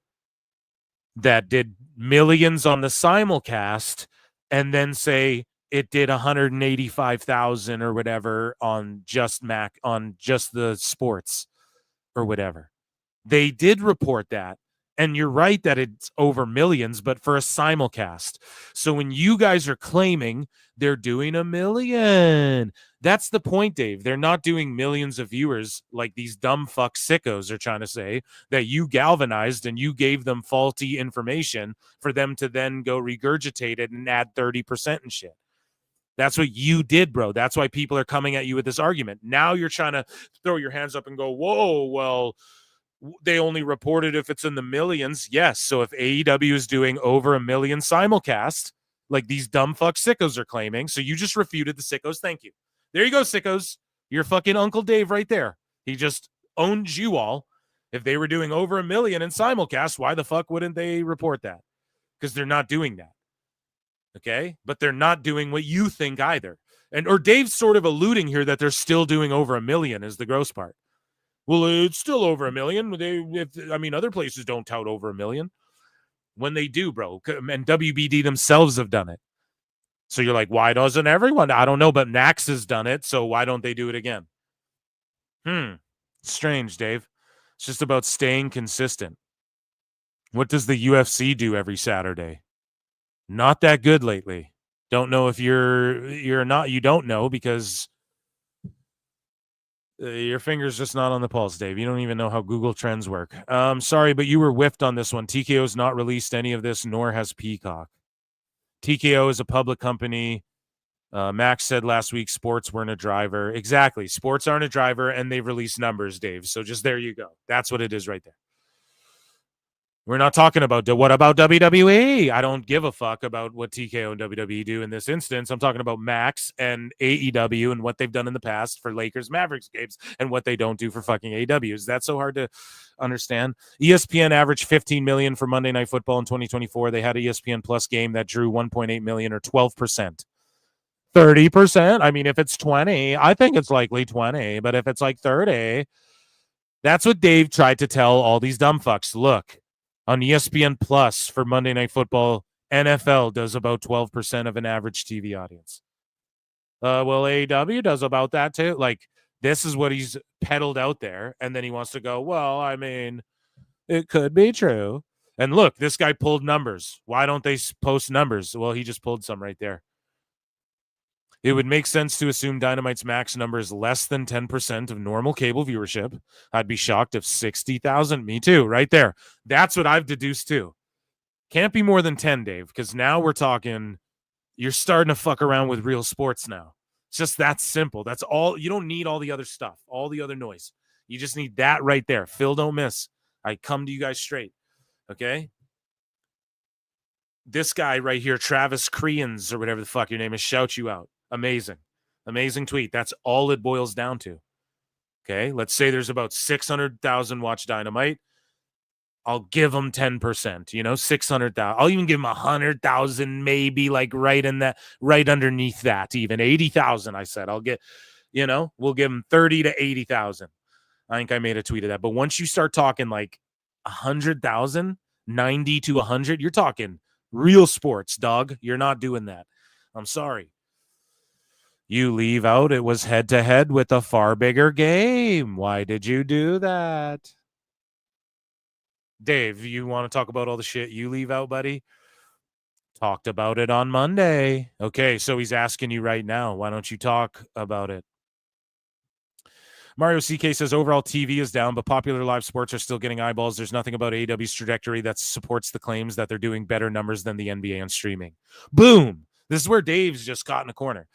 that did millions on the simulcast and then say it did 185,000 or whatever on just the sports or whatever? They did report that. And you're right that it's over millions, but for a simulcast. So when you guys are claiming they're doing 1 million, that's the point, Dave. They're not doing millions of viewers like these dumb fuck sickos are trying to say, that you galvanized and you gave them faulty information for them to then go regurgitate it and add 30% and shit. That's what you did, bro. That's why people are coming at you with this argument. Now you're trying to throw your hands up and go, whoa, well, they only reported if it's in the millions. Yes. So if AEW is doing over 1 million simulcast, like these dumb fuck sickos are claiming, so you just refuted the sickos. Thank you. There you go, sickos. You're fucking Uncle Dave right there. He just owns you all. If they were doing over 1 million in simulcast, why the fuck wouldn't they report that? Because they're not doing that. Okay? But they're not doing what you think either. Or Dave's sort of alluding here that they're still doing over 1 million is the gross part. Well, it's still over 1 million. Other places don't tout over 1 million. When they do, bro. And WBD themselves have done it. So you're like, why doesn't everyone? I don't know, but Max has done it, so why don't they do it again? Strange, Dave. It's just about staying consistent. What does the UFC do every Saturday? Not that good lately. Don't know if you don't know because your finger's just not on the pulse, Dave. You don't even know how Google Trends work. Sorry, but you were whiffed on this one. TKO's not released any of this, nor has Peacock. TKO is a public company. Max said last week sports weren't a driver. Exactly. Sports aren't a driver, and they've released numbers, Dave. So just there you go. That's what it is right there.
We're not talking about what about WWE? I don't give a fuck about what TKO and WWE do in this instance. I'm talking about Max and AEW and what they've done in the past for Lakers Mavericks games and what they don't do for fucking AEW. Is that so hard to understand? ESPN averaged 15 million for Monday Night Football in 2024. They had an ESPN Plus game that drew 1.8 million or 12%. 30%. I mean, if it's 20, I think it's likely 20, but if it's like 30, that's what Dave tried to tell all these dumb fucks. Look, on ESPN Plus for Monday Night Football, NFL does about 12% of an average TV audience. Well, AEW does about that too. Like, this is what he's peddled out there. And then he wants to go, well, I mean, it could be true. And look, this guy pulled numbers. Why don't they post numbers? Well, he just pulled some right there. It would make sense to assume Dynamite's max number is less than 10% of normal cable viewership. I'd be shocked if 60,000. Me too, right there. That's what I've deduced too. Can't be more than 10, Dave, because now we're talking, you're starting to fuck around with real sports now. It's just that simple. That's all. You don't need all the other stuff, all the other noise. You just need that right there. Phil, don't miss. I come to you guys straight, okay? This guy right here, Travis Creans or whatever the fuck your name is, shout you out. Amazing tweet. That's all it boils down to. Okay, let's say there's about 600,000 watch Dynamite. I'll give them 10%, 600,000. I'll even give them 100,000, maybe, like right underneath that, even 80,000. I said I'll get, we'll give them 30 to 80,000. I think I made a tweet of that. But once you start talking like 100,000, 90 to 100, you're talking real sports, dog. You're not doing that. I'm sorry. You leave out it was head-to-head with a far bigger game. Why did you do that? Dave, you want to talk about all the shit you leave out, buddy? Talked about it on Monday. Okay, so he's asking you right now. Why don't you talk about it? Mario CK says overall TV is down, but popular live sports are still getting eyeballs. There's nothing about AEW's trajectory that supports the claims that they're doing better numbers than the NBA on streaming. Boom! This is where Dave's just caught in a corner.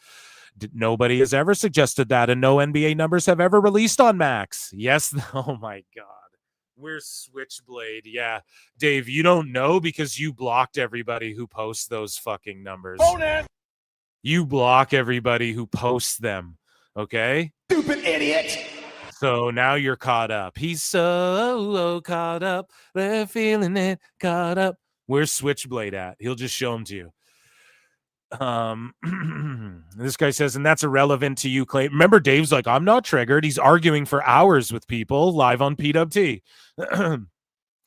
Nobody has ever suggested that, and no NBA numbers have ever released on Max. Yes. Oh, my God. We're Switchblade. Yeah. Dave, you don't know because you blocked everybody who posts those fucking numbers. You block everybody who posts them. Okay?
Stupid idiot.
So now you're caught up. He's so caught up. They're feeling it. Caught up. Where's Switchblade at? He'll just show them to you. This guy says, and that's irrelevant to you, Clay. Remember, Dave's like, I'm not triggered. He's arguing for hours with people live on PWT. And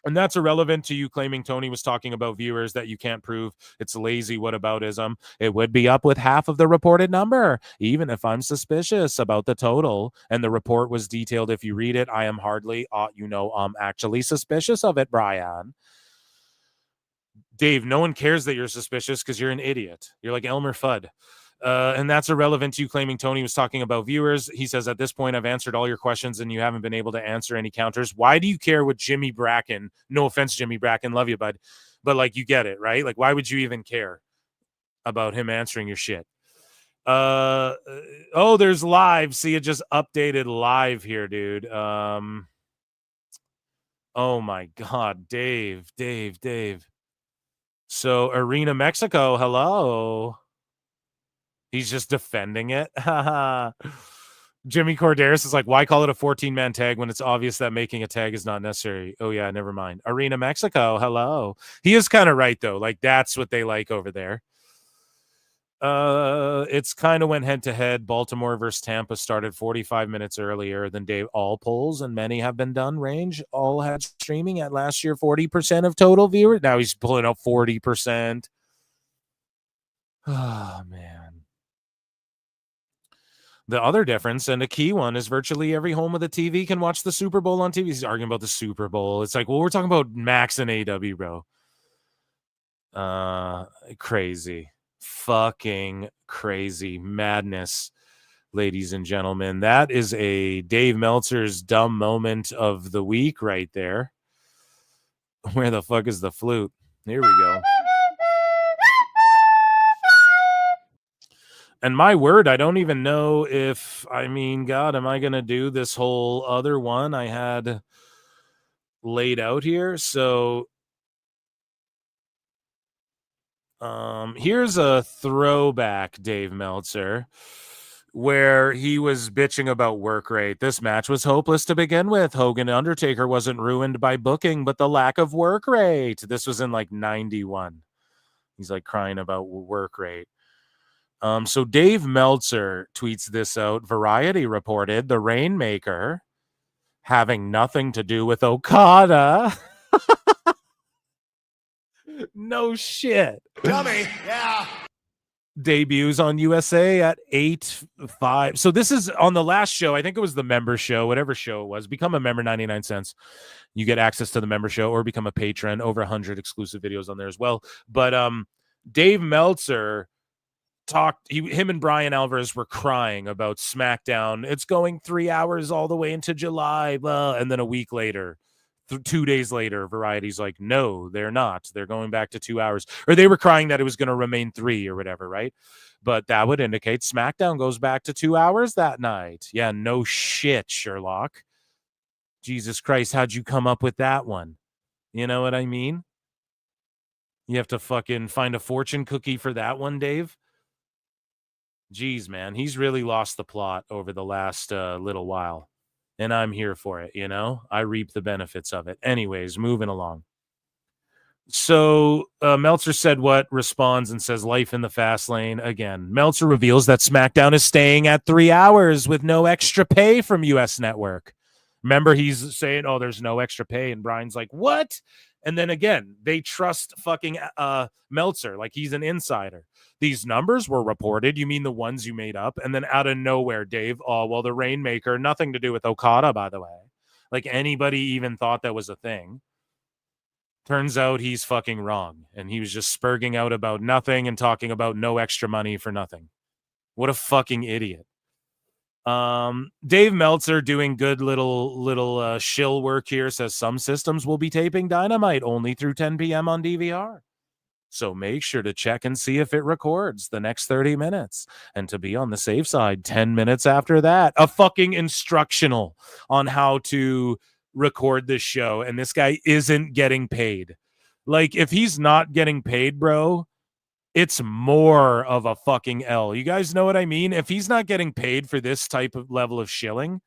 that's irrelevant to you claiming Tony was talking about viewers that you can't prove. It's lazy whataboutism. It would be up with half of the reported number, even if I'm suspicious about the total. And the report was detailed. If you read it, I am hardly, I'm actually suspicious of it, Brian. Dave, no one cares that you're suspicious because you're an idiot. You're like Elmer Fudd. And that's irrelevant to you claiming Tony was talking about viewers. He says, at this point, I've answered all your questions and you haven't been able to answer any counters. Why do you care what Jimmy Bracken? No offense, Jimmy Bracken. Love you, bud. But like, you get it, right? Like, why would you even care about him answering your shit? There's live. See, it just updated live here, dude. Oh my God, Dave. So Arena Mexico, hello. He's just defending it. Jimmy Corderas is like, why call it a 14-man tag when it's obvious that making a tag is not necessary? Oh, yeah, never mind. Arena Mexico, hello. He is kind of right, though. Like, that's what they like over there. It's kind of went head-to-head. Baltimore versus Tampa started 45 minutes earlier than Dave. All polls, and many have been done, range. All had streaming at last year 40% of total viewers. Now he's pulling up 40%. Oh, man. The other difference, and a key one, is virtually every home with a TV can watch the Super Bowl on TV. He's arguing about the Super Bowl. It's like, well, we're talking about Max and AEW, bro. Crazy. Fucking crazy madness, ladies and gentlemen. That is a Dave Meltzer's dumb moment of the week right there. Where the fuck is the flute? Here we go. And my word, I don't even know if, God, am I going to do this whole other one I had laid out here? So
Here's a throwback Dave Meltzer where he was bitching about work rate. This match was hopeless to begin with. Hogan Undertaker wasn't ruined by booking, but the lack of work rate. This was in like 91. He's like crying about work rate. So Dave Meltzer tweets this out. Variety reported the Rainmaker having nothing to do with Okada. No shit.
Dummy. Yeah.
Debuts on USA at 8-5. So this is on the last show. I think it was the member show, whatever show it was. Become a member, 99 cents. You get access to the member show, or become a patron. Over 100 exclusive videos on there as well. But Dave Meltzer talked, him and Brian Alvarez were crying about SmackDown. It's going 3 hours all the way into July. Blah. And then a week later, 2 days later, Variety's like, no, they're not. They're going back to 2 hours. Or they were crying that it was going to remain 3 or whatever, right? But that would indicate SmackDown goes back to 2 hours that night. Yeah, no shit, Sherlock. Jesus Christ, how'd you come up with that one? You know what I mean? You have to fucking find a fortune cookie for that one, Dave? Jeez, man, he's really lost the plot over the last little while. And I'm here for it, you know? I reap the benefits of it. Anyways, moving along. So Meltzer said what? Responds and says, life in the fast lane. Again, Meltzer reveals that SmackDown is staying at 3 hours with no extra pay from US Network. Remember, he's saying, oh, there's no extra pay. And Brian's like, what? And then again, they trust fucking Meltzer like he's an insider. These numbers were reported. You mean the ones you made up? And then out of nowhere, Dave, oh, well, the Rainmaker, nothing to do with Okada, by the way. Like anybody even thought that was a thing. Turns out he's fucking wrong. And he was just spurging out about nothing and talking about no extra money for nothing. What a fucking idiot. Dave Meltzer doing good little shill work here, says some systems will be taping Dynamite only through 10 p.m. on DVR. So make sure to check and see if it records the next 30 minutes. And to be on the safe side, 10 minutes after that, a fucking instructional on how to record this show. And this guy isn't getting paid. Like, if he's not getting paid, bro, it's more of a fucking L. You guys know what I mean? If he's not getting paid for this type of level of shilling,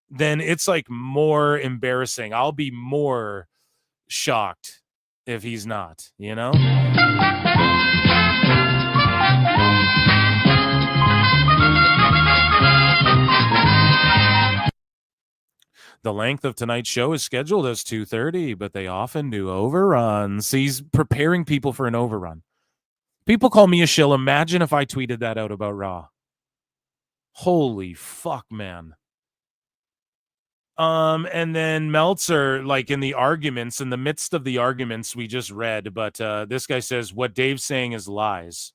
then it's like more embarrassing. I'll be more shocked if he's not, you know? The length of tonight's show is scheduled as 2:30, but they often do overruns. He's preparing people for an overrun. People call me a shill. Imagine if I tweeted that out about Raw. Holy fuck, man. And then Meltzer, like in the arguments, in the midst of the arguments we just read, but this guy says what Dave's saying is lies.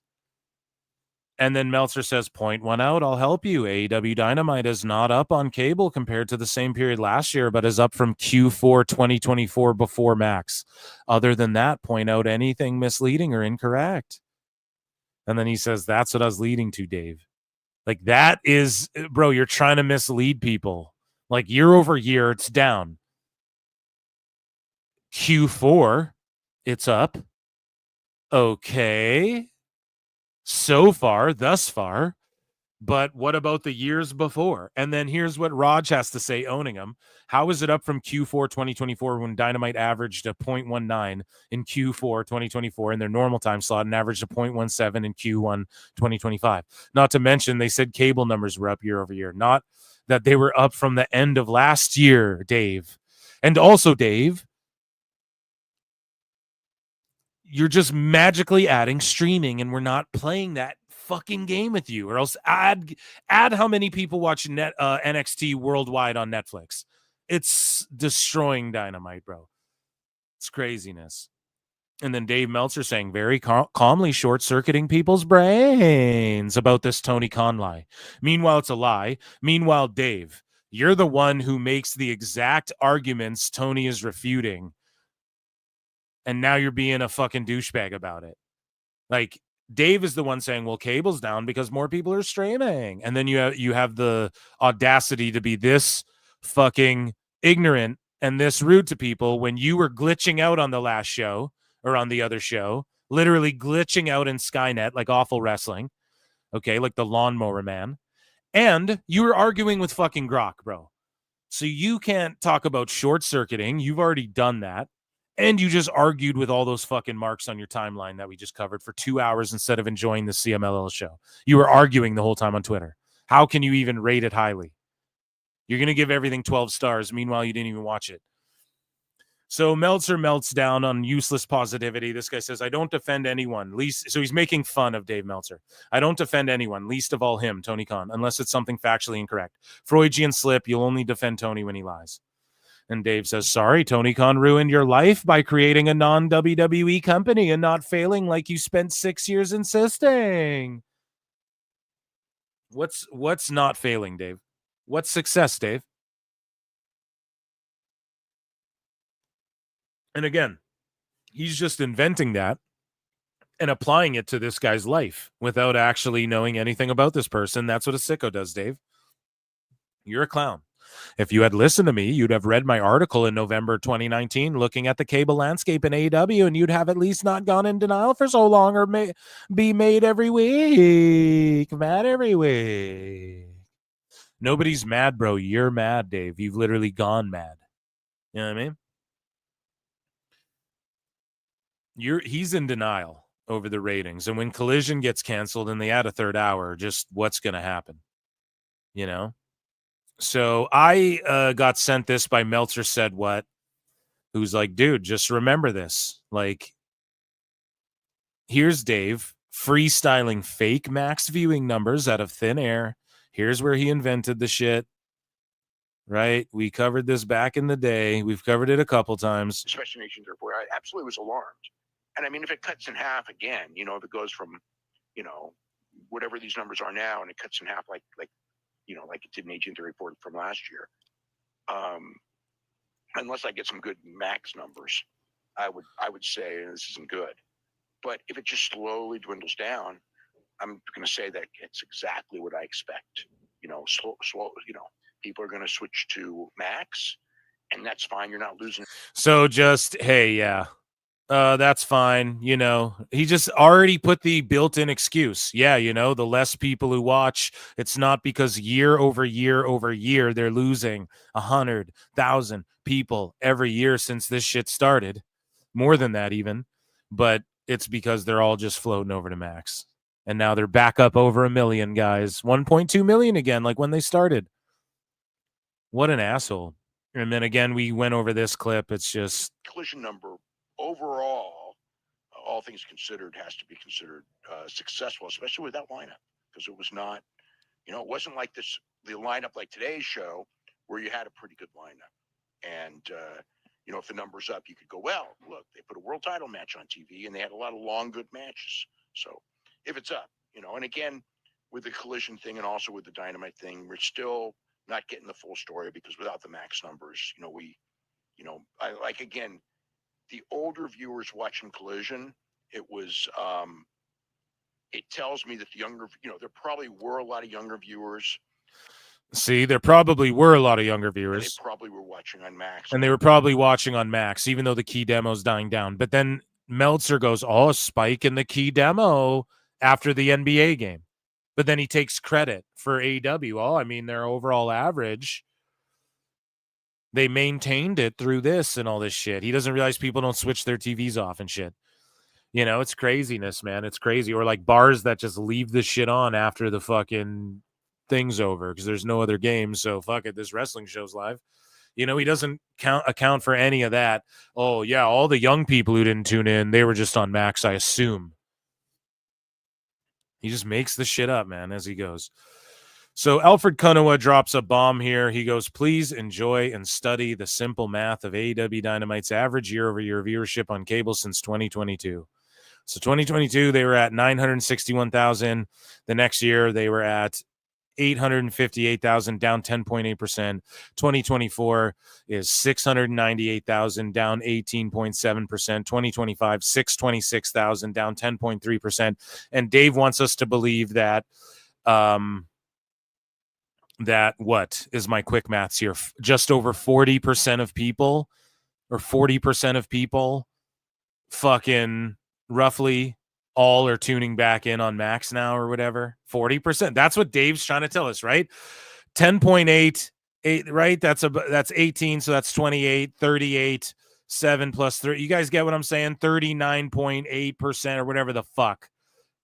And then Meltzer says, point one out, I'll help you. AEW Dynamite is not up on cable compared to the same period last year, but is up from Q4 2024 before Max. Other than that, point out anything misleading or incorrect. And then he says, that's what I was leading to, Dave. Like, that is, bro, you're trying to mislead people. Like, year over year, it's down. Q4, it's up. Okay. So far, thus far. But what about the years before? And then here's what Raj has to say, owning him. How is it up from Q4 2024 when Dynamite averaged a 0.19 in Q4 2024 in their normal time slot and averaged a 0.17 in Q1 2025? Not to mention, they said cable numbers were up year over year. Not that they were up from the end of last year, Dave. And also, Dave, you're just magically adding streaming, and we're not playing that fucking game with you, or else add how many people watch NXT worldwide on Netflix. It's destroying Dynamite, bro. It's craziness. And then Dave Meltzer saying very calmly short-circuiting people's brains about this Tony Khan lie. Meanwhile, it's a lie. Meanwhile, Dave, you're the one who makes the exact arguments Tony is refuting. And now you're being a fucking douchebag about it. Like, Dave is the one saying, well, cable's down because more people are streaming. And then you have the audacity to be this fucking ignorant and this rude to people when you were glitching out on the last show or on the other show
literally glitching out in Skynet like Awful Wrestling, okay, like the Lawnmower Man, and you were arguing with fucking Grok, bro. So you can't talk about short-circuiting. You've already done that. And you just argued with all those fucking marks on your timeline that we just covered for 2 hours instead of enjoying the CMLL show. You were arguing the whole time on Twitter. How can you even rate it highly? You're going to give everything 12 stars. Meanwhile, you didn't even watch it. So Meltzer melts down on useless positivity. This guy says, I don't defend anyone. So he's making fun of Dave Meltzer. I don't defend anyone, least of all him, Tony Khan, unless it's something factually incorrect. Freudian slip, you'll only defend Tony when he lies. And Dave says, sorry, Tony Khan ruined your life by creating a non-WWE company and not failing like you spent 6 years insisting. What's not failing, Dave? What's success, Dave? And again, he's just inventing that and applying it to this guy's life without actually knowing anything about this person. That's what a sicko does, Dave. You're a clown. If you had listened to me, you'd have read my article in November 2019 looking at the cable landscape in AEW, and you'd have at least not gone in denial for so long or be made every week. Mad every week. Nobody's mad, bro. You're mad, Dave. You've literally gone mad. You know what I mean? He's in denial over the ratings. And when Collision gets canceled and they add a third hour, just what's going to happen? You know? So I got sent this by Meltzer Said What, who's like, dude, just remember this. Like, here's Dave freestyling fake max viewing numbers out of thin air. Here's where he invented the shit. Right? We covered this back in the day. We've covered it a couple times.
Especially Nation where I absolutely was alarmed. And I mean, if it cuts in half again, you know, if it goes from, you know, whatever these numbers are now and it cuts in half like you know, like it did in Agent Report from last year. Unless I get some good max numbers, I would say this isn't good. But if it just slowly dwindles down, I'm going to say that it's exactly what I expect. You know, slow. You know, people are going to switch to max, and that's fine. You're not losing.
So just hey, yeah. That's fine. You know, he just already put the built-in excuse. Yeah, you know, the less people who watch, it's not because year over year over year, they're losing 100,000 people every year since this shit started. More than that even. But it's because they're all just floating over to max. And now they're back up over 1 million, guys. 1.2 million again, like when they started. What an asshole. And then again, we went over this clip. It's just
Collision number overall, all things considered, has to be considered successful, especially with that lineup, because it was not, you know, it wasn't like the lineup like today's show where you had a pretty good lineup. And, you know, if the number's up, you could go, well, look, they put a world title match on TV and they had a lot of long, good matches. So if it's up, you know, and again, with the Collision thing and also with the Dynamite thing, we're still not getting the full story because without the max numbers, you know, I like, again, the older viewers watching Collision, it was, it tells me that the younger, you know, there probably were a lot of younger viewers.
See, there probably were a lot of younger viewers.
They probably were watching on Max.
And they were probably watching on Max, even though the key demo's dying down. But then Meltzer goes, oh, a spike in the key demo after the NBA game. But then he takes credit for AEW. Oh, I mean, their overall average, they maintained it through this and all this shit. He doesn't realize people don't switch their TVs off and shit. You know, it's craziness, man. It's crazy. Or like bars that just leave the shit on after the fucking thing's over because there's no other games. So fuck it, this wrestling show's live. You know, he doesn't account for any of that. Oh, yeah, all the young people who didn't tune in, they were just on Max, I assume. He just makes the shit up, man, as he goes. So Alfred Kunawa drops a bomb here. He goes, please enjoy and study the simple math of AEW Dynamite's average year-over-year viewership on cable since 2022. So 2022, they were at 961,000. The next year, they were at 858,000, down 10.8%. 2024 is 698,000, down 18.7%. 2025, 626,000, down 10.3%. And Dave wants us to believe that that what is my quick maths here? Just over 40% of people or 40% of people fucking
roughly all are tuning back in on Max now or whatever. 40%. That's what Dave's trying to tell us, right? 10.8, right? That's 18, so that's 28, 38, 7 plus 3. You guys get what I'm saying? 39.8% or whatever the fuck.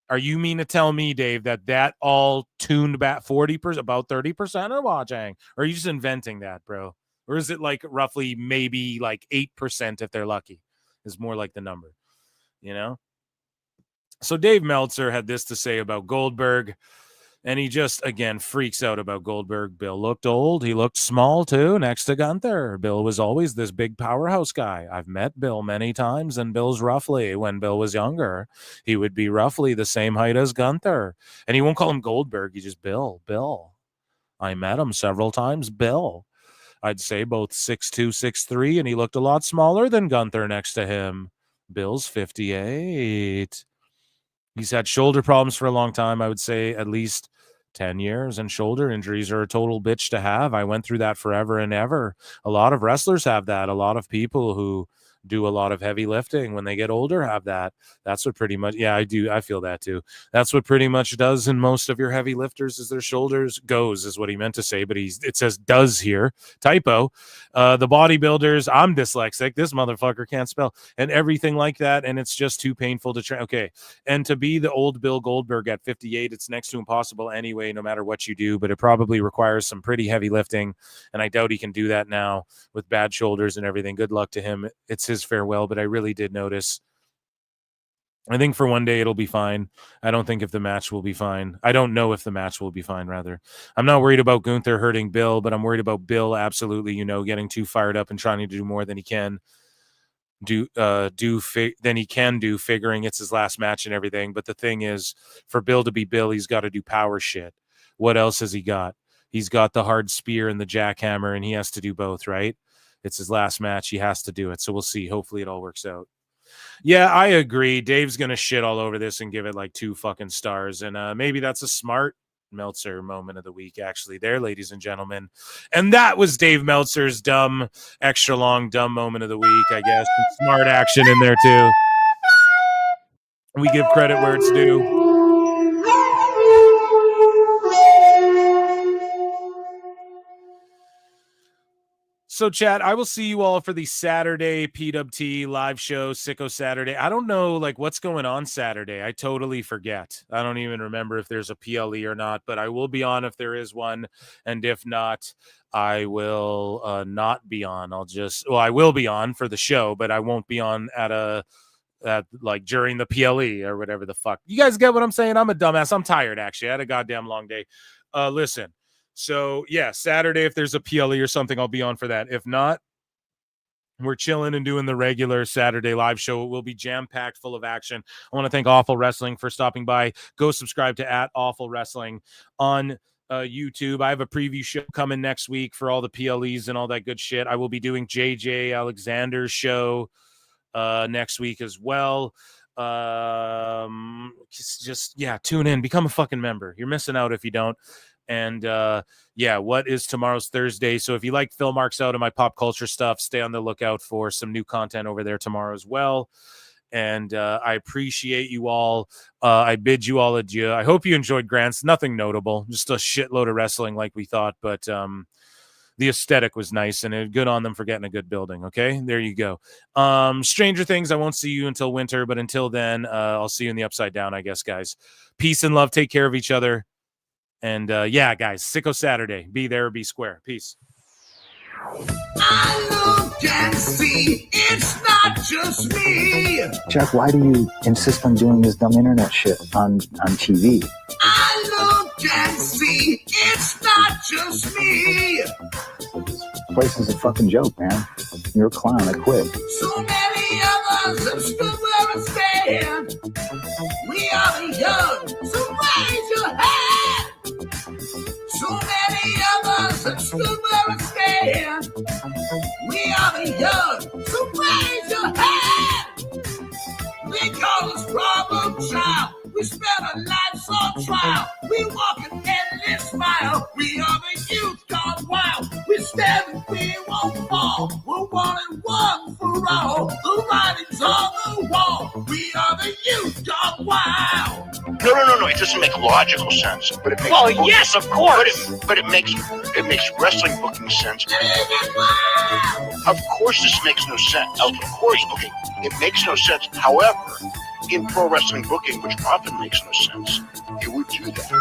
Are you mean to tell me, Dave, that all tuned back 40%, about 30% are watching? Or are you just inventing that, bro? Or is it like roughly maybe like 8% if they're lucky? Is more like the number, you know? So Dave Meltzer had this to say about Goldberg, and he just, again, freaks out about Goldberg. Bill looked old. He looked small, too, next to Gunther. Bill was always this big powerhouse guy. I've met Bill many times, and Bill's roughly, when Bill was younger, he would be roughly the same height as Gunther. And he won't call him Goldberg. He just, Bill. I met him several times, Bill. I'd say both 6'2", 6'3", and he looked a lot smaller than Gunther next to him. Bill's 58. He's had shoulder problems for a long time. I would say at least 10 years, and shoulder injuries are a total bitch to have. I went through that forever and ever. A lot of wrestlers have that. A lot of people who do a lot of heavy lifting when they get older have that. That's what pretty much, yeah, I do. I feel that too. That's what pretty much does in most of your heavy lifters is their shoulders goes is what he meant to say, but it says does here. Typo. The bodybuilders, I'm dyslexic. This motherfucker can't spell and everything like that. And it's just too painful to try. Okay. And to be the old Bill Goldberg at 58, it's next to impossible anyway, no matter what you do, but it probably requires some pretty heavy lifting. And I doubt he can do that now with bad shoulders and everything. Good luck to him. It's his farewell, but I really did notice. I think for one day it'll be fine. I don't think if the match will be fine. I don't know if the match will be fine, rather. I'm not worried about Gunther hurting Bill, but I'm worried about Bill absolutely, getting too fired up and trying to do more than he can do, figuring it's his last match and everything. But the thing is, for Bill to be Bill, he's got to do power shit. What else has he got? He's got the hard spear and the jackhammer, and he has to do both, right? It's his last match. He has to do it. So we'll see. Hopefully it all works out. Yeah, I agree. Dave's going to shit all over this and give it like 2 fucking stars. And maybe that's a smart Meltzer moment of the week, actually, there, ladies and gentlemen. And that was Dave Meltzer's extra long dumb moment of the week, I guess. Some smart action in there, too. We give credit where it's due. So, chat, I will see you all for the Saturday PWT live show, Sicko Saturday. I don't know, what's going on Saturday. I totally forget. I don't even remember if there's a PLE or not, but I will be on if there is one. And if not, I will not be on. I will be on for the show, but I won't be on during the PLE or whatever the fuck. You guys get what I'm saying? I'm a dumbass. I'm tired, actually. I had a goddamn long day. Listen. So, yeah, Saturday, if there's a PLE or something, I'll be on for that. If not, we're chilling and doing the regular Saturday live show. It will be jam-packed, full of action. I want to thank Awful Wrestling for stopping by. Go subscribe to @Awful Wrestling on YouTube. I have a preview show coming next week for all the PLEs and all that good shit. I will be doing JJ Alexander's show next week as well. Tune in. Become a fucking member. You're missing out if you don't. And what is tomorrow's Thursday? So if you like Phil Marks Out and my pop culture stuff, stay on the lookout for some new content over there tomorrow as well. And I appreciate you all. I bid you all adieu. I hope you enjoyed Grants. Nothing notable, just a shitload of wrestling like we thought, but the aesthetic was nice, and good on them for getting a good building. Okay, there you go. Stranger Things, I won't see you until winter, but until then, I'll see you in the Upside Down, I guess, guys. Peace and love. Take care of each other. And guys, Sicko Saturday. Be there or be square. Peace.
I look and see it's not just me.
Jack, why do you insist on doing this dumb internet shit on TV?
I look and see it's not just me.
This place is a fucking joke, man. You're a clown. I quit.
So many of us have stood where I stand. We are the young, so raise your hand. So many of us have stood where I stand. We are the young, so raise your hand. They call us problem child. We spend our lives on trial. We walk an endless mile. We are the youth gone wild. We stand and we won't fall. We're one and one for all. The writing's on the wall. We are the
No. It doesn't make logical sense, but it makes.
Well, yes, of course.
But it makes wrestling booking sense. Of course, this makes no sense. Of course, okay, it makes no sense. However, in pro wrestling booking, which often makes no sense, it would do that.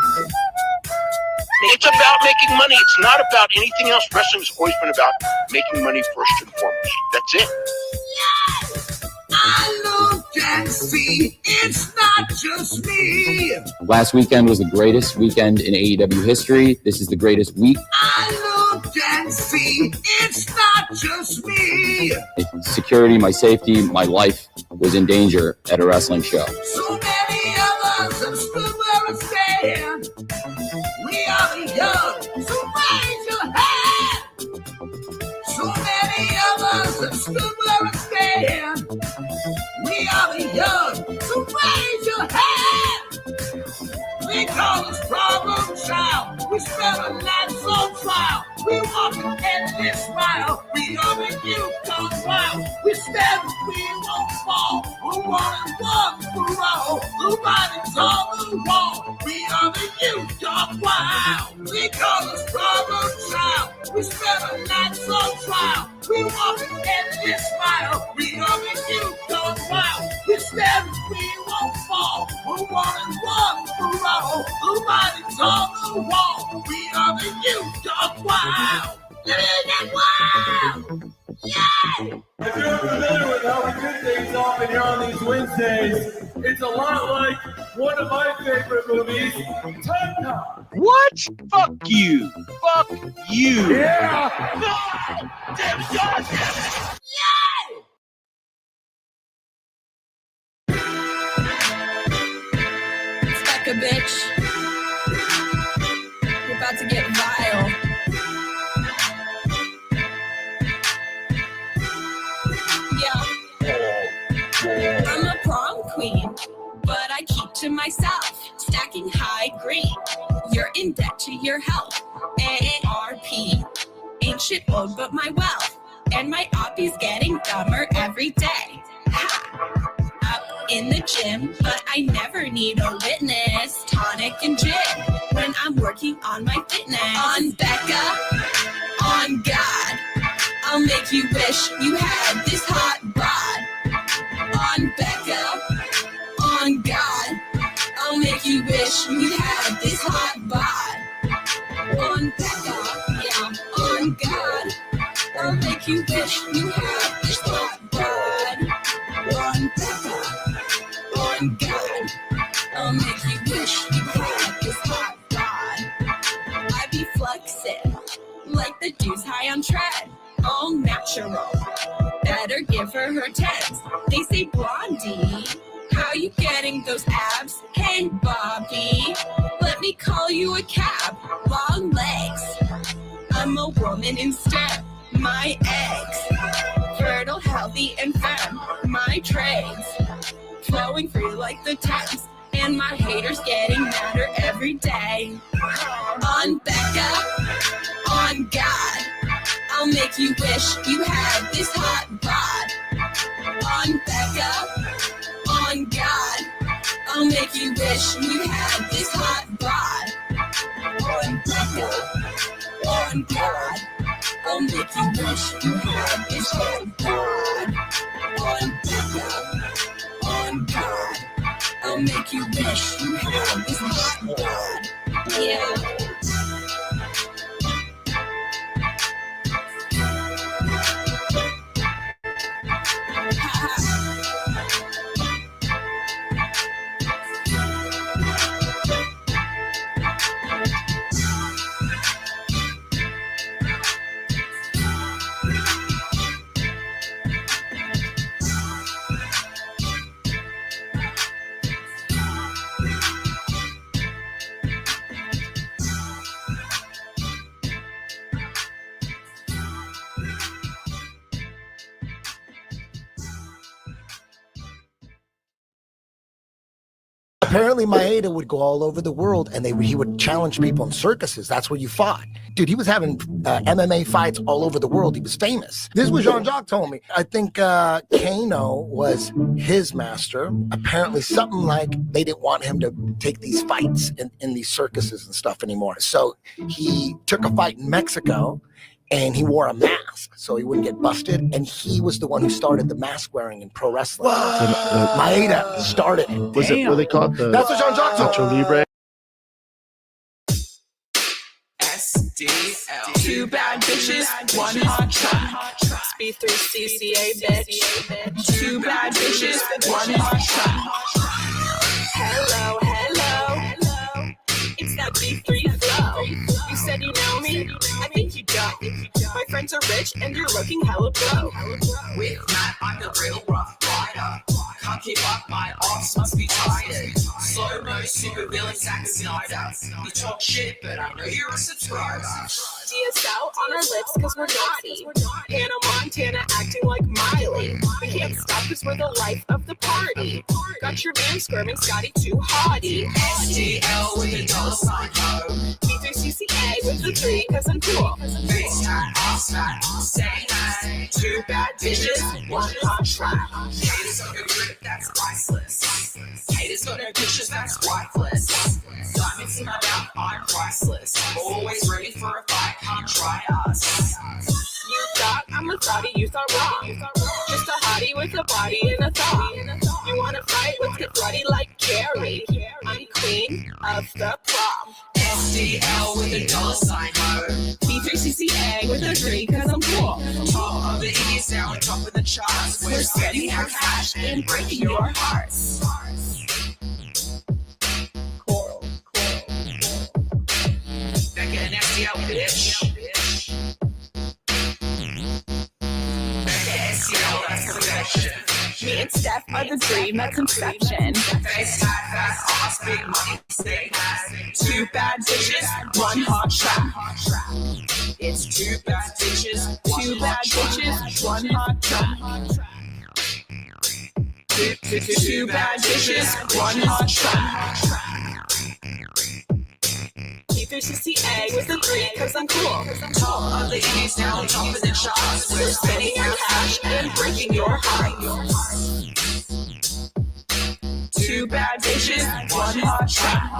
It's about making money. It's not about anything else. Wrestling's always been about making money first and foremost. That's it.
I look and see, it's not just me.
Last weekend was the greatest weekend in AEW history. This is the greatest week.
I look and see, it's not just me.
Security, my safety, my life was in danger at a wrestling show.
So many of us have stood where we stand. We are the young, so raise your hand. So many of us have stood where we stand. We are the young, so raise your hand. We call this problem child. We spend our lives on trial. We walk an endless mile. We are the youth gone wild. We stand, we won't fall. We're one and one for all. The writing's on the wall. We are the youth gone wild. We call this problem child. We spend our lives on trial. We walk an endless mile. We are the youth gone wild. We stand, we won't fall. We're one and one for all. The writing's on the wall. We are the youth gone wild. Wild. Yeah!
If you're familiar with how we do things often here on these Wednesdays, it's a lot like one of my favorite movies, Time Cop.
What? Fuck you. Fuck you.
Yeah!
Damn it, God, damn it. Yeah!
Stuck a bitch. You're about to get vile. I'm a prom queen, but I keep to myself, stacking high green. You're in debt to your health, AARP. Ain't shit old but my wealth, and my oppie's getting dumber every day. Ha! Up in the gym, but I never need a witness. Tonic and gin, when I'm working on my fitness. On Becca, on God, I'll make you wish you had this hot bod. On Becca, on God, I'll make you wish you had this hot bod. On Becca, yeah, on God, I'll make you wish you had this hot bod. On Becca, on God, I'll make you wish you had this hot bod. I be flexing like the dudes high on tread, all natural. Better give her tens. They say, Blondie, how you getting those abs? Hey, Bobby, let me call you a cab. Long legs, I'm a woman instead. My eggs, fertile, healthy, and femme. My trades, flowing free like the Thames. And my haters getting madder every day. On Becca, on God, I'll make you wish you had this hot bod. On Becca, on God, I'll make you wish you had this hot bod. On Becca, on God, I'll make you wish you had this hot bod. On Becca, on God, I'll make you wish you had this hot bod. Yeah.
Apparently, Maeda would go all over the world, and he would challenge people in circuses. That's where you fought. Dude, he was having MMA fights all over the world. He was famous. This is what Jean-Jacques told me. I think Kano was his master. Apparently, something like they didn't want him to take these fights in these circuses and stuff anymore. So he took a fight in Mexico, and he wore a mask so he wouldn't get busted. And he was the one who started the mask wearing in pro wrestling. Maeda started it.
Was it really called the
That's what Jean-Jacques told
Nacho
me.
Libre?
SDL. Two bad bitches, one hot track. B3CCA, bitch. Two bad bitches, one hot track. Hello, hello. It's that B3 flow. You said you know me? I think you don't. My friends are rich and you're looking hella broke. With Matt, I'm the real rough rider. Can't keep up, my arms must be tired. Slow-mo, super villain, Zack Snyder. You talk shit, but I know you're a subscriber. DSL on our lips cause we're naughty. Hannah Montana acting like Miley. We can't stop cause we're the life of the party. Got your man squirming Scotty too hottie. SDL with a $sign ho. B3CCA with the 3 cause I'm cool. Face tat, ass tat, say that. Two bad bitches, one hot track. Haters on your grip, that's priceless. Haters got no pictures, that's wifeless. Diamonds in my mouth, I'm priceless. Always ready for a fight, can't try us. You thought I'm a thotty, you thought wrong. Just a hottie with a body and a thong. You wanna fight, let's get bloody like Carrie. I'm queen of the prom. SDL with a $sign ho. B3CCA with a 3 cause I'm cool. Top of the Indies now on top of the charts. We're spending our cash and breaking your hearts. Coral. Becca and SDL bitch. Me and Steph are the dream that's inception. Face fast, big money, stay fast. Two bad bitches, one hot track. It's two bad bitches, one hot track. Two bad bitches, one hot track. B3CCA with a 3 cause I'm cool. Top of the Indies now on top of the charts. We're spending our cash and breaking your heart. Two bad bitches, one hot track.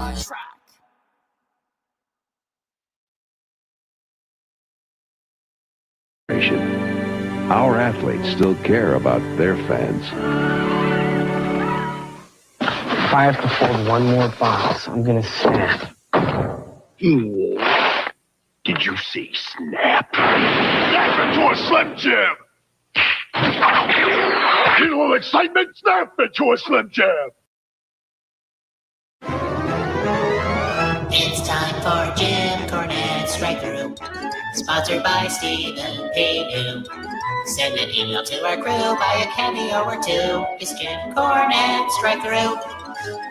Our athletes still care about their fans.
If I have to fold one more box, I'm gonna snap.
Did you see snap? Snap into a Slim Jim! Feel excitement? Snap into a Slim Jim!
It's time for Jim Cornette's Strike Through, sponsored by Stephen P. Send an email to our crew, buy a cameo or two. It's Jim Cornette's Strike Through.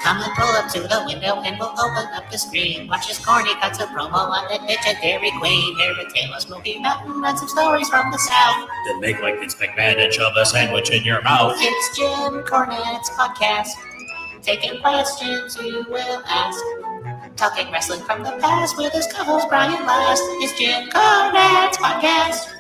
Come and pull up to the window and we'll open up the screen. Watch his corny cuts of promo on the bitch at Dairy Queen. Hear a tale of Smoky Mountain and some stories from the South.
Then make like Vince McMahon and shove a sandwich in your mouth.
It's Jim Cornette's podcast. Taking questions you will ask. Talking wrestling from the past with his co-host Brian Last. It's Jim Cornette's podcast.